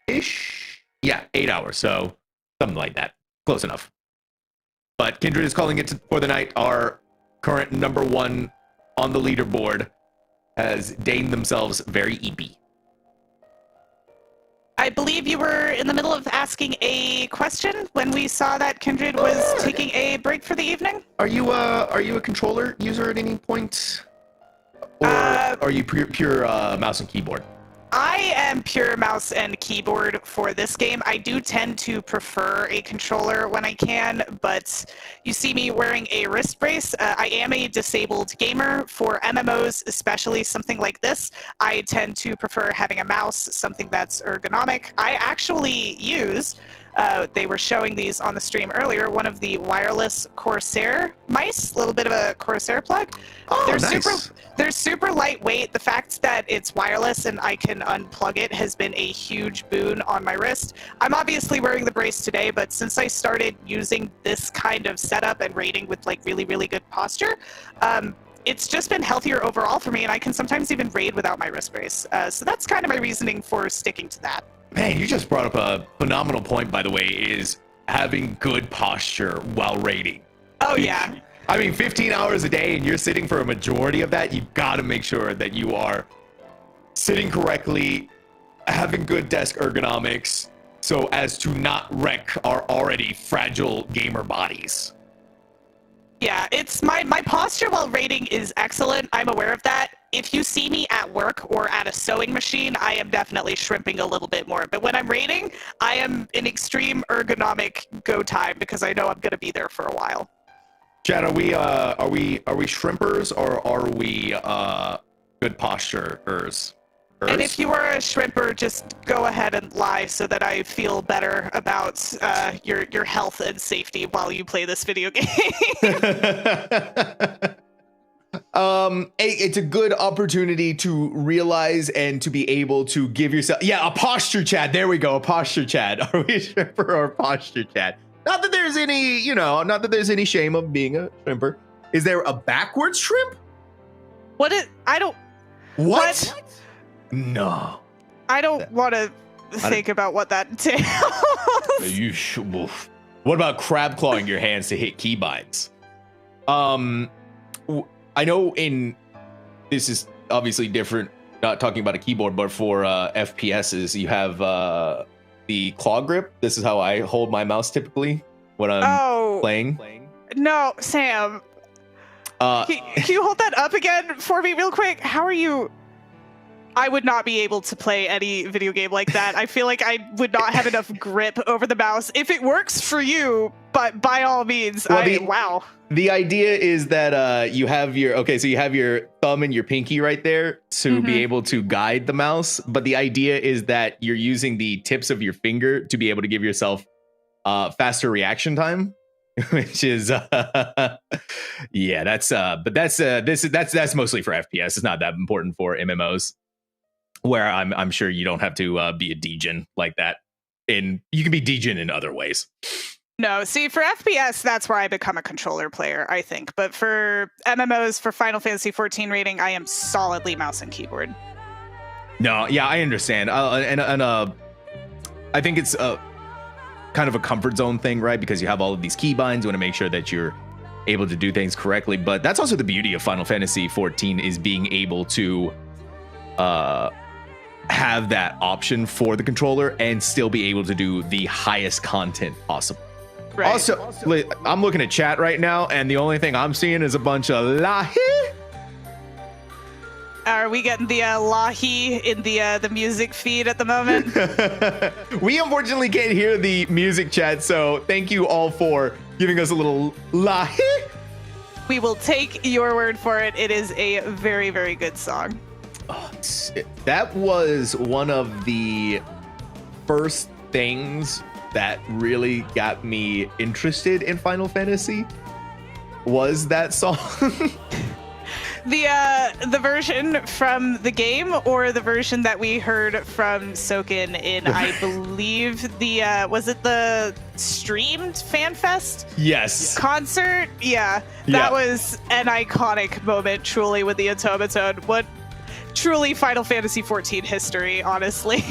ish. Yeah, 8 hours. So something like that. Close enough. But Kindred is calling it for the night. Our current number 1 on the leaderboard has deigned themselves very EP. I believe you were in the middle of asking a question when we saw that Kindred was taking a break for the evening. Are you a controller user at any point? Or are you pure mouse and keyboard? I am pure mouse and keyboard for this game. I do tend to prefer a controller when I can, but you see me wearing a wrist brace. I am a disabled gamer. For MMOs, especially something like this, I tend to prefer having a mouse, something that's ergonomic. I actually use, they were showing these on the stream earlier, one of the wireless Corsair mice, a little bit of a Corsair plug. Oh, they're nice. They're super lightweight. The fact that it's wireless and I can unplug it has been a huge boon on my wrist. I'm obviously wearing the brace today, but since I started using this kind of setup and raiding with like really, really good posture, it's just been healthier overall for me, and I can sometimes even raid without my wrist brace. So that's kind of my reasoning for sticking to that. Man, you just brought up a phenomenal point, by the way, is having good posture while raiding. Oh, yeah. I mean, 15 hours a day and you're sitting for a majority of that, you've got to make sure that you are sitting correctly, having good desk ergonomics, so as to not wreck our already fragile gamer bodies. Yeah, it's my posture while raiding is excellent. I'm aware of that. If you see me at work or at a sewing machine, I am definitely shrimping a little bit more. But when I'm raiding, I am in extreme ergonomic go time because I know I'm going to be there for a while. Chad, are we shrimpers or are we good posturers? And if you are a shrimper, just go ahead and lie so that I feel better about your health and safety while you play this video game. It's a good opportunity to realize and to be able to give yourself, a posture chat. There we go, a posture chat. Are we a shrimper or a posture chat? Not that there's any, not that there's any shame of being a shrimper. Is there a backwards shrimp? I don't. What? No. I don't want to think about what that entails. You should. What about crab clawing your hands to hit keybinds? I know this is obviously different, not talking about a keyboard, but for FPSs, you have the claw grip. This is how I hold my mouse typically when I'm playing. No, Sam. Can you hold that up again for me real quick? How are you? I would not be able to play any video game like that. I feel like I would not have enough grip over the mouse. If it works for you, but by all means, wow. The idea is that you have your thumb and your pinky right there to be able to guide the mouse. But the idea is that you're using the tips of your finger to be able to give yourself faster reaction time, which is that's mostly for FPS. It's not that important for MMOs, where I'm sure you don't have to be a degen like that. And you can be degen in other ways. No, see, for FPS, that's where I become a controller player, I think. But for MMOs, for Final Fantasy 14 rating, I am solidly mouse and keyboard. No, yeah, I understand. And I think it's kind of a comfort zone thing, right? Because you have all of these keybinds, you want to make sure that you're able to do things correctly. But that's also the beauty of Final Fantasy 14 is being able to have that option for the controller and still be able to do the highest content possible. Right. Also, I'm looking at chat right now, and the only thing I'm seeing is a bunch of lahi. Are we getting the lahi in the music feed at the moment? We unfortunately can't hear the music chat, so thank you all for giving us a little lahi. We will take your word for it. It is a very, very good song. Oh, that was one of the first things that really got me interested in Final Fantasy was that song. The version from the game or the version that we heard from Soken in, I believe, was it the streamed FanFest? Yes. Concert? Yeah. That was an iconic moment, truly, with the automaton. What truly Final Fantasy 14 history, honestly.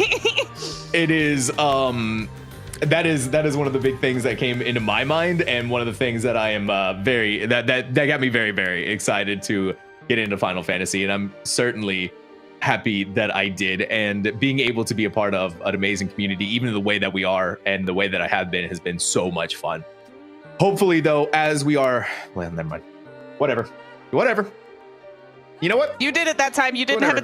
It is, that is one of the big things that came into my mind, and one of the things that I am that got me very, very excited to get into Final Fantasy, and I'm certainly happy that I did, and being able to be a part of an amazing community, even the way that we are and the way that I have been, has been so much fun. Hopefully, though, as we are, well, never mind. Whatever. You know what? You did it that time. You didn't have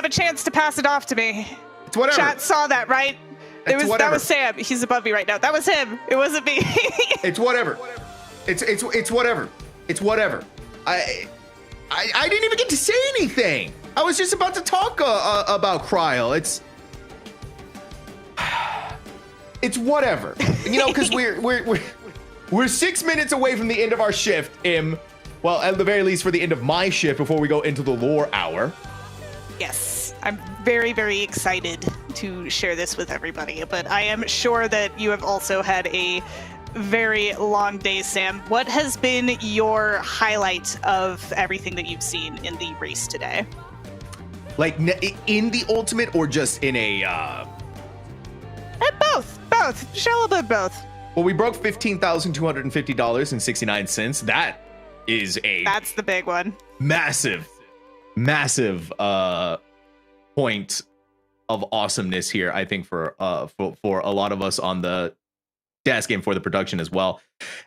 a chance to pass it off to me. It's whatever. Chat saw that, right? That was Sam. He's above me right now. That was him. It wasn't me. It's whatever. It's whatever. It's whatever. I didn't even get to say anything. I was just about to talk about Kryl. It's whatever. Because we're 6 minutes away from the end of our shift, Well, at the very least, for the end of my shift before we go into the lore hour. Yes, I'm very, very excited to share this with everybody, but I am sure that you have also had a very long day, Sam. What has been your highlight of everything that you've seen in the race today? Like in the ultimate, or just in a... Both. Shall about both. Well, we broke $15,250.69. That's the big one. Massive point of awesomeness here, I think, for a lot of us on the desk and for the production as well.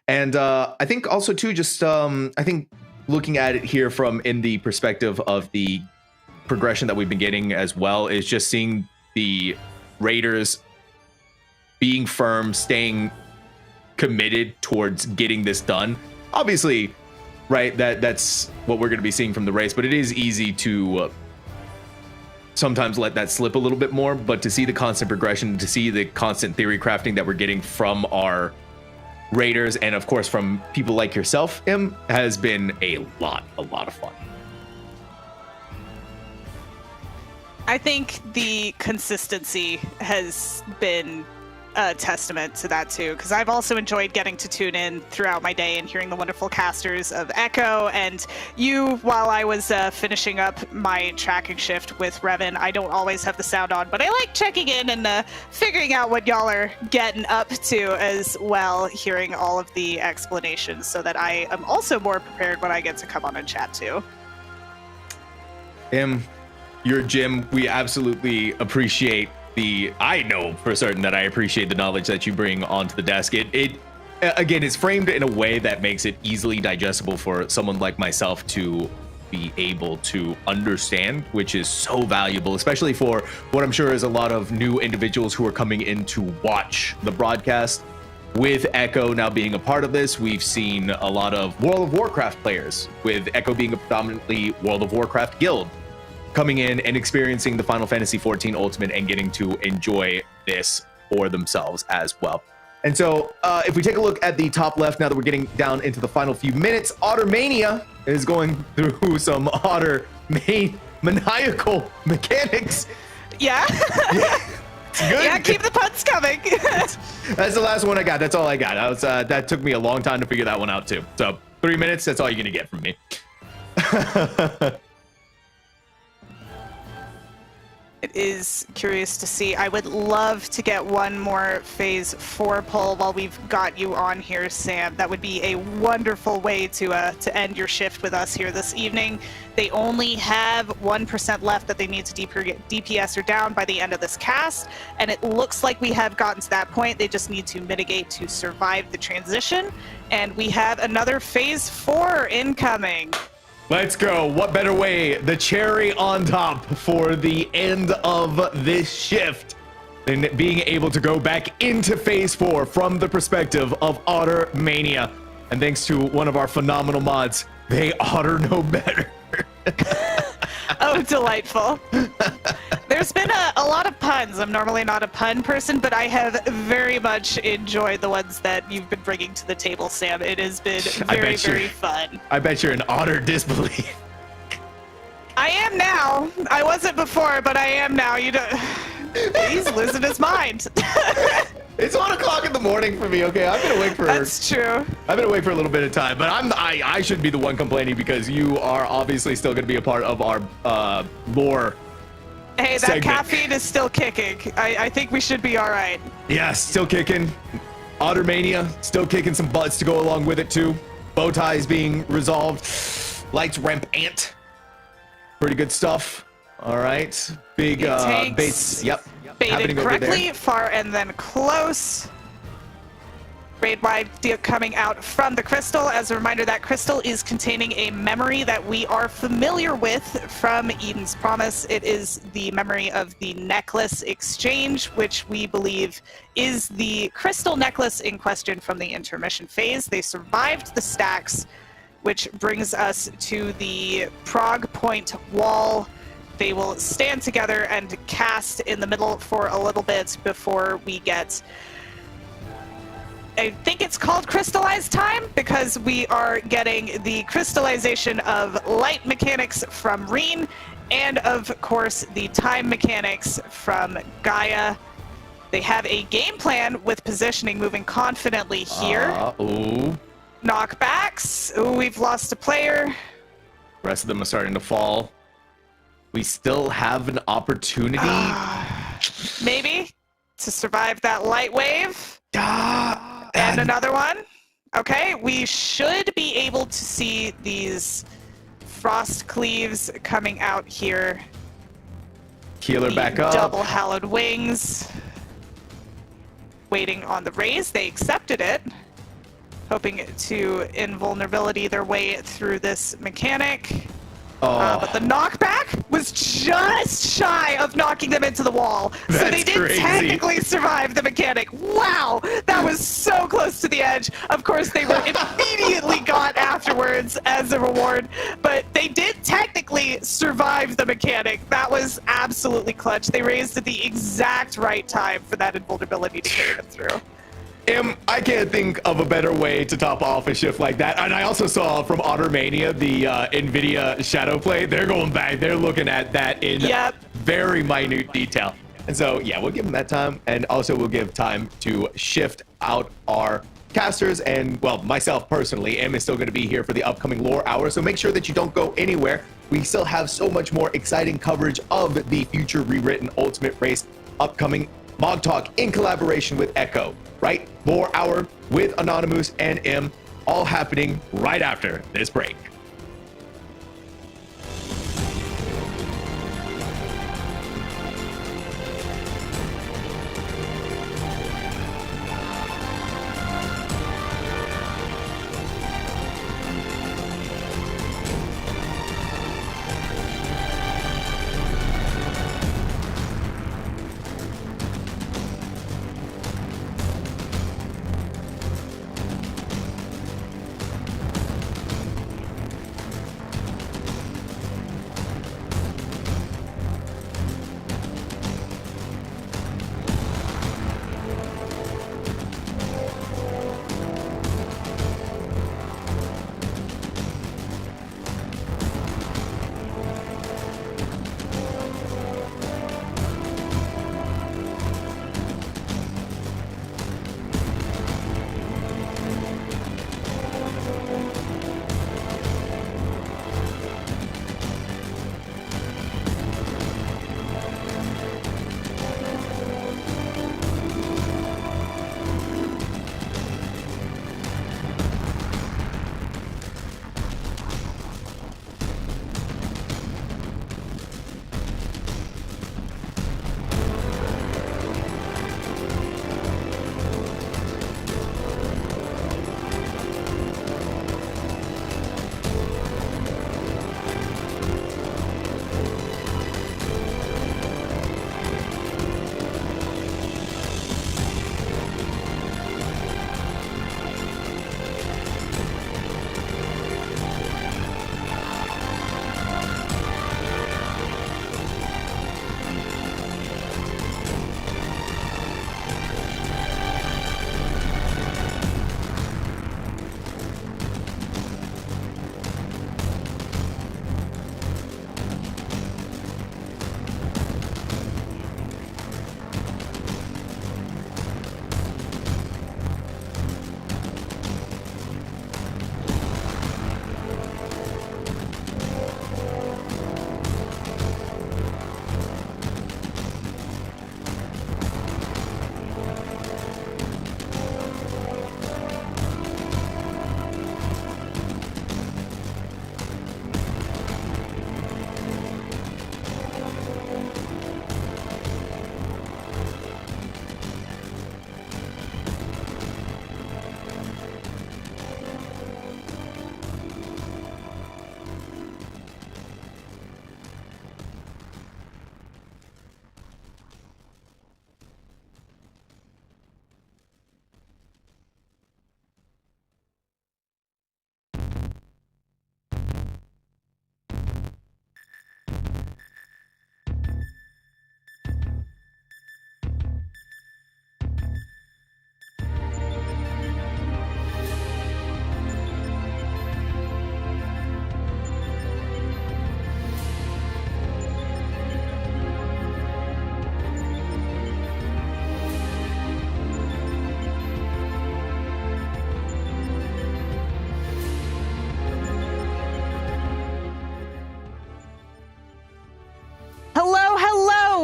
And I think also too, just I think looking at it here from in the perspective of the progression that we've been getting as well, is just seeing the Raiders being firm, staying committed towards getting this done. Obviously, right, that's what we're going to be seeing from the race, but it is easy to sometimes let that slip a little bit more, but to see the constant progression, to see the constant theory crafting that we're getting from our raiders, and of course from people like yourself, has been a lot of fun. I think the consistency has been a testament to that too, because I've also enjoyed getting to tune in throughout my day and hearing the wonderful casters of Echo and you while I was finishing up my tracking shift with Revan. I don't always have the sound on, but I like checking in and figuring out what y'all are getting up to as well, hearing all of the explanations so that I am also more prepared when I get to come on and chat too. Your Jim, we absolutely appreciate I know for certain that I appreciate the knowledge that you bring onto the desk. It again, is framed in a way that makes it easily digestible for someone like myself to be able to understand, which is so valuable, especially for what I'm sure is a lot of new individuals who are coming in to watch the broadcast. With Echo now being a part of this, we've seen a lot of World of Warcraft players, with Echo being a predominantly World of Warcraft guild, coming in and experiencing the Final Fantasy XIV Ultimate and getting to enjoy this for themselves as well. And so if we take a look at the top left, now that we're getting down into the final few minutes, Ottermania is going through some maniacal mechanics. Yeah. It's good. Yeah, keep the puns coming. That's the last one I got. That's all I got. That took me a long time to figure that one out too. So 3 minutes, that's all you're gonna get from me. It is curious to see. I would love to get one more phase 4 pull while we've got you on here, Sam. That would be a wonderful way to end your shift with us here this evening. They only have 1% left that they need to DPS or down by the end of this cast, and it looks like we have gotten to that point. They just need to mitigate to survive the transition, and we have another phase 4 incoming. Let's go. What better way, the cherry on top for the end of this shift, than being able to go back into phase 4 from the perspective of Ottermania. And thanks to one of our phenomenal mods, they otter no better. Oh, delightful. There's been a lot of puns. I'm normally not a pun person, but I have very much enjoyed the ones that you've been bringing to the table, Sam. It has been very fun. I bet you're in utter disbelief. I am now. I wasn't before, but I am now. You don't... He's losing his mind. It's 1 o'clock in the morning for me, okay? I've been awake for... That's true. I've been awake for a little bit of time, but I should be the one complaining because you are obviously still going to be a part of our lore Hey, that segment. caffeine is still kicking. I think we should be all right. Yes, still kicking. Ottermania, still kicking some butts to go along with it, too. Bow ties being resolved. Lights rampant. Pretty good stuff. All right. Big baits. Yep. Baited correctly, far and then close. Raid wide coming out from the crystal. As a reminder, that crystal is containing a memory that we are familiar with from Eden's Promise. It is the memory of the necklace exchange, which we believe is the crystal necklace in question from the intermission phase. They survived the stacks, which brings us to the Prague Point wall. They will stand together and cast in the middle for a little bit before we get, I think it's called crystallized time, because we are getting the crystallization of light mechanics from Reen, and of course the time mechanics from Gaia. They have a game plan with positioning moving confidently here. Ooh. Knockbacks. Ooh, we've lost a player. The rest of them are starting to fall. We still have an opportunity. Maybe to survive that light wave. And another one. Okay, we should be able to see these frost cleaves coming out here. Healer back up. Double hallowed wings. Waiting on the raise. They accepted it. Hoping to invulnerability their way through this mechanic. But the knockback was just shy of knocking them into the wall. So they did technically survive the mechanic. Wow, that was so close to the edge. Of course, they were immediately got afterwards as a reward, but they did technically definitely survived the mechanic. That was absolutely clutch. They raised at the exact right time for that invulnerability to carry them through. I can't think of a better way to top off a shift like that. And I also saw from Ottermania, the NVIDIA Shadow Play, they're going back. They're looking at that in very minute detail. And so, yeah, we'll give them that time. And also we'll give time to shift out our casters. And, well, myself personally, Em is still going to be here for the upcoming lore hour. So make sure that you don't go anywhere. We still have so much more exciting coverage of the future Rewritten Ultimate Race upcoming Mogtalk in collaboration with Echo. Right? Lore Hour with Anonymous and M, all happening right after this break.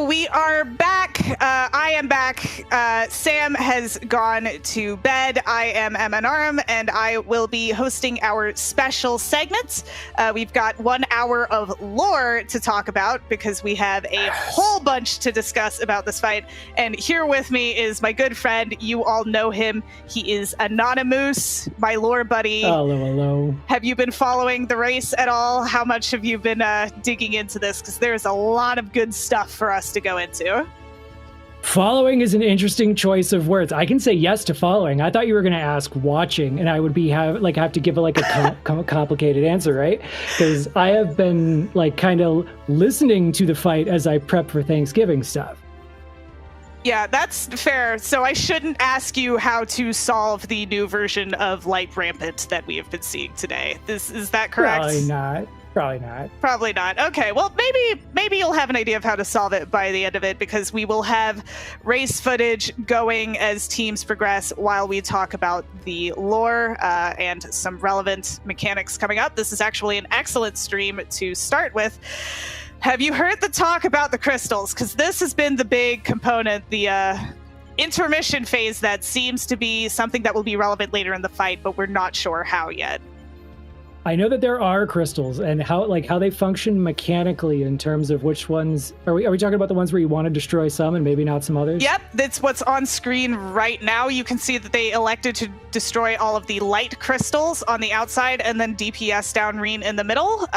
We are back. I am back. Sam has gone to bed. I am MNRM, and I will be hosting our special segments. We've got 1 hour of lore to talk about because we have a whole bunch to discuss about this fight. And here with me is my good friend. You all know him. He is Anonymous, my lore buddy. Hello, hello. Have you been following the race at all? How much have you been digging into this? Because there's a lot of good stuff for us to go into. Following is an interesting choice of words. I can say yes to following. I thought you were going to ask watching, and I would have to give a complicated answer, right? Because I have been like kind of listening to the fight as I prep for Thanksgiving stuff. Yeah, that's fair. So I shouldn't ask you how to solve the new version of Light Rampant that we have been seeing today. Is that correct? Probably not. Probably not. Okay, well, maybe you'll have an idea of how to solve it by the end of it, because we will have race footage going as teams progress while we talk about the lore and some relevant mechanics coming up. This is actually an excellent stream to start with. Have you heard the talk about the crystals? Because this has been the big component, the intermission phase that seems to be something that will be relevant later in the fight, but we're not sure how yet. I know that there are crystals, and how they function mechanically in terms of which ones are we talking about? The ones where you want to destroy some and maybe not some others? Yep, that's what's on screen right now. You can see that they elected to destroy all of the light crystals on the outside and then DPS down Reen in the middle.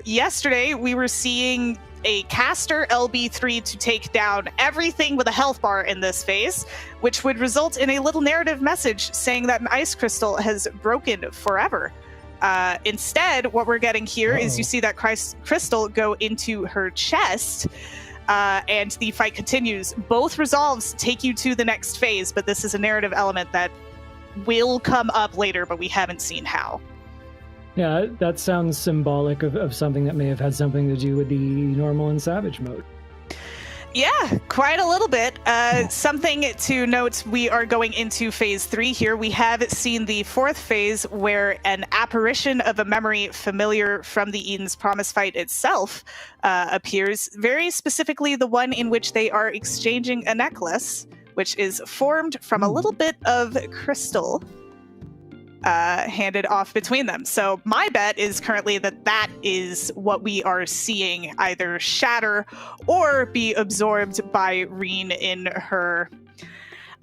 Yesterday we were seeing a caster LB3 to take down everything with a health bar in this phase, which would result in a little narrative message saying that an ice crystal has broken forever. Instead, what we're getting here is you see that crystal go into her chest, and the fight continues. Both resolves take you to the next phase, but this is a narrative element that will come up later, but we haven't seen how. Yeah, that sounds symbolic of something that may have had something to do with the normal and savage mode. Yeah, quite a little bit. Something to note, we are going into phase 3 here. We have seen the 4th phase where an apparition of a memory familiar from the Eden's Promise fight itself appears, very specifically the one in which they are exchanging a necklace, which is formed from a little bit of crystal handed off between them. So my bet is currently that is what we are seeing either shatter or be absorbed by Reen in her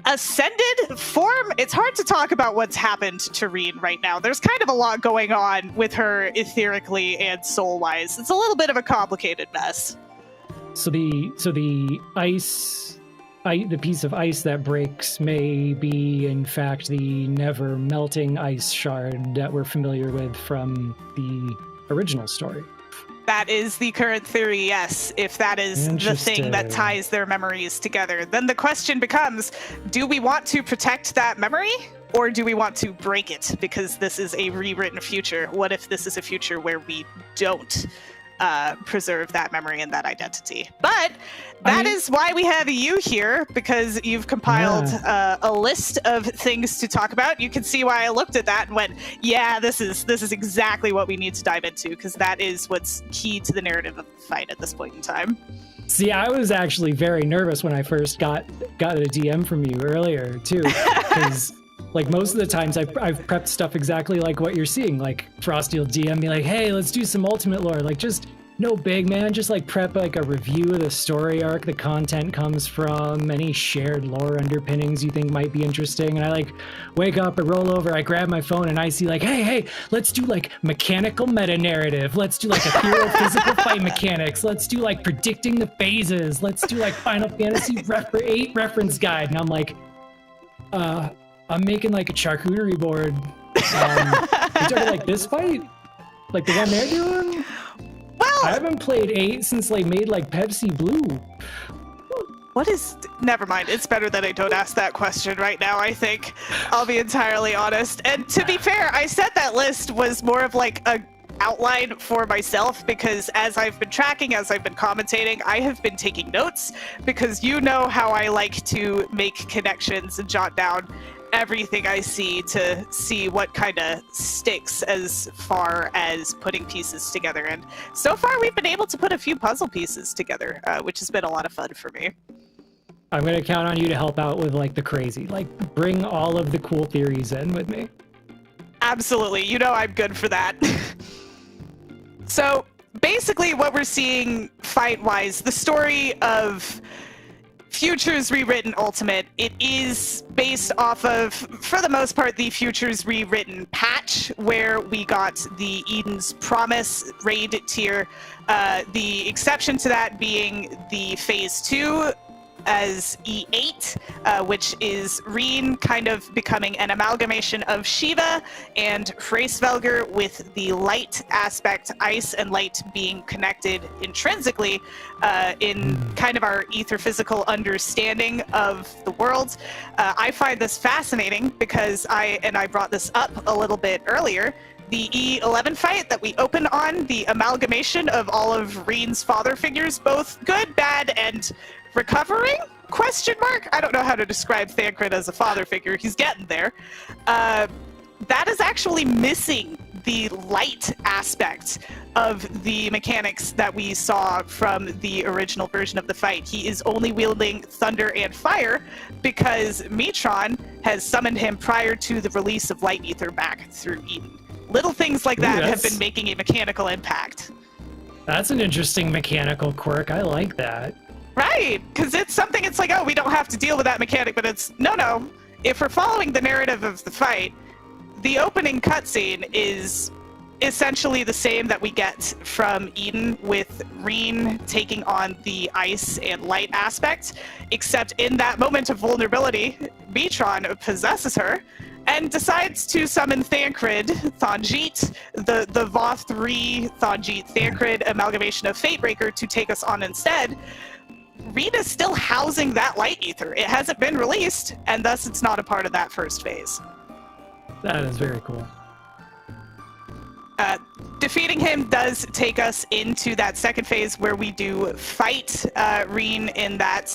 ascended form. It's hard to talk about what's happened to Reen right now. There's kind of a lot going on with her etherically and soul-wise. It's a little bit of a complicated mess. So the piece of ice that breaks may be, in fact, the never melting ice shard that we're familiar with from the original story. That is the current theory, yes. If that is the thing that ties their memories together, then the question becomes, do we want to protect that memory? Or do we want to break it? Because this is a rewritten future. What if this is a future where we don't preserve that memory and that identity? But that is why we have you here, because you've compiled a list of things to talk about. You can see why I looked at that and went, yeah, this is exactly what we need to dive into, because that is what's key to the narrative of the fight at this point in time. See, I was actually very nervous when I first got a DM from you earlier too, because like most of the times I've prepped stuff exactly like what you're seeing. Like Frosty will DM me like, hey, let's do some ultimate lore. Like, just no big, man. Just like prep like a review of the story arc the content comes from, any shared lore underpinnings you think might be interesting. And I like wake up, I roll over, I grab my phone, and I see like, hey, let's do like mechanical meta narrative. Let's do like a hero physical fight mechanics. Let's do like predicting the phases. Let's do like Final Fantasy 8 reference guide. And I'm like, I'm making like a charcuterie board. You're talking like this fight? Like the one they're doing? Well, I haven't played 8 since they made like Pepsi Blue. What is... Never mind. It's better that I don't ask that question right now, I think. I'll be entirely honest. And to be fair, I said that list was more of like a outline for myself, because as I've been tracking, as I've been commentating, I have been taking notes, because you know how I like to make connections and jot down everything I see to see what kind of sticks as far as putting pieces together. And so far we've been able to put a few puzzle pieces together, which has been a lot of fun for me. I'm going to count on you to help out with like the crazy, like bring all of the cool theories in with me. Absolutely. You know I'm good for that. So basically what we're seeing fight-wise, the story of Futures Rewritten Ultimate, it is based off of, for the most part, the Futures Rewritten patch, where we got the Eden's Promise raid tier. The exception to that being the Phase 2 as E8, which is Reen kind of becoming an amalgamation of Shiva and Hraesvelgr with the light aspect, ice and light being connected intrinsically in kind of our ether physical understanding of the world. I find this fascinating because I brought this up a little bit earlier. The E11 fight that we open on, the amalgamation of all of Reen's father figures, both good, bad, and recovering? Question mark? I don't know how to describe Thancred as a father figure. He's getting there. That is actually missing the light aspect of the mechanics that we saw from the original version of the fight. He is only wielding thunder and fire because Metron has summoned him prior to the release of Light Ether back through Eden. Little things like that have been making a mechanical impact. That's an interesting mechanical quirk. I like that. Right, because it's something, it's like, oh, we don't have to deal with that mechanic, but it's, no. If we're following the narrative of the fight, the opening cutscene is essentially the same that we get from Eden with Reen taking on the ice and light aspect, except in that moment of vulnerability, Metron possesses her and decides to summon Thancred, Thanjit, the Voth 3 Thanjit Thancred amalgamation of Fatebreaker to take us on instead. Reen is still housing that light ether. It hasn't been released, and thus it's not a part of that first phase. That is very cool. Defeating him does take us into that second phase where we do fight Reen in that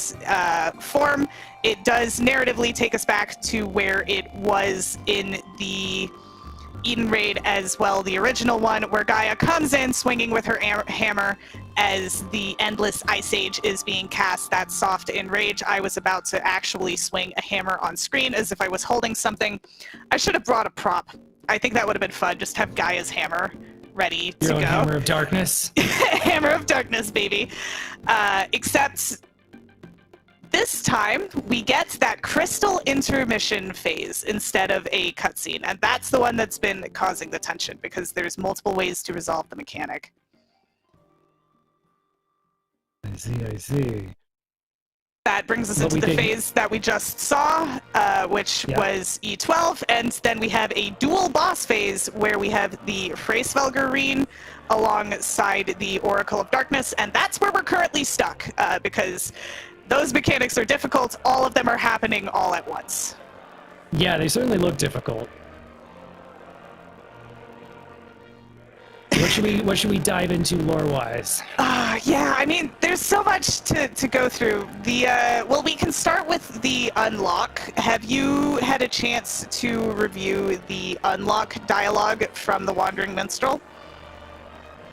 form. It does narratively take us back to where it was in the Eden Raid as well, the original one, where Gaia comes in swinging with her hammer as the Endless Ice Age is being cast. That soft enrage. I was about to actually swing a hammer on screen as if I was holding something. I should have brought a prop. I think that would have been fun, just have Gaia's hammer ready to go. Hammer of Darkness. Hammer of Darkness, baby. Except this time we get that crystal intermission phase instead of a cutscene, and that's the one that's been causing the tension because there's multiple ways to resolve the mechanic. I see. That brings us into the phase that we just saw, which was E12, and then we have a dual boss phase where we have the Hraesvelgr Reen alongside the Oracle of Darkness, and that's where we're currently stuck, because those mechanics are difficult. All of them are happening all at once. Yeah, they certainly look difficult. What should we dive into lore-wise? Yeah, I mean, there's so much to go through. Well, we can start with the unlock. Have you had a chance to review the unlock dialogue from the Wandering Minstrel?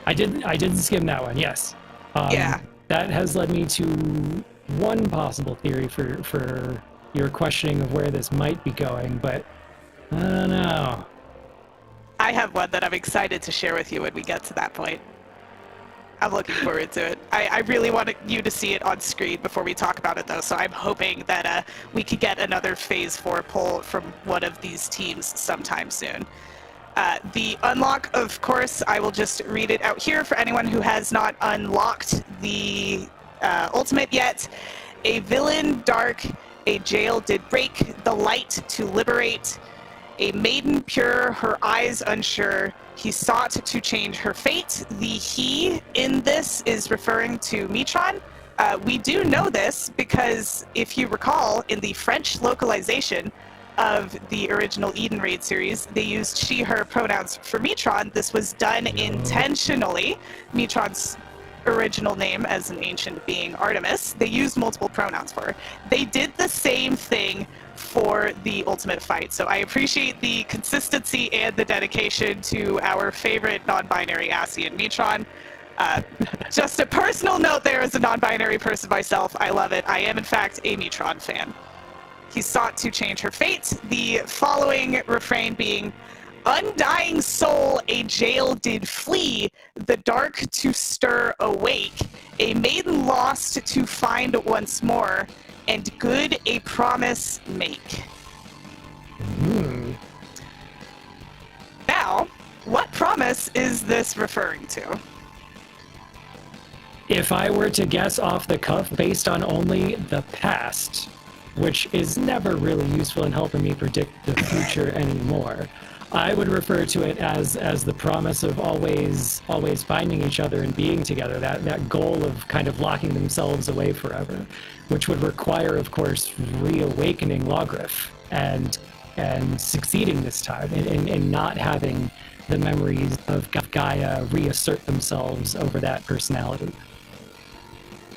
I did skim that one, yes. Yeah. That has led me to one possible theory for your questioning of where this might be going, but I don't know. I have one that I'm excited to share with you when we get to that point. I'm looking forward to it. I really wanted you to see it on screen before we talk about it, though, so I'm hoping that we could get another Phase 4 pull from one of these teams sometime soon. The unlock, of course, I will just read it out here for anyone who has not unlocked the ultimate yet. A villain dark, a jail did break, the light to liberate. A maiden pure, her eyes unsure, he sought to change her fate. The he in this is referring to Metron. We do know this because, if you recall, in the French localization of the original Eden Raid series, they used she, her pronouns for Metron. This was done intentionally. Metron's original name as an ancient being, Artemis, they used multiple pronouns for her. They did the same thing for the ultimate fight. So I appreciate the consistency and the dedication to our favorite non-binary Ascian, Metron. Just a personal note there as a non-binary person myself. I love it. I am, in fact, a Metron fan. He sought to change her fate. The following refrain being, undying soul, a jail did flee, the dark to stir awake, a maiden lost to find once more, and good a promise make. Now, what promise is this referring to? If I were to guess off the cuff based on only the past, which is never really useful in helping me predict the future anymore, I would refer to it as the promise of always finding each other and being together, that goal of kind of locking themselves away forever, which would require, of course, reawakening Logrif and succeeding this time in not having the memories of Gaia reassert themselves over that personality.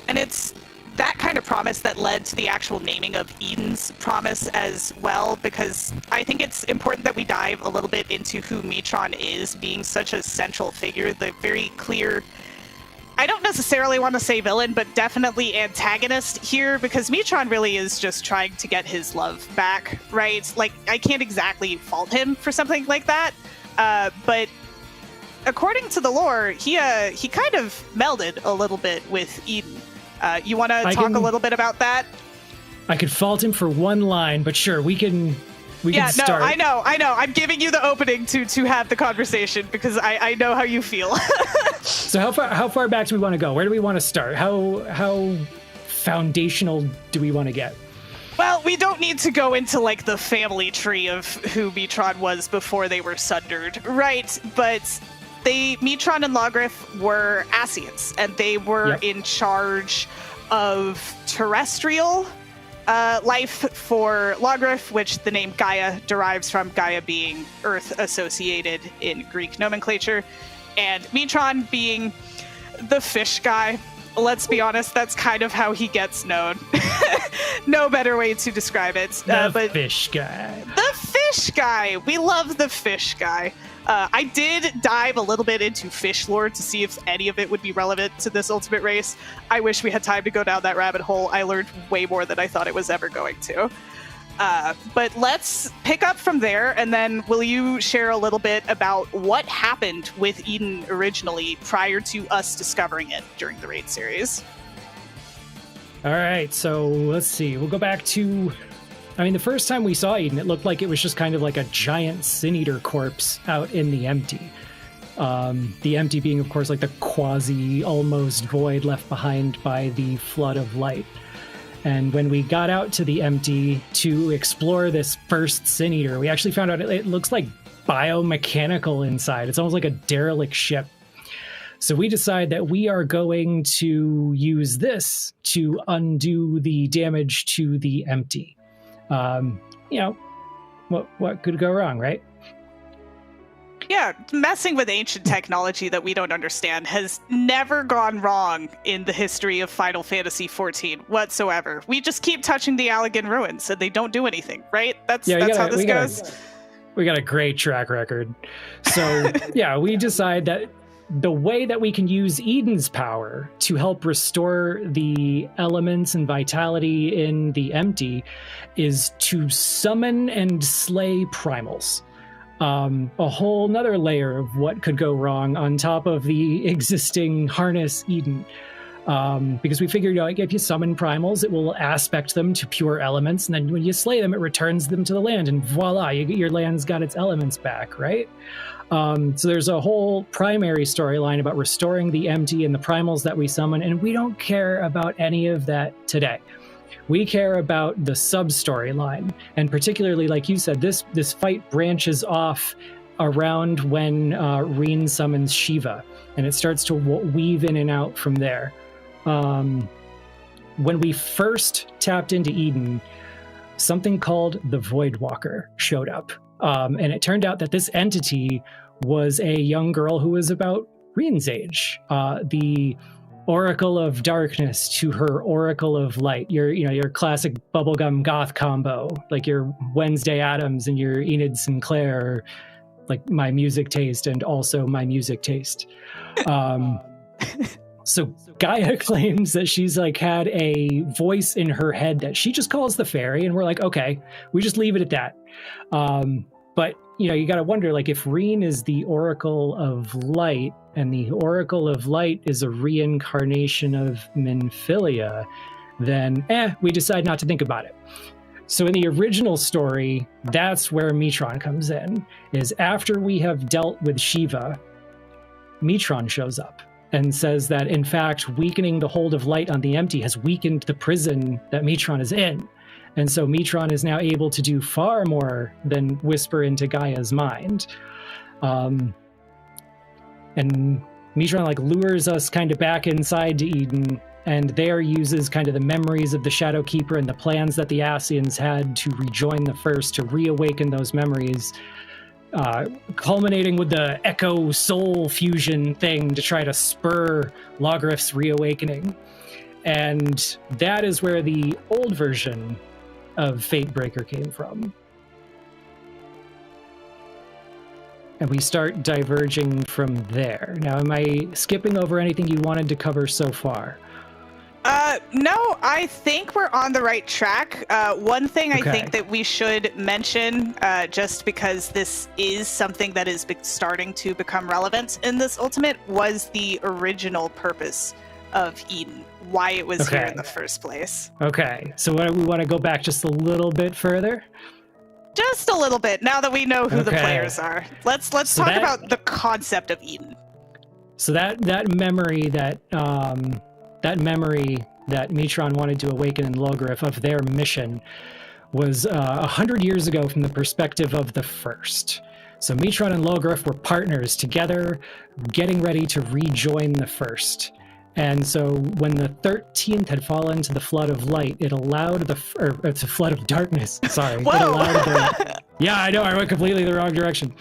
And it's that kind of promise that led to the actual naming of Eden's promise as well, because I think it's important that we dive a little bit into who Metron is, being such a central figure, the very clear, I don't necessarily want to say villain, but definitely antagonist here, because Metron really is just trying to get his love back, right? Like, I can't exactly fault him for something like that, but according to the lore, he kind of melded a little bit with Eden. You want to talk a little bit about that? I could fault him for one line, but sure, we can start. I know. I'm giving you the opening to have the conversation because I know how you feel. So how far back do we want to go? Where do we want to start? How foundational do we want to get? Well, we don't need to go into like the family tree of who Metron was before they were sundered, right? But Metron and Logrif were Asians, and they were in charge of terrestrial life for Logrif, which the name Gaia derives from, Gaia being Earth associated in Greek nomenclature, and Metron being the fish guy. Let's be honest, that's kind of how he gets known. No better way to describe it. The fish guy. The fish guy! We love the fish guy. I did dive a little bit into fish lore to see if any of it would be relevant to this ultimate race. I wish we had time to go down that rabbit hole. I learned way more than I thought it was ever going to. But let's pick up from there, and then will you share a little bit about what happened with Eden originally prior to us discovering it during the raid series? All right, so let's see. We'll go back to... the first time we saw Eden, it looked like it was just kind of like a giant Sin Eater corpse out in the empty. The empty being, of course, like the quasi, almost void left behind by the flood of light. And when we got out to the empty to explore this first Sin Eater, we actually found out it looks like biomechanical inside. It's almost like a derelict ship. So we decide that we are going to use this to undo the damage to the empty. What could go wrong, right? Yeah, messing with ancient technology that we don't understand has never gone wrong in the history of Final Fantasy XIV whatsoever. We just keep touching the Allegan ruins and they don't do anything, right? That's how this goes. We got a great track record. So, we decide that the way that we can use Eden's power to help restore the elements and vitality in the empty is to summon and slay primals. A whole nother layer of what could go wrong on top of the existing harness Eden. Because we figured, if you summon primals, it will aspect them to pure elements, and then when you slay them, it returns them to the land, and voila, your land's got its elements back, right? So there's a whole primary storyline about restoring the empty and the primals that we summon, and we don't care about any of that today. We care about the sub-storyline, and particularly, like you said, this fight branches off around when Reen summons Shiva, and it starts to weave in and out from there. When we first tapped into Eden, something called the Voidwalker showed up. And it turned out that this entity was a young girl who was about Reen's age. The Oracle of Darkness to her Oracle of Light. Your classic bubblegum goth combo, like your Wednesday Addams and your Enid Sinclair, like my music taste and also my music taste. So Gaia claims that she's had a voice in her head that she just calls the fairy, and we're like, okay, we just leave it at that. But you got to wonder, if Reen is the Oracle of Light, and the Oracle of Light is a reincarnation of Minfilia, then we decide not to think about it. So in the original story, that's where Metron comes in, is after we have dealt with Shiva, Metron shows up. and says that, in fact, weakening the hold of light on the empty has weakened the prison that Metron is in. And so Metron is now able to do far more than whisper into Gaia's mind. And Metron like lures us kind of back inside to Eden, and there uses kind of the memories of the Shadow Keeper and the plans that the Ascians had to rejoin the First, to reawaken those memories, culminating with the Echo Soul fusion thing to try to spur Logrif's reawakening. And that is where the old version of Fatebreaker came from. And we start diverging from there. Now, am I skipping over anything you wanted to cover so far? No, I think we're on the right track. One thing I think that we should mention, just because this is something that is starting to become relevant in this Ultimate, was the original purpose of Eden, why it was here in the first place. Okay, so we want to go back just a little bit further? Just a little bit, now that we know who the players are. Let's talk about the concept of Eden. So that memory that Metron wanted to awaken in Logrif of their mission was 100 years ago from the perspective of the First. So Metron and Logrif were partners together, getting ready to rejoin the First. And so when the 13th had fallen to the flood of light, it allowed it's a flood of darkness. Sorry. Whoa! Yeah, I know, I went completely the wrong direction.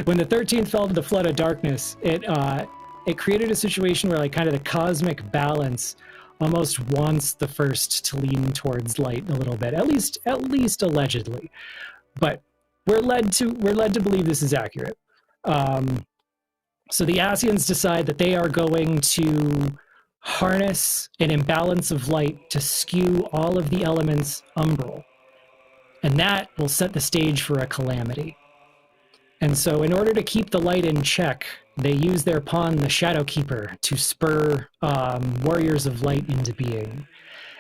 When the 13th fell to the flood of darkness, it created a situation where like kind of the cosmic balance almost wants the First to lean towards light a little bit, at least allegedly. But we're led to believe this is accurate. So the Ascians decide that they are going to harness an imbalance of light to skew all of the elements umbral. And that will set the stage for a calamity. And so in order to keep the light in check, they use their pawn, the Shadow Keeper, to spur Warriors of Light into being.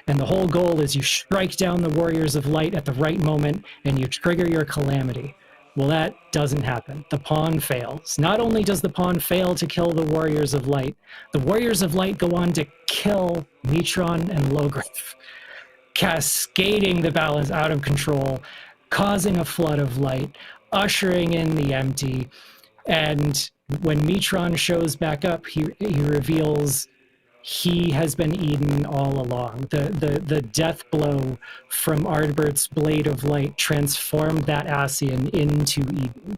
And the whole goal is you strike down the Warriors of Light at the right moment, and you trigger your calamity. Well, that doesn't happen. The pawn fails. Not only does the pawn fail to kill the Warriors of Light, the Warriors of Light go on to kill Metron and Logrif, cascading the balance out of control, causing a flood of light, ushering in the empty. And when Metron shows back up, he reveals he has been Eden all along. The death blow from Ardbert's Blade of Light transformed that Ascian into Eden.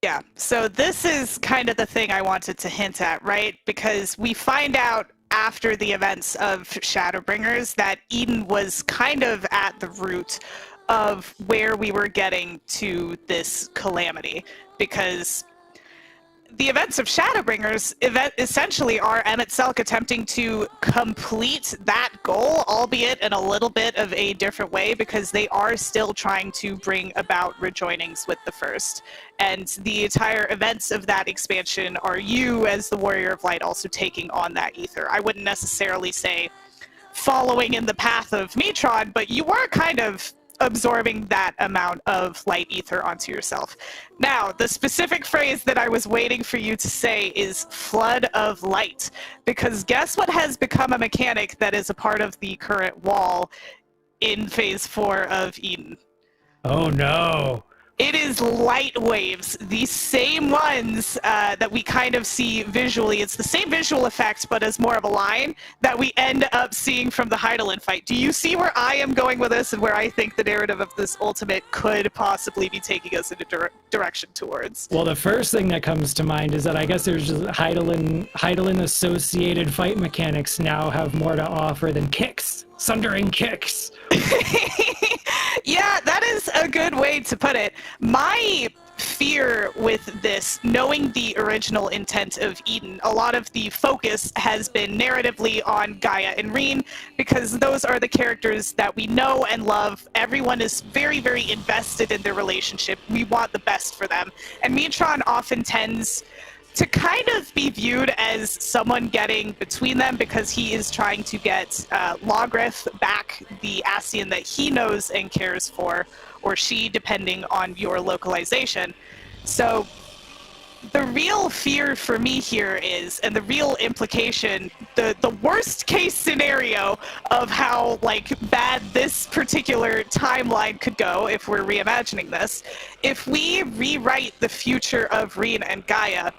Yeah, so this is kind of the thing I wanted to hint at, right? Because we find out after the events of Shadowbringers that Eden was kind of at the root of where we were getting to this calamity, because the events of Shadowbringers essentially are Emet-Selch attempting to complete that goal, albeit in a little bit of a different way, because they are still trying to bring about rejoinings with the First. And the entire events of that expansion are you, as the Warrior of Light, also taking on that ether. I wouldn't necessarily say following in the path of Metron, but you were kind of absorbing that amount of light ether onto yourself. Now, the specific phrase that I was waiting for you to say is flood of light, because guess what has become a mechanic that is a part of the current wall in Phase 4 of Eden? Oh no. It is light waves, the same ones that we kind of see visually. It's the same visual effect, but as more of a line that we end up seeing from the Hydaelyn fight. Do you see where I am going with this and where I think the narrative of this Ultimate could possibly be taking us in a direction towards? Well, the first thing that comes to mind is that I guess there's just Hydaelyn associated fight mechanics now have more to offer than kicks. Sundering kicks. Yeah, that is a good way to put it. My fear with this, knowing the original intent of Eden, a lot of the focus has been narratively on Gaia and Reen, because those are the characters that we know and love. Everyone is very, very invested in their relationship. We want the best for them. And Metron often tends to kind of be viewed as someone getting between them, because he is trying to get Logrif back, the Ascian that he knows and cares for, or she, depending on your localization. So the real fear for me here is, and the real implication, the worst case scenario of how like bad this particular timeline could go if we're reimagining this, if we rewrite the future of Reen and Gaia,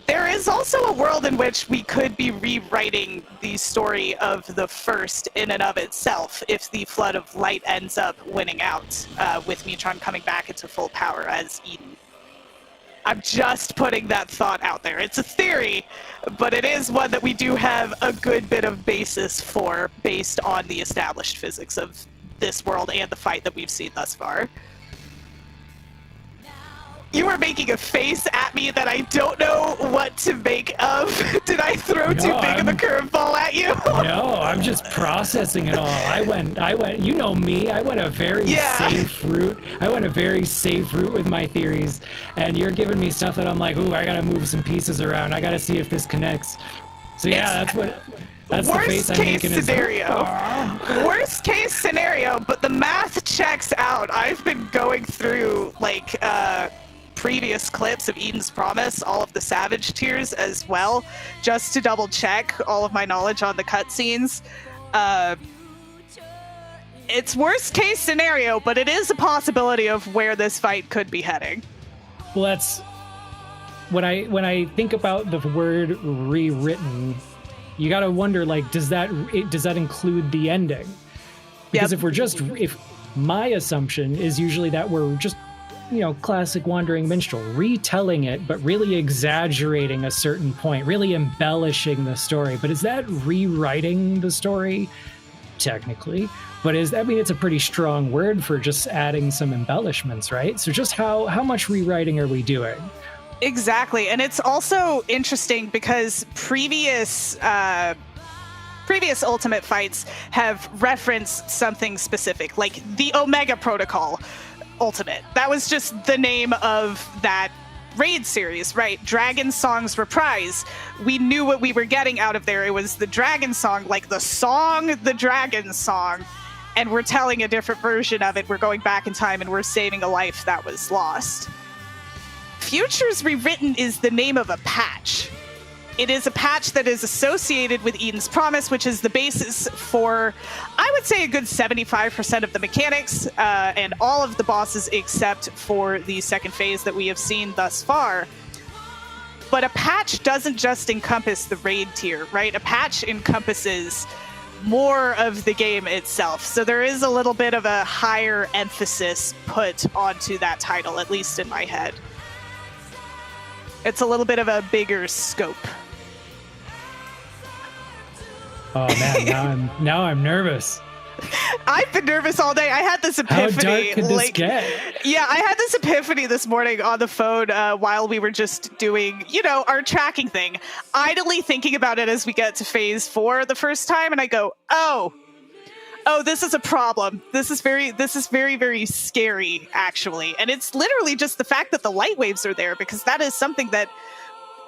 there is also a world in which we could be rewriting the story of the first in and of itself if the Flood of Light ends up winning out, with Metron coming back into full power as Eden. I'm just putting that thought out there. It's a theory, but it is one that we do have a good bit of basis for based on the established physics of this world and the fight that we've seen thus far. You were making a face at me that I don't know what to make of. Did I throw too big of a curveball at you? No, I'm just processing it all. I went, you know me, I went a very safe route. I went a very safe route with my theories, and you're giving me stuff that I'm like, ooh, I gotta move some pieces around. I gotta see if this connects. So yeah, that's the face I'm making. Worst case scenario, but the math checks out. I've been going through, like, previous clips of Eden's Promise, all of the Savage tiers as well, just to double check all of my knowledge on the cutscenes. It's worst case scenario, but it is a possibility of where this fight could be heading. Well, that's when I think about the word rewritten, you gotta wonder, like, does that include the ending? Because if my assumption is usually that we're just, you know, classic wandering minstrel, retelling it, but really exaggerating a certain point, really embellishing the story. But is that rewriting the story? Technically. But it's a pretty strong word for just adding some embellishments, right? So just how much rewriting are we doing? Exactly. And it's also interesting because previous Ultimate fights have referenced something specific, like the Omega Protocol Ultimate. That was just the name of that raid series, right? Dragon Song's Reprise. We knew what we were getting out of there. It was the Dragon Song, like the song, the Dragon Song, and we're telling a different version of it. We're going back in time and we're saving a life that was lost. Futures Rewritten is the name of a patch. It is a patch that is associated with Eden's Promise, which is the basis for, I would say, a good 75% of the mechanics and all of the bosses except for the second phase that we have seen thus far. But a patch doesn't just encompass the raid tier, right? A patch encompasses more of the game itself. So there is a little bit of a higher emphasis put onto that title, at least in my head. It's a little bit of a bigger scope. Oh man, now I'm nervous. I've been nervous all day. I had this epiphany. How dark could this get? Yeah, I had this epiphany this morning on the phone while we were just doing, our tracking thing, idly thinking about it as we get to phase 4 the first time, and I go, oh, this is a problem. This is very, very scary, actually. And it's literally just the fact that the light waves are there, because that is something that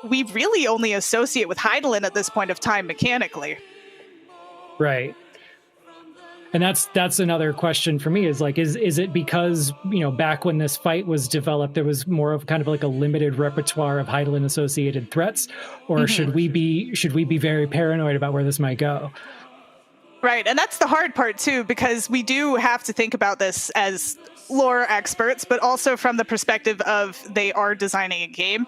we really only associate with Heidelin at this point of time mechanically. Right. And that's another question for me is like, is it because, back when this fight was developed, there was more of kind of like a limited repertoire of Heidelin associated threats, or should we be very paranoid about where this might go? Right. And that's the hard part too, because we do have to think about this as lore experts, but also from the perspective of they are designing a game.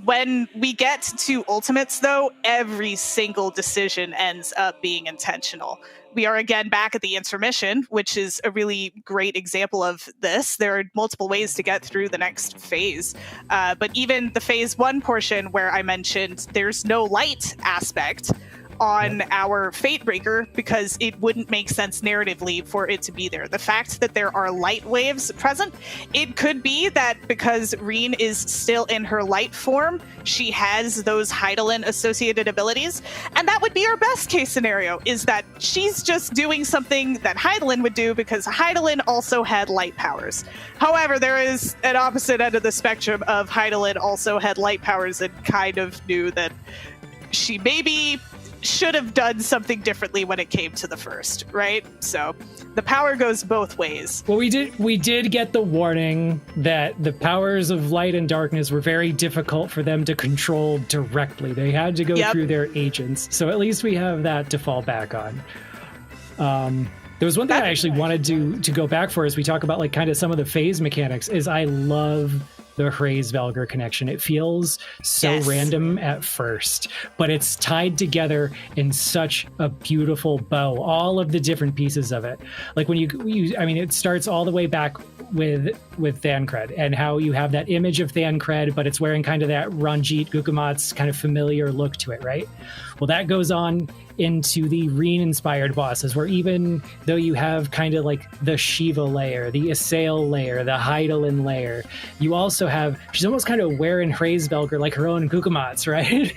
When we get to Ultimates, though, every single decision ends up being intentional. We are again back at the intermission, which is a really great example of this. There are multiple ways to get through the next phase. But even the phase 1 portion where I mentioned there's no light aspect on our Fatebreaker because it wouldn't make sense narratively for it to be there. The fact that there are light waves present, it could be that because Reen is still in her light form, she has those Heidelin associated abilities, and that would be our best case scenario, is that she's just doing something that Heidelin would do because Heidelin also had light powers. However, there is an opposite end of the spectrum of Heidelin also had light powers and kind of knew that she maybe should have done something differently when it came to the first, right? So the power goes both ways. Well, we did get the warning that the powers of light and darkness were very difficult for them to control directly. They had to go through their agents. So at least we have that to fall back on. There was one thing I actually wanted to go back for as we talk about like kind of some of the phase mechanics is I love the Hraesvelgr connection. It feels so random at first, but it's tied together in such a beautiful bow. All of the different pieces of it. Like when I mean, it starts all the way back with Thancred and how you have that image of Thancred, but it's wearing kind of that Ranjit Gukumat's kind of familiar look to it, right? Well, that goes on into the Reen-inspired bosses, where even though you have kind of like the Shiva layer, the Assail layer, the Hydaelyn layer, you also have, she's almost kind of wearing Hraesvelgr like her own Gukumats, right?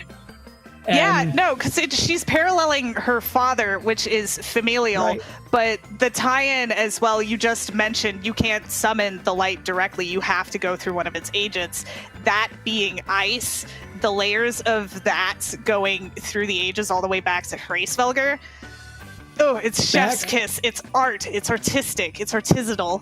Because she's paralleling her father, which is familial, right. But the tie-in as well, you just mentioned you can't summon the light directly. You have to go through one of its agents. That being ice, the layers of that going through the ages all the way back to Hraesvelgr. Oh, it's chef's kiss. It's art. It's artistic. It's artisanal.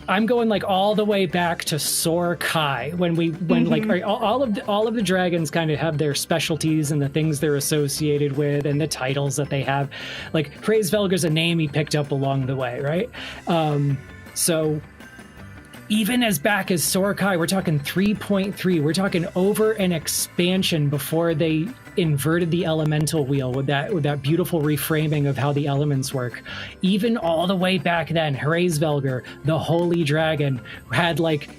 I'm going like all the way back to Sor Kai when like all of the dragons kind of have their specialties and the things they're associated with and the titles that they have. Like Hraesvelgr's a name he picked up along the way, right? So even as back as Sor Kai, we're talking 3.3. We're talking over an expansion before they inverted the elemental wheel with that beautiful reframing of how the elements work. Even all the way back then, Hraesvelgr, the holy dragon, had like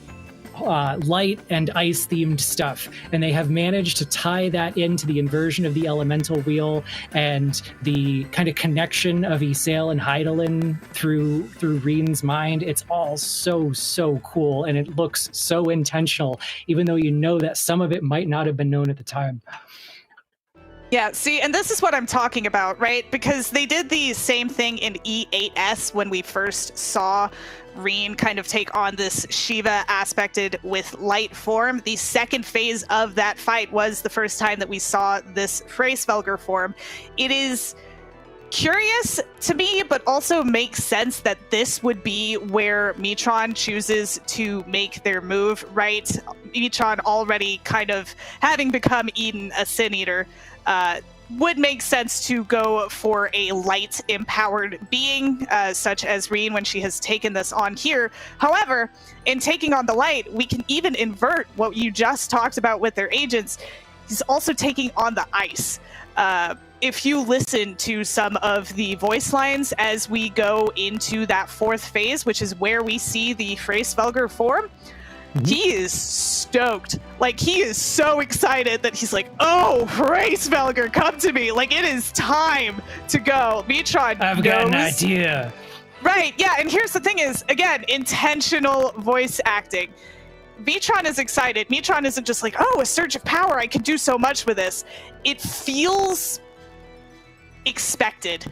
light and ice themed stuff, and they have managed to tie that into the inversion of the elemental wheel and the kind of connection of Ysael and Hydaelyn through Reen's mind. It's all so cool, and it looks so intentional, even though you know that some of it might not have been known at the time. Yeah, see, and this is what I'm talking about, right? Because they did the same thing in E8S when we first saw Reen kind of take on this Shiva aspected with light form. The second phase of that fight was the first time that we saw this Hraesvelgr form. It is curious to me, but also makes sense that this would be where Metron chooses to make their move, right? Metron already kind of having become Eden, a Sin Eater, would make sense to go for a light-empowered being, such as Reen when she has taken this on here. However, in taking on the light, we can even invert what you just talked about with their agents. He's also taking on the ice. If you listen to some of the voice lines as we go into that fourth phase, which is where we see the Hraesvelgr form, he is stoked. Like, he is so excited that he's like, oh, Hraesvelgr, come to me. Like, it is time to go. Metron I've got an idea. Right, yeah, and here's the thing is, again, intentional voice acting. Metron is excited. Metron isn't just like, oh, a surge of power, I could do so much with this. It feels expected.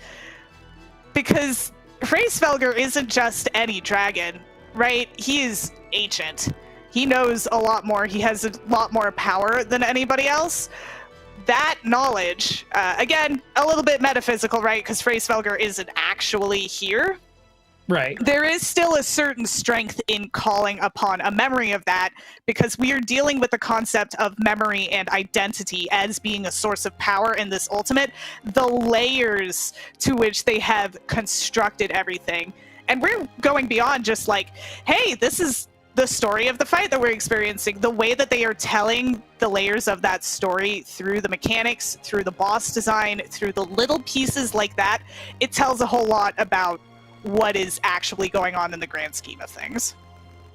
Because Hraesvelgr isn't just any dragon, right? He is ancient. He knows a lot more. He has a lot more power than anybody else. That knowledge, again, a little bit metaphysical, right? Because Hraesvelgr isn't actually here. Right. There is still a certain strength in calling upon a memory of that, because we are dealing with the concept of memory and identity as being a source of power in this ultimate, the layers to which they have constructed everything. And we're going beyond just like, hey, this is the story of the fight that we're experiencing. The way that they are telling the layers of that story through the mechanics, through the boss design, through the little pieces like that, it tells a whole lot about what is actually going on in the grand scheme of things.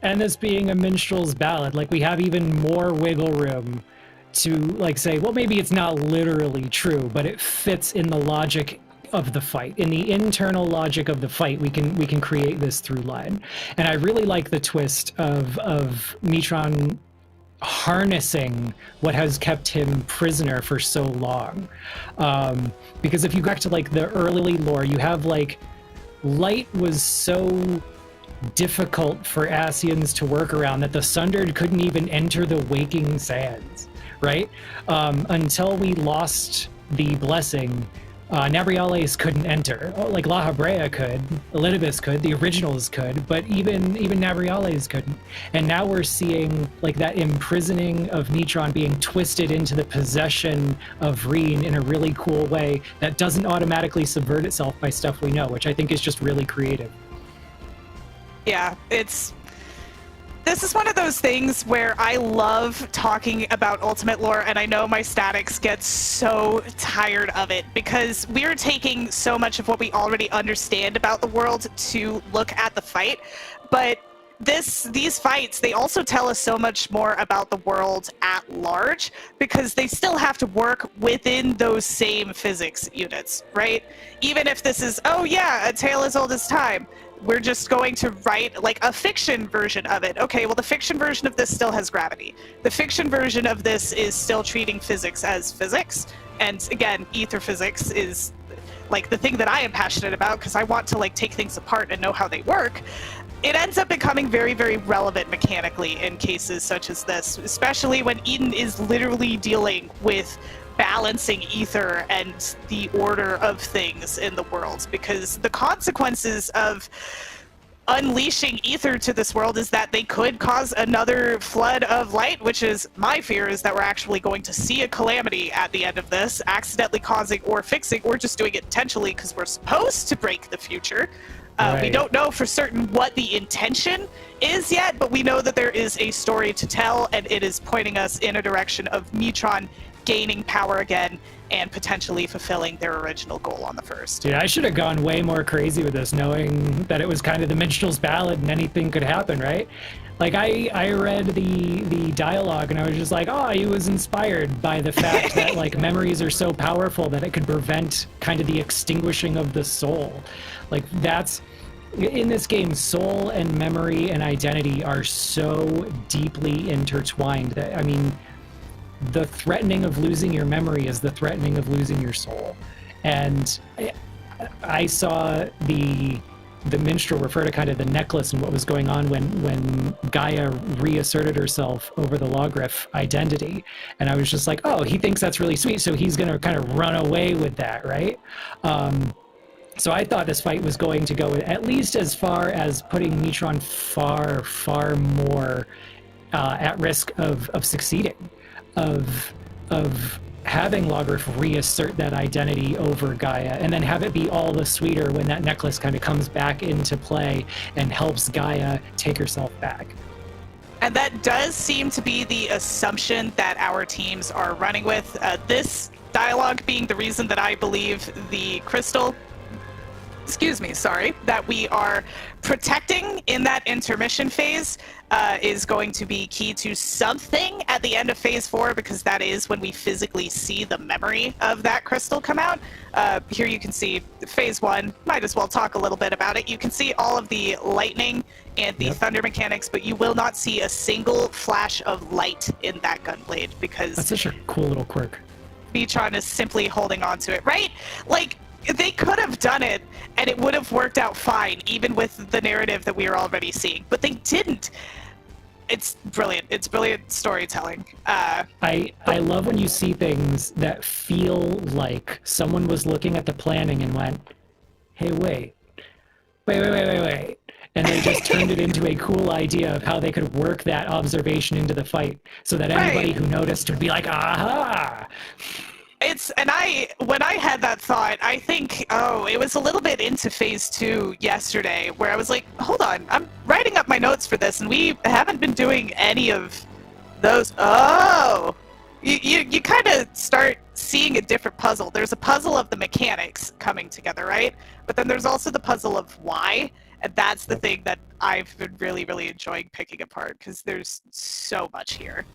And this being a minstrel's ballad, like, we have even more wiggle room to like say, well, maybe it's not literally true, but it fits in the logic of the fight. In the internal logic of the fight, we can create this through line. And I really like the twist of Metron harnessing what has kept him prisoner for so long. Because if you go back to like the early lore, you have like light was so difficult for Ascians to work around that the Sundered couldn't even enter the waking sands, right? Until we lost the blessing, Nabriales couldn't enter. Like La Habrea could, Elidibus could, the originals could, but even Nabriales couldn't. And now we're seeing like that imprisoning of Metron being twisted into the possession of Reen in a really cool way that doesn't automatically subvert itself by stuff we know, which I think is just really creative. Yeah, this is one of those things where I love talking about Ultimate lore, and I know my statics get so tired of it because we're taking so much of what we already understand about the world to look at the fight. But these fights, they also tell us so much more about the world at large because they still have to work within those same physics units, right? Even if this is, oh yeah, a tale as old as time. We're just going to write like a fiction version of it. Okay, well the fiction version of this still has gravity. The fiction version of this is still treating physics as physics. And again, ether physics is like the thing that I am passionate about because I want to like take things apart and know how they work. It ends up becoming very, very relevant mechanically in cases such as this, especially when Eden is literally dealing with balancing ether and the order of things in the world, because the consequences of unleashing ether to this world is that they could cause another flood of light, which is my fear is that we're actually going to see a calamity at the end of this, accidentally causing or fixing or just doing it intentionally because we're supposed to break the future. Right. We don't know for certain what the intention is yet, but we know that there is a story to tell, and it is pointing us in a direction of Metron gaining power again and potentially fulfilling their original goal on the first. Dude, I should have gone way more crazy with this, knowing that it was kind of the minstrel's ballad and anything could happen, right? Like, I read the dialogue and I was just like, oh, he was inspired by the fact that, like, memories are so powerful that it could prevent kind of the extinguishing of the soul. Like, that's... In this game, soul and memory and identity are so deeply intertwined that, I mean, the threatening of losing your memory is the threatening of losing your soul. And I saw the minstrel refer to kind of the necklace and what was going on when Gaia reasserted herself over the Lawgriff identity. And I was just like, oh, he thinks that's really sweet, so he's going to kind of run away with that, right? So I thought this fight was going to go at least as far as putting Metron far, far more at risk of succeeding, of having Lawgriff reassert that identity over Gaia, and then have it be all the sweeter when that necklace kind of comes back into play and helps Gaia take herself back. And that does seem to be the assumption that our teams are running with. This dialogue being the reason that I believe the crystal that we are protecting in that intermission phase is going to be key to something at the end of phase 4, because that is when we physically see the memory of that crystal come out. Here you can see phase 1, might as well talk a little bit about it. You can see all of the lightning and the thunder mechanics, but you will not see a single flash of light in that gunblade because that's such a cool little quirk. Metron is simply holding on to it, right? Like, they could have done it and it would have worked out fine, even with the narrative that we are already seeing, but they didn't. It's brilliant. It's brilliant storytelling. I love when you see things that feel like someone was looking at the planning and went, hey, wait. And they just turned it into a cool idea of how they could work that observation into the fight so that anybody who noticed would be like, aha! When I had that thought, I think, it was a little bit into phase 2 yesterday, where I was like, hold on, I'm writing up my notes for this, and we haven't been doing any of those. Oh! You kind of start seeing a different puzzle. There's a puzzle of the mechanics coming together, right? But then there's also the puzzle of why, and that's the thing that I've been really, really enjoying picking apart, because there's so much here.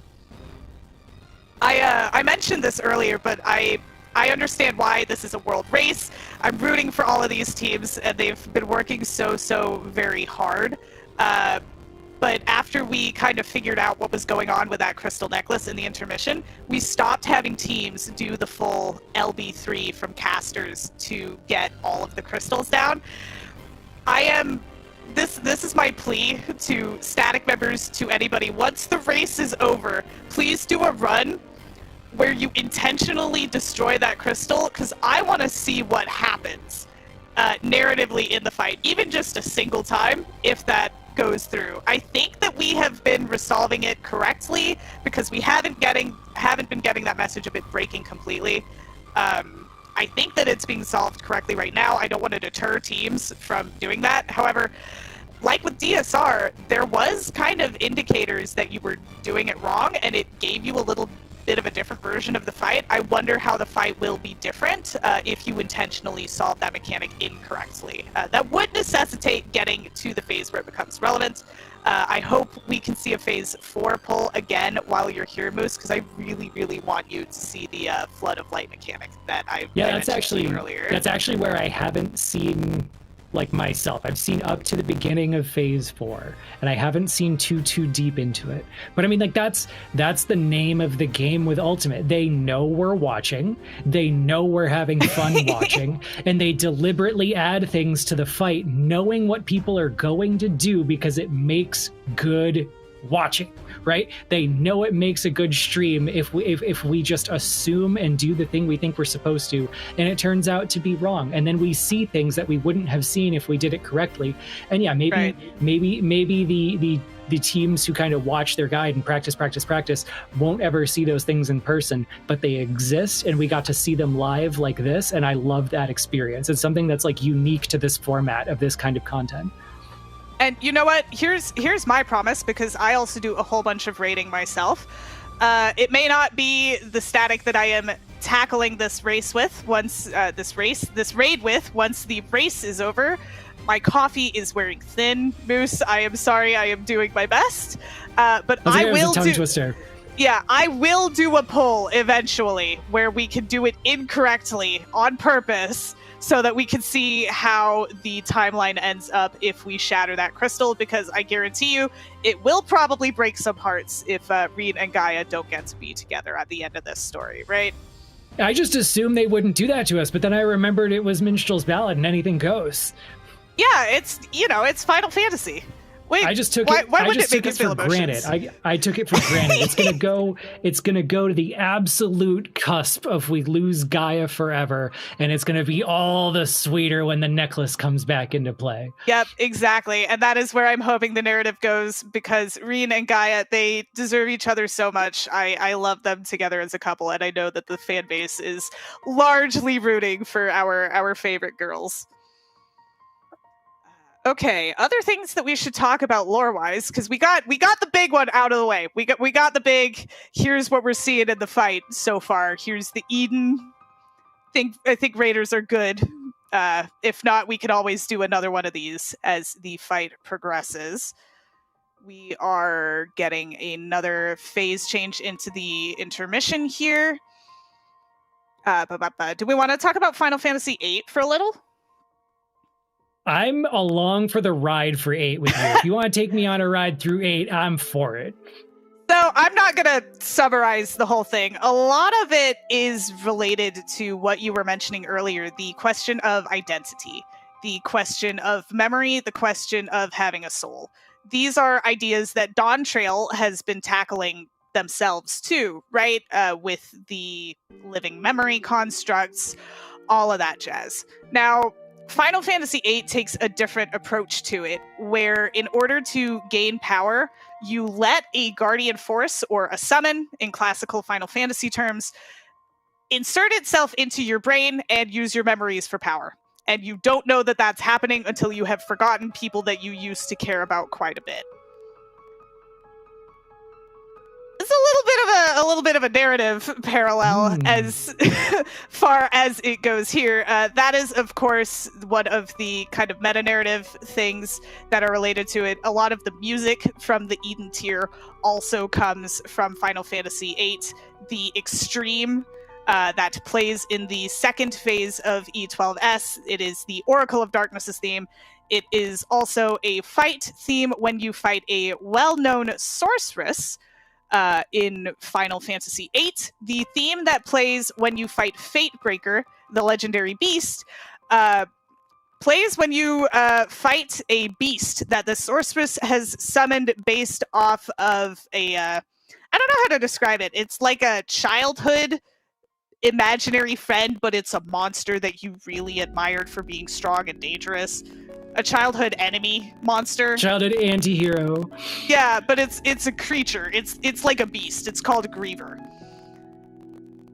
I mentioned this earlier, but I understand why this is a world race. I'm rooting for all of these teams, and they've been working so very hard. But after we kind of figured out what was going on with that crystal necklace in the intermission, we stopped having teams do the full LB3 from casters to get all of the crystals down. This is my plea to static members, to anybody. Once the race is over, please do a run where you intentionally destroy that crystal, because I want to see what happens narratively in the fight, even just a single time, if that goes through. I think that we have been resolving it correctly because we haven't been getting that message of it breaking completely. I think that it's being solved correctly right now. I don't want to deter teams from doing that. However, like with DSR, there was kind of indicators that you were doing it wrong, and it gave you a little bit of a different version of the fight. I wonder how the fight will be different if you intentionally solve that mechanic incorrectly. That would necessitate getting to the phase where it becomes relevant. I hope we can see a phase 4 pull again while you're here, Moose, because I really, really want you to see the flood of light mechanic that I mentioned earlier. That's actually where I haven't seen like myself. I've seen up to the beginning of phase 4, and I haven't seen too deep into it. But I mean, like that's the name of the game with Ultimate. They know we're watching, they know we're having fun watching, and they deliberately add things to the fight, knowing what people are going to do because it makes good watching, right? They know it makes a good stream if we just assume and do the thing we think we're supposed to, and it turns out to be wrong, and then we see things that we wouldn't have seen if we did it correctly. And yeah, maybe the teams who kind of watch their guide and practice won't ever see those things in person, but they exist, and we got to see them live like this, and I love that experience. It's something that's like unique to this format of this kind of content. And you know what? Here's my promise, because I also do a whole bunch of raiding myself. It may not be the static that I am tackling this race with once this raid with once the race is over. My coffee is wearing thin, Moose. I am sorry. I am doing my best, but I will do. Twister. Yeah, I will do a poll eventually where we can do it incorrectly on purpose, so that we can see how the timeline ends up if we shatter that crystal, because I guarantee you it will probably break some hearts if Reed and Gaia don't get to be together at the end of this story, right? I just assumed they wouldn't do that to us, but then I remembered it was Minstrel's Ballad and anything goes. Yeah, it's Final Fantasy. Wait, I just took why it. Why I would just it took make it for granted. I took it for granted. It's gonna go to the absolute cusp of we lose Gaia forever, and it's gonna be all the sweeter when the necklace comes back into play. Yep, exactly, and that is where I'm hoping the narrative goes, because Reen and Gaia, they deserve each other so much. I love them together as a couple, and I know that the fan base is largely rooting for our favorite girls. Okay, other things that we should talk about lore-wise, because we got the big one out of the way. We got the big. Here's what we're seeing in the fight so far. Here's the Eden. I think Raiders are good. If not, we can always do another one of these as the fight progresses. We are getting another phase change into the intermission here. Do we want to talk about Final Fantasy VIII for a little? I'm along for the ride for 8 with you. If you want to take me on a ride through 8, I'm for it. So I'm not going to summarize the whole thing. A lot of it is related to what you were mentioning earlier, the question of identity, the question of memory, the question of having a soul. These are ideas that Dawn Trail has been tackling themselves too, right? With the living memory constructs, all of that jazz. Now, Final Fantasy VIII takes a different approach to it, where in order to gain power, you let a guardian force, or a summon in classical Final Fantasy terms, insert itself into your brain and use your memories for power. And you don't know that that's happening until you have forgotten people that you used to care about quite a bit. It's a little bit of a narrative parallel as far as it goes here. That is, of course, one of the kind of meta-narrative things that are related to it. A lot of the music from the Eden tier also comes from Final Fantasy VIII. The Extreme that plays in the second phase of E12S. It is the Oracle of Darkness's theme. It is also a fight theme when you fight a well-known sorceress in Final Fantasy VIII. The theme that plays when you fight Fatebreaker, the legendary beast, plays when you fight a beast that the sorceress has summoned based off of a I don't know how to describe it. It's like a childhood imaginary friend, but it's a monster that you really admired for being strong and dangerous. A childhood enemy monster. Childhood anti-hero. Yeah, but it's a creature. It's like a beast. It's called a Griever.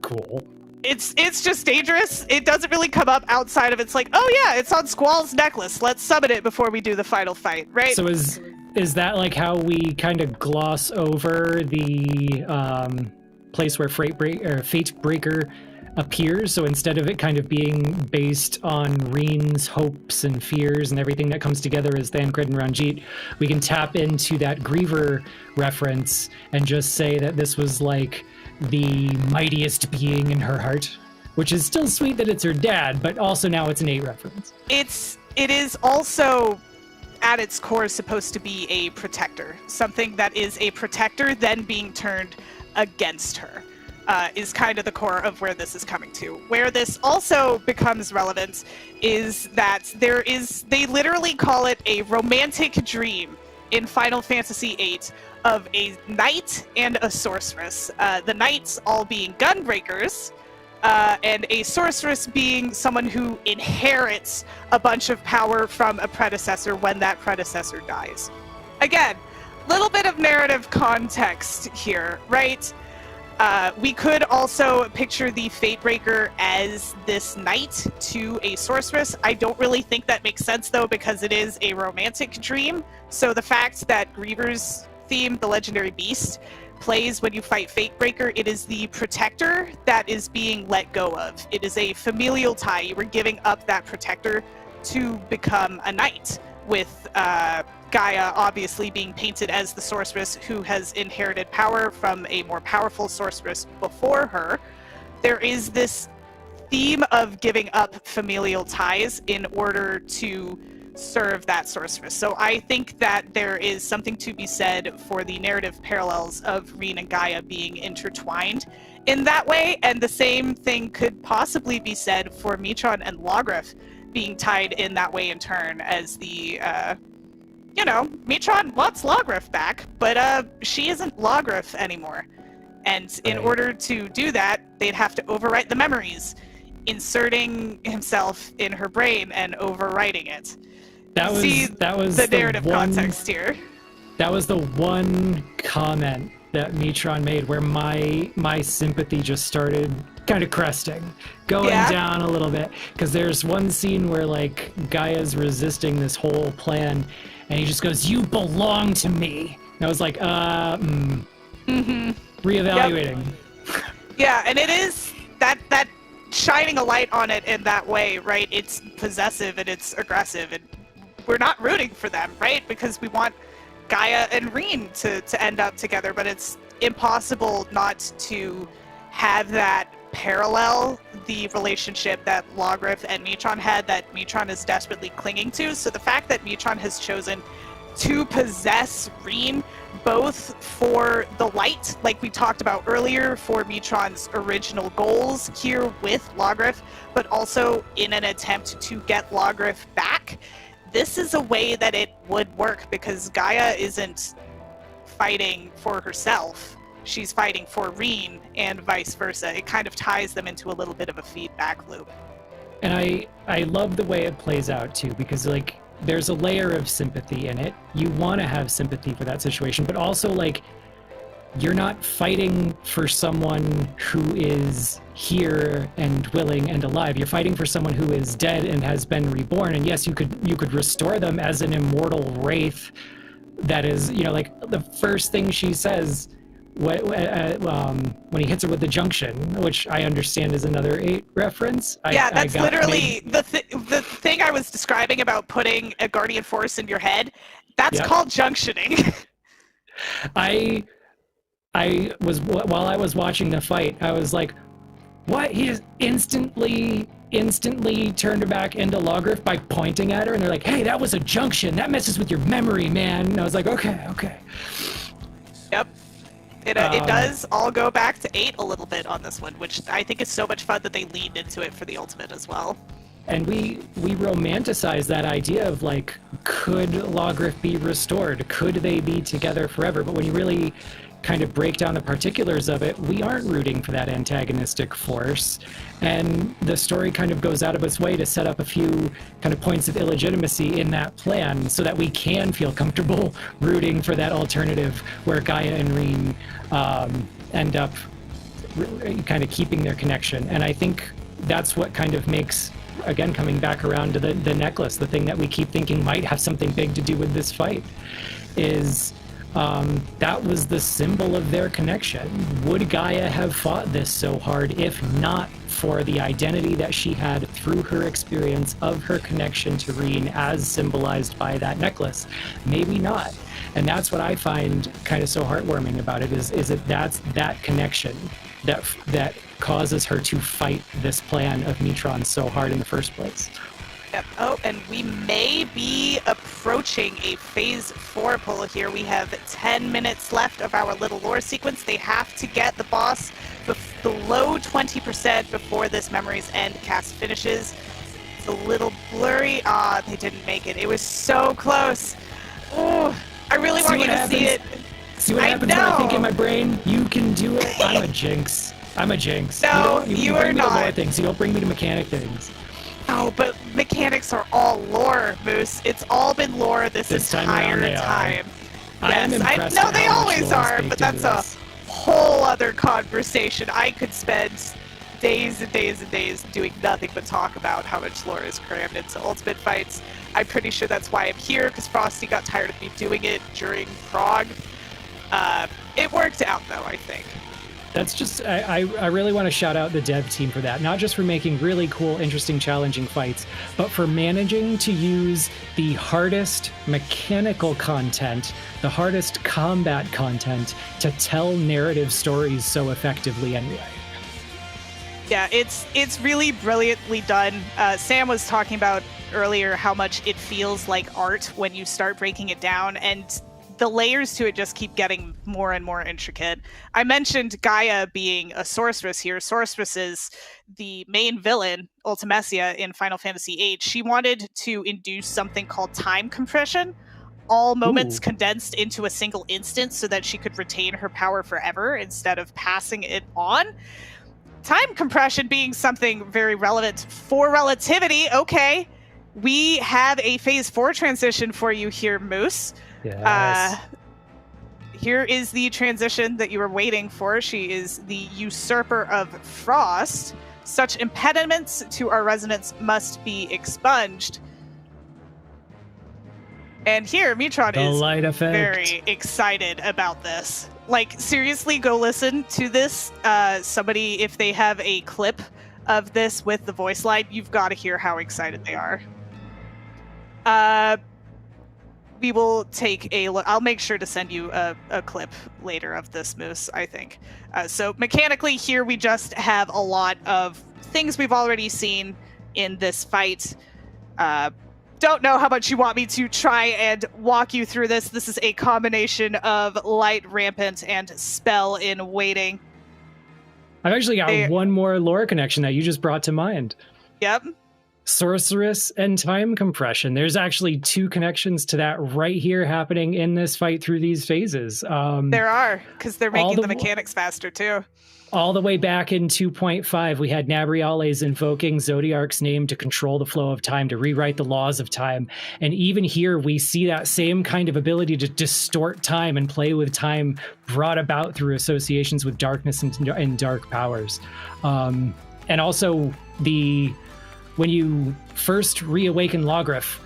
Cool. It's just dangerous. It doesn't really come up outside of it's like, oh yeah, it's on Squall's necklace. Let's summon it before we do the final fight, right? So is that like how we kind of gloss over the place where Fate Breaker appears? So instead of it kind of being based on Reen's hopes and fears and everything that comes together as Thancred and Ranjit, we can tap into that Griever reference and just say that this was like the mightiest being in her heart, which is still sweet that it's her dad, but also now it's an 8 reference. It is also at its core supposed to be a protector, something that is a protector then being turned against her. Is kind of the core of where this is coming to. Where this also becomes relevant is that they literally call it a romantic dream in Final Fantasy VIII of a knight and a sorceress. The knights all being gunbreakers, and a sorceress being someone who inherits a bunch of power from a predecessor when that predecessor dies. Again, little bit of narrative context here, right? We could also picture the Fatebreaker as this knight to a sorceress. I don't really think that makes sense, though, because it is a romantic dream. So the fact that Griever's theme, the legendary beast, plays when you fight Fatebreaker, it is the protector that is being let go of. It is a familial tie. You were giving up that protector to become a knight, with Gaia obviously being painted as the sorceress who has inherited power from a more powerful sorceress before her. There is this theme of giving up familial ties in order to serve that sorceress. So I think that there is something to be said for the narrative parallels of Reen and Gaia being intertwined in that way, and the same thing could possibly be said for Metron and Logrif being tied in that way in turn, as the Metron wants Logrif back, but she isn't Logrif anymore. And in order to do that, they'd have to overwrite the memories, inserting himself in her brain and overwriting it. That was the narrative context here. That was the one comment that Metron made where my sympathy just started kind of cresting, going down a little bit, because there's one scene where like Gaia's resisting this whole plan, and he just goes, "You belong to me." And I was like, reevaluating. Yep. Yeah, and it is that shining a light on it in that way, right? It's possessive and it's aggressive, and we're not rooting for them, right? Because we want Gaia and Reen to end up together, but it's impossible not to have that parallel the relationship that Logrif and Metron had, that Metron is desperately clinging to. So the fact that Metron has chosen to possess Reen, both for the light, like we talked about earlier, for Metron's original goals here with Logrif, but also in an attempt to get Logrif back, this is a way that it would work, because Gaia isn't fighting for herself. She's fighting for Reen, and vice versa. It kind of ties them into a little bit of a feedback loop. And I love the way it plays out too, because like there's a layer of sympathy in it. You want to have sympathy for that situation, but also like you're not fighting for someone who is here and willing and alive. You're fighting for someone who is dead and has been reborn. And yes, you could restore them as an immortal wraith. That is, like the first thing she says when he hits her with the junction, which I understand is another 8 reference. That's literally the thing I was describing about putting a guardian force in your head. That's called junctioning. I was, while I was watching the fight, I was like, what? He just instantly turned her back into Logrif by pointing at her, and they're like, hey, that was a junction. That messes with your memory, man. And I was like, okay. Yep. It does all go back to 8 a little bit on this one, which I think is so much fun that they leaned into it for the ultimate as well. And we romanticize that idea of like, could Lawgriff be restored? Could they be together forever? But when you really kind of break down the particulars of it, we aren't rooting for that antagonistic force. And the story kind of goes out of its way to set up a few kind of points of illegitimacy in that plan so that we can feel comfortable rooting for that alternative where Gaia and Reen end up kind of keeping their connection. And I think that's what kind of makes, again, coming back around to the necklace, the thing that we keep thinking might have something big to do with this fight, is that was the symbol of their connection. Would Gaia have fought this so hard if not for the identity that she had through her experience of her connection to Reen as symbolized by that necklace? Maybe not. And that's what I find kind of so heartwarming about it, is that's that connection that causes her to fight this plan of Metron so hard in the first place. Yep. Oh, and we may be approaching a phase 4 pull here. We have 10 minutes left of our little lore sequence. They have to get the boss below 20% before this Memories End cast finishes. It's a little blurry. Ah, they didn't make it. It was so close. Oh, I really want you to see it. See what happens when I think in my brain, you can do it. I'm a jinx. No, you are not. Lore things. You don't bring me to mechanic things. No, but mechanics are all lore, Moose. It's all been lore this entire time. I am impressed. No, they always are, but that's a whole other conversation. I could spend days and days and days doing nothing but talk about how much lore is crammed into Ultimate fights. I'm pretty sure that's why I'm here, because Frosty got tired of me doing it during Prague. It worked out, though, I think. That's just, I really want to shout out the dev team for that. Not just for making really cool, interesting, challenging fights, but for managing to use the hardest mechanical content, the hardest combat content to tell narrative stories so effectively anyway. Yeah, it's really brilliantly done. Sam was talking about earlier how much it feels like art when you start breaking it down, and the layers to it just keep getting more and more intricate. I mentioned Gaia being a sorceress here. Sorceress is the main villain, Ultimecia, in Final Fantasy VIII. She wanted to induce something called time compression, all moments condensed into a single instance so that she could retain her power forever instead of passing it on. Time compression being something very relevant for relativity. Okay, we have a phase 4 transition for you here, Moose. Yes. Here is the transition that you were waiting for. She is the usurper of Frost. Such impediments to our resonance must be expunged. And here, Metron is very excited about this. Like, seriously, go listen to this. Somebody, if they have a clip of this with the voice line, you've got to hear how excited they are. We will take a look. I'll make sure to send you a clip later of this, Moose, I think. So mechanically here we just have a lot of things we've already seen in this fight. Don't know how much you want me to try and walk you through this. This is a combination of Light Rampant and Spell in Waiting. I've actually got one more lore connection that you just brought to mind. Yep. Sorceress and time compression. There's actually 2 connections to that right here happening in this fight through these phases. There are, because they're making the mechanics faster too. All the way back in 2.5, we had Nabriales invoking Zodiark's name to control the flow of time, to rewrite the laws of time. And even here, we see that same kind of ability to distort time and play with time brought about through associations with darkness and dark powers. And also, when you first reawaken Lawgriff,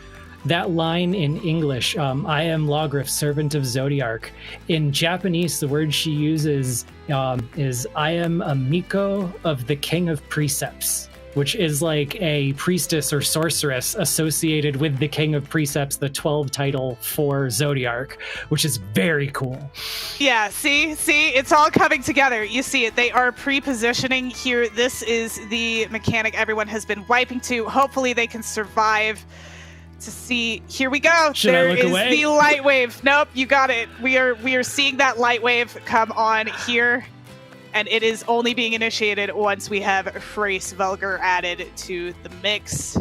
that line in English, I am Lawgriff, servant of Zodiark. In Japanese, the word she uses is I am a Miko of the King of Precepts, which is like a priestess or sorceress associated with the King of Precepts, the 12 title for Zodiark, which is very cool. Yeah, see, it's all coming together. You see it. They are pre-positioning here. This is the mechanic everyone has been wiping to. Hopefully they can survive to see. Here we go. There is the light wave. Nope, you got it. We are seeing that light wave come on here. and it is only being initiated once we have Frace Velger added to the mix.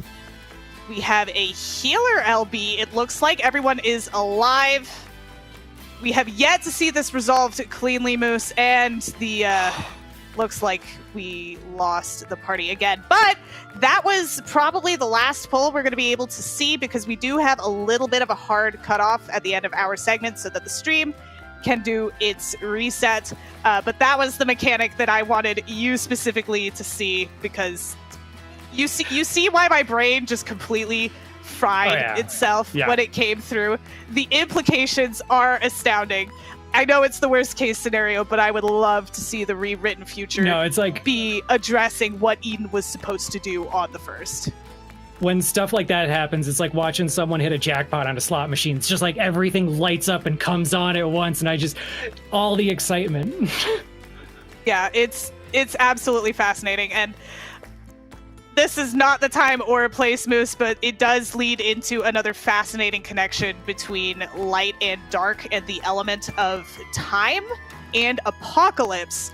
We have a healer LB. It looks like everyone is alive. We have yet to see this resolved cleanly, Moose, and the looks like we lost the party again. But that was probably the last pull we're going to be able to see, because we do have a little bit of a hard cutoff at the end of our segment so that the stream can do its reset. But that was the mechanic that I wanted you specifically to see, because you see why my brain just completely fried itself when it came through. The implications are astounding. I know it's the worst case scenario, but I would love to see the rewritten future be addressing what Eden was supposed to do on the first. When stuff like that happens, it's like watching someone hit a jackpot on a slot machine. It's just like everything lights up and comes on at once, and all the excitement. Yeah, it's absolutely fascinating, and this is not the time or place, Moose, but it does lead into another fascinating connection between light and dark and the element of time and apocalypse,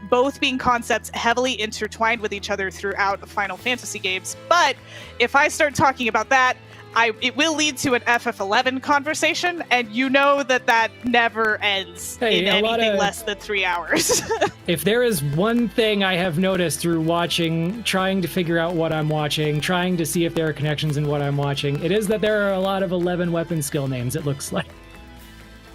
both being concepts heavily intertwined with each other throughout Final Fantasy games. But if I start talking about that, it will lead to an FF11 conversation, and you know that never ends in anything less than 3 hours. If there is one thing I have noticed through watching, trying to figure out what I'm watching, trying to see if there are connections in what I'm watching, it is that there are a lot of 11 weapon skill names, it looks like.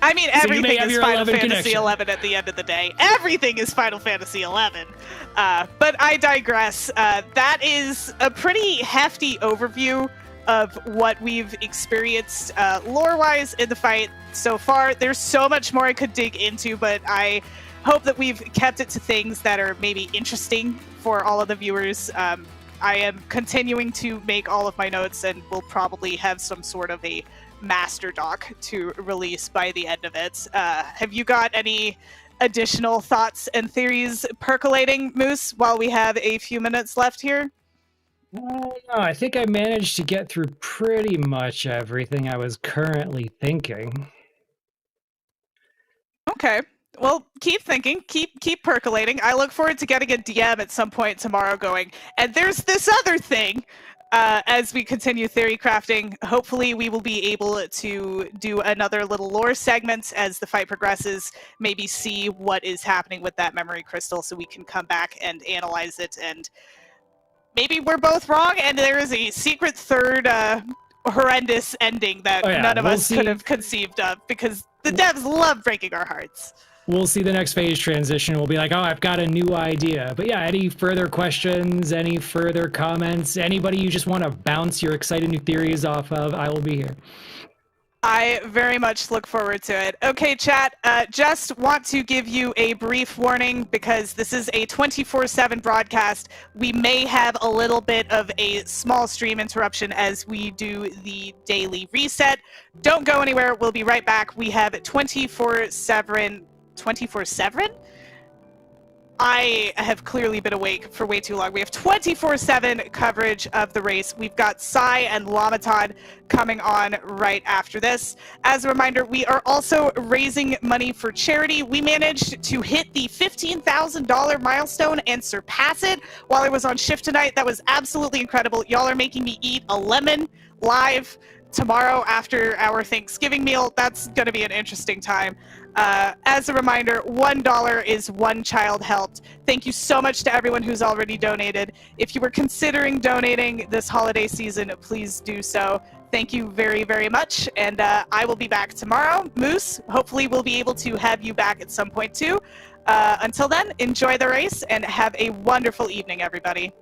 I mean, everything is Final Fantasy 11 at the end of the day. Everything is Final Fantasy 11. But I digress. That is a pretty hefty overview of what we've experienced lore-wise in the fight so far. There's so much more I could dig into, but I hope that we've kept it to things that are maybe interesting for all of the viewers. I am continuing to make all of my notes, and we'll probably have some sort of a master doc to release by the end of it. Have you got any additional thoughts and theories percolating, Moose, while we have a few minutes left here? No, I think I managed to get through pretty much everything I was currently thinking. Okay. Well, keep thinking, keep percolating. I look forward to getting a DM at some point tomorrow going, and there's this other thing. As we continue theory crafting, hopefully we will be able to do another little lore segment as the fight progresses, maybe see what is happening with that memory crystal so we can come back and analyze it, and maybe we're both wrong and there is a secret third horrendous ending that none of us could have conceived of, because the devs love breaking our hearts. We'll see the next phase transition. We'll be like, oh, I've got a new idea. But yeah, any further questions, any further comments, anybody you just want to bounce your exciting new theories off of, I will be here. I very much look forward to it. Okay, chat, just want to give you a brief warning because this is a 24/7 broadcast. We may have a little bit of a small stream interruption as we do the daily reset. Don't go anywhere. We'll be right back. We have 24/7... 24/7? I have clearly been awake for way too long. We have 24/7 coverage of the race. We've got Sai and Lamatod coming on right after this. As a reminder, we are also raising money for charity. We managed to hit the $15,000 milestone and surpass it while I was on shift tonight. That was absolutely incredible. Y'all are making me eat a lemon live tomorrow after our Thanksgiving meal. That's going to be an interesting time. As a reminder, $1 is one child helped. Thank you so much to everyone who's already donated. If you were considering donating this holiday season, please do so. Thank you very, very much. And I will be back tomorrow. Moose, hopefully we'll be able to have you back at some point too. Until then, enjoy the race and have a wonderful evening, everybody.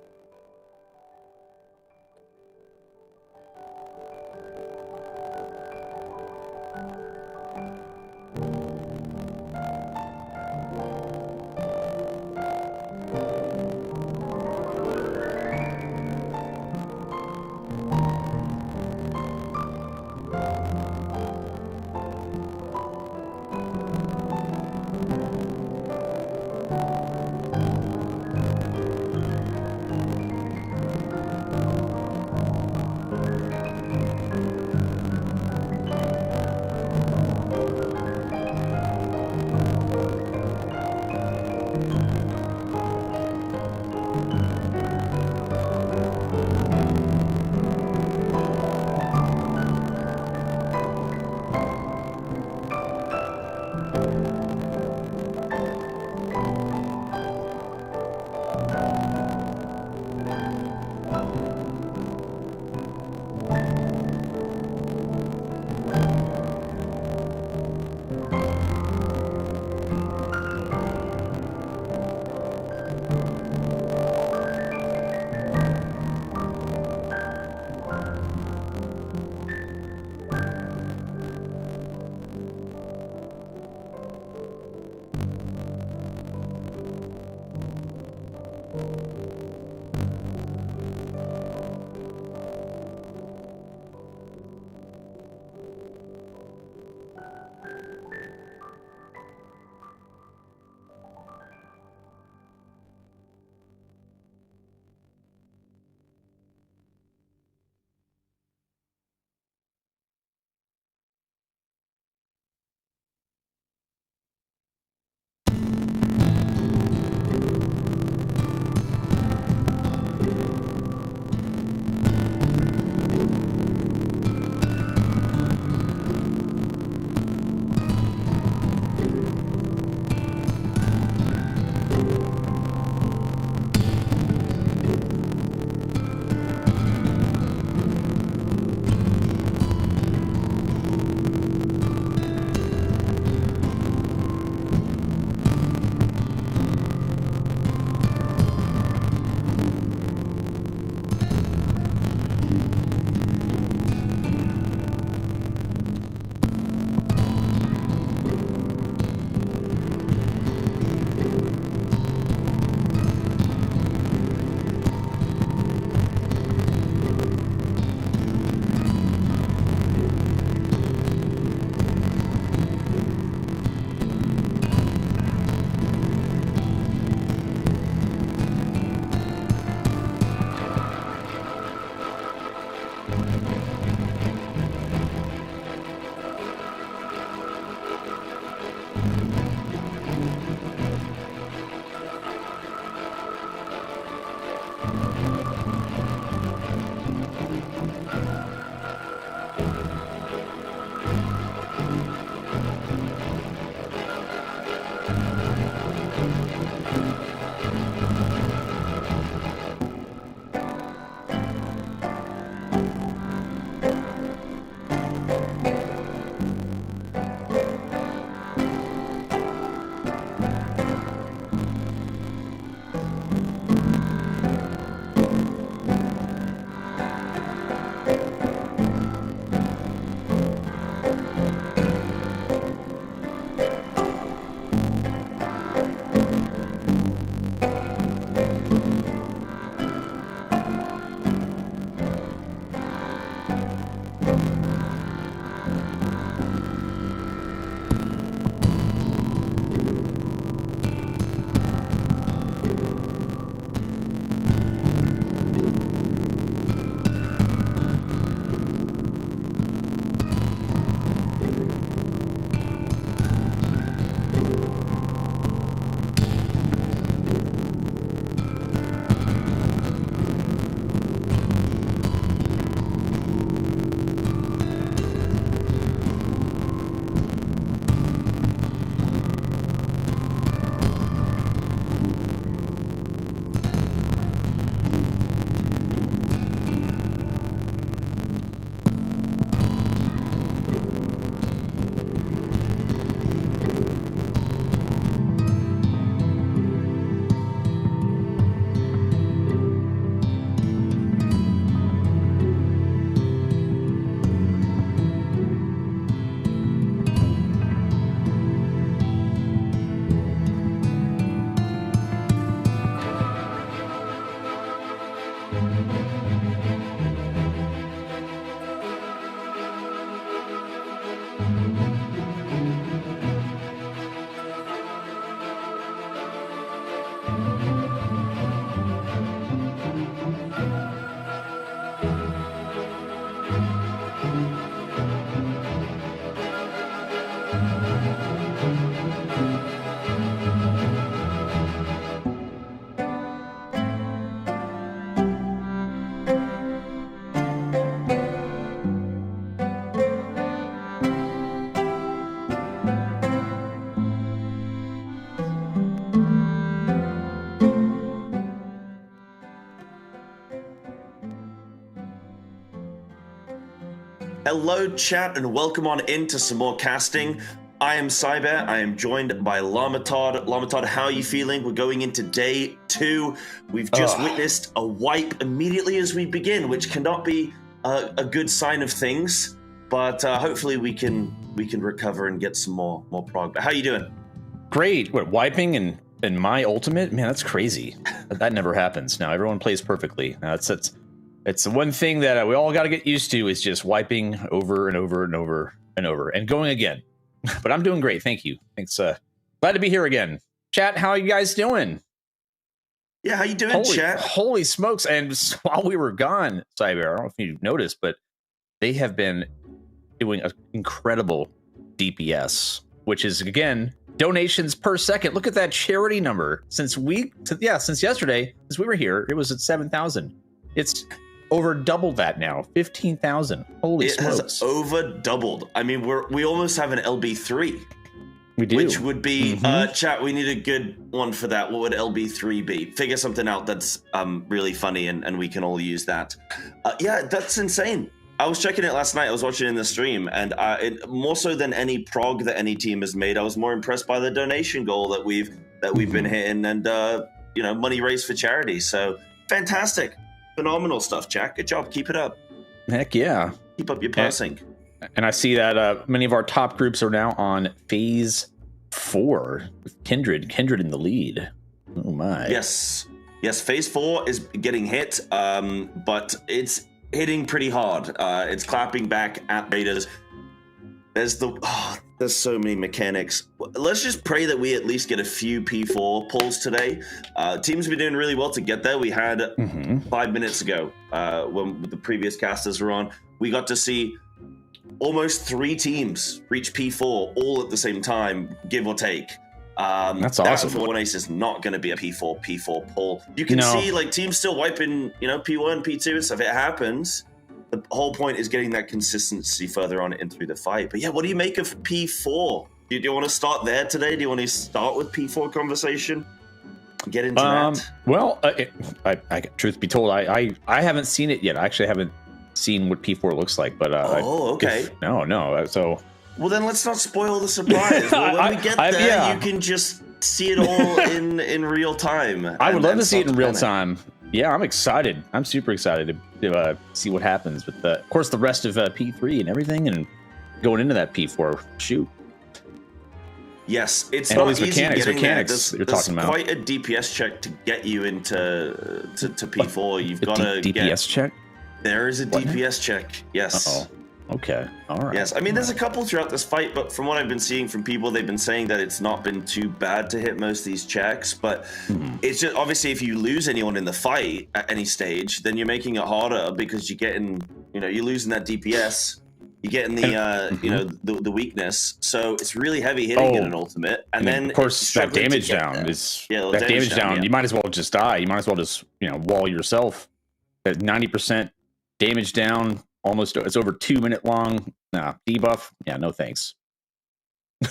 Hello, chat, and welcome on into some more casting. I am Cyber. I am joined by Lamatod. Lamatod, how are you feeling? We're going into day 2. We've just witnessed a wipe immediately as we begin, which cannot be a good sign of things. But hopefully we can recover and get some more prog. But how are you doing? Great. What, wiping and my ultimate? Man, that's crazy. That never happens. Now everyone plays perfectly. Now it's the one thing that we all got to get used to is just wiping over and over and over and over and going again. But I'm doing great. Thank you. Thanks. Glad to be here again. Chat, how are you guys doing? Yeah, how you doing, chat? Holy smokes. And while we were gone, Cyber, I don't know if you've noticed, but they have been doing an incredible DPS, which is, again, donations per second. Look at that charity number. Since yesterday, since we were here, it was at 7,000. It's over doubled that now, 15,000. Holy smokes! It has over doubled. I mean, we almost have an LB3. We do, which would be chat. We need a good one for that. What would LB3 be? Figure something out that's really funny, and we can all use that. Yeah, that's insane. I was checking it last night. I was watching it in the stream, and more so than any prog that any team has made, I was more impressed by the donation goal that we've been hitting, and money raised for charity. So fantastic. Phenomenal stuff, Jack. Good job. Keep it up. Heck yeah. Keep up your passing. And I see that many of our top groups are now on phase 4 with Kindred in the lead. Oh my. Yes, phase 4 is getting hit, but it's hitting pretty hard. It's clapping back at Raiders. There's so many mechanics. Let's just pray that we at least get a few P4 pulls today. Teams have been doing really well to get there. We had 5 minutes ago, when the previous casters were on, we got to see almost 3 teams reach P4 all at the same time, give or take. That's awesome. That for one ace is not going to be a P4 pull. You can see like teams still wiping, P1, P2 and stuff. It happens. The whole point is getting that consistency further on into the fight. But yeah, what do you make of P4? Do you want to start there today? Do you want to start with P4 conversation? Get into that? Well, I truth be told, I haven't seen it yet. I actually haven't seen what P4 looks like. But okay. No. So well, then let's not spoil the surprise. When we get there, you can just see it all in real time. I would love to see it in real time. Yeah, I'm excited. I'm super excited to see what happens with of course, the rest of P3 and everything, and going into that P4 shoot. Yes, it's and not all these easy mechanics you're talking about. Quite a DPS check to get you into to P4. You've got to DPS check. There is a DPS check. Yes. Uh-oh. Okay. All right. Yes. I mean, there's a couple throughout this fight, but from what I've been seeing from people, they've been saying that it's not been too bad to hit most of these checks. But it's just obviously if you lose anyone in the fight at any stage, then you're making it harder because you're getting, you're losing that DPS. You're getting the the weakness. So it's really heavy hitting in an ultimate. And then of course that damage down is that damage down. You might as well just die. You might as well just wall yourself. At 90% damage down. Almost, it's over 2 minute long. Debuff. Yeah, no thanks.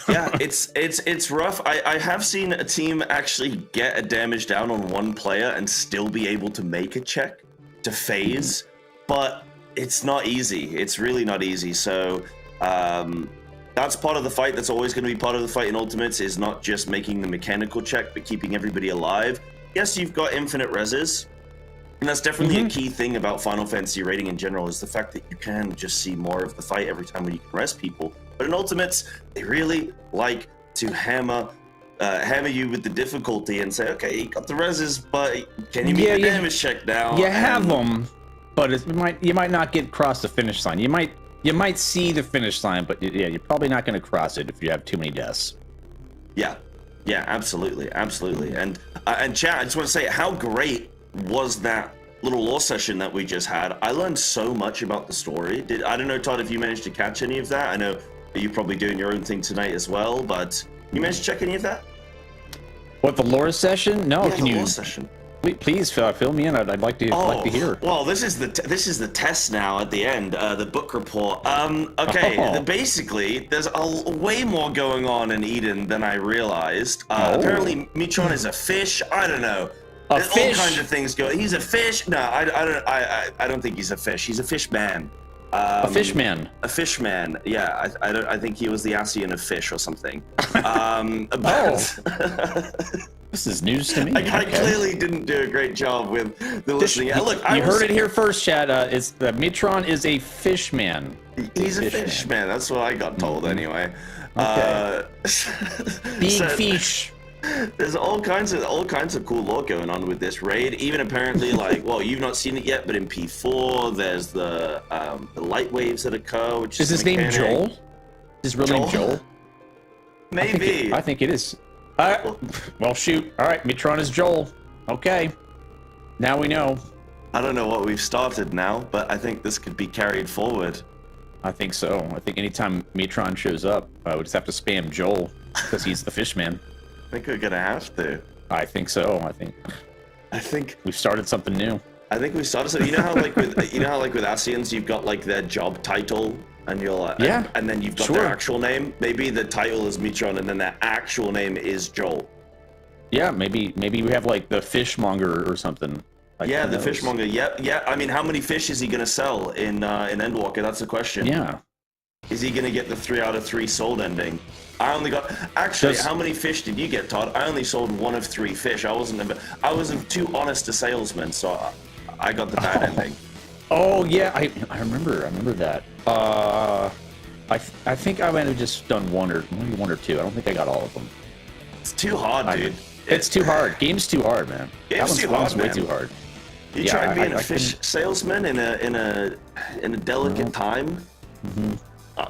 Yeah, it's rough. I have seen a team actually get a damage down on one player and still be able to make a check to phase, but it's not easy. It's really not easy. So that's part of the fight. That's always going to be part of the fight in Ultimates, is not just making the mechanical check, but keeping everybody alive. Yes, you've got infinite reses. And that's definitely a key thing about Final Fantasy rating in general, is the fact that you can just see more of the fight every time when you can rest people. But in Ultimates, they really like to hammer you with the difficulty and say, okay, you got the reses, but can you make a damage check now? You have them, but you might not get across the finish line. You might see the finish line, but you're probably not going to cross it if you have too many deaths. Yeah, absolutely. And chat, I just want to say, how great was that little lore session that we just had? I learned so much about the story. I don't know, Todd, if you managed to catch any of that. I know you're probably doing your own thing tonight as well, but you managed to check any of that? What, the lore session? No, can you? Lore session. Please fill me in. I'd like to hear. Well, this is the test now at the end, the book report. Okay, basically, there's way more going on in Eden than I realized. Apparently, Metron is a fish. I don't know. There's all kinds of things going. He's a fish. No, I don't think he's a fish. He's a fish man. A fish man. A fish man. Yeah, I think he was the Asian of fish or something. This is news to me. I clearly didn't do a great job with the listening. Look, you heard it here first, Chad. Is the Metron is a fish man. He's a fish man. That's what I got told anyway. Okay. Big fish. There's all kinds of cool lore going on with this raid. Even apparently, like, well, you've not seen it yet, but in P4, there's the light waves that occur. Which is his name Joel? Is his real name Joel? Maybe. I think it is. Well, shoot. All right, Metron is Joel. Okay. Now we know. I don't know what we've started now, but I think this could be carried forward. I think so. I think anytime Metron shows up, we just have to spam Joel because he's the fish man. I think we're gonna have to. I think so. I think we've started something new. I think we started. So you know how like with Asians, you've got like their job title, and you're like, and then you've got their actual name. Maybe the title is Metron, and then their actual name is Joel. Yeah, maybe we have like the fishmonger or something. Like, yeah, the fishmonger. Yeah. I mean, how many fish is he gonna sell in Endwalker? That's the question. Yeah. Is he gonna get the 3 out of 3 sold ending? I only got how many fish did you get, Todd? I only sold 1 of 3 fish. I wasn't too honest a salesman, so I got the bad ending. Oh yeah, I remember that. I think I might have just done one or 2. I don't think I got all of them. It's too hard, dude. It's too hard. Game's too hard, man. Game's too hard, man. Way too hard. You tried being a fish salesman in a delicate time.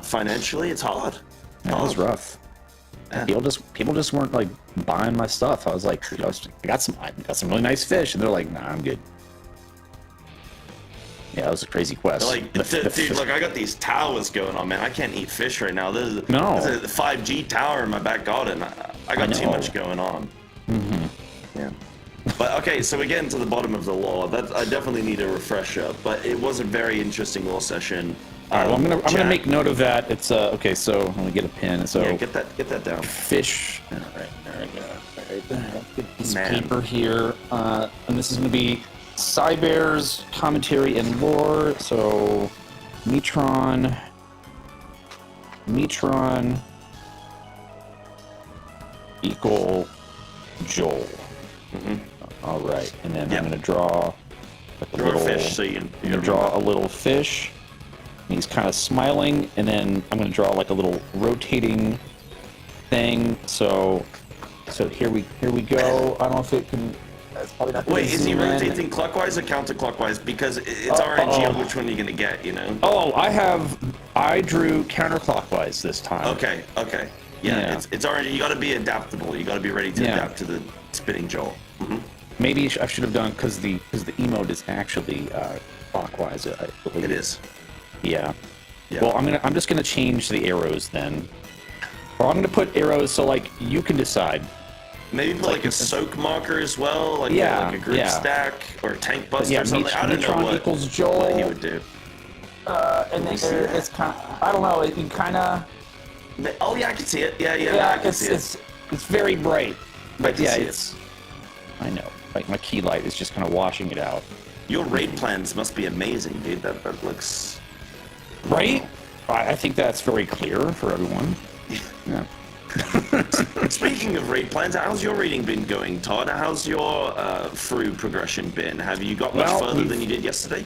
Financially, it's hard. That was rough. Yeah. People just weren't like buying my stuff. I was like, I got some really nice fish, and they're like, nah, I'm good. Yeah, it was a crazy quest. Like, dude, look, I got these towers going on, man. I can't eat fish right now. There's a 5G tower in my back garden. I got too much going on. Yeah. But okay, so we're getting to the bottom of the lore. I definitely need a refresher, but it was a very interesting lore session. All right, well, I'm gonna make note of that. It's okay. So let me get a pen. So yeah, get that down. Fish. All right, there we go. All right, get a piece of paper here, and this is gonna be Cybear's commentary and lore. So Metron equal Joel. All right, and then I'm gonna draw a little fish. So you draw a little fish. He's kind of smiling, and then I'm going to draw like a little rotating thing. So here we go. I don't know if it can. That's probably not. Wait, is he rotating clockwise or counterclockwise? Because it's RNG on which one you're going to get. You know. Oh, I drew counterclockwise this time. Okay. Yeah. It's RNG. You got to be adaptable. You got to be ready to adapt to the spinning Joel. Maybe I should have done because the emote is actually clockwise. I believe it is. Yeah. Well, I'm just gonna change the arrows then. Or I'm gonna put arrows so like you can decide. Maybe put like a soak marker as well, like a group stack or a tank buster or something. I don't know what equals Joel. What he would do. And then it's kind of, I don't know. You kind of. Oh yeah, I can see it. Yeah, I can see it. It's very bright, but I know. Like my key light is just kind of washing it out. Your raid plans must be amazing, dude. That looks. Right? I think that's very clear for everyone. Yeah. Speaking of raid plans, how's your raiding been going, Todd? How's your through progression been? Have you got much further than you did yesterday?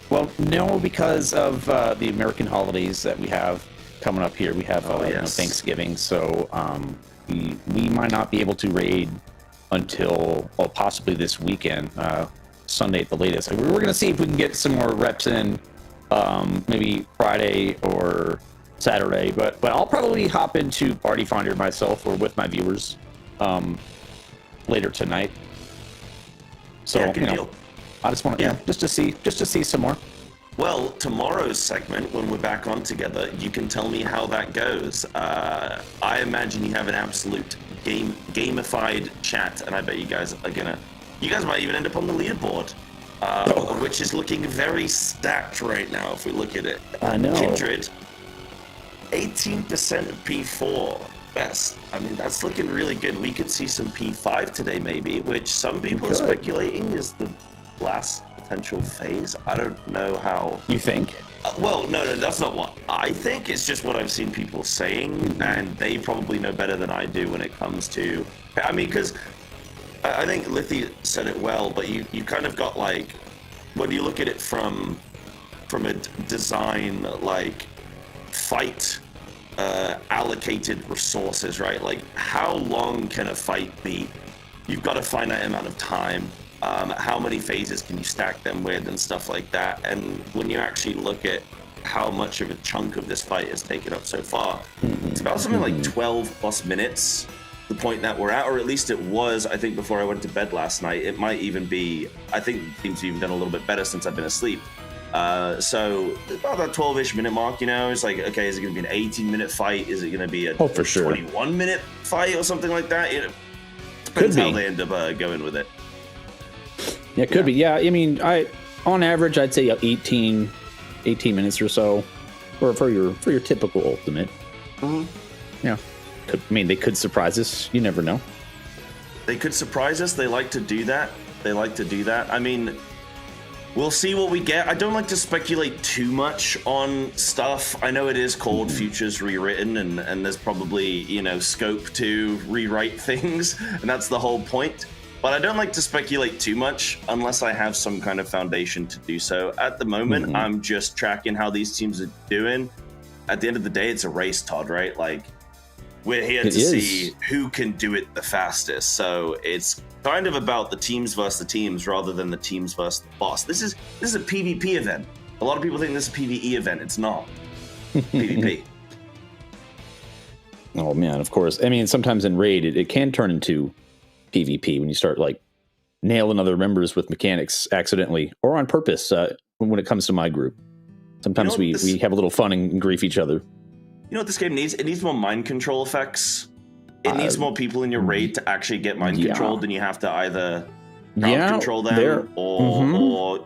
Well, no, because of the American holidays that we have coming up here. We have Thanksgiving, so we might not be able to raid until possibly this weekend, Sunday at the latest. We're going to see if we can get some more reps in. Maybe Friday or Saturday, but I'll probably hop into Party Finder myself or with my viewers later tonight. So deal. I just want to just to see some more. Well, tomorrow's segment when we're back on together, you can tell me how that goes. I imagine you have an absolute gamified chat, and I bet you guys are gonna. You guys might even end up on the leaderboard. Which is looking very stacked right now if we look at it. I know. Kindred, 18% of P4 best. I mean, that's looking really good. We could see some P5 today maybe, which some people are speculating is the last potential phase. I don't know how. You think? Well, no, that's not what I think. It's just what I've seen people saying, and they probably know better than I do when it comes to. I mean, because I think Lithy said it well, but you kind of got like, when you look at it from a design like fight allocated resources, right? Like, how long can a fight be? You've got a finite amount of time. How many phases can you stack them with and stuff like that? And when you actually look at how much of a chunk of this fight is taken up so far, it's about something like 12 plus minutes, the point that we're at, or at least it was, I think, before I went to bed last night. It might even be, I think the team's even done a little bit better since I've been asleep. So about that 12-ish minute mark, you know, it's like, okay, is it going to be an 18-minute fight? Is it going to be a for sure 21-minute fight or something like that? You know, depends how they end up going with it. Yeah, it could be. Yeah, I mean, on average, I'd say 18 minutes or so, or for your typical ultimate. Yeah, they could surprise us. You never know. They could surprise us. They like to do that. I mean, we'll see what we get. I don't like to speculate too much on stuff. I know it is called Futures Rewritten, and there's probably, you know, scope to rewrite things, and that's the whole point. But I don't like to speculate too much unless I have some kind of foundation to do so. At the moment, I'm just tracking how these teams are doing. At the end of the day, it's a race, Todd, right? Like, we're here to see who can do it the fastest. So it's kind of about the teams versus the teams rather than the teams versus the boss. This is a PvP event. A lot of people think this is a PvE event. It's not. PvP. Oh, man, of course. I mean, sometimes in Raid, it can turn into PvP when you start like nailing other members with mechanics accidentally or on purpose. When it comes to my group, sometimes we have a little fun and grief each other. You know what this game needs? It needs more mind control effects. It needs more people in your raid to actually get mind controlled, and you have to either control them or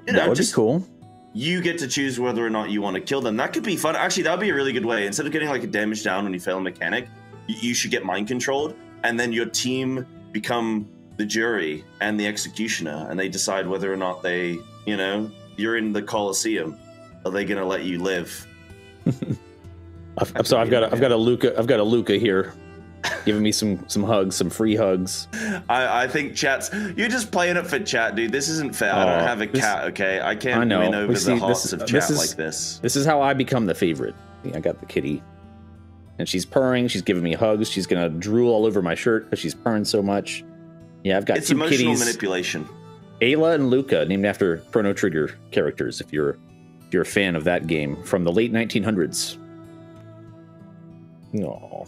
you know, that would just be cool. You get to choose whether or not you want to kill them. That could be fun. Actually, that would be a really good way. Instead of getting like a damage down when you fail a mechanic, you should get mind controlled, and then your team become the jury and the executioner, and they decide whether or not they, you know, you're in the Colosseum. Are they going to let you live? I've got a Luca here, giving me some hugs, some free hugs. I think you're just playing it for chat, dude. This isn't fair. I don't have a cat, okay? I can't win over the hearts of chat like this. This is how I become the favorite. I got the kitty. And she's purring. She's giving me hugs. She's gonna drool all over my shirt because she's purring so much. Yeah, I've got two kitties. It's emotional manipulation. Ayla and Luca, named after Chrono Trigger characters. If you're a fan of that game from the late 1900s. No,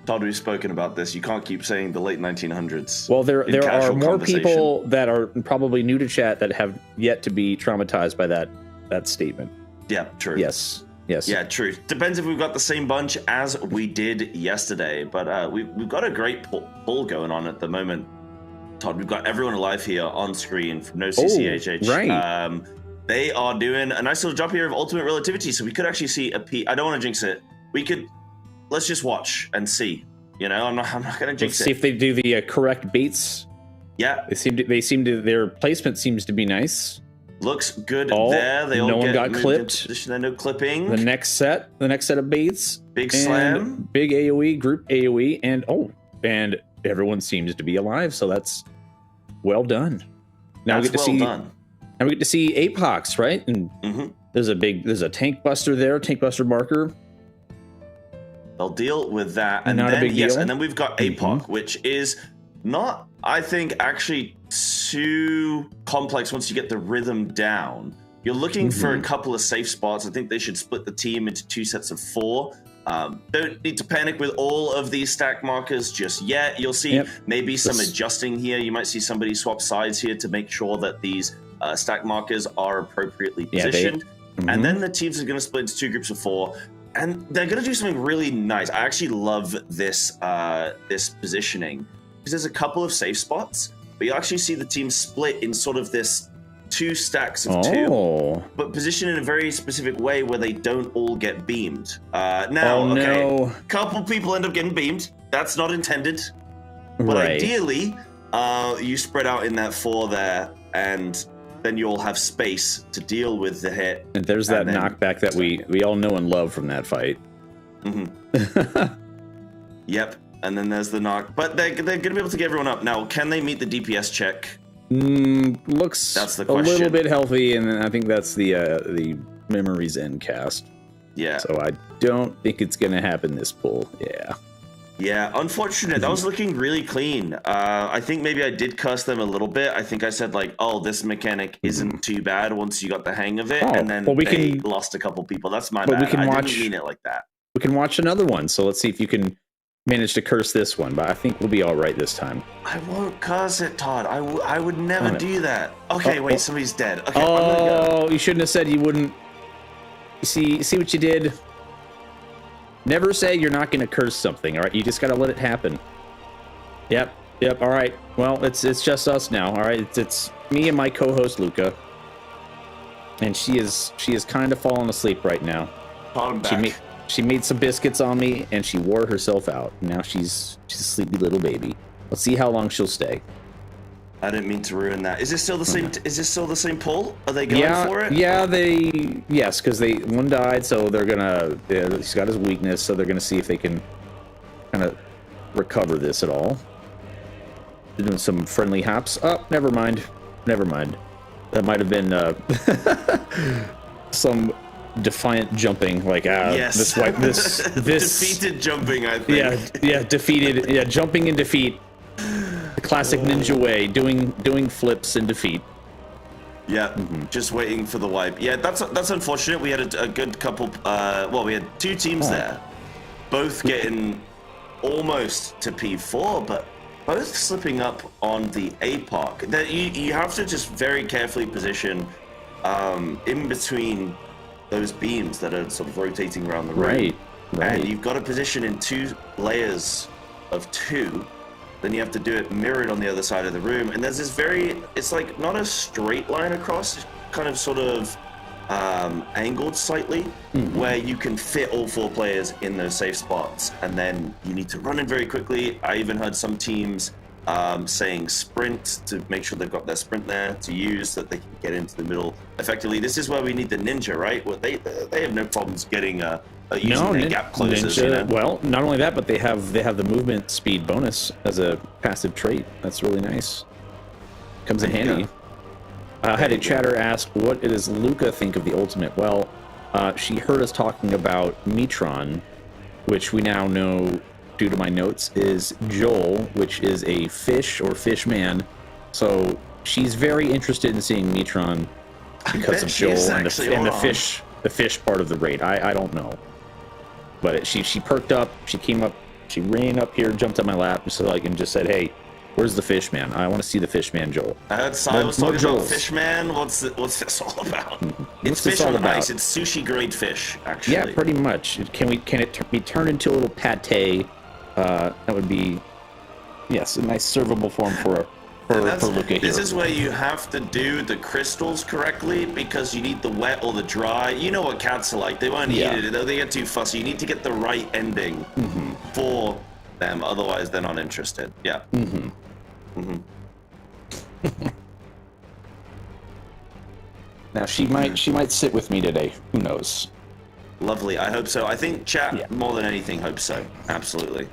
Todd, we've spoken about this. You can't keep saying the late 1900s. Well, there are more people that are probably new to chat that have yet to be traumatized by that statement. Yeah, true. Yes. Yeah, true. Depends if we've got the same bunch as we did yesterday, but we've got a great poll going on at the moment. Todd, we've got everyone alive here on screen from No CCHH. Right. They are doing a nice little job here of ultimate relativity, so we could actually see I don't want to jinx it. Let's just watch and see. You know, I'm not going to jinx it. See if they do the correct baits. Yeah, they seem to. Their placement seems to be nice. Looks good there. They all no one got clipped. Position, no clipping. The next set of baits. Big slam. Big AoE, group AoE, and everyone seems to be alive. So that's well done. Now we get to see Apox, right? And there's a tank buster there, tank buster marker. They'll deal with that, and then and then we've got Apoc, which is not, I think, actually too complex once you get the rhythm down. You're looking for a couple of safe spots. I think they should split the team into 2 sets of 4. Don't need to panic with all of these stack markers just yet. You'll see maybe some adjusting here. You might see somebody swap sides here to make sure that these stack markers are appropriately positioned. And then the teams are going to split into 2 groups of 4. And they're going to do something really nice. I actually love this this positioning because there's a couple of safe spots, but you actually see the team split in sort of this 2 stacks of 2, but positioned in a very specific way where they don't all get beamed. Couple people end up getting beamed. That's not intended. But ideally, you spread out in that 4 there, and then you'll have space to deal with the hit. And there's that knockback that we all know and love from that fight. Yep. And then there's the knock. But they're going to be able to get everyone up. Now, can they meet the DPS check? Looks that's the a question. little bit healthy, and I think that's the Memories End cast. Yeah. So I don't think it's going to happen this pull. Yeah. Yeah, unfortunate. That was looking really clean. I think maybe I did curse them a little bit. I think I said like, "Oh, this mechanic isn't too bad once you got the hang of it," and then they lost a couple people. That's my bad. I didn't mean it like that. We can watch another one. So let's see if you can manage to curse this one. But I think we'll be all right this time. I won't curse it, Todd. I would never do that. Okay, wait, somebody's dead. Okay, oh, you shouldn't have said you wouldn't. See what you did. Never say you're not going to curse something, all right? You just got to let it happen. Yep, all right. Well, it's just us now, all right? It's me and my co-host, Luca. And she is kind of falling asleep right now. She made some biscuits on me, and she wore herself out. Now she's a sleepy little baby. Let's see how long she'll stay. I didn't mean to ruin that. Is this still the same? Is this still the same pull? Are they going for it? Yeah, yes, because one died, so they're gonna. He's got his weakness, so they're gonna see if they can kind of recover this at all. They're doing some friendly hops. Oh, never mind. That might have been some defiant jumping, like yes. this defeated jumping. I think. Yeah, defeated. Yeah, jumping in defeat. The classic ninja way, doing flips in defeat. Yeah, just waiting for the wipe. Yeah, that's unfortunate. We had a good couple. We had two teams there, both getting almost to P4, but both slipping up on the APOC. That you have to just very carefully position in between those beams that are sort of rotating around the room. Right. And you've got to position in 2 layers of 2. Then you have to do it mirrored on the other side of the room. And there's this it's like not a straight line across, it's kind of sort of angled slightly, where you can fit all 4 players in those safe spots. And then you need to run in very quickly. I even heard some teams saying sprint to make sure they've got their sprint there to use so that they can get into the middle effectively. This is where we need the ninja, right? Well, they have no problems getting using their gap closers. Ninja, you know? Well, not only that, but they have the movement speed bonus as a passive trait. That's really nice. Comes in handy. I had a chatter ask, what does Luca think of the ultimate? Well, she heard us talking about Metron, which we now know, due to my notes, is Joel, which is a fish or fish man. So she's very interested in seeing Metron because of Joel and the fish part of the raid. I don't know. But she perked up, she came up, she ran up here, jumped on my lap, so I can just said, hey, where's the fish man? I want to see the fish man, Joel. I heard Sai was talking about fish man. What's this all about? It's fish on ice. It's sushi grade fish, actually. Yeah, pretty much. Can it be turned into a little pate? That would be, yes, a nice servable form for Luca here. This is where you have to do the crystals correctly, because you need the wet or the dry. You know what cats are like. They won't eat it. They get too fussy. You need to get the right ending for them. Otherwise, they're not interested. Yeah. Now, she might sit with me today. Who knows? Lovely. I hope so. I think chat more than anything hopes so. Absolutely.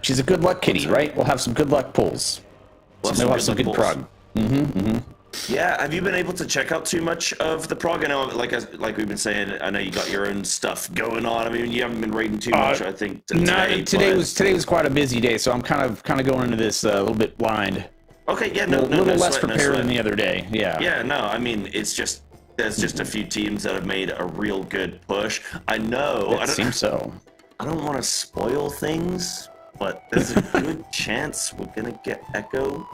She's a good luck kitty, right? We'll have some good luck pulls. We'll have some good prog. Yeah. Have you been able to check out too much of the prog? I know, like we've been saying, I know you got your own stuff going on. I mean, you haven't been raiding too much. I think today was quite a busy day, so I'm kind of going into this a little bit blind. Okay. Yeah. A little less prepared than the other day. Yeah. Yeah. No. I mean, it's just. There's just a few teams that have made a real good push. I know. It seems so. I don't want to spoil things, but there's a good chance we're gonna get Echo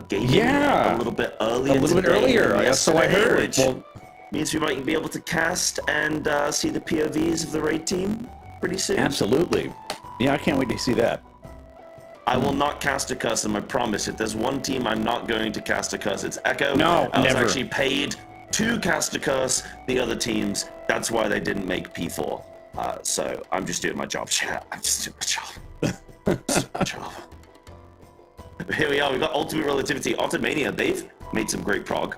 gating a little bit earlier. That's so I heard. Which means we might be able to cast and see the POVs of the raid team pretty soon. Absolutely. Yeah, I can't wait to see that. I will not cast a curse, and I promise. If there's one team I'm not going to cast a curse, it's Echo. No, I was never. actually paid to cast a curse. The other teams, that's why they didn't make P4. So I'm just doing my job, chat. I'm just doing my job. Here we are. We've got Ultimate Relativity, Automania. They've made some great prog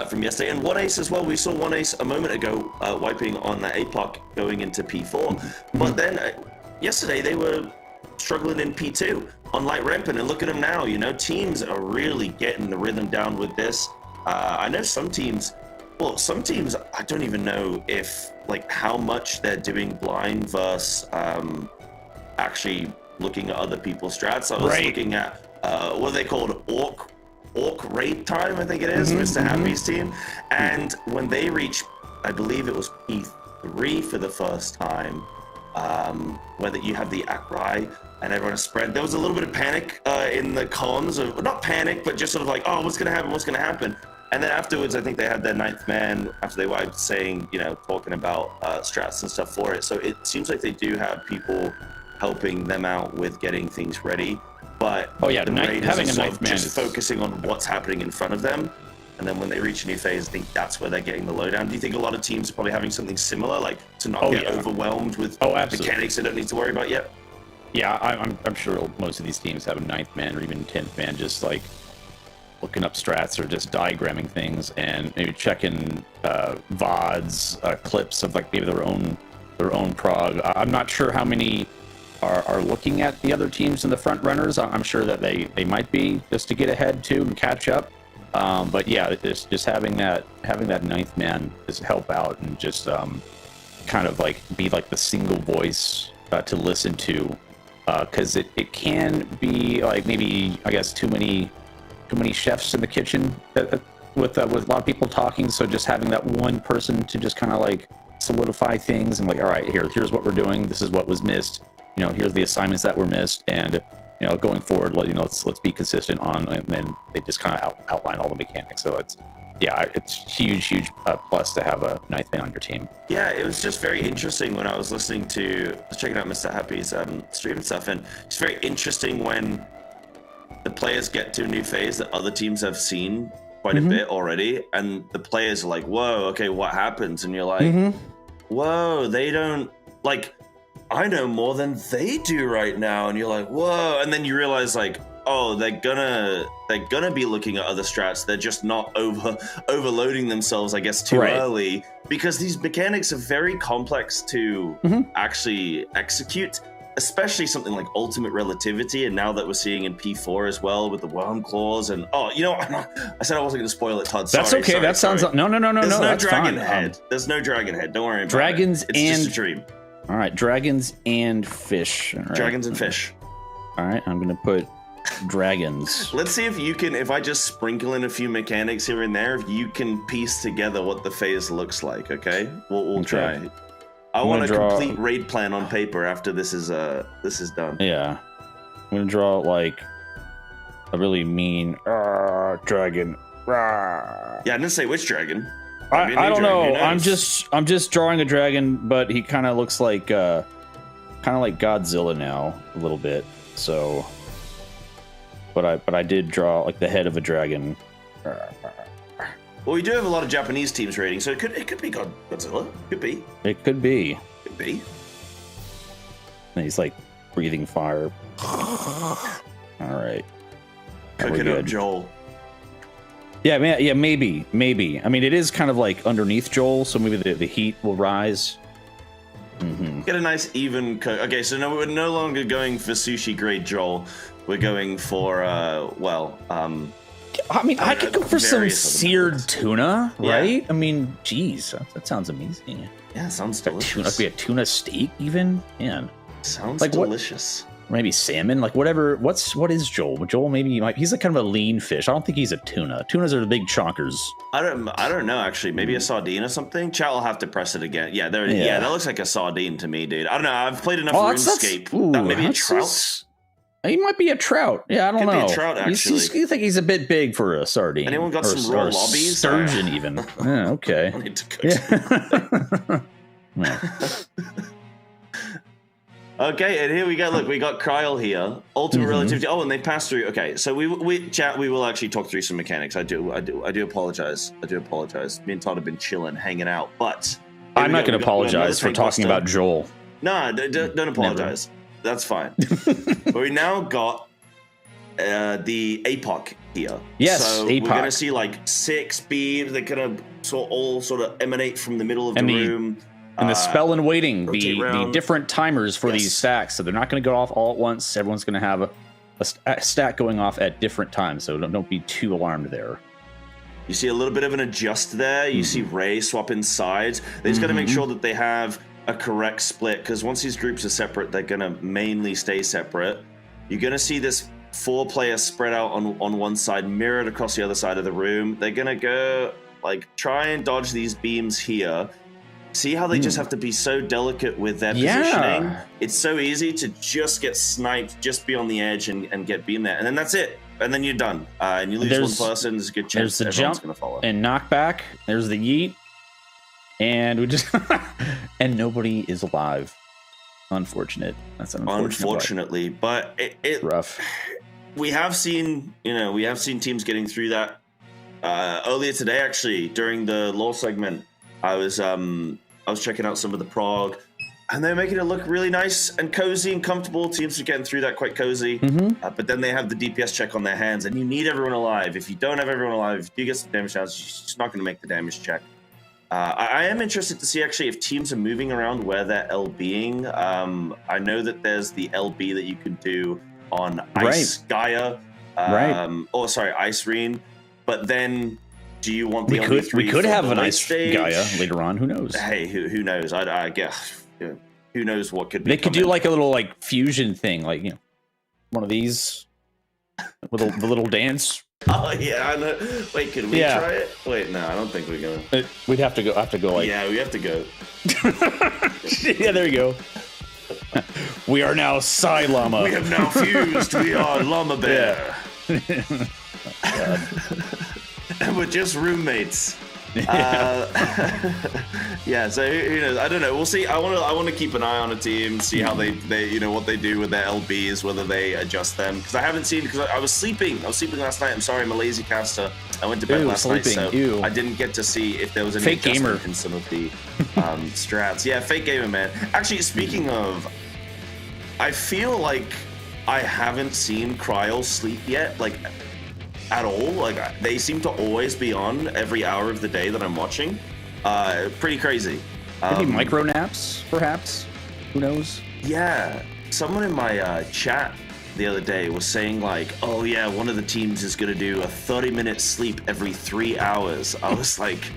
from yesterday. And one ace as well. We saw one ace a moment ago wiping on that APOC going into P4. But then yesterday they were struggling in P2 on light rampant, and look at them now. You know, teams are really getting the rhythm down with this. I know some teams, I don't even know if like how much they're doing blind versus actually looking at other people's strats. I was looking at what they called Orc raid time, I think it is, Mr. Happy's team. And when they reached, I believe it was P3 for the first time, whether you have the Akrai and everyone is spread, there was a little bit of panic in the comms, of not panic, but just sort of like, oh, what's gonna happen? And then afterwards, I think they had their 9th man after they wiped, saying, you know, talking about strats and stuff for it. So it seems like they do have people helping them out with getting things ready. But the raid having is a 9th man just focusing on what's happening in front of them. And then when they reach a new phase, I think that's where they're getting the lowdown. Do you think a lot of teams are probably having something similar, like to not get overwhelmed with mechanics they don't need to worry about yet? Yeah, I'm sure most of these teams have a 9th man or even 10th man just like looking up strats or just diagramming things and maybe checking VODs, clips of like maybe their own prog. I'm not sure how many are looking at the other teams and the front runners. I'm sure that they might be, just to get ahead too and catch up. But yeah, just having that 9th man just help out and just kind of like be like the single voice to listen to, because it can be like maybe, I guess, too many chefs in the kitchen with a lot of people talking. So just having that one person to just kind of like solidify things and like, all right, here's what we're doing. This is what was missed. You know, here's the assignments that were missed, and you know, going forward, let's be consistent on. And then they just kind of outline all the mechanics. So it's huge plus to have a 9th man on your team. Yeah, it was just very interesting when I was checking out Mr. Happy's stream and stuff, and it's very interesting when the players get to a new phase that other teams have seen quite a bit already, and the players are like, whoa, okay, what happens? And you're like, whoa, they don't, like, I know more than they do right now. And you're like, whoa. And then you realize, like, oh, they're gonna be looking at other strats. They're just not overloading themselves, I guess, too early, because these mechanics are very complex to actually execute, especially something like ultimate relativity. And now that we're seeing in P4 as well with the worm claws and I said I wasn't going to spoil it, Todd. That's okay. That sounds no. There's no dragon fine. head. There's no dragon head. Don't worry about dragons it. It's just a dream. All right, dragons and fish. All right. Dragons and fish. All right, I'm going to put dragons. Let's see if you can, if I just sprinkle in a few mechanics here and there, if you can piece together what the phase looks like, okay? We'll try. I want a complete raid plan on paper after this is done. Yeah. I'm going to draw like a really mean dragon. Yeah, I didn't say which dragon. I don't know. I'm just drawing a dragon, but he kind of looks like Godzilla now a little bit. So, but I did draw like the head of a dragon. Well, we do have a lot of Japanese teams raiding, so it could be Godzilla. Could be. It could be. Could be. And he's like breathing fire. All right. Cooking up Joel. Yeah, maybe. I mean, it is kind of like underneath Joel, so maybe the heat will rise. Get a nice even cook. Okay, so no, we're no longer going for sushi grade Joel. We're going for I mean, I could go for some seared tuna, right? Yeah. I mean, geez, that sounds amazing. Yeah, sounds delicious. Like a tuna steak, even. Man, sounds like delicious. Maybe salmon, like whatever. What is Joel? Joel maybe he's a kind of a lean fish. I don't think he's a tuna. Tunas are the big chonkers. I don't know actually. Maybe a sardine or something. Chat will have to press it again. Yeah, that looks like a sardine to me, dude. I don't know. I've played enough RuneScape. Maybe a trout. He might be a trout. Yeah, I don't know. Be a trout, actually. You think he's a bit big for a sardine? Anyone got some raw lobbies? Sturgeon, even. Yeah, okay. I need to cook. Okay, and here we go. Look, we got Kyle here. Ultimate relativity. Oh, and they passed through. Okay, so we will actually talk through some mechanics. I do apologize. Me and Todd have been chilling, hanging out, but I'm not going to apologize for talking about Joel. No, don't apologize. Never. That's fine. But we now got the APOC here. Yes, so APOC. We're going to see like 6 beams. They're going to all sort of emanate from the middle of the room. And the spell and waiting, the round. different timers for these stacks. So they're not going to go off all at once. Everyone's going to have a stack going off at different times. So don't be too alarmed there. You see a little bit of an adjust there. You see Ray swapping sides. They just got to make sure that they have a correct split, because once these groups are separate, they're going to mainly stay separate. You're going to see this 4-player spread out on one side, mirrored across the other side of the room. They're going to go, like, try and dodge these beams here. See how they just have to be so delicate with their positioning? It's so easy to just get sniped, just be on the edge and get beamed there. And then that's it. And then you're done. And you lose one person, there's a good chance there's the everyone's jump going to follow. And knockback. There's the yeet. And we just... and nobody is alive. Unfortunate. That's an unfortunately. But it's rough. We have seen, teams getting through that. Earlier today, actually, during the lore segment, I was checking out some of the prog, and they're making it look really nice and cozy and comfortable. Teams are getting through that quite cozy, but then they have the DPS check on their hands, and you need everyone alive. If you don't have everyone alive, if you get some damage downs, you're just not going to make the damage check. I am interested to see, actually, if teams are moving around where they're LBing. I know that there's the LB that you can do on Ice Gaia, Ice Reen, but then... Do you want the we could have an Ice Gaia later on. Who knows? Hey, who knows? I guess who knows what could be. They could do like a little like fusion thing, like one of these with the little dance. Oh yeah, I know. Wait, can we try it? Wait, no, I don't think we're gonna. We'd have to go. Like. Yeah, we have to go. Yeah, there you go. We are now Psy Llama. We have now fused. We are Llama Bear. And we're just roommates. So who knows? I don't know. We'll see. I want to keep an eye on a team, see how they what they do with their LBs, whether they adjust them. Because I haven't seen, because I was sleeping. I was sleeping last night. I'm sorry, I'm a lazy caster. I went to bed last night, so I didn't get to see if there was any fake adjustment gamer in some of the strats. Yeah, fake gamer, man. Actually, speaking of, I feel like I haven't seen Cryo sleep yet. Like. At all. Like, they seem to always be on every hour of the day that I'm watching. Pretty crazy. Maybe micro naps, perhaps. Who knows? Yeah. Someone in my chat the other day was saying, like, oh yeah, one of the teams is going to do a 30-minute sleep every 3 hours. I was like,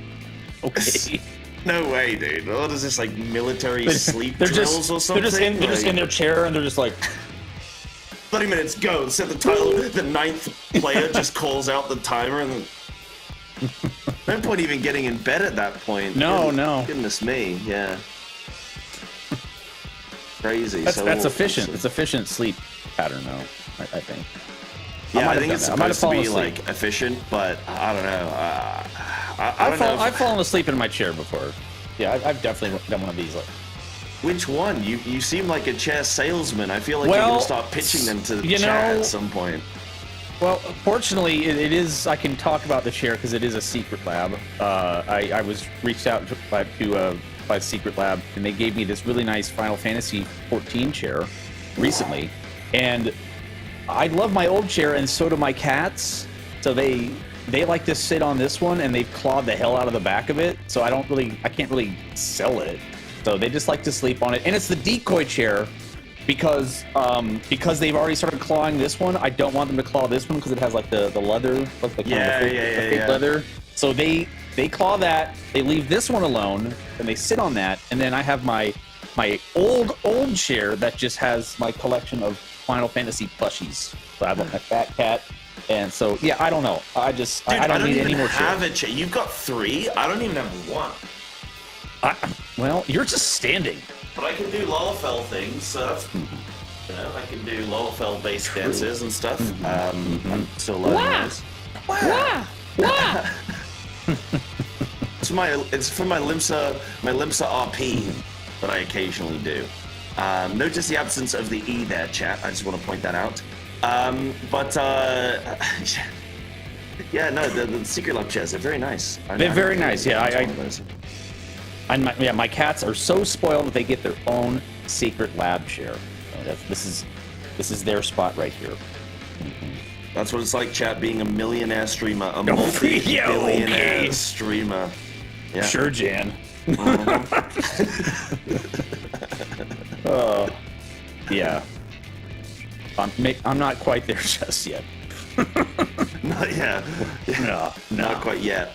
okay. No way, dude. What is this, like, military sleep drills or something? They're just in their chair and they're just like... 30 minutes, go. Set the title. The 9th player just calls out the timer, and no point even getting in bed at that point. No. Goodness me, yeah. Crazy. That's efficient. It's efficient sleep pattern, though. I think. Yeah, I think it's supposed to be like efficient, but I don't know. I've fallen asleep in my chair before. Yeah, I've definitely done one of these. Like, which one? You seem like a chair salesman. I feel like you're gonna start pitching them to the chat at some point. Well, fortunately, it is. I can talk about the chair because it is a secret lab. I was reached out by Secret Lab, and they gave me this really nice Final Fantasy 14 chair recently, and I love my old chair, and so do my cats. So they like to sit on this one, and they've clawed the hell out of the back of it. So I can't really sell it. So they just like to sleep on it, and it's the decoy chair because they've already started clawing this one. I don't want them to claw this one because it has like the leather, like the fake leather. So they claw that. They leave this one alone, and they sit on that. And then I have my old chair that just has my collection of Final Fantasy plushies. So I have my fat cat. And so, yeah, I don't know. I don't need any more chairs. You've got 3. I don't even have 1. Well, you're just standing. But I can do Lalafell things, so that's, I can do Lalafell-based dances and stuff. I'm still learning those. It's for my Limsa RP that I occasionally do. Notice the absence of the E there, chat. I just want to point that out. Yeah, no, the Secret Lab chairs, they're very nice. They're very nice, yeah. My cats are so spoiled that they get their own Secret Lab chair. So this is their spot right here. That's what it's like, chat, being a millionaire streamer, a multi-billionaire streamer. Yeah. Sure, Jan. Yeah. I'm not quite there just yet. Not yet. No. Not quite yet.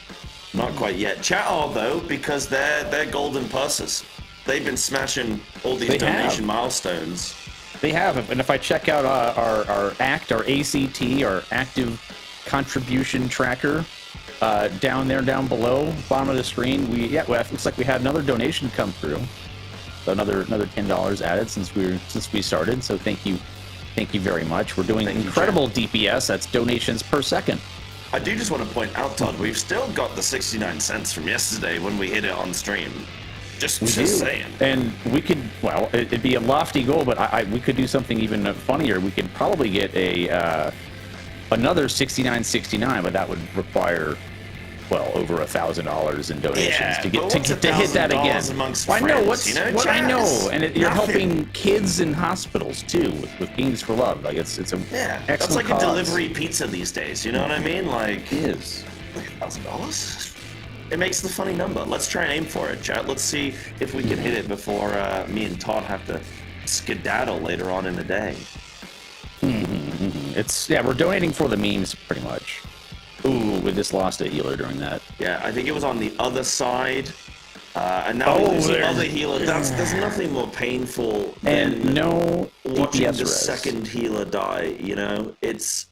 Not quite yet. Chat are, though, because they're golden purses. They've been smashing all these donation milestones. They have, and if I check out our ACT, our active contribution tracker, down below, bottom of the screen, it looks like we had another donation come through. So another $10 added since we started. So thank you very much. We're doing incredible DPS. That's donations per second. I do just want to point out, Todd, we've still got the 69 cents from yesterday when we hit it on stream. Just saying. And we could, well, it'd be a lofty goal, but we could do something even funnier. We could probably get another 69.69, but that would require, well, over $1,000 in donations to hit that again. I know, and you're helping kids in hospitals too with Games for Love. Like it's a that's like cause. A delivery pizza these days. You know what I mean? Like it is like $1,000. It makes the funny number. Let's try and aim for it, chat. Let's see if we can hit it before me and Todd have to skedaddle later on in the day. We're donating for the memes pretty much. Ooh, we just lost a healer during that. Yeah, I think it was on the other side. And now we lose the other healer. There's nothing more painful than watching the second healer die, you know? It's...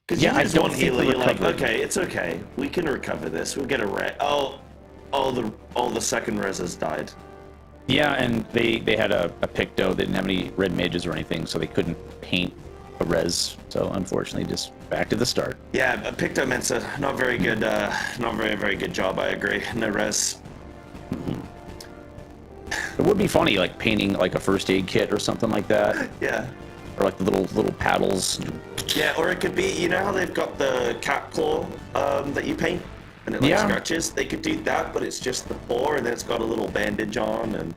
Because you lose one healer, you're like, okay, it's okay. We can recover this. We'll get a res. Oh, the second reses died. Yeah, and they had a Picto. They didn't have any red mages or anything, so they couldn't paint a res. So unfortunately, just back to the start. Yeah, but Picto Mensa, not very good. Not very good job. I agree. No res. It would be funny, like painting like a first aid kit or something like that. Yeah. Or like the little paddles. Yeah, or it could be, you know how they've got the cat claw that you paint and it scratches? They could do that, but it's just the paw and then it's got a little bandage on and...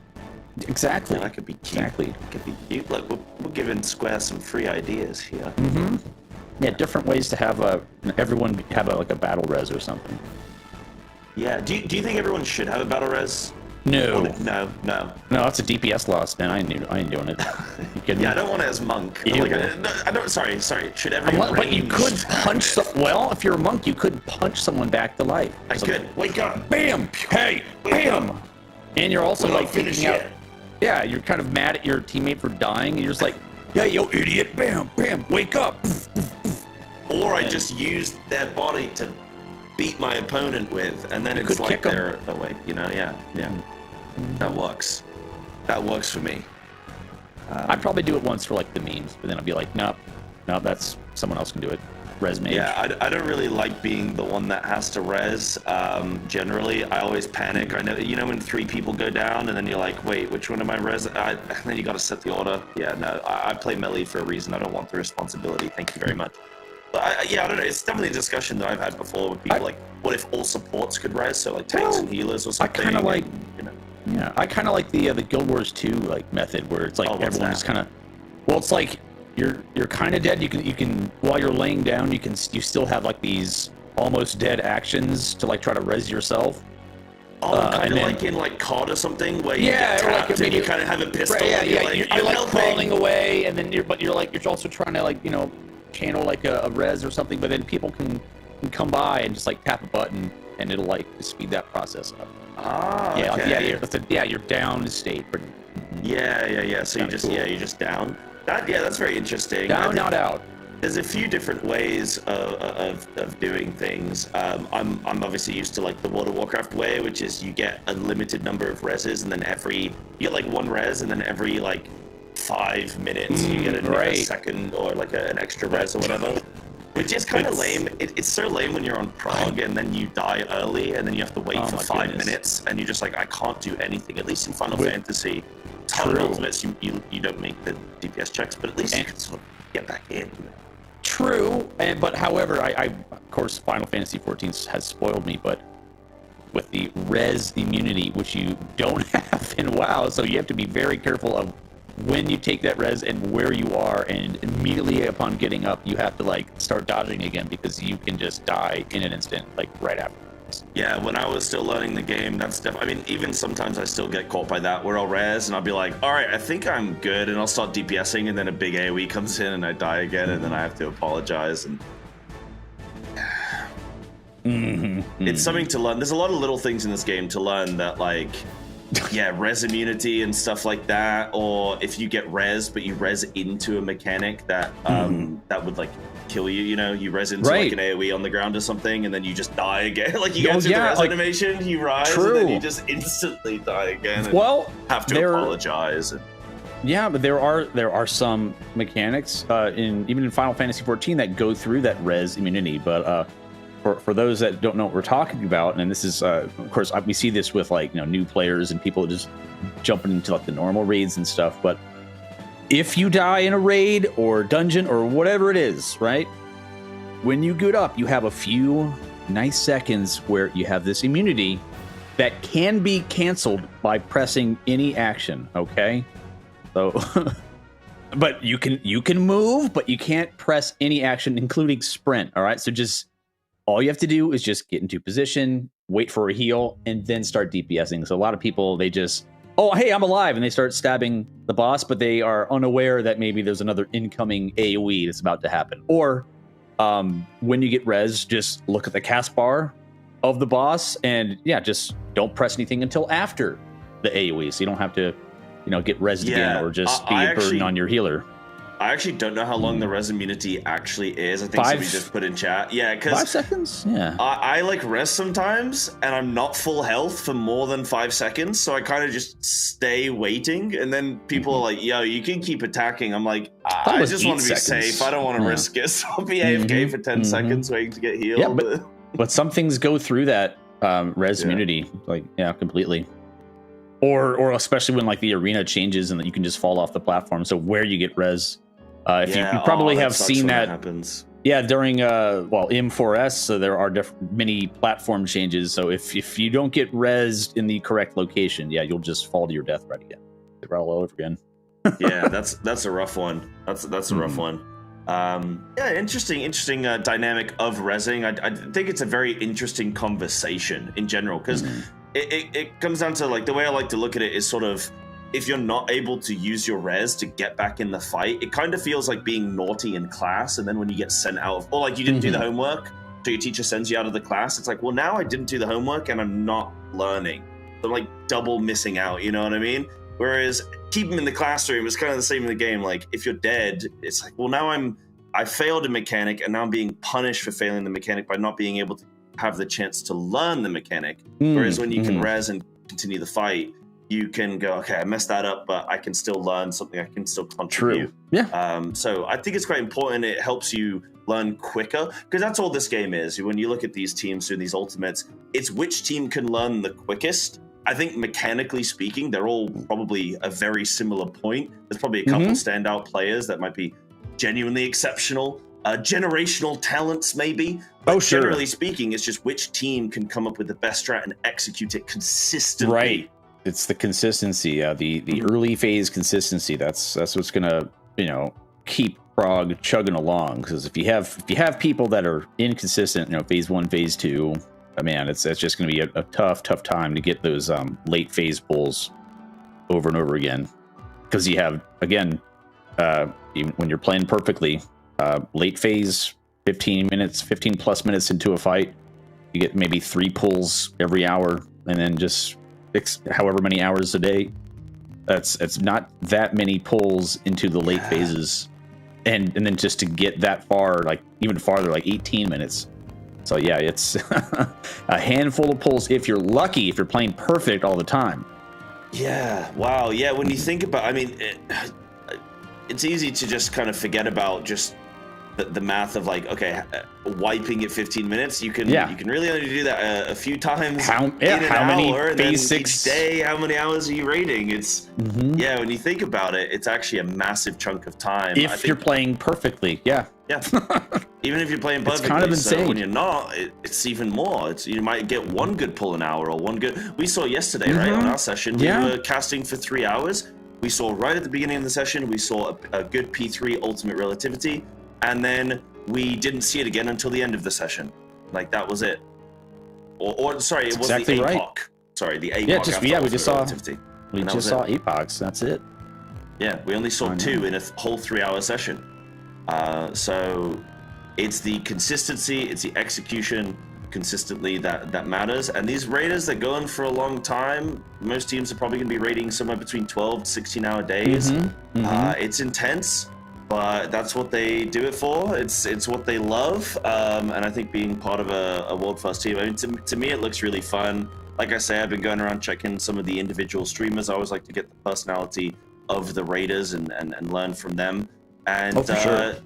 Exactly. Yeah, that could be cute. Exactly. It could be cute. Like, we're giving Square some free ideas here. Yeah, different ways to have everyone have a battle res or something. Yeah, do you think everyone should have a battle res? No. No, that's a DPS loss, man. I ain't doing it. You kidding me? I don't want it as monk. Like, I don't. Sorry. Should everyone? But you could punch. Well, if you're a monk, you could punch someone back to life. I could. Wake up! Bam! Hey! Bam! And you're also like freaking out. Yeah, you're kind of mad at your teammate for dying, and you're just like, yeah, yo, idiot! Bam! Bam! Wake up! Or I just used their body to beat my opponent with, and then it's like they're awake, you know? Yeah. That works. That works for me. I'd probably do it once for like the memes, but then I'd be like, nope, that's someone else can do it. Res mage. Yeah, I don't really like being the one that has to res. Generally, I always panic. I know, you know, when 3 people go down, and then you're like, wait, which one am I res? And then you got to set the order. Yeah, no, I play melee for a reason. I don't want the responsibility. Thank you very much. But I don't know. It's definitely a discussion that I've had before with people like, what if all supports could res? So like tanks and healers or something. I kind of like, yeah, I kind of like the Guild Wars 2 like method where it's like everyone just kind of, well, it's like you're kind of dead. You can while you're laying down, you still have like these almost dead actions to like try to res yourself. Kind of like in like COD or something where you get tapped and you kind of have a pistol. Right, and you're like crawling away, and then you're also trying to like channel like a res or something, but then people can come by and just like tap a button and it'll like speed that process up. You're down state. Yeah. So you're just down. That's very interesting. Down, not out. There's a few different ways of doing things. I'm obviously used to like the World of Warcraft way, which is you get a limited number of reses, and then you get like 1 res, and then every like 5 minutes you get a second or like an extra res or whatever. Which is kind of lame. It's so lame when you're on prog and then you die early and then you have to wait for 5 minutes and you're just like, I can't do anything. At least in Final Fantasy, Tower Ultimates, you don't make the DPS checks, but at least you can sort of get back in. True, but however, I of course Final Fantasy 14 has spoiled me, but with the res immunity, which you don't have in WoW, so you have to be very careful of when you take that res and where you are, and immediately upon getting up, you have to like start dodging again because you can just die in an instant, like right after. Yeah, when I was still learning the game, that's I mean, even sometimes I still get caught by that where I'll res and I'll be like, all right, I think I'm good, and I'll start DPSing, and then a big AoE comes in and I die again, and then I have to apologize. And it's something to learn. There's a lot of little things in this game to learn that, like, yeah, res immunity and stuff like that, or if you get res but you res into a mechanic that that would like kill you, you know, you res into like an AoE on the ground or something, and then you just die again. Like you get through the res animation, you rise, and then you just instantly die again. And have to apologize. Yeah, but there are some mechanics even in Final Fantasy XIV that go through that res immunity, but for those that don't know what we're talking about, and this is of course we see this with like, you know, new players and people just jumping into like the normal raids and stuff, but if you die in a raid or dungeon or whatever it is, right, when you get up, you have a few nice seconds where you have this immunity that can be canceled by pressing any action. Okay, so but you can move, but you can't press any action, including sprint. All right, so just all you have to do is just get into position, wait for a heal, and then start DPSing. So a lot of people, they just, oh, hey, I'm alive, and they start stabbing the boss, but they are unaware that maybe there's another incoming AoE that's about to happen. Or when you get res, just look at the cast bar of the boss, and yeah, just don't press anything until after the AoE, so you don't have to, you know, get res again or just be a burden on your healer. I actually don't know how long the res immunity actually is. I think somebody just put in chat. Yeah, because 5 seconds. Yeah, I like res sometimes, and I'm not full health for more than 5 seconds, so I kind of just stay waiting. And then people are like, "Yo, you can keep attacking." I'm like, I just want to be safe. I don't want to risk it, so I'll be AFK for 10 seconds waiting to get healed. Yeah, but some things go through that res immunity, like completely. Or especially when like the arena changes and that you can just fall off the platform. So where you get res. You probably have seen that happens. Yeah, during M4S, so there are many platform changes. So if you don't get rezzed in the correct location, yeah, you'll just fall to your death right again. They're all over again. Yeah, that's a rough one. That's a rough one. Yeah, interesting dynamic of rezzing. I think it's a very interesting conversation in general, because it comes down to, like, the way I like to look at it is sort of, if you're not able to use your res to get back in the fight, it kind of feels like being naughty in class, and then when you get sent out of, or like you didn't do the homework, so your teacher sends you out of the class, it's like, well, now I didn't do the homework and I'm not learning. So I'm like double missing out, you know what I mean? Whereas keep them in the classroom, it's kind of the same in the game. Like, if you're dead, it's like, well, now I failed a mechanic, and now I'm being punished for failing the mechanic by not being able to have the chance to learn the mechanic. Whereas when you can res and continue the fight, you can go, okay, I messed that up, but I can still learn something. I can still contribute. True. Yeah. So I think it's quite important. It helps you learn quicker, because that's all this game is. When you look at these teams doing these ultimates, it's which team can learn the quickest. I think mechanically speaking, they're all probably a very similar point. There's probably a couple standout players that might be genuinely exceptional. Generational talents, maybe. But generally speaking, it's just which team can come up with the best strat and execute it consistently. Right. It's the consistency, the early phase consistency. That's what's gonna, keep Prog chugging along. Because if you have people that are inconsistent, phase 1, phase 2, man, it's just gonna be a tough time to get those late phase pulls over and over again. Because you have, again, even when you're playing perfectly, late phase, 15 plus minutes into a fight, you get maybe 3 pulls every hour, and then just however many hours a day. It's not that many pulls into the late phases, and then just to get that far, like even farther, like 18 minutes. So yeah, it's a handful of pulls if you're lucky, if you're playing perfect all the time. Yeah, wow, yeah. When you think about, it's easy to just kind of forget about just the math of, like, okay, wiping at 15 minutes, you can really only do that a few times how many hour, phase 6 each day, how many hours are you raiding? It's when you think about it, it's actually a massive chunk of time if you're playing perfectly. Even if you're playing perfectly. It's kind of insane. So when you're not, it's even more. You might get one good pull an hour, or one good. We saw yesterday, right, on our session, we were casting for 3 hours. We saw right at the beginning of the session, we saw a good P3 ultimate relativity, and then we didn't see it again until the end of the session. Like, that was it. Or sorry, it was exactly the APOC. Right. Sorry, the APOC. We just saw relativity. We just saw APOCs. That's it. Yeah, we only saw 2 in a whole 3-hour session. So it's the consistency, it's the execution consistently that matters. And these raiders, they're going for a long time. Most teams are probably going to be raiding somewhere between 12 to 16-hour days. It's intense, but that's what they do it for. It's what they love. And I think being part of a world-class team, I mean, to me, it looks really fun. Like I say, I've been going around checking some of the individual streamers. I always like to get the personality of the raiders and learn from them. And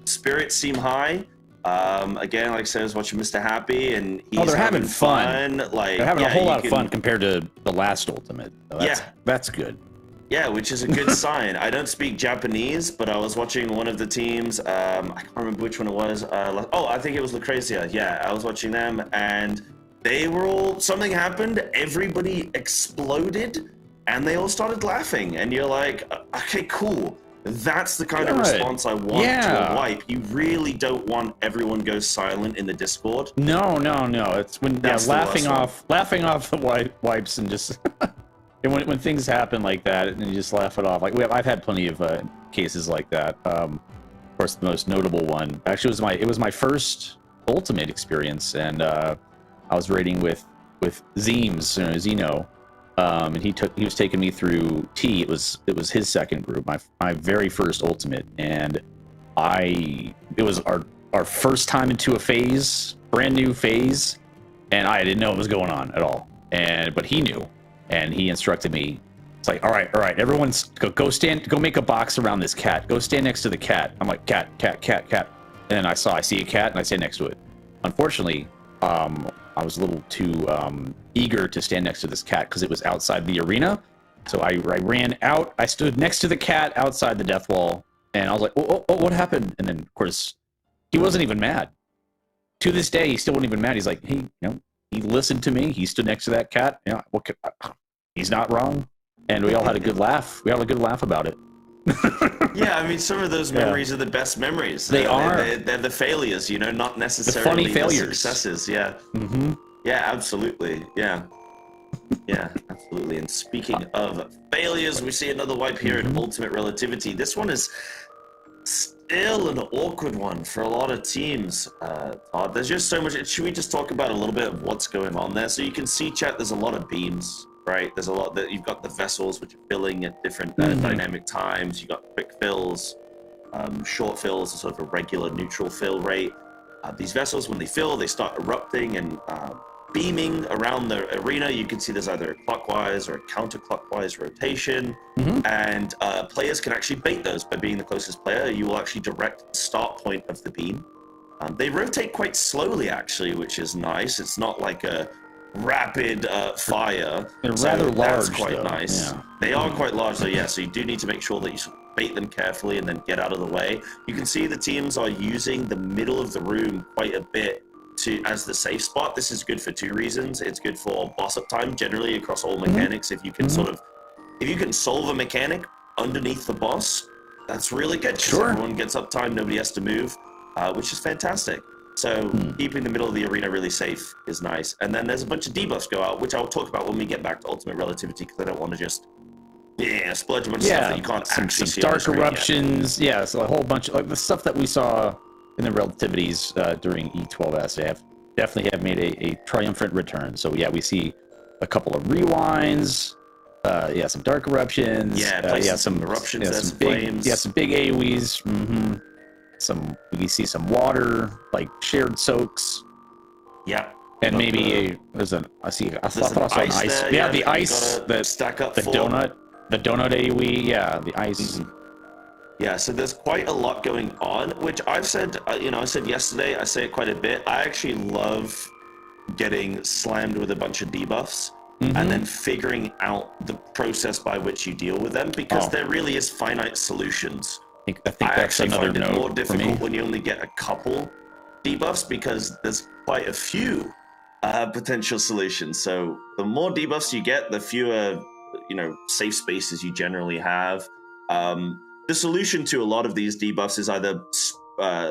spirits seem high. Again, like I said, I was watching Mr. Happy, and he's they're having fun. Like, they're having a whole lot of fun compared to the last Ultimate. So that's good. Yeah, which is a good sign. I don't speak Japanese, but I was watching one of the teams. I can't remember which one it was. I think it was Lucrezia. Yeah, I was watching them, and they were all, something happened. Everybody exploded, and they all started laughing. And you're like, okay, cool. That's the kind of response I want to a wipe. You really don't want everyone goes silent in the Discord. No. It's when laughing off the wipes and just and when things happen like that and you just laugh it off. Like I've had plenty of cases like that. Of course, the most notable one actually was my first Ultimate experience, and I was raiding with Zeems, Zeno. And he was taking me through T. It was his second group, my very first Ultimate, and it was our first time into a phase, brand new phase, and I didn't know what was going on at all. But he knew, and he instructed me. It's like, all right, everyone's go make a box around this cat. Go stand next to the cat. I'm like, cat. And then I see a cat and I stand next to it. Unfortunately, I was a little too eager to stand next to this cat because it was outside the arena. So I ran out. I stood next to the cat outside the death wall, and I was like, oh, what happened? And then, of course, he wasn't even mad. To this day, he still wasn't even mad. He's like, hey, he listened to me. He stood next to that cat. He's not wrong. And we all had a good laugh. We had a good laugh about it. Yeah, I mean, some of those memories are the best memories. They're the failures, not necessarily the funny failures. Successes. Yeah. Mm-hmm. Yeah, absolutely. Yeah, absolutely. And speaking of failures, we see another wipe here in Ultimate Relativity. This one is still an awkward one for a lot of teams. Todd, there's just so much. Should we just talk about a little bit of what's going on there? So you can see, chat, there's a lot of beams. Right, there's a lot that you've got the vessels which are filling at different dynamic times. You've got quick fills, short fills, a sort of a regular neutral fill rate. These vessels, when they fill, they start erupting and beaming around the arena. You can see there's either a clockwise or a counterclockwise rotation, and players can actually bait those by being the closest player. You will actually direct the start point of the beam. They rotate quite slowly, actually, which is nice. It's not like a rapid fire. They're rather large. That's quite nice. Yeah. They are quite large, though. Yeah, so you do need to make sure that you bait them carefully and then get out of the way. You can see the teams are using the middle of the room quite a bit as the safe spot. This is good for 2 reasons. It's good for boss up time generally across all mechanics. If you can if you can solve a mechanic underneath the boss, that's really good. Sure. Everyone gets up time, nobody has to move, which is fantastic. So keeping the middle of the arena really safe is nice. And then there's a bunch of debuffs go out, which I'll talk about when we get back to Ultimate Relativity, because I don't want to just splurge a bunch of stuff that you can't actually see. Some dark eruptions. Yeah, so a whole bunch of the stuff that we saw in the relativities during E12S definitely have made a triumphant return. So yeah, we see a couple of rewinds. Some dark eruptions. Some eruptions. Some big flames. Some big AoEs. We see some water, like shared soaks. Yeah. And maybe I thought I saw an ice. Yeah, the ice, stack up the donut AoE. Yeah, the ice. Yeah, so there's quite a lot going on, which I've said. I said yesterday. I say it quite a bit. I actually love getting slammed with a bunch of debuffs and then figuring out the process by which you deal with them, because there really is finite solutions. I think that's another note. I find it more difficult when you only get a couple debuffs, because there's quite a few potential solutions. So the more debuffs you get, the fewer safe spaces you generally have. The solution to a lot of these debuffs is either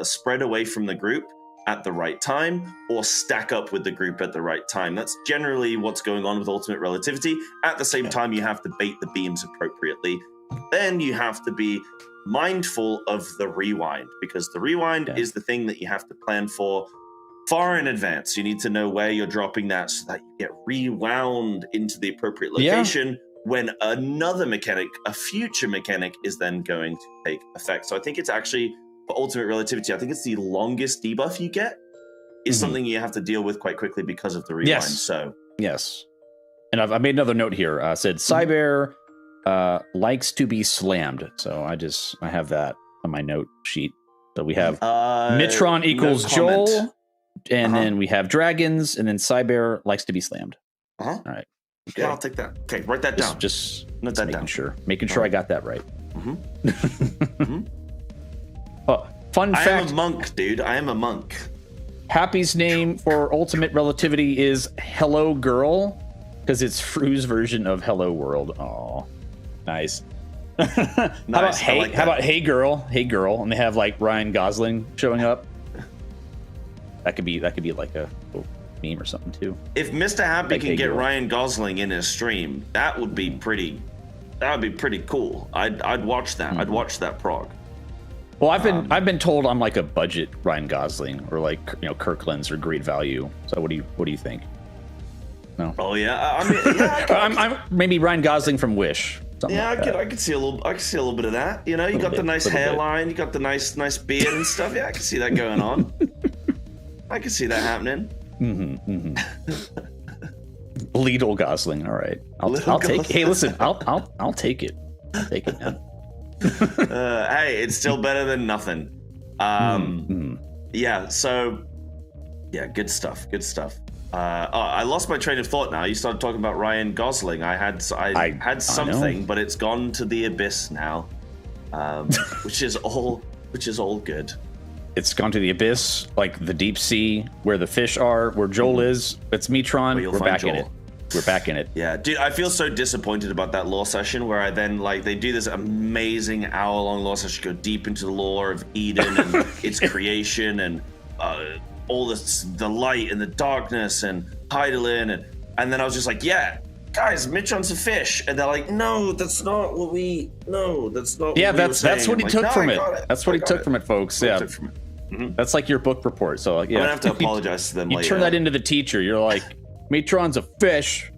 spread away from the group at the right time or stack up with the group at the right time. That's generally what's going on with Ultimate Relativity. At the same time, you have to bait the beams appropriately. Then you have to be mindful of the rewind, because the rewind is the thing that you have to plan for far in advance. You need to know where you're dropping that so that you get rewound into the appropriate location when another mechanic, a future mechanic, is then going to take effect. So I think it's actually, for Ultimate Relativity, I think it's the longest debuff you get is something you have to deal with quite quickly because of the rewind. Yes. And I've made another note here. Said Cyber likes to be slammed. So I have that on my note sheet. So we have Metron equals Joel, and then we have dragons, and then Cyber likes to be slammed. All right. Okay. Yeah, I'll take that. Okay, write that down. Just note that down. Making sure I got that right. Fun fact. I am a monk, dude. I am a monk. Happy's name for Ultimate Relativity is Hello Girl, because it's Fru's version of Hello World. Oh, nice. How about Hey Girl, and they have like Ryan Gosling showing up. That could be like a meme or something too. If Mr. Happy can get Ryan Gosling in his stream, that would be pretty cool. I'd watch that. I'd watch that prog. Well, I've been told I'm like a budget Ryan Gosling, or like Kirkland's, or great value. So what do you think? No. Oh yeah, I mean, I'm maybe Ryan Gosling from Wish. Yeah, like I could see a little bit of that. You know, you got the nice hairline, you got the nice beard and stuff. Yeah, I can see that going on. I can see that happening. Lidl Gosling. All right, I'll take. Hey, listen, I'll take it. I'll take it, man. Hey, it's still better than nothing. Yeah. So, yeah, good stuff. I lost my train of thought now. You started talking about Ryan Gosling. I had something, but it's gone to the abyss now, which is all good. It's gone to the abyss, like the deep sea, where the fish are, where Joel is. It's Metron. We're back in it. We're back in it. Yeah, dude, I feel so disappointed about that lore session where I then, they do this amazing hour-long lore session, go deep into the lore of Eden and its creation and all the light and the darkness and Heidelin, and then I was just like, yeah, guys, Metron's a fish, and they're like, no, that's not what we. No, that's not. Yeah, what that's what he took from it. That's what he took from it, folks. Yeah, that's like your book report. So yeah, I'm gonna have to apologize to them. You turn that into the teacher. You're like, Metron's a fish.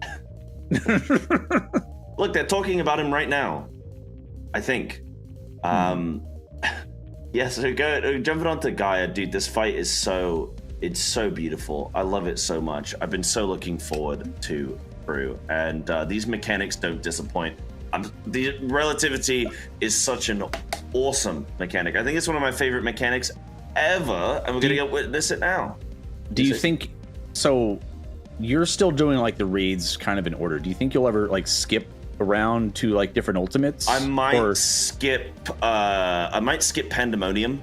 Look, they're talking about him right now, I think. Yeah, so jumping onto Gaia, dude, this fight is so beautiful. I love it so much. I've been so looking forward to Brew, and these mechanics don't disappoint. The relativity is such an awesome mechanic. I think it's one of my favorite mechanics ever, and we're gonna go witness it now. Do you think so? You're still doing like the reads kind of in order. Do you think you'll ever like skip around to like different ultimates? I might skip Pandemonium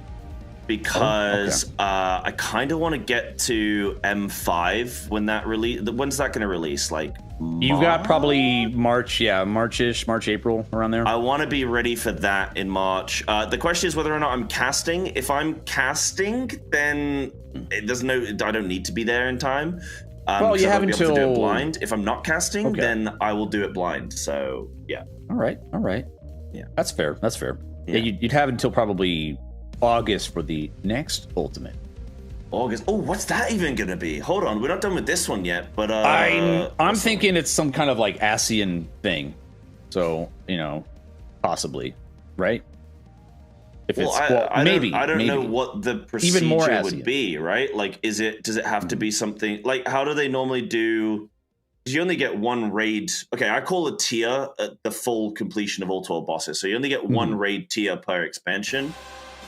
because I kind of want to get to M5 when that release. When's that going to release? Like you got probably March, March, April, around there. I want to be ready for that in March. The question is whether or not I'm casting. If I'm casting, then I don't need to be there in time. Well, you have until to do it blind. If I'm not casting, then I will do it blind. So yeah. All right. Yeah, that's fair. Yeah, you'd have until probably August for the next ultimate. August. Oh, what's that even gonna be? Hold on, we're not done with this one yet. But I'm thinking it's some kind of like ASEAN thing. So possibly, right? If maybe I don't know what the procedure would be, right? Like, does it have to be something like, how do they normally do? Because you only get one raid. Okay, I call a tier the full completion of all 12 bosses. So you only get one raid tier per expansion.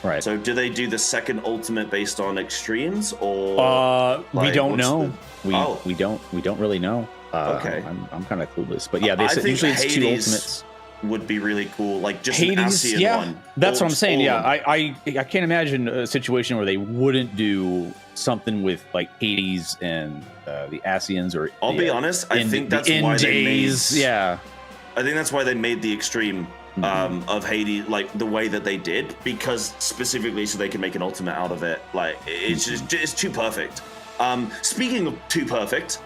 Right. So do they do the second ultimate based on extremes, or we don't know. We don't really know. Okay, I'm kind of clueless, but yeah, they said usually it's 2 ultimates. Would be really cool, like just Hades, an ASEAN one. That's what I'm saying. Yeah, I can't imagine a situation where they wouldn't do something with like Hades and the ASEANs, or I'll be honest, I think that's why they made. Yeah, I think that's why they made the extreme of Hades, like the way that they did, because specifically so they can make an ultimate out of it. Like it's just it's too perfect. Speaking of too perfect,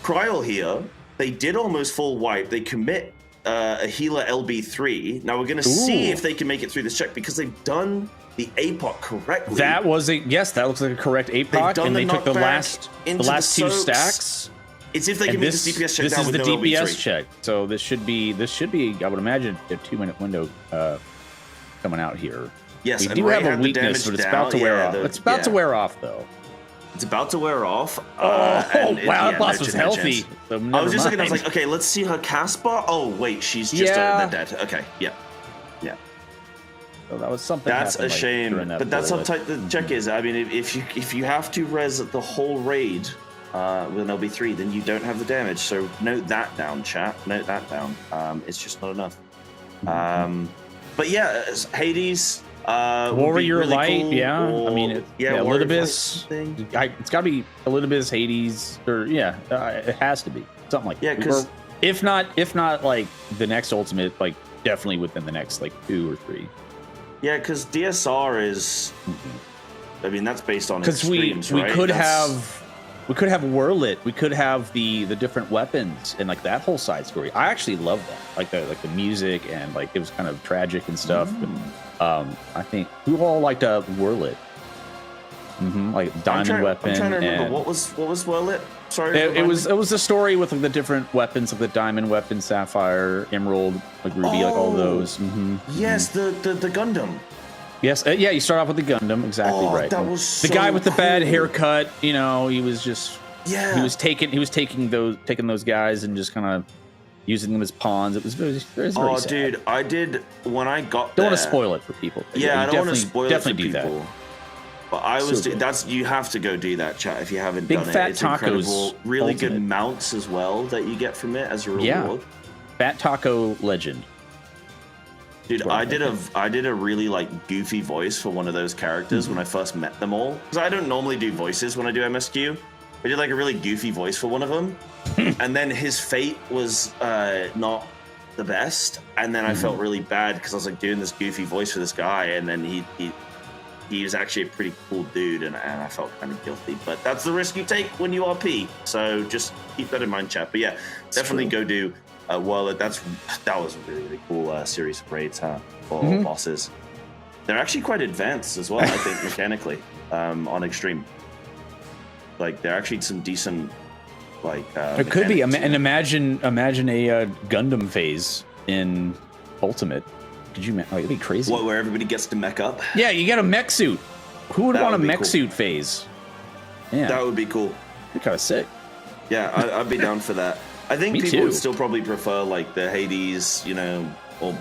Cryol here, they did almost full wipe. They commit a healer LB3. Now we're going to see if they can make it through this check, because they've done the APOC correctly. That was that looks like a correct APOC, and they took the last two stacks. It's if they can make this DPS check down with no LB3. This is the DPS check. So this should be I would imagine, a 2-minute window coming out here. Yes, we do have a weakness, but it's about to wear off. It's about to wear off, though. It's about to wear off. Wow, that boss was healthy. So I was just looking, I was like, okay, let's see her cast bar. Oh, wait, she's just dead. Okay, yeah. So that was something. That's a shame, but that's how tight the check is. I mean, if you have to res the whole raid with an LB3, then you don't have the damage. So note that down, chat. Note that down. It's just not enough. But yeah, Hades. Warrior really Light, cool, I mean, Elidibus. It's got to be Elidibus, Hades, or it has to be something like that. Because if not like the next ultimate, like definitely within the next like 2 or 3. Yeah, because DSR is. I mean, that's based on extremes, we right? could have Whirlit. We could have the different weapons and like that whole side story. I actually love that, like the music, and like it was kind of tragic and stuff. And, I think we all liked Whirlit. Like Diamond Weapon. I'm trying to remember what was Whirlit. Sorry, it was the story with like the different weapons, of the Diamond Weapon, Sapphire, Emerald, like Ruby, like all those. Yes, the Gundam. Yes, you start off with the Gundam, exactly right. That was the guy with the cool. bad haircut. He was just he was taking those guys and just kind of using them as pawns. It was very sad. Dude, I did when I got. Don't want to spoil it for people. Yeah, I don't want to spoil it for do people. That. But I was you have to go do that, chat, if you haven't Big done fat it. It's tacos, incredible. Really ultimate. good mounts as well that you get from it as a reward. Yeah. Fat Taco Legend. Dude, I did a really like goofy voice for one of those characters when I first met them all. Because I don't normally do voices when I do MSQ. I did like a really goofy voice for one of them. And then his fate was not the best. And then I felt really bad because I was like doing this goofy voice for this guy, and then he was actually a pretty cool dude, and I felt kind of guilty. But that's the risk you take when you RP. So just keep that in mind, chat. But yeah, definitely go do Whirlit. That was a really, really cool series of raids, for all bosses. They're actually quite advanced as well, I think, mechanically, on Extreme. Like, they're actually some decent, like... it could be. And imagine a Gundam phase in Ultimate. Could you? It'd be crazy. What, where everybody gets to mech up? Yeah, you get a mech suit. Who would want a mech suit phase? Yeah, that would be cool. Be kind of sick. Yeah, I'd be down for that. I think people would still probably prefer like the Hades, all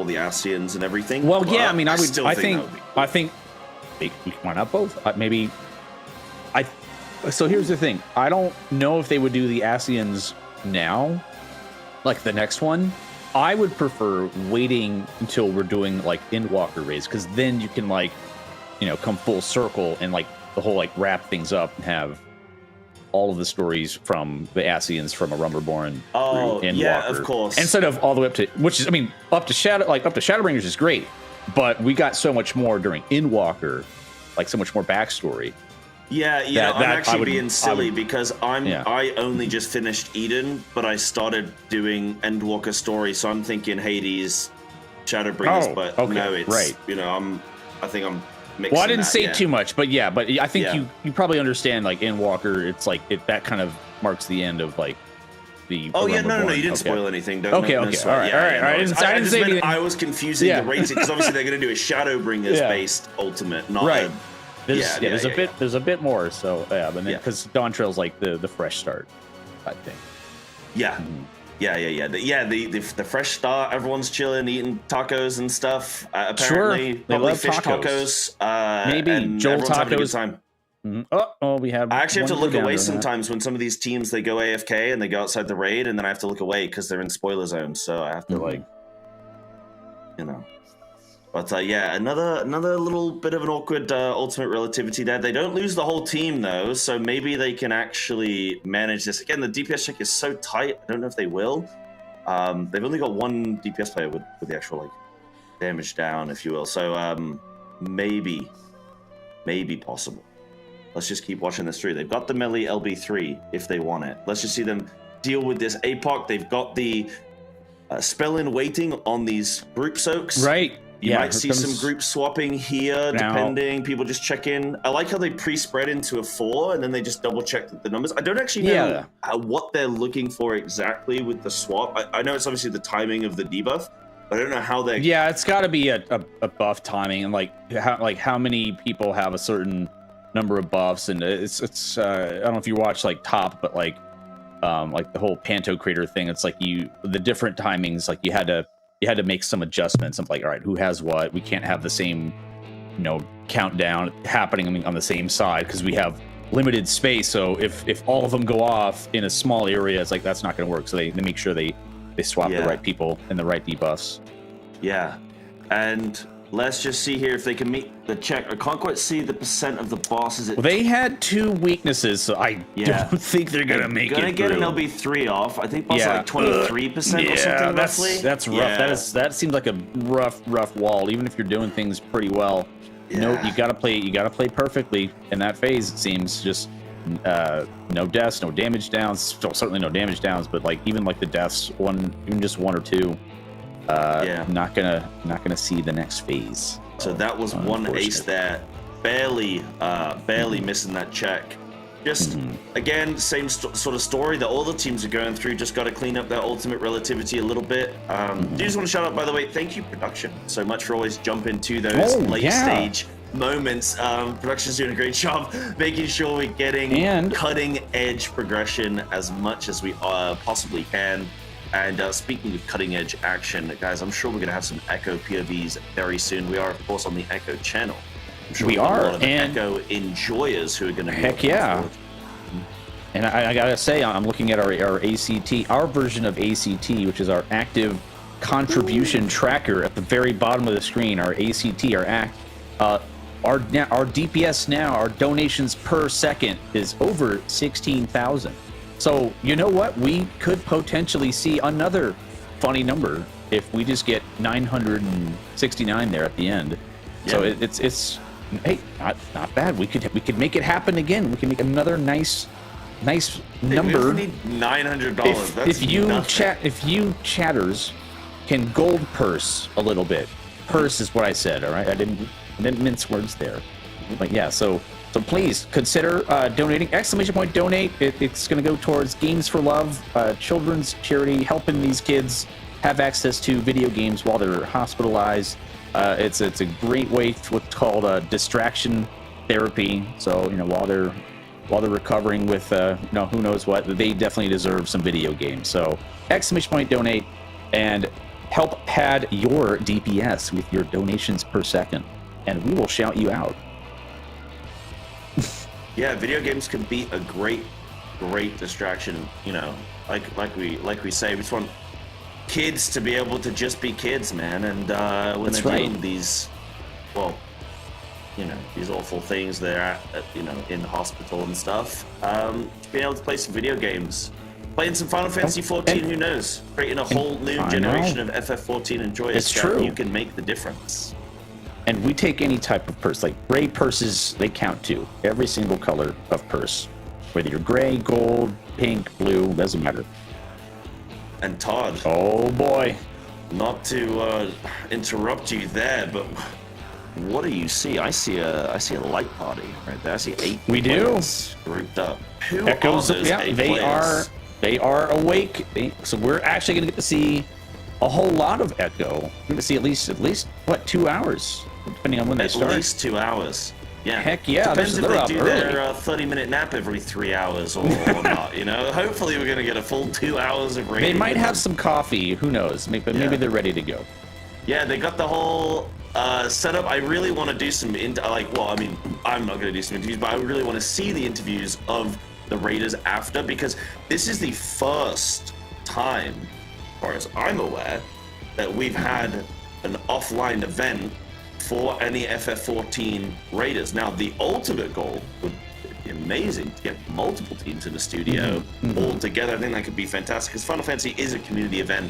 the Ascians and everything. Well, yeah, I mean, I think why not both? So here's the thing. I don't know if they would do the Ascians now, like the next one. I would prefer waiting until we're doing like Endwalker raids, because then you can like, come full circle and like the whole like wrap things up and have all of the stories from the Ascians from A Rumberborn through Endwalker. Yeah, of course. Instead of all the way up to, up to Shadowbringers is great, but we got so much more during Endwalker, like so much more backstory. Yeah, I'm actually being silly because I only just finished Eden, but I started doing Endwalker story, so I'm thinking Hades, Shadowbringers, but no, it's right. I think I'm mixing. Well, I didn't say too much, but I think you probably understand like Endwalker. It's like that kind of marks the end of like the. Oh yeah, no, you didn't spoil anything. All right. I didn't say anything. I was confusing the rating because obviously they're going to do a Shadowbringers based ultimate, not right. There's There's a bit more. So but then because Dawn Trail's like the fresh start, I think. Yeah. The fresh start. Everyone's chilling, eating tacos and stuff. Apparently, probably fish tacos. Maybe Joel everyone's having a good tacos. time. We have. I actually have to look away sometimes when some of these teams they go AFK and they go outside the raid, and then I have to look away because they're in spoiler zone. So I have to But another little bit of an awkward ultimate relativity there. They don't lose the whole team though, so maybe they can actually manage this. Again, the DPS check is so tight. I don't know if they will. They've only got one DPS player with the actual like damage down, if you will. So maybe possible. Let's just keep watching this through. They've got the melee LB3 if they want it. Let's just see them deal with this APOC. They've got the spell in waiting on these group soaks. Right. You might see some group swapping here, depending. People just check in. I like how they pre-spread into a 4, and then they just double-check the numbers. I don't actually know what they're looking for exactly with the swap. I know it's obviously the timing of the debuff, but I don't know how they... Yeah, it's got to be a buff timing, and how many people have a certain number of buffs, and it's I don't know if you watch like Top, but like the whole Panto Crater thing, it's like the different timings, like you had to make some adjustments. I'm like, all right, who has what? We can't have the same, countdown happening on the same side because we have limited space. So if all of them go off in a small area, it's like that's not going to work. So they make sure they swap the right people and the right debuffs. Yeah, and let's just see here if they can meet the check. I can't quite see the percent of the bosses. Well, they had 2 weaknesses, so I don't think they're gonna make it. Gonna get an LB3 off. I think boss like 23% or something roughly. That's rough. Yeah. That seems like a rough wall. Even if you're doing things pretty well, you gotta play perfectly in that phase. It seems just no deaths, no damage downs. Still, certainly no damage downs, but like even like the deaths, even just 1 or 2. Not gonna see the next phase. So that was one ace there, barely missing that check. Just again, same sort of story that all the teams are going through. Just got to clean up their ultimate relativity a little bit. Do just want to shout out, by the way, thank you production so much for always jumping to those late stage moments. Production's doing a great job making sure we're getting cutting edge progression as much as we possibly can. And speaking of cutting-edge action, guys, I'm sure we're going to have some Echo POVs very soon. We are, of course, on the Echo channel. I'm sure we are. A lot of Echo enjoyers who are going to be forward. And I got to say, I'm looking at our ACT, our version of ACT, which is our active contribution tracker at the very bottom of the screen, our ACT, our DPS now, our donations per second is over 16,000. So, you know what? We could potentially see another funny number if we just get 969 there at the end. Yeah. So it's not bad. We could make it happen again. We can make another nice number. We need $900. If you chatters can gold purse a little bit. Purse is what I said. All right, I didn't mince words there. But yeah, so please consider donating. ! Donate. It's going to go towards Games for Love, children's charity, helping these kids have access to video games while they're hospitalized. It's a great way to what's called distraction therapy. So while they're recovering with who knows what, they definitely deserve some video games. So ! Donate and help pad your DPS with your donations per second, and we will shout you out. Yeah, video games can be a great distraction. Like we say, we just want kids to be able to just be kids, man. And when they're doing these, these awful things, they're in the hospital and stuff. Being able to play some video games, playing some Final Fantasy 14, who knows? Creating a whole new generation of FF14 enjoyers. It's true. You can make the difference. And we take any type of purse, like gray purses, they count too. Every single color of purse. Whether you're gray, gold, pink, blue, doesn't matter. And Todd. Oh boy. Not to interrupt you there, but what do you see? I see a light party right there. I see 8 players grouped up. Who Echoes, are those 8 players? They are awake. So we're actually going to get to see a whole lot of Echo. We're going to see at least what, 2 hours, depending on when they start. At least 2 hours. Yeah. Heck yeah. Depends if they do their 30-minute nap every 3 hours or not. Hopefully we're going to get a full 2 hours of raiding. They might have some coffee. Who knows? Maybe they're ready to go. Yeah, they got the whole setup. I really want to do some I'm not going to do some interviews, but I really want to see the interviews of the raiders after, because this is the first time, as far as I'm aware, that we've had an offline event for any FF14 raiders. Now, the ultimate goal would be amazing to get multiple teams in the studio all together. I think that could be fantastic because Final Fantasy is a community event.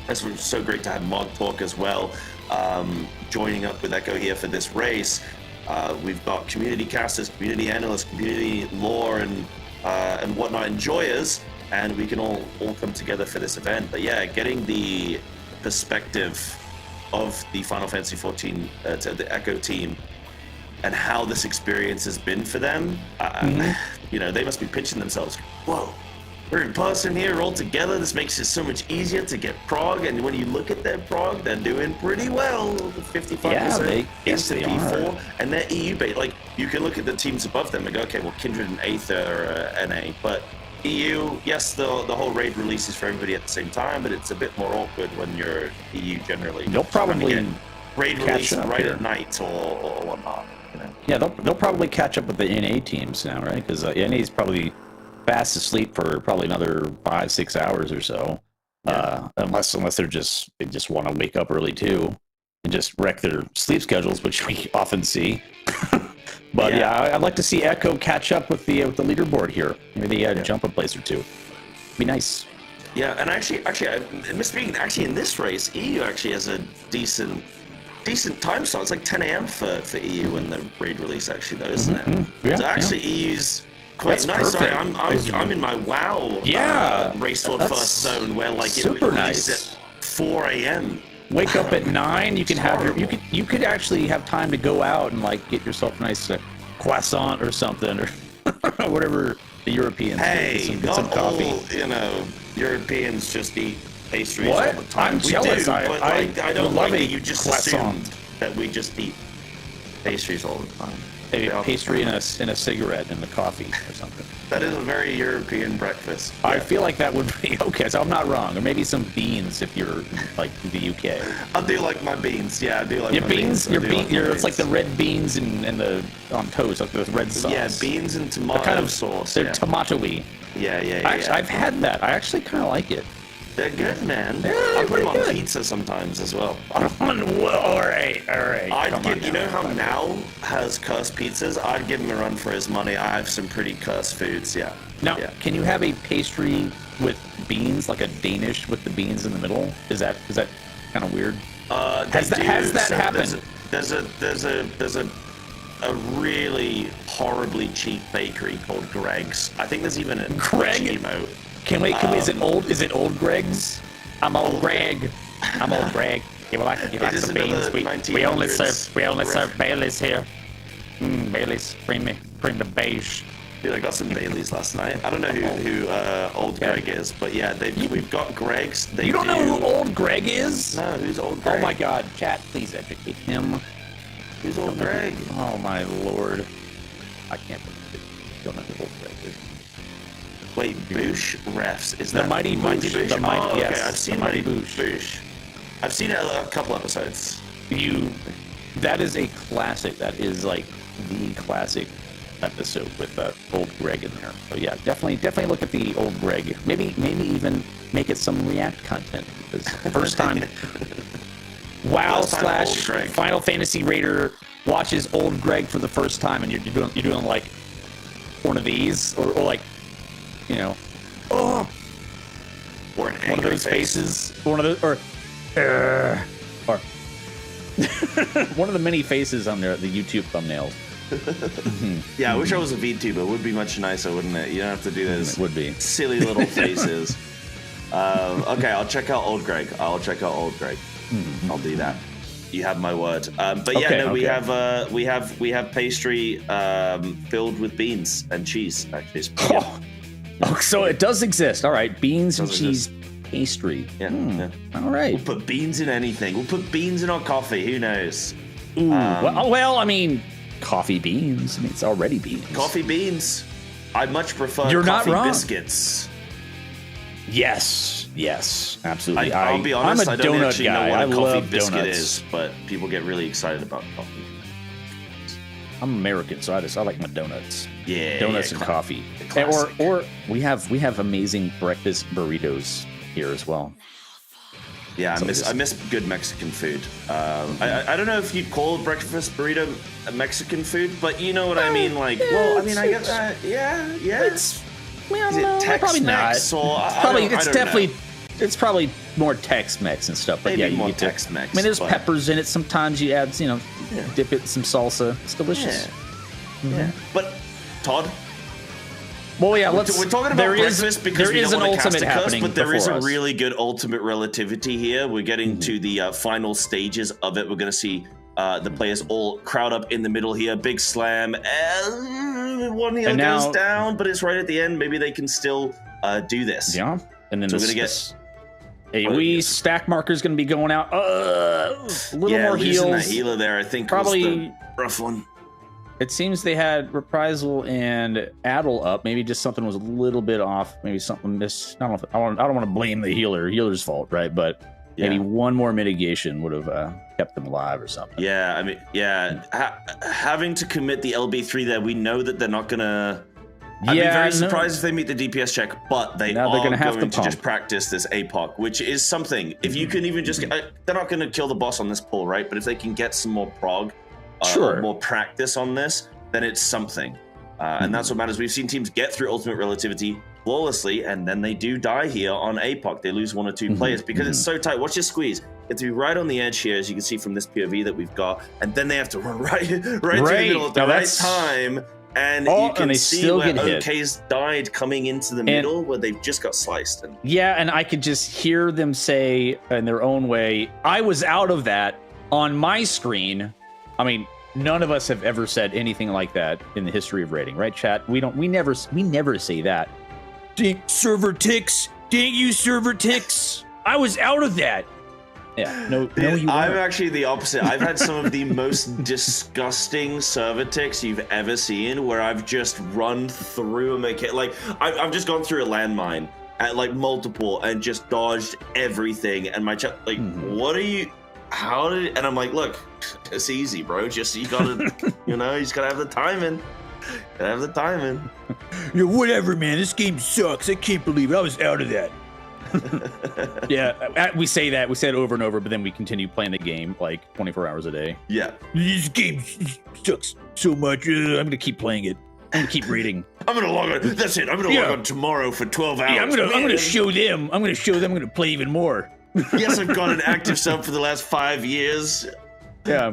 It's so great to have Mogtalk as well, joining up with Echo here for this race. We've got community casters, community analysts, community lore, and whatnot, enjoyers, and we can all come together for this event. But yeah, getting the perspective of the Final Fantasy 14 to the Echo team and how this experience has been for them, you know, they must be pitching themselves, whoa, we're in person here all together. This makes it so much easier to get prog, and when you look at their prog, they're doing pretty well. 55% into P4, and they're EU based. Like, you can look at the teams above them and go, okay, well, Kindred and Aether are NA, but EU, yes, the whole raid releases for everybody at the same time, but it's a bit more awkward when you're EU generally. They'll probably raid release right at night or whatnot. You know? Yeah, they'll probably catch up with the NA teams now, right? Because NA is probably fast asleep for probably another 5-6 hours or so, unless they just want to wake up early too and just wreck their sleep schedules, which we often see. But I'd like to see Echo catch up with the leaderboard here. Maybe jump a place or two. Be nice. Yeah, and actually, in this race, EU actually has a decent time slot. It's like 10 a.m. for EU when the raid release actually, though, isn't it? Yeah, so actually, EU's quite That's nice. perfect. I'm in my WoW race toward first zone where like super it nice at 4 a.m. Wake up at 9. You can have you could actually have time to go out and like get yourself a nice croissant or something or whatever the Europeans do. Get some coffee. All, Europeans just eat pastries What? all the time. I'm jealous. I don't love like a that you just croissant. assumed that we just eat pastries all the time. A pastry and a cigarette and a coffee or something. That is a very European breakfast. I feel like that would be okay. So I'm not wrong. Or maybe some beans if you're like the UK. I do like my beans. Yeah, I do like Your my beans. beans. It's like the red beans and the on toast, like the red sauce. Yeah, beans and tomato They're kind of sauce. They're tomato-y. Yeah. Actually, I've had that. I actually kind of like it. They're good, man. Yeah, I put them on pretty good. pizza sometimes as well. All right. You know how Now has cursed pizzas? I'd give him a run for his money. I have some pretty cursed foods, yeah. Now, Yeah. can you have a pastry with beans, like a Danish with the beans in the middle? Is that kind of weird? Has that happened? There's a really horribly cheap bakery called Greg's. I think there's even a Greg? emote. Can we? Is it old Greg's? I'm old Greg. You like some beans? We only serve Baileys here. Baileys, bring the beige. Dude, I got some Baileys last night. I don't know who old Greg is, but yeah, we've got Greg's. You don't know who old Greg is? No, who's old Greg? Oh my God, chat, please educate him. Who's old Greg? Oh my Lord, I can't believe it. You don't know who old Greg is. Wait, Boosh Refs. Is The that Mighty Boosh. Boosh? The Mighty, okay. yes, I've seen the Mighty Mighty Boosh. Boosh. I've seen it a couple episodes. That is a classic. That is like the classic episode with old Greg in there. So yeah, definitely look at the old Greg. Maybe even make it some React content because first time WoW / Final Fantasy Raider watches old Greg for the first time, and you're doing like one of these or like, you know, Or an one of those faces, one of those or one of the many faces on the YouTube thumbnails. Yeah, I wish I was a VTuber. It would be much nicer, wouldn't it? You don't have to do those It would be. silly little faces. Okay, I'll check out old Greg. I'll do that. You have my word. But yeah, we have pastry filled with beans and cheese. Actually, it's pretty good. Oh, so it does exist. All right, beans and cheese pastry. Yeah. All right. We'll put beans in anything. We'll put beans in our coffee. Who knows? Ooh, well, I mean, coffee beans. I mean, it's already beans. Coffee beans. I much prefer You're not coffee wrong. biscuits. Yes, absolutely. I'll be honest, I'm a I don't donut actually guy. know what I a coffee love biscuit donuts. is, but people get really excited about coffee. I'm American, so I like my donuts. Yeah, donuts yeah, and coffee. classic. Or we have amazing breakfast burritos here as well. Yeah, I miss good Mexican food. I don't know if you'd call breakfast burrito a Mexican food, but you know what I mean. Like, well, I mean, I guess, yeah. It's well, Is it no, probably not. It's probably more Tex-Mex and stuff. But Maybe yeah, more you get Tex-Mex. I mean, there's but- peppers in it. Sometimes you add, dip it in some salsa. It's delicious. Yeah. But Todd. Well, yeah, We're talking about breakfast because we don't want to cast a curse, but there is a really good ultimate relativity here. We're getting to the final stages of it. We're going to see the players all crowd up in the middle here. Big slam. One heel goes down, but it's right at the end. Maybe they can still do this. Yeah. And then so we're going to get... AoE stack marker is going to be going out. A little more heals. That healer there, I think, probably was the rough one. It seems they had Reprisal and Addle up. Maybe just something was a little bit off. Maybe something missed. I don't want to blame the healer's fault, right? But maybe one more mitigation would have kept them alive or something. Yeah, I mean, having to commit the LB3 there, we know that they're not gonna. I'd be very surprised if they meet the DPS check, but they are going to just practice this APOC, which is something. If you can even just, they're not going to kill the boss on this pull, right? But if they can get some more prog. More practice on this, then it's something. And that's what matters. We've seen teams get through ultimate relativity flawlessly, and then they do die here on APOC. They lose 1 or 2 players because it's so tight. Watch this squeeze. It's right on the edge here, as you can see from this POV that we've got, and then they have to run right through the middle at the right time. And you can see where OK's died coming into the middle where they've just got sliced. And I could just hear them say in their own way, I was out of that on my screen. I mean, none of us have ever said anything like that in the history of rating, right, chat? We never say that. Dang server ticks. Dang you server ticks. I was out of that. Yeah, no, you weren't. I'm actually the opposite. I've had some of the most disgusting server ticks you've ever seen, where I've just run through I've just gone through a landmine at multiple and just dodged everything. And my chat, what are you? How did? And I'm like, look, it's easy, bro. Just you gotta, you just gotta have the timing. Gotta have the timing. Yeah, whatever, man. This game sucks. I can't believe it. I was out of that. Yeah, we say that. We say it over and over, but then we continue playing the game 24 hours a day. Yeah. This game sucks so much. I'm gonna keep playing it. I'm gonna keep reading. I'm gonna log on. That's it. I'm gonna log on tomorrow for 12 hours. Yeah, I'm gonna show them. I'm gonna play even more. Yes, I've got an active sub for the last 5 years. Yeah.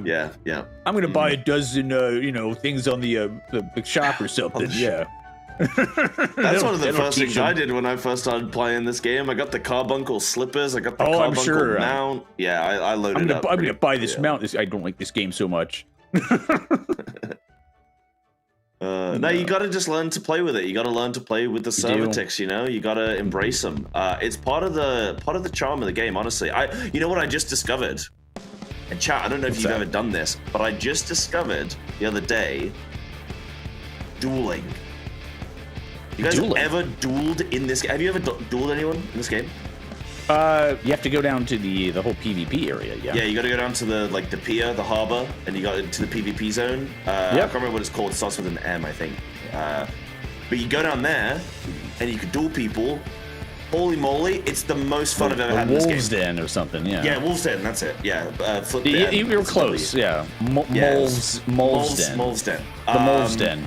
I'm gonna buy a dozen, things on the shop or something. Yeah. That's one of the first things I did when I first started playing this game. I got the Carbuncle slippers. I got the Carbuncle mount. Yeah, I loaded up. I'm gonna buy this mount. I don't like this game so much. No, you got to just learn to play with it. You got to learn to play with the server ticks. You got to embrace them. It's part of the charm of the game. Honestly, you know what I just discovered? And chat, I don't know if you've ever done this, but I just discovered the other day dueling. You guys ever dueled in this game? Have you ever dueled anyone in this game? You have to go down to the whole PvP area. Yeah, you got to go down to the pier, the harbor, and you got into the PvP zone. I can't remember what it's called. It starts with an M, I think. But you go down there, and you can duel people. Holy moly, it's the most fun I've ever had in this game. Wolves Den or something, yeah. Yeah, Wolves Den, that's it. Yeah, flip you were close, yeah. Moles Den. Moles Den. The Moles Den.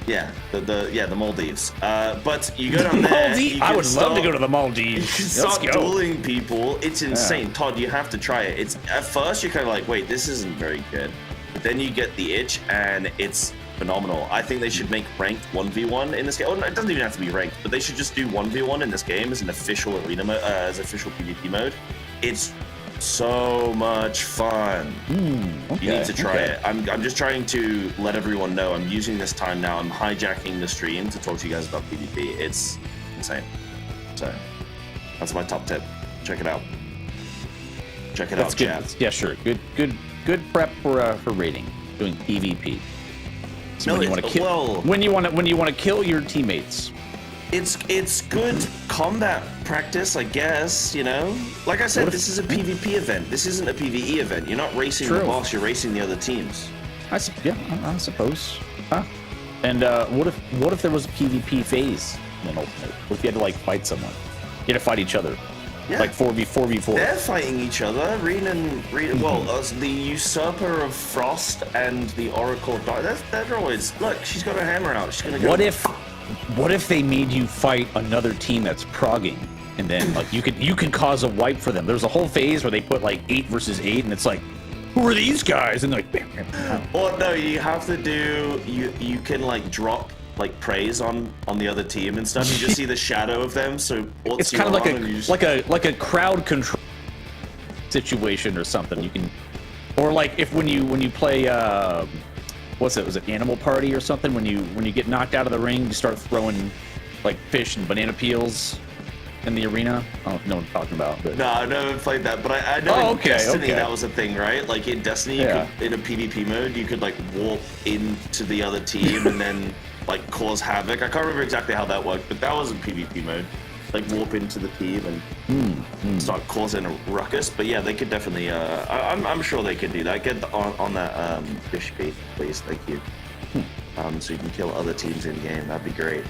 Yeah, the Maldives. But you go down there. I would love to go to the Maldives. You can start dueling people. It's insane. Todd, you have to try it. It's at first you're kind of like, wait, this isn't very good. But then you get the itch, and it's phenomenal. I think they should make ranked 1v1 in this game. Oh, no, it doesn't even have to be ranked, but they should just do 1v1 in this game as an official arena mode, as official PvP mode. It's so much fun. You need to try it. I'm just trying to let everyone know I'm using this time now. I'm hijacking the stream to talk to you guys about PvP. It's insane. So that's my top tip. Check it out. Check it out, chat. Yeah, sure. Good prep for raiding, doing PvP. So when you want to kill your teammates. It's good combat practice, I guess, Like I said, this is a PvP event. This isn't a PvE event. You're not racing the boss, you're racing the other teams. I suppose. Huh? And what if there was a PvP phase in Ultimate? What if you had to fight someone? You had to fight each other. Yeah. Like 4v4. They're fighting each other. Well, the Usurper of Frost and the Oracle of Dark. They're always, look, she's got her hammer out. She's gonna go. What if they made you fight another team that's progging, and then like you can cause a wipe for them? There's a whole phase where they put like 8 versus 8, and it's like, who are these guys? And they're like, bam, bam, bam. Or no, you have to do. You can like drop like praise on the other team and stuff. You just see the shadow of them. So it's kind of like a crowd control situation or something. You can, or like if when you play was it Animal Party or something? When you get knocked out of the ring, you start throwing like fish and banana peels in the arena. I don't know what I'm talking about. But... No, I've never played that, but I know in Destiny that was a thing, right? Like in Destiny, you could, in a PvP mode, you could like warp into the other team and then like cause havoc. I can't remember exactly how that worked, but that was in PvP mode. Like warp into the team and start causing a ruckus. But yeah, they could definitely. I'm sure they could do that. Get on that fish bait, please. Thank you. So you can kill other teams in game. That'd be great.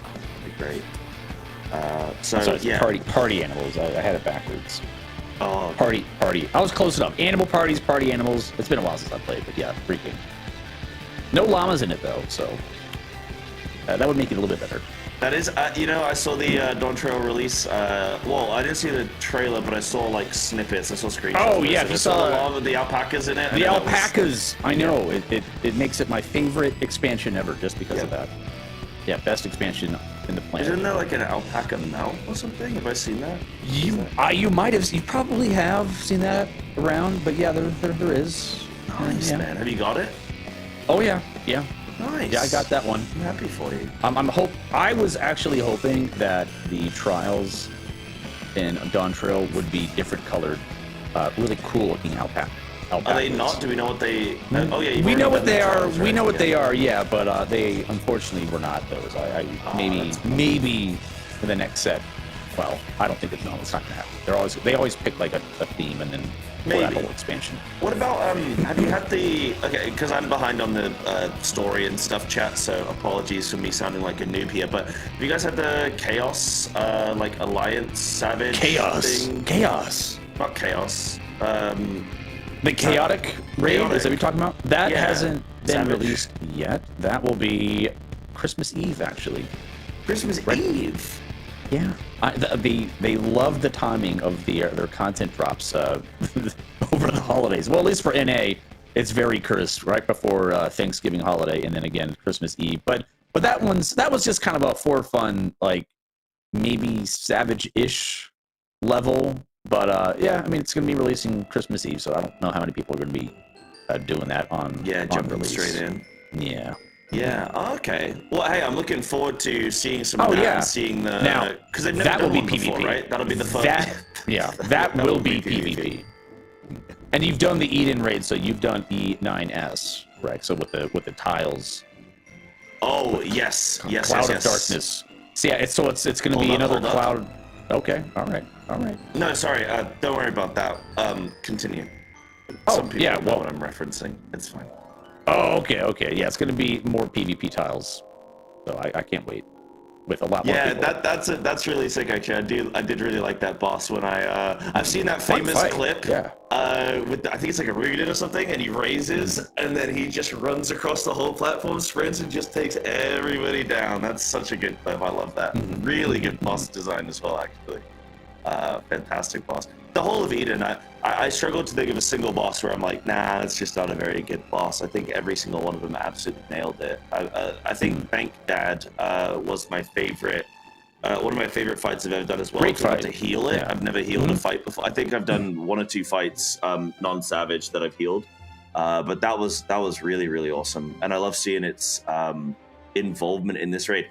That'd be great. Yeah. Party animals. I had it backwards. Oh, party. I was close enough. Animal parties, party animals. It's been a while since I played, but yeah, freaking. No llamas in it though, so that would make it a little bit better. That is, I saw the Dawn Trail release. Well, I didn't see the trailer, but I saw like snippets. I saw screenshots. Oh yeah, I saw a lot of the alpacas in it. The alpacas, I know. It makes it my favorite expansion ever, just because of that. Yeah, best expansion in the planet. Isn't there like an alpaca mount or something? Have I seen that? You might have. You probably have seen that around, but yeah, there is. Nice, man. Have you got it? Oh yeah. Nice. Yeah, I got that one. I'm happy for you. I was actually hoping that the trials in Dawn Trail would be different colored, really cool looking alpacas. Are they not? Do we know what they? Oh yeah, we know what they are. Right? We know what they are. Yeah, but they unfortunately were not those. Maybe for the next set. Well, I don't think it's not gonna happen. They always pick like a theme and then that whole expansion. What about have you had the because I'm behind on the story and stuff chat, so apologies for me sounding like a noob here, but have you guys had the Chaos like Alliance Savage thing? Chaos Not Chaos. The Chaotic raid, Chaotic. is that what you're talking about? That hasn't been Savage. released yet. That will be Christmas Eve, actually. Christmas Eve? Yeah. They love the timing of their content drops over the holidays. Well, at least for NA, it's very cursed, right before Thanksgiving holiday, and then again Christmas Eve. But that was just kind of a for fun, like maybe Savage-ish level. But yeah, I mean, it's going to be releasing Christmas Eve, so I don't know how many people are going to be doing that on jumping release. Straight in. Yeah. Yeah. Okay. Well, hey, I'm looking forward to seeing some of that and seeing the now because they've never done one before, right? That'll be the fun. That will be PvP. And you've done the Eden raid, so you've done E9S, right? So with the tiles. Oh yes, Cloud of Darkness. So yeah, it's going to be another cloud. Okay. All right. No, sorry. Don't worry about that. Continue. Some people know what I'm referencing. It's fine. Oh, okay. Yeah, it's going to be more PvP tiles. So I can't wait. With a lot more people. That's really sick. Actually, I did really like that boss when I've seen that famous clip. Yeah. With I think it's like a Rewritten or something, and he raises, and then he just runs across the whole platform, sprints, and just takes everybody down. That's such a good clip. I love that. Really good boss design as well, actually. Fantastic boss. The whole of Eden, I struggle to think of a single boss where I'm like, nah, it's just not a very good boss. I think every single one of them absolutely nailed it. I think Thank Dad was my favorite. One of my favorite fights I've ever done as well. Great fight. To heal it. Yeah. I've never healed a fight before. I think I've done 1 or 2 fights non-savage that I've healed. But that was really, really awesome. And I love seeing its involvement in this raid.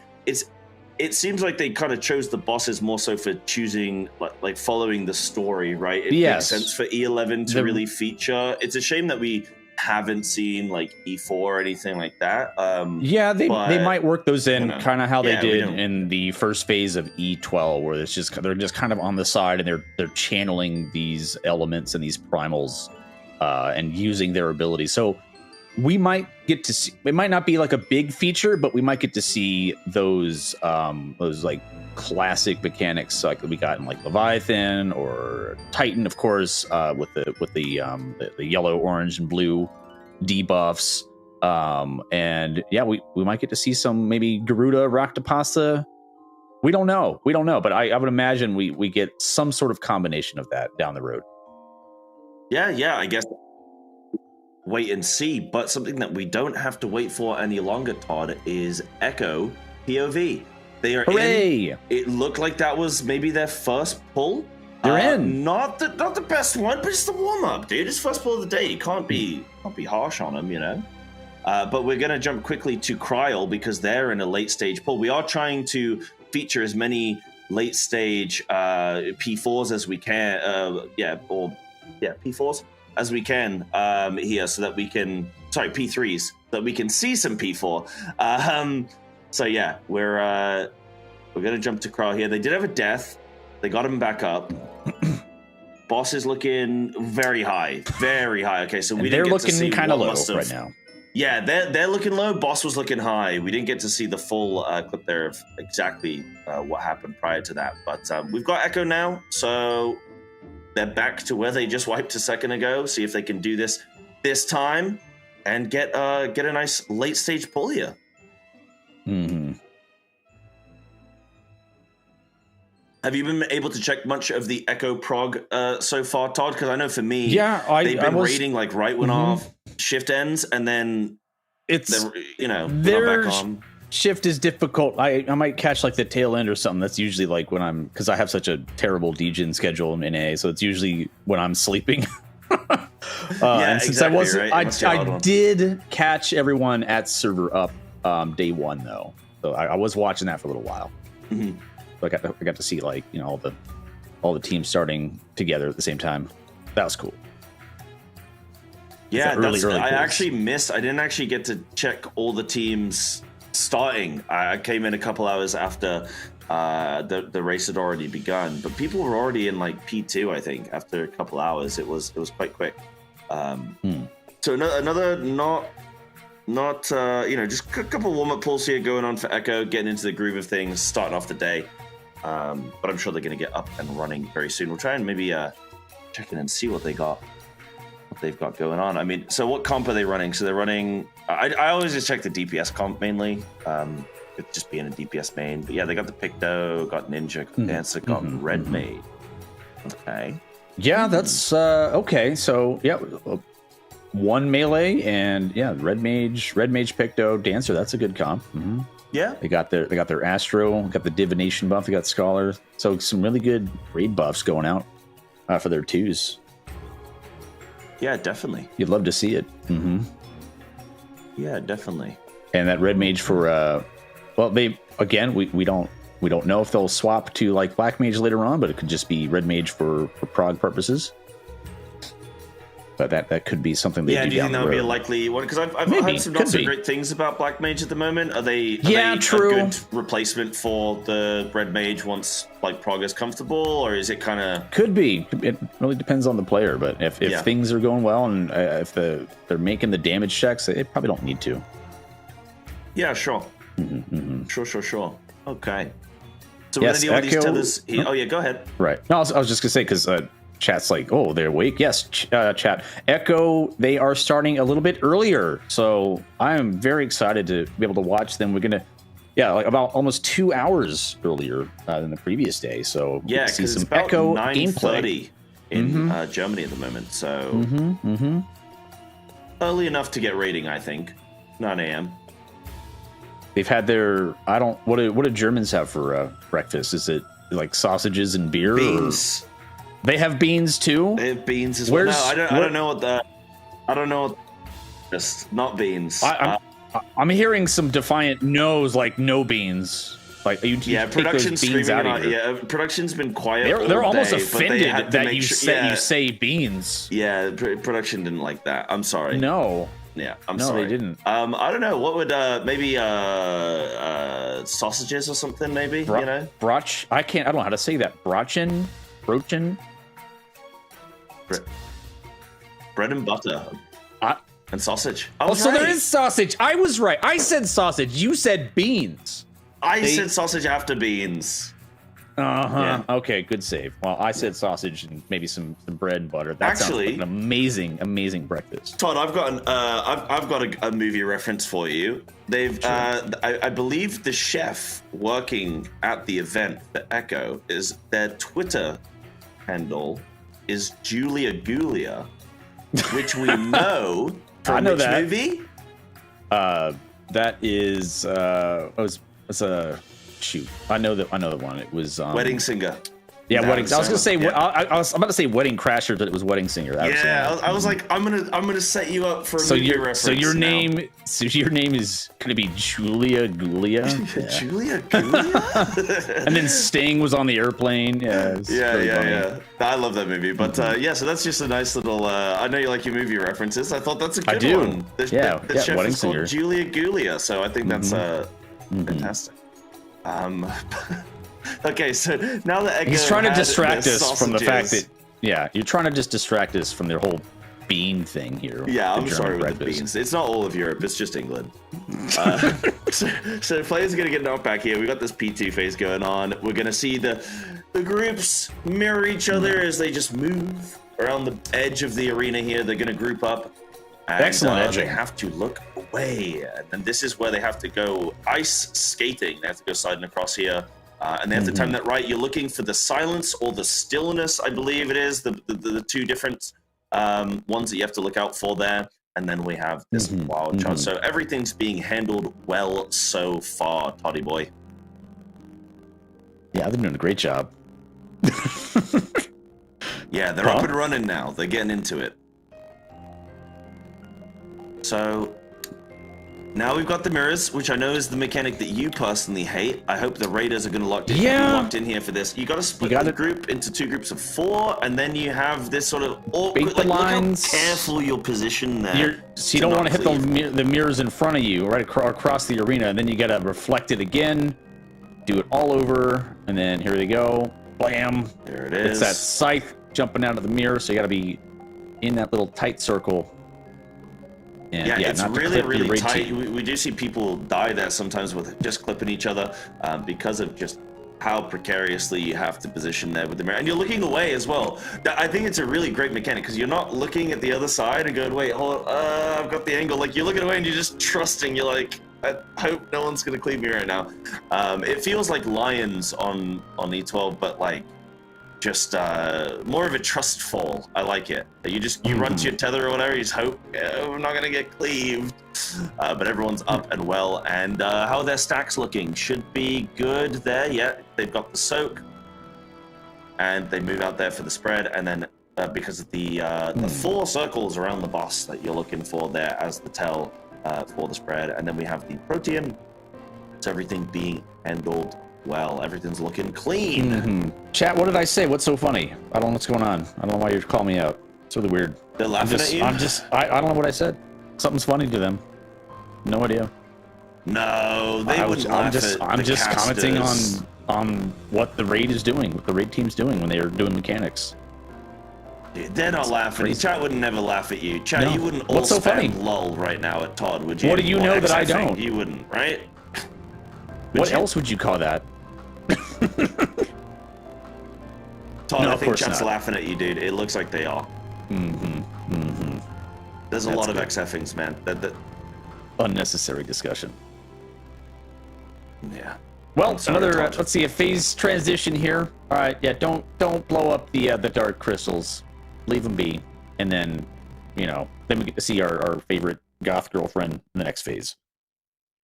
It seems like they kind of chose the bosses more so for choosing, like following the story, right? It makes sense for E11 to really feature. It's a shame that we haven't seen like E4 or anything like that. They might work those in kind of how they did in the first phase of E12, where they're just kind of on the side and they're channeling these elements and these primals and using their abilities. So we might get to see. It might not be like a big feature, but we might get to see those like classic mechanics like we got in like Leviathan or Titan, of course, with the yellow, orange, and blue debuffs. And yeah, we might get to see some maybe Garuda, Rakhtapasa. We don't know, but I would imagine we get some sort of combination of that down the road. Yeah, I guess wait and see. But something that we don't have to wait for any longer, Todd, is Echo POV. They are Hooray! in. It looked like that was maybe their first pull. They're in. Not the best one, but it's the warm up, dude. It's first pull of the day. You can't be harsh on them, you know. But we're gonna jump quickly to Kryl because they're in a late stage pull. We are trying to feature as many late stage P4s as we can. P4s as we can here, so that we can. Sorry, P3s, so that we can see some P4. So yeah, we're gonna jump to Kryl here. They did have a death. They got him back up. Boss is looking very high, very high. Okay, so they're looking kind of low right now. Yeah, they're looking low. Boss was looking high. We didn't get to see the full clip there of exactly what happened prior to that. But we've got Echo now, so they're back to where they just wiped a second ago. See if they can do this time and get a nice late stage pull here. Mm-hmm. Have you been able to check much of the Echo prog so far, Todd? Because I know for me, they've been raiding like right when our shift ends, and then their back on. Shift is difficult. I might catch like the tail end or something. That's usually like when because I have such a terrible degen schedule in NA, so it's usually when I'm sleeping. And since I did catch everyone at server up day one though, so I was watching that for a little while. Mm-hmm. So I got to see like all the teams starting together at the same time. That was cool. Yeah, I didn't actually get to check all the teams starting. I came in a couple hours after the race had already begun, but people were already in like P2. I think after a couple hours, it was quite quick. So another not just a couple warm up pulls here going on for Echo, getting into the groove of things, starting off the day. But I'm sure they're going to get up and running very soon. We'll try and maybe check in and see what they've got going on. I mean, so what comp are they running? So they're running. I always just check the DPS comp mainly. It just being a DPS main, but yeah, they got the Picto, got Ninja, got Dancer, got Red Maid. Okay. Yeah, that's okay. So yeah, one melee and Red Mage, Picto, Dancer. That's a good comp. Mm-hmm. Yeah, they got their Astro, got the Divination buff, they got Scholar, so some really good raid buffs going out for their twos. Yeah, definitely. You'd love to see it. Mm-hmm. Yeah, definitely. And that Red Mage for we don't know if they'll swap to like Black Mage later on, but it could just be Red Mage for prog purposes. But that could be something they do. Do you think that would be a likely one? Because I've heard some not so great things about Black Mage at the moment. Are they true. A good replacement for the Red Mage once like prog is comfortable, or is it kind of could be? It really depends on the player. But if things are going well and if they're making the damage checks, they probably don't need to. Yeah, sure. Mm-hmm. Sure. Okay. So we're gonna deal with these tethers. Oh yeah, go ahead. Right. No, I was just gonna say because. Chat's like, oh, they're awake. Yes, chat. Echo, they are starting a little bit earlier. So I am very excited to be able to watch them. We're going to, like about almost 2 hours earlier than the previous day. So yeah, see some it's about Echo 9:30 gameplay in Germany at the moment. So early enough to get raiding, I think. 9 a.m. They've had their, what do Germans have for breakfast? Is it like sausages and beer? Beans. They have beans too. They have beans as well. No, I don't know what the. I don't know. Just not beans. I'm hearing some defiant no's, like no beans. Like production's beans out of here. Yeah, production's been quiet. They're almost offended that you say beans. Yeah, production didn't like that. I'm sorry. No. Yeah, I'm sorry. No, they didn't. I don't know. What would maybe sausages or something? Maybe broch. I don't know how to say that. Brochen. Bread and butter. And sausage. So there is sausage. I was right. I said sausage. You said beans. I said sausage after beans. Yeah. Okay, good save. Well, I said sausage and maybe some bread and butter. That sounds like an amazing breakfast. Todd, I've got a movie reference for you. They've I believe the chef working at the event, the Echo, is their Twitter handle is Julia Gulia, which we know from which movie? That is it's a shoot. I know the one. It was Wedding Singer. Yeah, Wedding. I was gonna say. Yeah. I was about to say Wedding Crasher, but it was Wedding Singer. I was like, I'm gonna set you up for a movie reference. So your name is gonna be Julia Gulia. Julia Gulia. And then Sting was on the airplane. Yeah. I love that movie. But so that's just a nice little. I know you like your movie references. I thought that's a good one. The chef Wedding is Singer. called Julia Gulia, so I think that's fantastic. Okay, so now that Edgar he's trying to distract us sausages, from the fact that you're trying to just distract us from their whole bean thing here. Yeah, I'm sorry with the beans. It's not all of Europe. It's just England. So players are gonna get knocked back here. We got this P2 phase going on. We're gonna see the groups mirror each other as they just move around the edge of the arena here. They're gonna group up. And, Excellent. They have to look away, and this is where they have to go ice skating. They have to go sliding across here. And they have to time that right. You're looking for the silence or the stillness, I believe it is, the two different ones that you have to look out for there. And then we have this wild chart. So everything's being handled well so far, Toddy boy. Yeah, they're doing a great job. Yeah, they're up and running now. They're getting into it. So now we've got the mirrors, which I know is the mechanic that you personally hate. I hope the raiders are going to be locked in here for this. You got to split the group into 2 groups of 4, and then you have this sort of awkward. Like, lines. Look how careful your position there. So you don't want to hit the mirrors in front of you, right across the arena, and then you got to reflect it again, do it all over, and then here they go, blam. There it is. It's that scythe jumping out of the mirror, so you got to be in that little tight circle. Yeah, it's really tight. We do see people die there sometimes with just clipping each other because of just how precariously you have to position there with the mirror. And you're looking away as well. I think it's a really great mechanic because you're not looking at the other side and going, wait, hold on, I've got the angle. Like, you're looking away and you're just trusting. You're like, I hope no one's going to cleave me right now. It feels like Lions on E12, but like, just more of a trust fall. I like it. You run to your tether or whatever, you just hope we're not gonna get cleaved. But everyone's up and well, and how are their stacks looking? Should be good there. Yeah, they've got the soak, and they move out there for the spread, and then because of the 4 circles around the boss that you're looking for there as the tell for the spread, and then we have the proteum. So everything being handled well, everything's looking clean. Chat, what did I say? What's so funny? I don't know what's going on. I don't know why you're calling me out. It's really weird. They're laughing at you? I don't know what I said. Something's funny to them. No idea. No, they wouldn't laugh at I'm just commenting on what the raid is doing, what the raid team's doing when they are doing mechanics. Dude, they're not laughing. Chat would never laugh at you. Chat, you wouldn't all spam lol right now at Todd, would you? What do you know that I don't? You wouldn't, right? What else would you call that? Todd, I think chat's laughing at you, dude. It looks like they are. There's a lot of XFings, man. Unnecessary discussion. Yeah. Well, let's see, a phase transition here. All right, yeah, don't blow up the dark crystals. Leave them be. And then, then we get to see our favorite goth girlfriend in the next phase.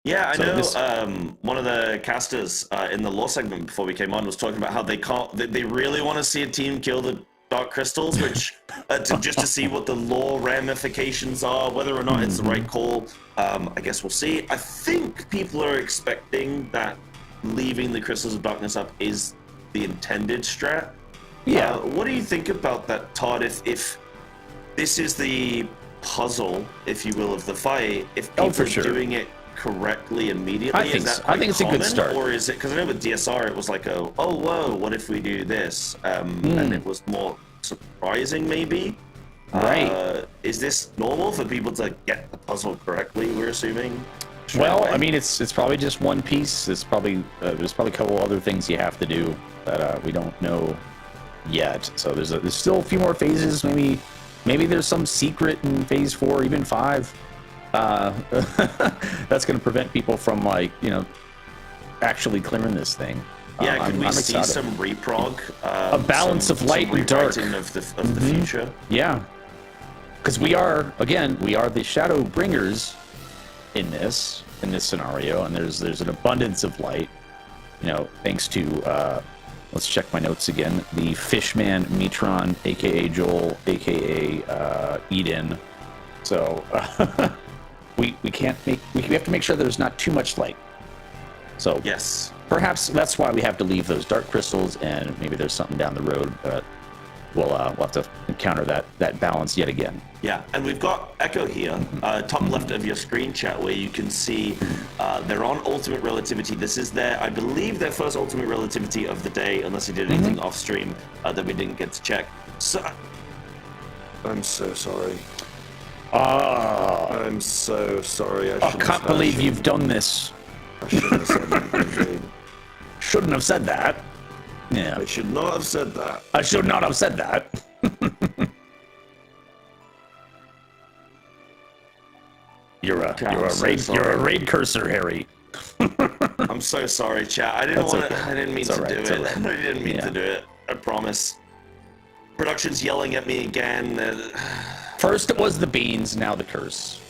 Yeah, I know. One of the casters in the lore segment before we came on was talking about how they really want to see a team kill the dark crystals, which just to see what the lore ramifications are, whether or not it's the right call. I guess we'll see. I think people are expecting that leaving the crystals of darkness up is the intended strat. Yeah. What do you think about that, Todd? If this is the puzzle, if you will, of the fight, if people are doing it correctly immediately, I think it's a good start. Or is it, because I know with DSR it was like oh whoa, what if we do this, and it was more surprising maybe. Right. Is this normal for people to get the puzzle correctly, we're assuming? Well, I mean, it's probably just one piece. It's probably there's probably a couple other things you have to do that we don't know yet. So there's still a few more phases. Maybe there's some secret in phase 4, even 5. That's going to prevent people from actually clearing this thing. Yeah, could we I'm see excited. some reprog? A balance of light and dark of the future. Yeah, because we are the shadow bringers in this scenario, and there's an abundance of light. Thanks to let's check my notes again. The Fishman Metron, aka Joel, aka Eden. So we have to make sure there's not too much light. So yes, perhaps that's why we have to leave those dark crystals, and maybe there's something down the road, but we'll have to encounter that balance yet again. Yeah, and we've got Echo here, top left of your screen, chat, where you can see they're on Ultimate Relativity. This is I believe their first Ultimate Relativity of the day, unless they did anything off stream that we didn't get to check. So, I'm so sorry. I'm so sorry. I can't believe you've done this. I shouldn't have said that. Shouldn't have said that. Yeah. I should not have said that. I should not have said that. You're a raid cursor, Harry. I'm so sorry, chat. I didn't mean to do it. I didn't mean to do it. I promise. Production's yelling at me again. First it was the beans, now the curse.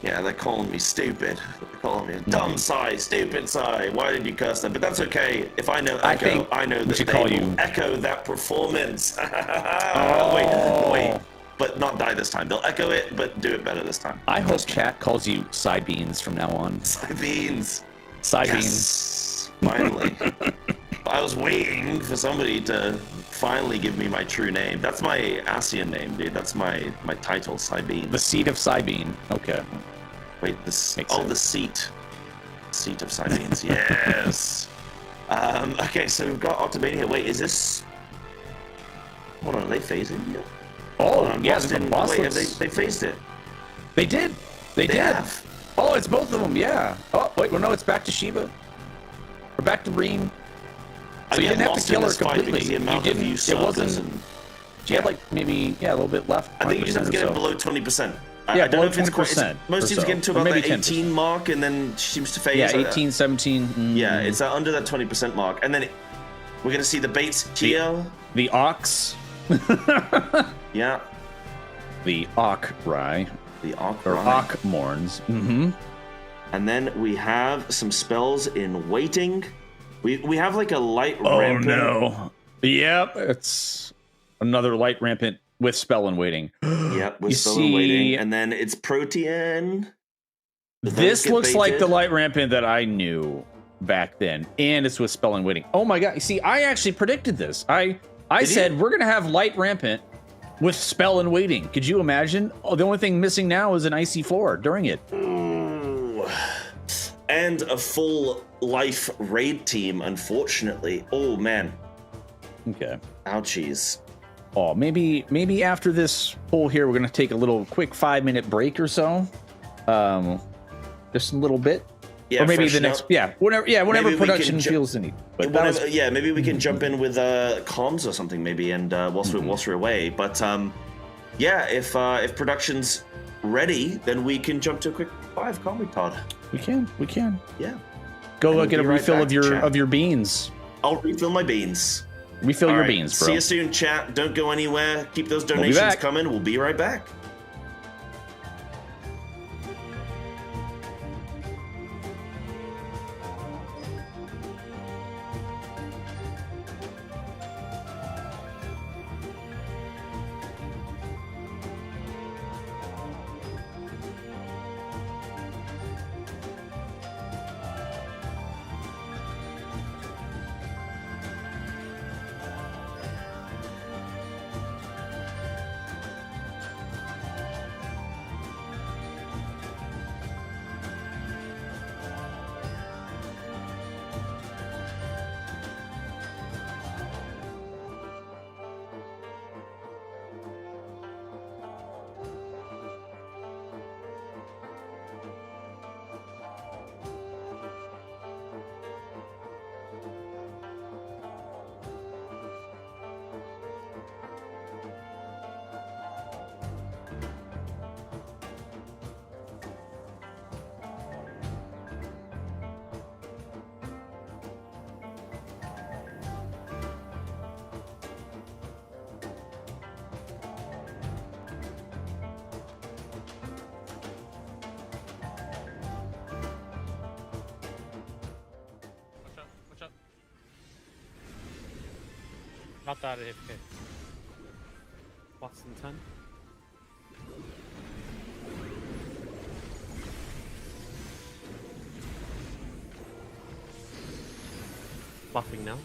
Yeah, they're calling me stupid. They're calling me dumb Psy, stupid Psy. Why did you curse them? But that's okay. If I know Echo, I know that they will echo that performance. Wait. But not die this time. They'll echo it, but do it better this time. I hope chat calls you Psy Beans from now on. Psy Beans. Psy Yes. Beans. Finally. I was waiting for somebody to finally give me my true name. That's my ASEAN name, dude. That's my title, Cybene. The seat of Cybene. Okay. Wait, the seat of Cybenes. Yes. Okay, so we've got Octomania. Wait, is this? Hold on, are they phasing here? Oh, yeah, Boston. Wait, have they phased it? They did. They did. Have. Oh, it's both of them. Yeah. Oh, wait. Well, no, it's back to Shiva. We're back to Reem. So you didn't have to kill her completely. You didn't. It wasn't. She had maybe a little bit left. I think you just have to get it below 20%. Yeah, I don't know if it's quite. Most teams get to about maybe the 18 mark, and then she seems to phase. Yeah, 18, 17. Yeah, it's under that 20% mark, and then we're gonna see the baits here. The ox. Yeah. The Okrai. The Okrai. Or Okmorns. Mm-hmm. And then we have some spells in waiting. We have like a light rampant. Oh no. Yep, it's another light rampant with spell and waiting. Yep, with spell and waiting. And then it's Protean. This looks like the light rampant that I knew back then. And it's with spell and waiting. Oh my god. You see, I actually predicted this. I said we're gonna have light rampant with spell and waiting. Could you imagine? Oh, the only thing missing now is an icy floor during it. Ooh. And a full life raid team, unfortunately. Oh man. Okay. Ouchies. Oh, maybe after this poll here, we're gonna take a little quick 5-minute break or so. Just a little bit. Yeah, or maybe the next. Whenever production feels the need. But maybe we can jump in with comms or something, maybe, and whilst we're away. But if production's ready, then we can jump to a quick 5, can't we, Todd? We can. Yeah. Go get a refill of your beans. I'll refill my beans. Refill your beans, bro. See you soon, chat. Don't go anywhere. Keep those donations coming. We'll be right back. Not that AFK. Less than 10. Buffing now.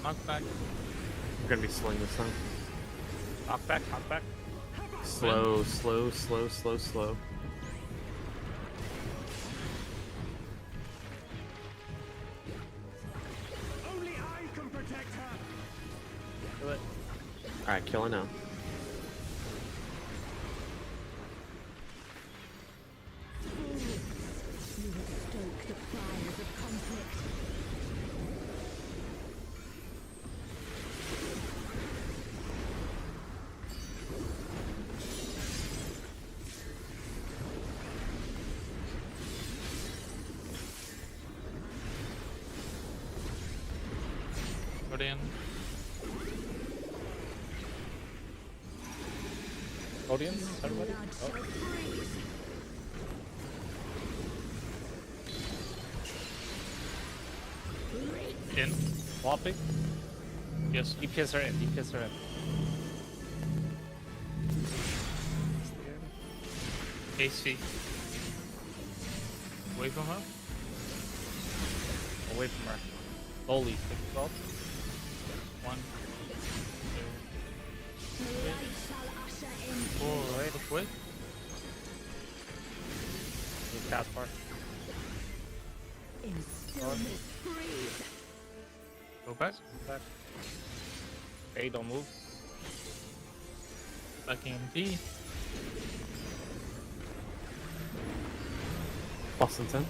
Knock back. We're gonna be slowing this time. Knock back. Slow. Only I can protect her. Kill it. Alright, kill it now. You have stoked the fires of conflict. Guardian. Audience, everybody? In. Floppy. Yes. DPS are in. AC. Away from her. Away from her. Slowly. Take it off. 1, 2, 3. Oh, right, quick. Cast bar. Go back. Okay, don't move. Back in D. Plus and 10.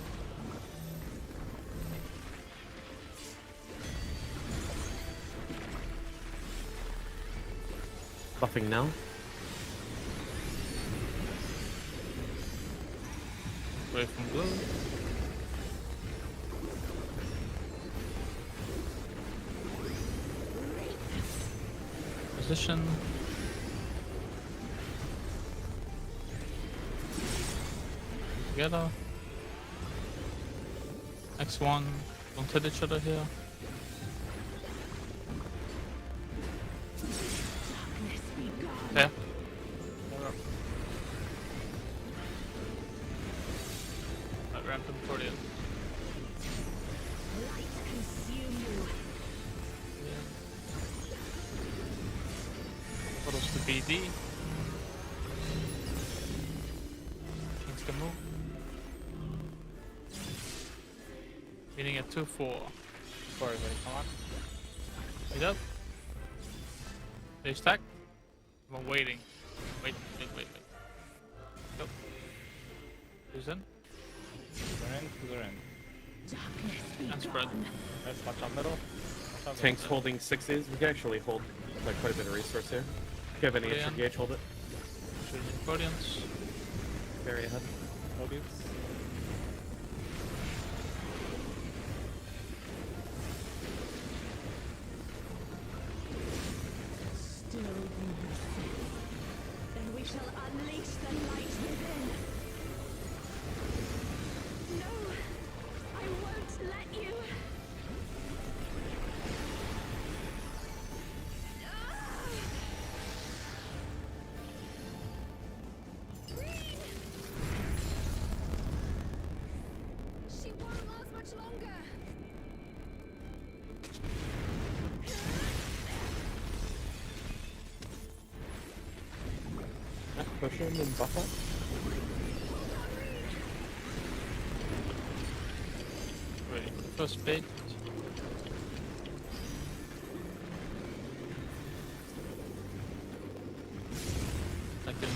Buffing now. Away from blue. Position. Together. X1. Don't hit each other here. Yeah. That rampant for you. Light consume you. Yeah. Photos to BD. Things can move. Meeting at 2-4. Sorry, buddy, come on. Wait up. They stack. I'm waiting. Wait. Go. Who's in? Who's in? And spread. Let's watch on middle. Tank's holding 6s. We can actually hold like quite a bit of resource here. If you have any extra gauge, hold it. Shooting Guardians. Very ahead. Guardians. Still you then we shall unleash the light within. No, I won't let you. She won't last much longer. Push him and buff up. Ready. First bait. Second.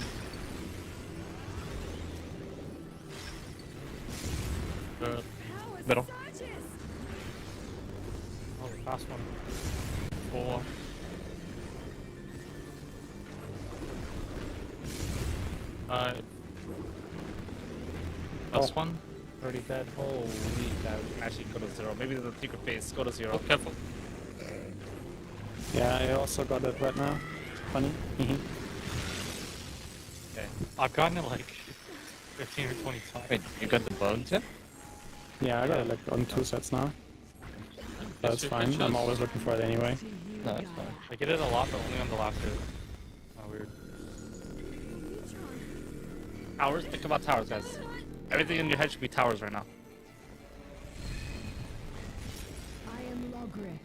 Third. Middle. Oh, the last one. 4. Last one. Already dead. Holy cow. Actually, go to 0. Maybe the secret phase. Go to 0. Oh, careful. Yeah, I also got it right now. Funny. Okay. I've gotten it like 15 or 20 times. Wait, you got the bugs in? Yeah, I got it like on 2 sets now. That's fine. I'm always looking for it anyway. No, that's fine. I get it a lot, but only on the last hit. Oh, weird. Towers? Think about towers, guys. Everything in your head should be towers right now. I am Logric,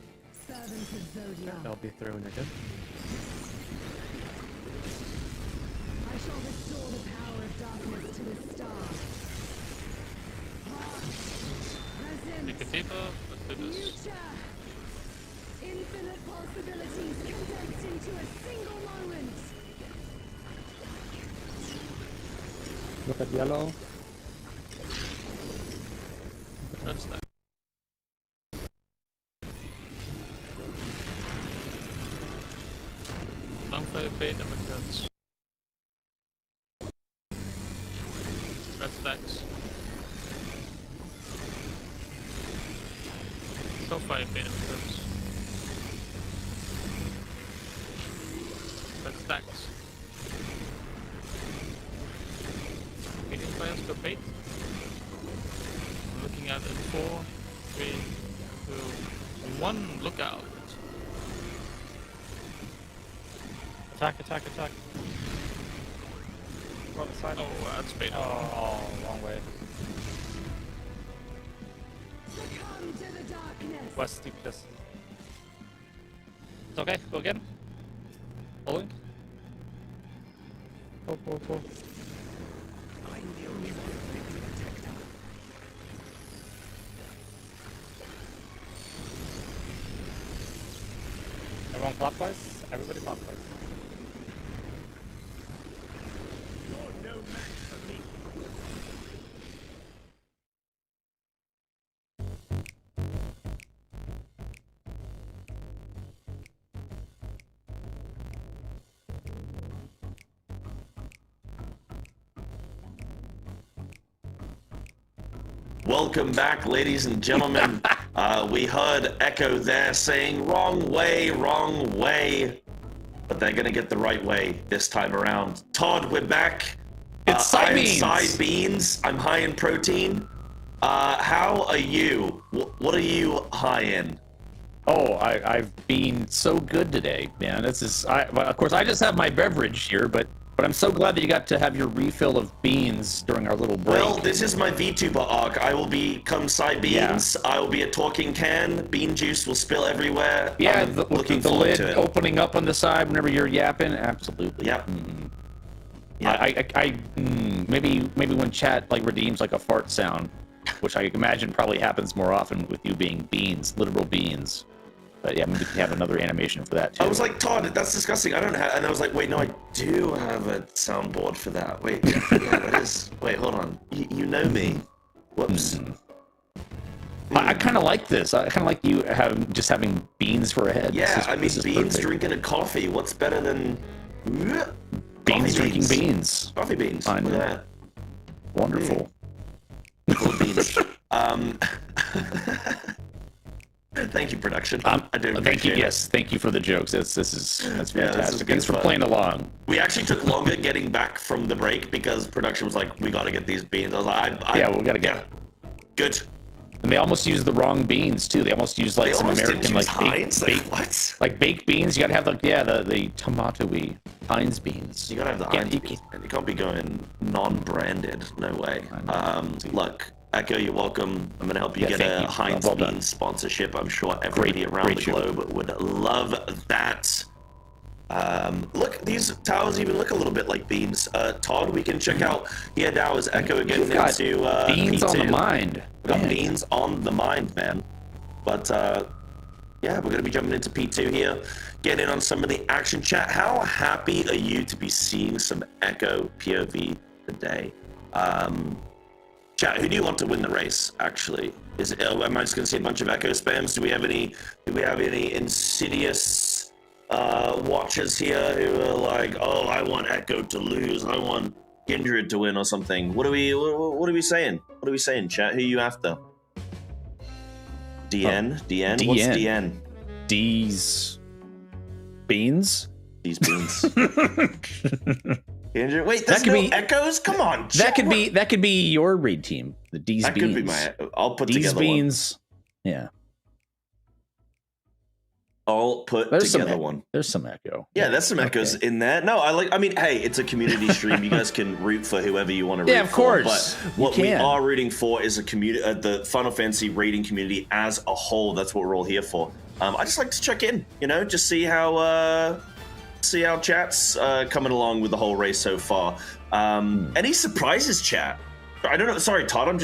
servant of Zodiac. They'll be through when you're good. I shall restore the power of darkness to the stars. Take a deeper. Let's do this. Future. Infinite possibilities condensed into a single moment. Look at yellow. That's that. Don't play bait and McDonald's. That's that. So far, bait and McDonald's. That's that. Medium players go bait. Looking at it. 4, 3, 2, 1. Look out. Attack, attack, attack. Go outside. Oh, that's bait. Oh, wrong way. Succumb to the darkness. West DPS. It's okay, go again. Pulling. Pull. Everyone clockwise? Everybody clockwise. Welcome back, ladies and gentlemen. We heard Echo there saying wrong way. But they're going to get the right way this time around. Todd, we're back. It's side beans. I'm side beans. I'm high in protein. How are you? What are you high in? Oh, I've been so good today, man. This is, of course, I just have my beverage here, but I'm so glad that you got to have your refill of beans during our little break. Well, this is my VTuber arc. I will become side beans. Yeah. I will be a talking can. Bean juice will spill everywhere. Yeah, the lid opening up on the side whenever you're yapping. Absolutely. Yep. Yeah. Maybe when chat like redeems like a fart sound, which I imagine probably happens more often with you being beans, literal beans. But yeah, maybe we can have another animation for that too. I was like, Todd, that's disgusting. I don't have, and I was like, wait, no, I do have a soundboard for that. Wait, yeah, that is. Wait, hold on. You know me. Whoops. I kind of like this. I kind of like you having beans for a head. Yeah, I mean, beans drinking a coffee. What's better than beans drinking beans? Coffee beans. I know. Yeah. Wonderful. Full of beans. Thank you, production. I do appreciate thank you. it. Yes, thank you for the jokes. That's fantastic. This is Thanks for playing along. We actually took longer getting back from the break because production was like, "We got to get these beans." I was like, "Yeah, we got to get." Good. And they almost used the wrong beans too. They almost used like some American like what? Like baked beans. You got to have the tomatoey Heinz beans. You got to have the Heinz beans. You can't be going non-branded. No way. Look. Echo, you're welcome. I'm going to help you get a Heinz Beans sponsorship. I'm sure everybody around the globe would love that. Look, these towers even look a little bit like beans. Todd, we can check out here now as Echo getting into beans P2. on the mind. We've got beans on the mind, man. But yeah, we're going to be jumping into P2 here, getting in on some of the action chat. How happy are you to be seeing some Echo POV today? Chat, who do you want to win the race? Actually, am I just going to see a bunch of Echo spams? Do we have any insidious watchers here who are like, oh, I want Echo to lose, I want Kindred to win or something? What are we saying? What are we saying, chat? Who are you after? DN? DN? What's DN? D's beans? These beans. Wait, there's no echoes? Come on, that could be your raid team. The D's that Beans. Could be my. I'll put D's together Beans. One. Yeah. I'll put together one. There's some echo. Yeah, there's some echoes in there. No, I mean, hey, it's a community stream. You guys can root for whoever you want to root for. Yeah, of course. But what we are rooting for is a community, the Final Fantasy raiding community as a whole. That's what we're all here for. I just like to check in, just see how chat's coming along with the whole race so far. Any surprises, chat? I don't know. Sorry, Todd. I'm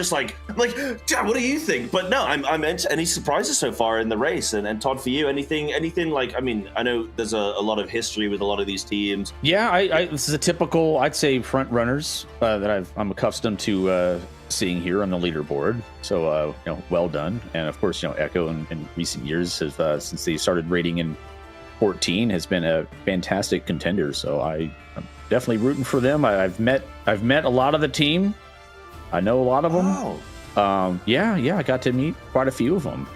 like, Dad, what do you think? But no, I'm any surprises so far in the race? And Todd, for you, anything like? I mean, I know there's a lot of history with a lot of these teams. Yeah, this is a typical, I'd say, front runners that I'm accustomed to seeing here on the leaderboard. So well done. And of course, Echo in recent years has since they started raiding in 14 has been a fantastic contender. So I'm definitely rooting for them. I've met a lot of the team. I know a lot of them. Oh. I got to meet quite a few of them.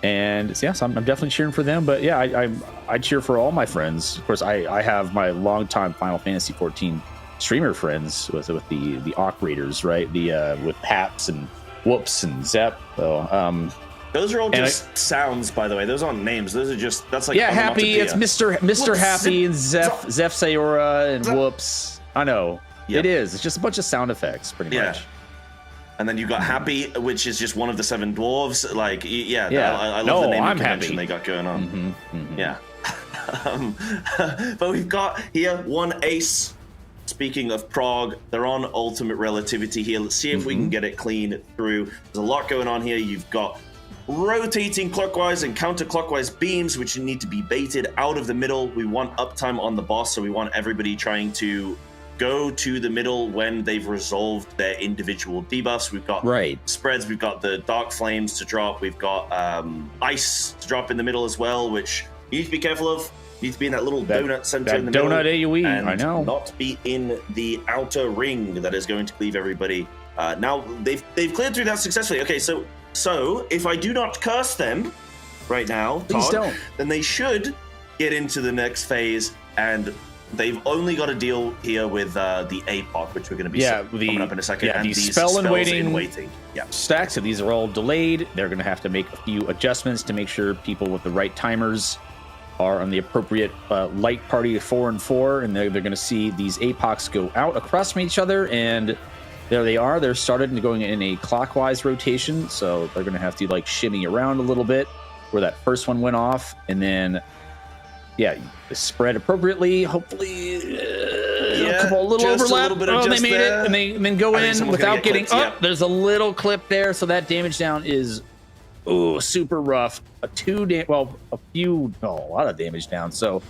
And yes, I'm definitely cheering for them. But yeah, I cheer for all my friends. Of course, I have my longtime Final Fantasy 14 streamer friends with the operators, right? With Paps and Whoops and Zep. So, those are all just sounds, by the way. Those aren't names. Those are that's like Happy. It's Mr. Whoops, Happy and Zeph Sayora and Whoops. I know. Yep. It is. It's just a bunch of sound effects, pretty much. And then you got Happy, which is just one of the 7 dwarves. I love the naming convention they got going on. Yeah. But we've got here one ace. Speaking of Prague, they're on ultimate relativity here. Let's see if we can get it clean through. There's a lot going on here. You've got rotating clockwise and counterclockwise beams, which need to be baited out of the middle. We want uptime on the boss, so we want everybody trying to go to the middle when they've resolved their individual debuffs. We've got spreads, we've got the dark flames to drop, we've got ice to drop in the middle as well, which you need to be careful of. You need to be in that little donut center in the middle. Donut AoE, and I know. not be in the outer ring that is going to cleave everybody. Now they've cleared through that successfully. Okay, so if I do not curse them right now, Todd, then they should get into the next phase, and they've only got to deal here with the APOC, which we're going to be coming up in a second. Yeah, and these these spell and spells waiting, in waiting. Yeah. stacks. So these are all delayed. They're going to have to make a few adjustments to make sure people with the right timers are on the appropriate light party of 4 and 4, and they're going to see these APOCs go out across from each other, and there they are. They're started going in a clockwise rotation, so they're going to have to shimmy around a little bit where that first one went off, and then spread appropriately. Hopefully, a little overlap. They made it, and then go in without getting up. There's a little clip there, so that damage down is super rough. A lot of damage down. So,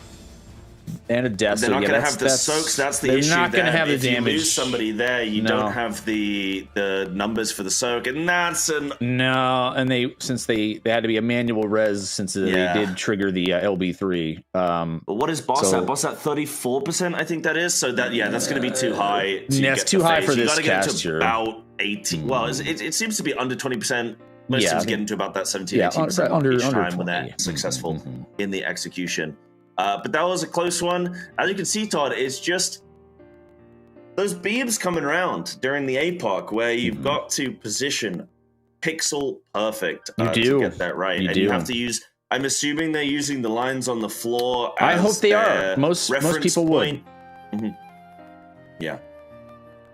and a death. They're not going to have the soaks. That's the issue. They're not going to have the if damage. You lose somebody there, you don't have the numbers for the soak, and that's and they had to be a manual res since they did trigger the LB3. But what is boss at? Boss at 34%, I think that is. So that's going to be too high. That's too high for this cast. About 18. Well, it seems to be under 20%. Most teams get into about that 17-18% under each time 20. when they're successful in the execution. But that was a close one. As you can see, Todd, it's just those beams coming around during the APOC where you've got to position pixel perfect to get that right. You have to use, I'm assuming they're using the lines on the floor as I hope they are. Most people would. Yeah.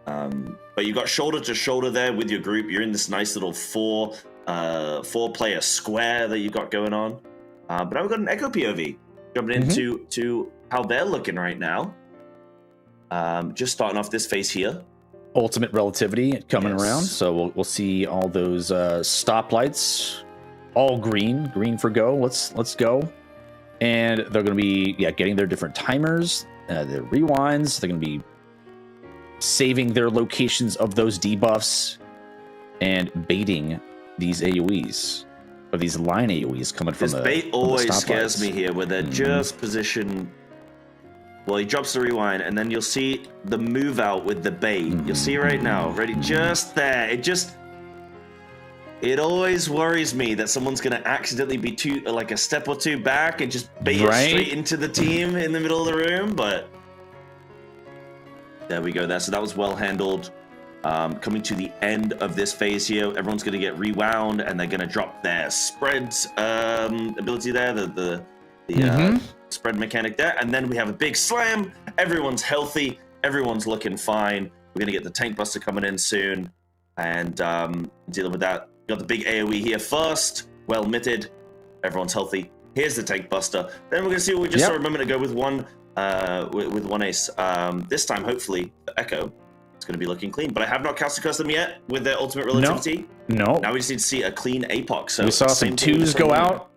But you've got shoulder to shoulder there with your group. You're in this nice little four-player square that you've got going on. But now we've got an Echo POV. Jumping into how they're looking right now. Just starting off this phase here. Ultimate relativity coming around. So we'll see all those stoplights. All green for go. Let's go. And they're going to be getting their different timers, their rewinds. They're going to be saving their locations of those debuffs and baiting these AoEs. Or these line AoEs coming from the bait always scares me here, where they're just positioned. Well, he drops the rewind, and then you'll see the move out with the bait. You'll see right now, ready, just there. It always worries me that someone's going to accidentally be a step or two back and just bait it straight into the team in the middle of the room. But There we go there. So that was well handled. Coming to the end of this phase here, everyone's going to get rewound, and they're going to drop their spread ability there, the spread mechanic there, and then we have a big slam. Everyone's healthy. Everyone's looking fine. We're going to get the Tank Buster coming in soon, and dealing with that. Got the big AoE here first. Well mitted. Everyone's healthy. Here's the Tank Buster. Then we're going to see what we just saw a moment ago with one ace. This time, hopefully, the Echo. It's going to be looking clean, but I have not casted curse them yet with their ultimate relativity. No. Now we just need to see a clean APOC. So we saw some twos go out.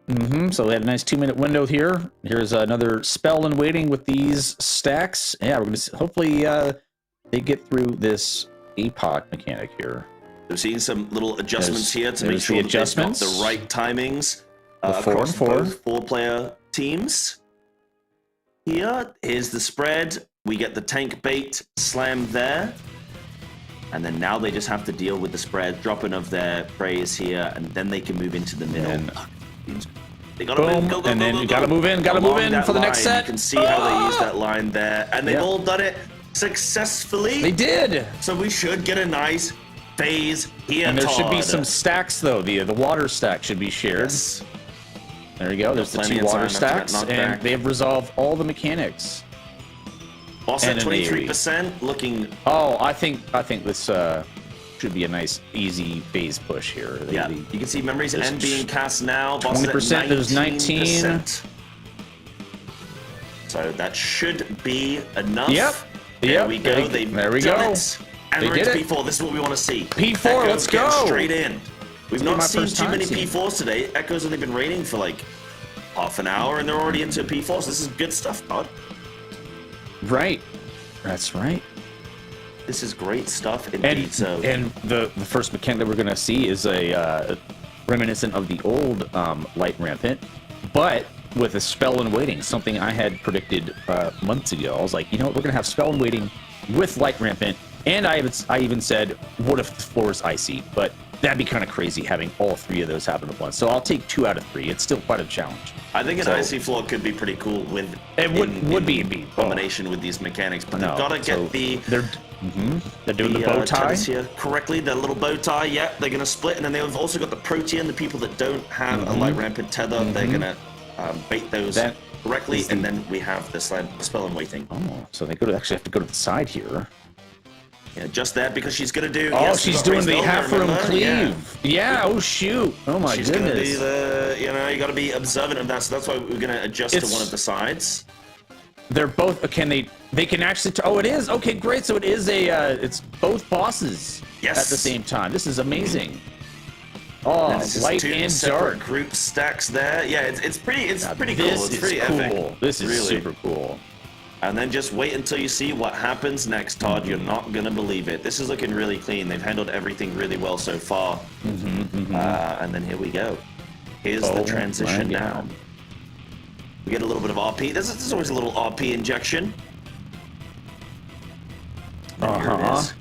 So we had a nice 2-minute window here. Here's another spell in waiting with these stacks. Yeah, we're going to hopefully they get through this APOC mechanic here. We've seen some little adjustments here to make sure that they've got the right timings across both 4-player teams. Here's the spread. We get the tank bait slam there. And then now they just have to deal with the spread, dropping of their praise here, and then they can move into the middle. They gotta move, go, and then you gotta move in for the next set. You can see how they use that line there, and they've all done it successfully. They did. So we should get a nice phase here. And there should be some stacks though. The water stack should be shared. Yes. There you go. There's the 2 water stacks, and they have resolved all the mechanics. Also, 23% looking. Oh, I think this should be a nice, easy phase push here. You can see Memories End being cast now. 20%. There's 19. So that should be enough. Yep. There we go. There we go. And we're into P4. This is what we want to see. P4. Echoes let's go. Straight in. We've not seen too many P4s today. Echo's only been raining for like half an hour, and they're already into P4. So this is good stuff, Todd. Right. That's right. This is great stuff indeed. And the first mechanic that we're going to see is a reminiscent of the old Light Rampant, but with a spell in waiting, something I had predicted months ago. I was like, you know what, we're going to have spell in waiting with Light Rampant, and I even said, what if the floor is icy? But that'd be kind of crazy having all 3 of those happen at once. So I'll take 2 out of 3. It's still quite a challenge. I think an icy floor could be pretty cool with would be in combination with these mechanics, but they've got to get they're doing the bow tie here correctly. Their little bow tie, they're going to split, and then they've also got the Protean, the people that don't have a Light Rampant tether. They're going to bait those correctly, and then we have the spell in waiting. Oh, so they actually have to go to the side here. Yeah, just that because she's gonna do. Oh, she's doing the half room cleave. Yeah. Oh shoot. Oh my goodness. She's gonna do the. You got to be observant of that. So that's why we're gonna adjust to one of the sides. They're both. Can they? They can actually. Oh, it is. Okay, great. So it is a. It's both bosses. Yes. At the same time. This is amazing. Oh, light and dark group stacks there. Yeah, it's pretty. It's pretty cool. It's pretty cool. Epic. This is really super cool. And then just wait until you see what happens next, Todd. You're not going to believe it. This is looking really clean. They've handled everything really well so far. And then here we go. Here's the transition now. We get a little bit of RP. There's always a little RP injection. Here it is.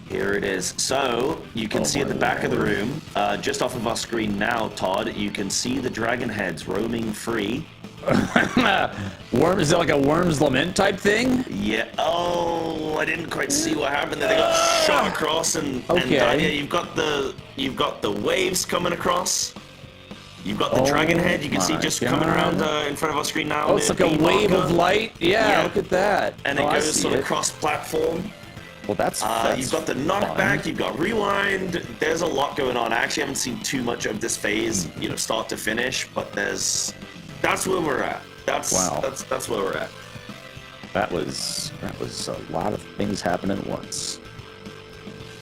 Here it is. So you can see at the back of the room, just off of our screen now, Todd, you can see the dragon heads roaming free. Is it like a Worm's Lament type thing? Yeah. Oh, I didn't quite see what happened there. They got shot across and died. Yeah, you've got the waves coming across. You've got the dragon head. You can see just coming around in front of our screen now. Oh, it's like a wave of light. Yeah, look at that. And it goes sort of cross-platform. Well, that's you've got the knockback, you've got rewind. There's a lot going on. I actually haven't seen too much of this phase, start to finish, but that's where we're at. That's where we're at. That was a lot of things happening at once.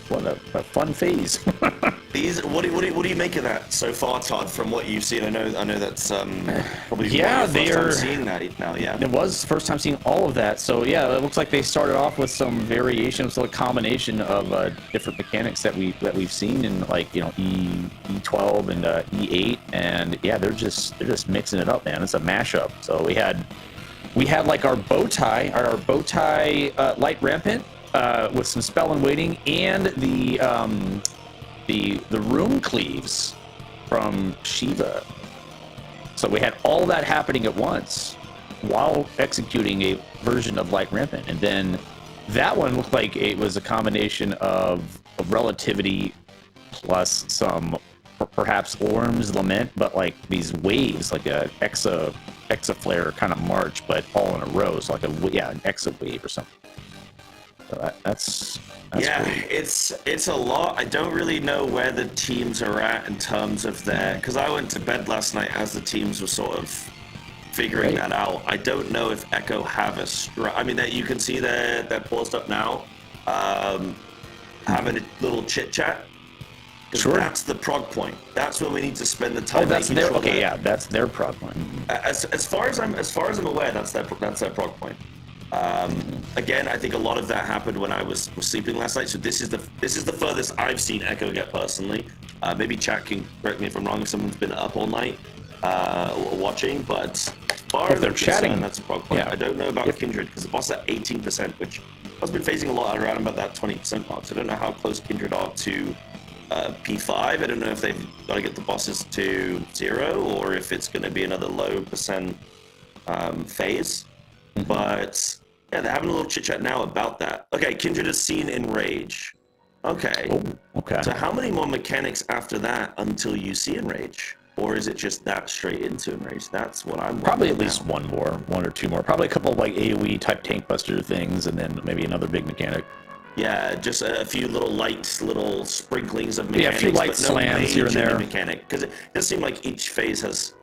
What a fun phase. What do you make of that so far, Todd? From what you've seen, I know that's probably first time seeing that now. Yeah, it was the first time seeing all of that. So yeah, it looks like they started off with some variations, so a combination of different mechanics that we've seen in E12 and E8, and yeah, they're just mixing it up, man. It's a mashup. So we had like our bow tie Light Rampant. With some spell and waiting, and the room cleaves from Shiva. So we had all that happening at once while executing a version of Light Rampant, and then that one looked like it was a combination of relativity plus some perhaps Orm's Lament, but like these waves, like a flare kind of march, but all in a row. So like an exa wave or something. So that's yeah, cool. it's a lot. I don't really know where the teams are at in terms of their, because I went to bed last night as the teams were sort of figuring that out. I don't know if Echo have I mean, that you can see they're paused up now, having a little chit chat. Sure. That's the prog point. That's where we need to spend the time. Oh, that's their that's their prog point. As far as I'm aware, that's their prog point. Again, I think a lot of that happened when I was sleeping last night. So this is the furthest I've seen Echo get personally. Maybe chat can correct me if I'm wrong if someone's been up all night watching. But as far as they're chatting, that's a prog point. Yeah. I don't know about Kindred because the boss is at 18%, which has been phasing a lot around about that 20% mark. So I don't know how close Kindred are to P5. I don't know if they've got to get the bosses to 0 or if it's going to be another low percent phase. But yeah, they're having a little chit chat now about that. Okay, Kindred is seen in Rage. Okay. Oh, okay. So how many more mechanics after that until you see Enrage? Or is it just that straight into Enrage? That's what I'm probably at least one or two more. Probably a couple of like AoE type tank buster things, and then maybe another big mechanic. Yeah, just a few little sprinklings of mechanics. Yeah, a few light slams here and there. Mechanic, because it does seem like each phase has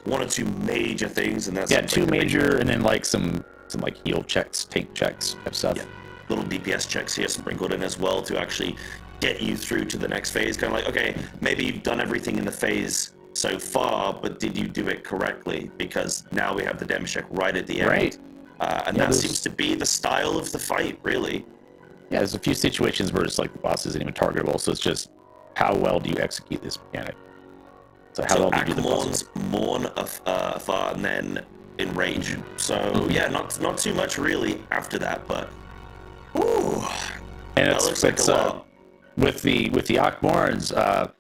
one or two major things, and that's two major, and then like some like heal checks, tank checks, type stuff. Yeah, little DPS checks here sprinkled in as well to actually get you through to the next phase. Kind of like, okay, maybe you've done everything in the phase so far, but did you do it correctly? Because now we have the damage check right at the end, right? And that seems to be the style of the fight, really. Yeah, there's a few situations where it's like the boss isn't even targetable, so it's just how well do you execute this mechanic? So how well do you do the bosses? Mourn afar and then Enrage. So yeah, not too much really after that, but ooh, and it's like a lot. With the Akmorns,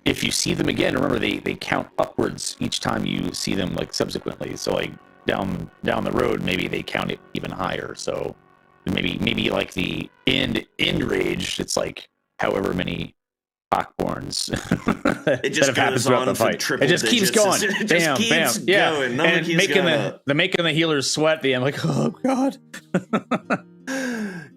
if you see them again, remember they count upwards each time you see them like subsequently. So like down the road, maybe they count it even higher. So maybe like the end rage, it's like however many Akborns it just that have goes happened on the fight. triple It just keeps going. It bam, just bam. keeps Yeah, going. and making the healers sweat. I'm like, oh god.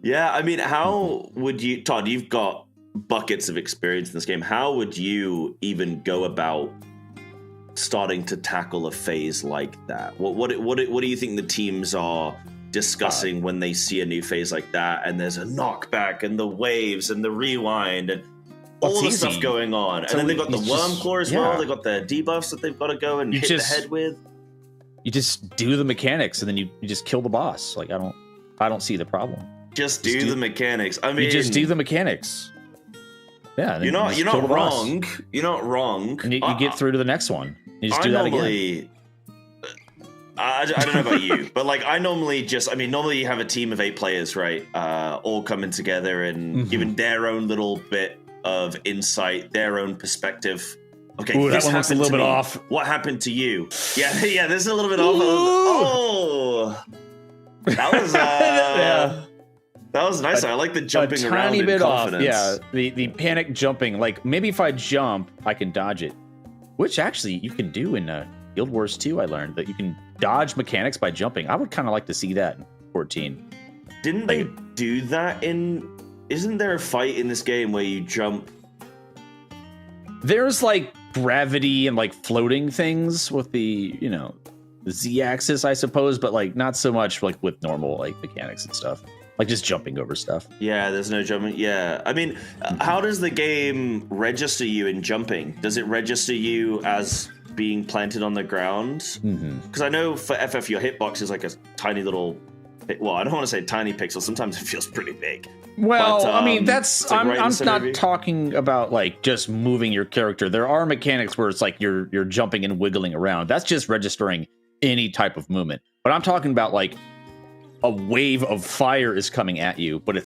Yeah, I mean, how would you, Todd? You've got buckets of experience in this game. How would you even go about starting to tackle a phase like that? What do you think the teams are discussing when they see a new phase like that, and there's a knockback and the waves and the rewind and all the stuff going on, and then they've got the worm claw as well. They got the debuffs that they've got to go and hit the head with. You just do the mechanics, and then you just kill the boss. Like I don't see the problem. Just do the mechanics. I mean, you just do the mechanics. Yeah, you're not wrong. You're not wrong. And you get through to the next one. You just do that again. I don't know about you, but like normally you have a team of 8 players, right? All coming together and giving their own little bit of insight, their own perspective. Okay, ooh, that one looks a little bit off. What happened to you? Yeah, there's a little bit off. Oh, that was that was nice. I like the jumping around. A tiny bit off. Yeah, the panic jumping. Like maybe if I jump, I can dodge it, which actually you can do in Guild Wars 2. I learned that you can dodge mechanics by jumping. I would kind of like to see that in 14. Didn't they do that in? Isn't there a fight in this game where you jump? There's like gravity and like floating things with the the Z-axis, I suppose, but like not so much like with normal like mechanics and stuff. Like just jumping over stuff. Yeah, there's no jumping. Yeah, I mean, how does the game register you in jumping? Does it register you as being planted on the ground? Because I know for FF your hitbox is like a tiny little, well, I don't want to say tiny pixel, sometimes it feels pretty big. Well, but, I mean, that's like I'm not talking about like just moving your character. There are mechanics where it's like you're jumping and wiggling around. That's just registering any type of movement. But I'm talking about like a wave of fire is coming at you, but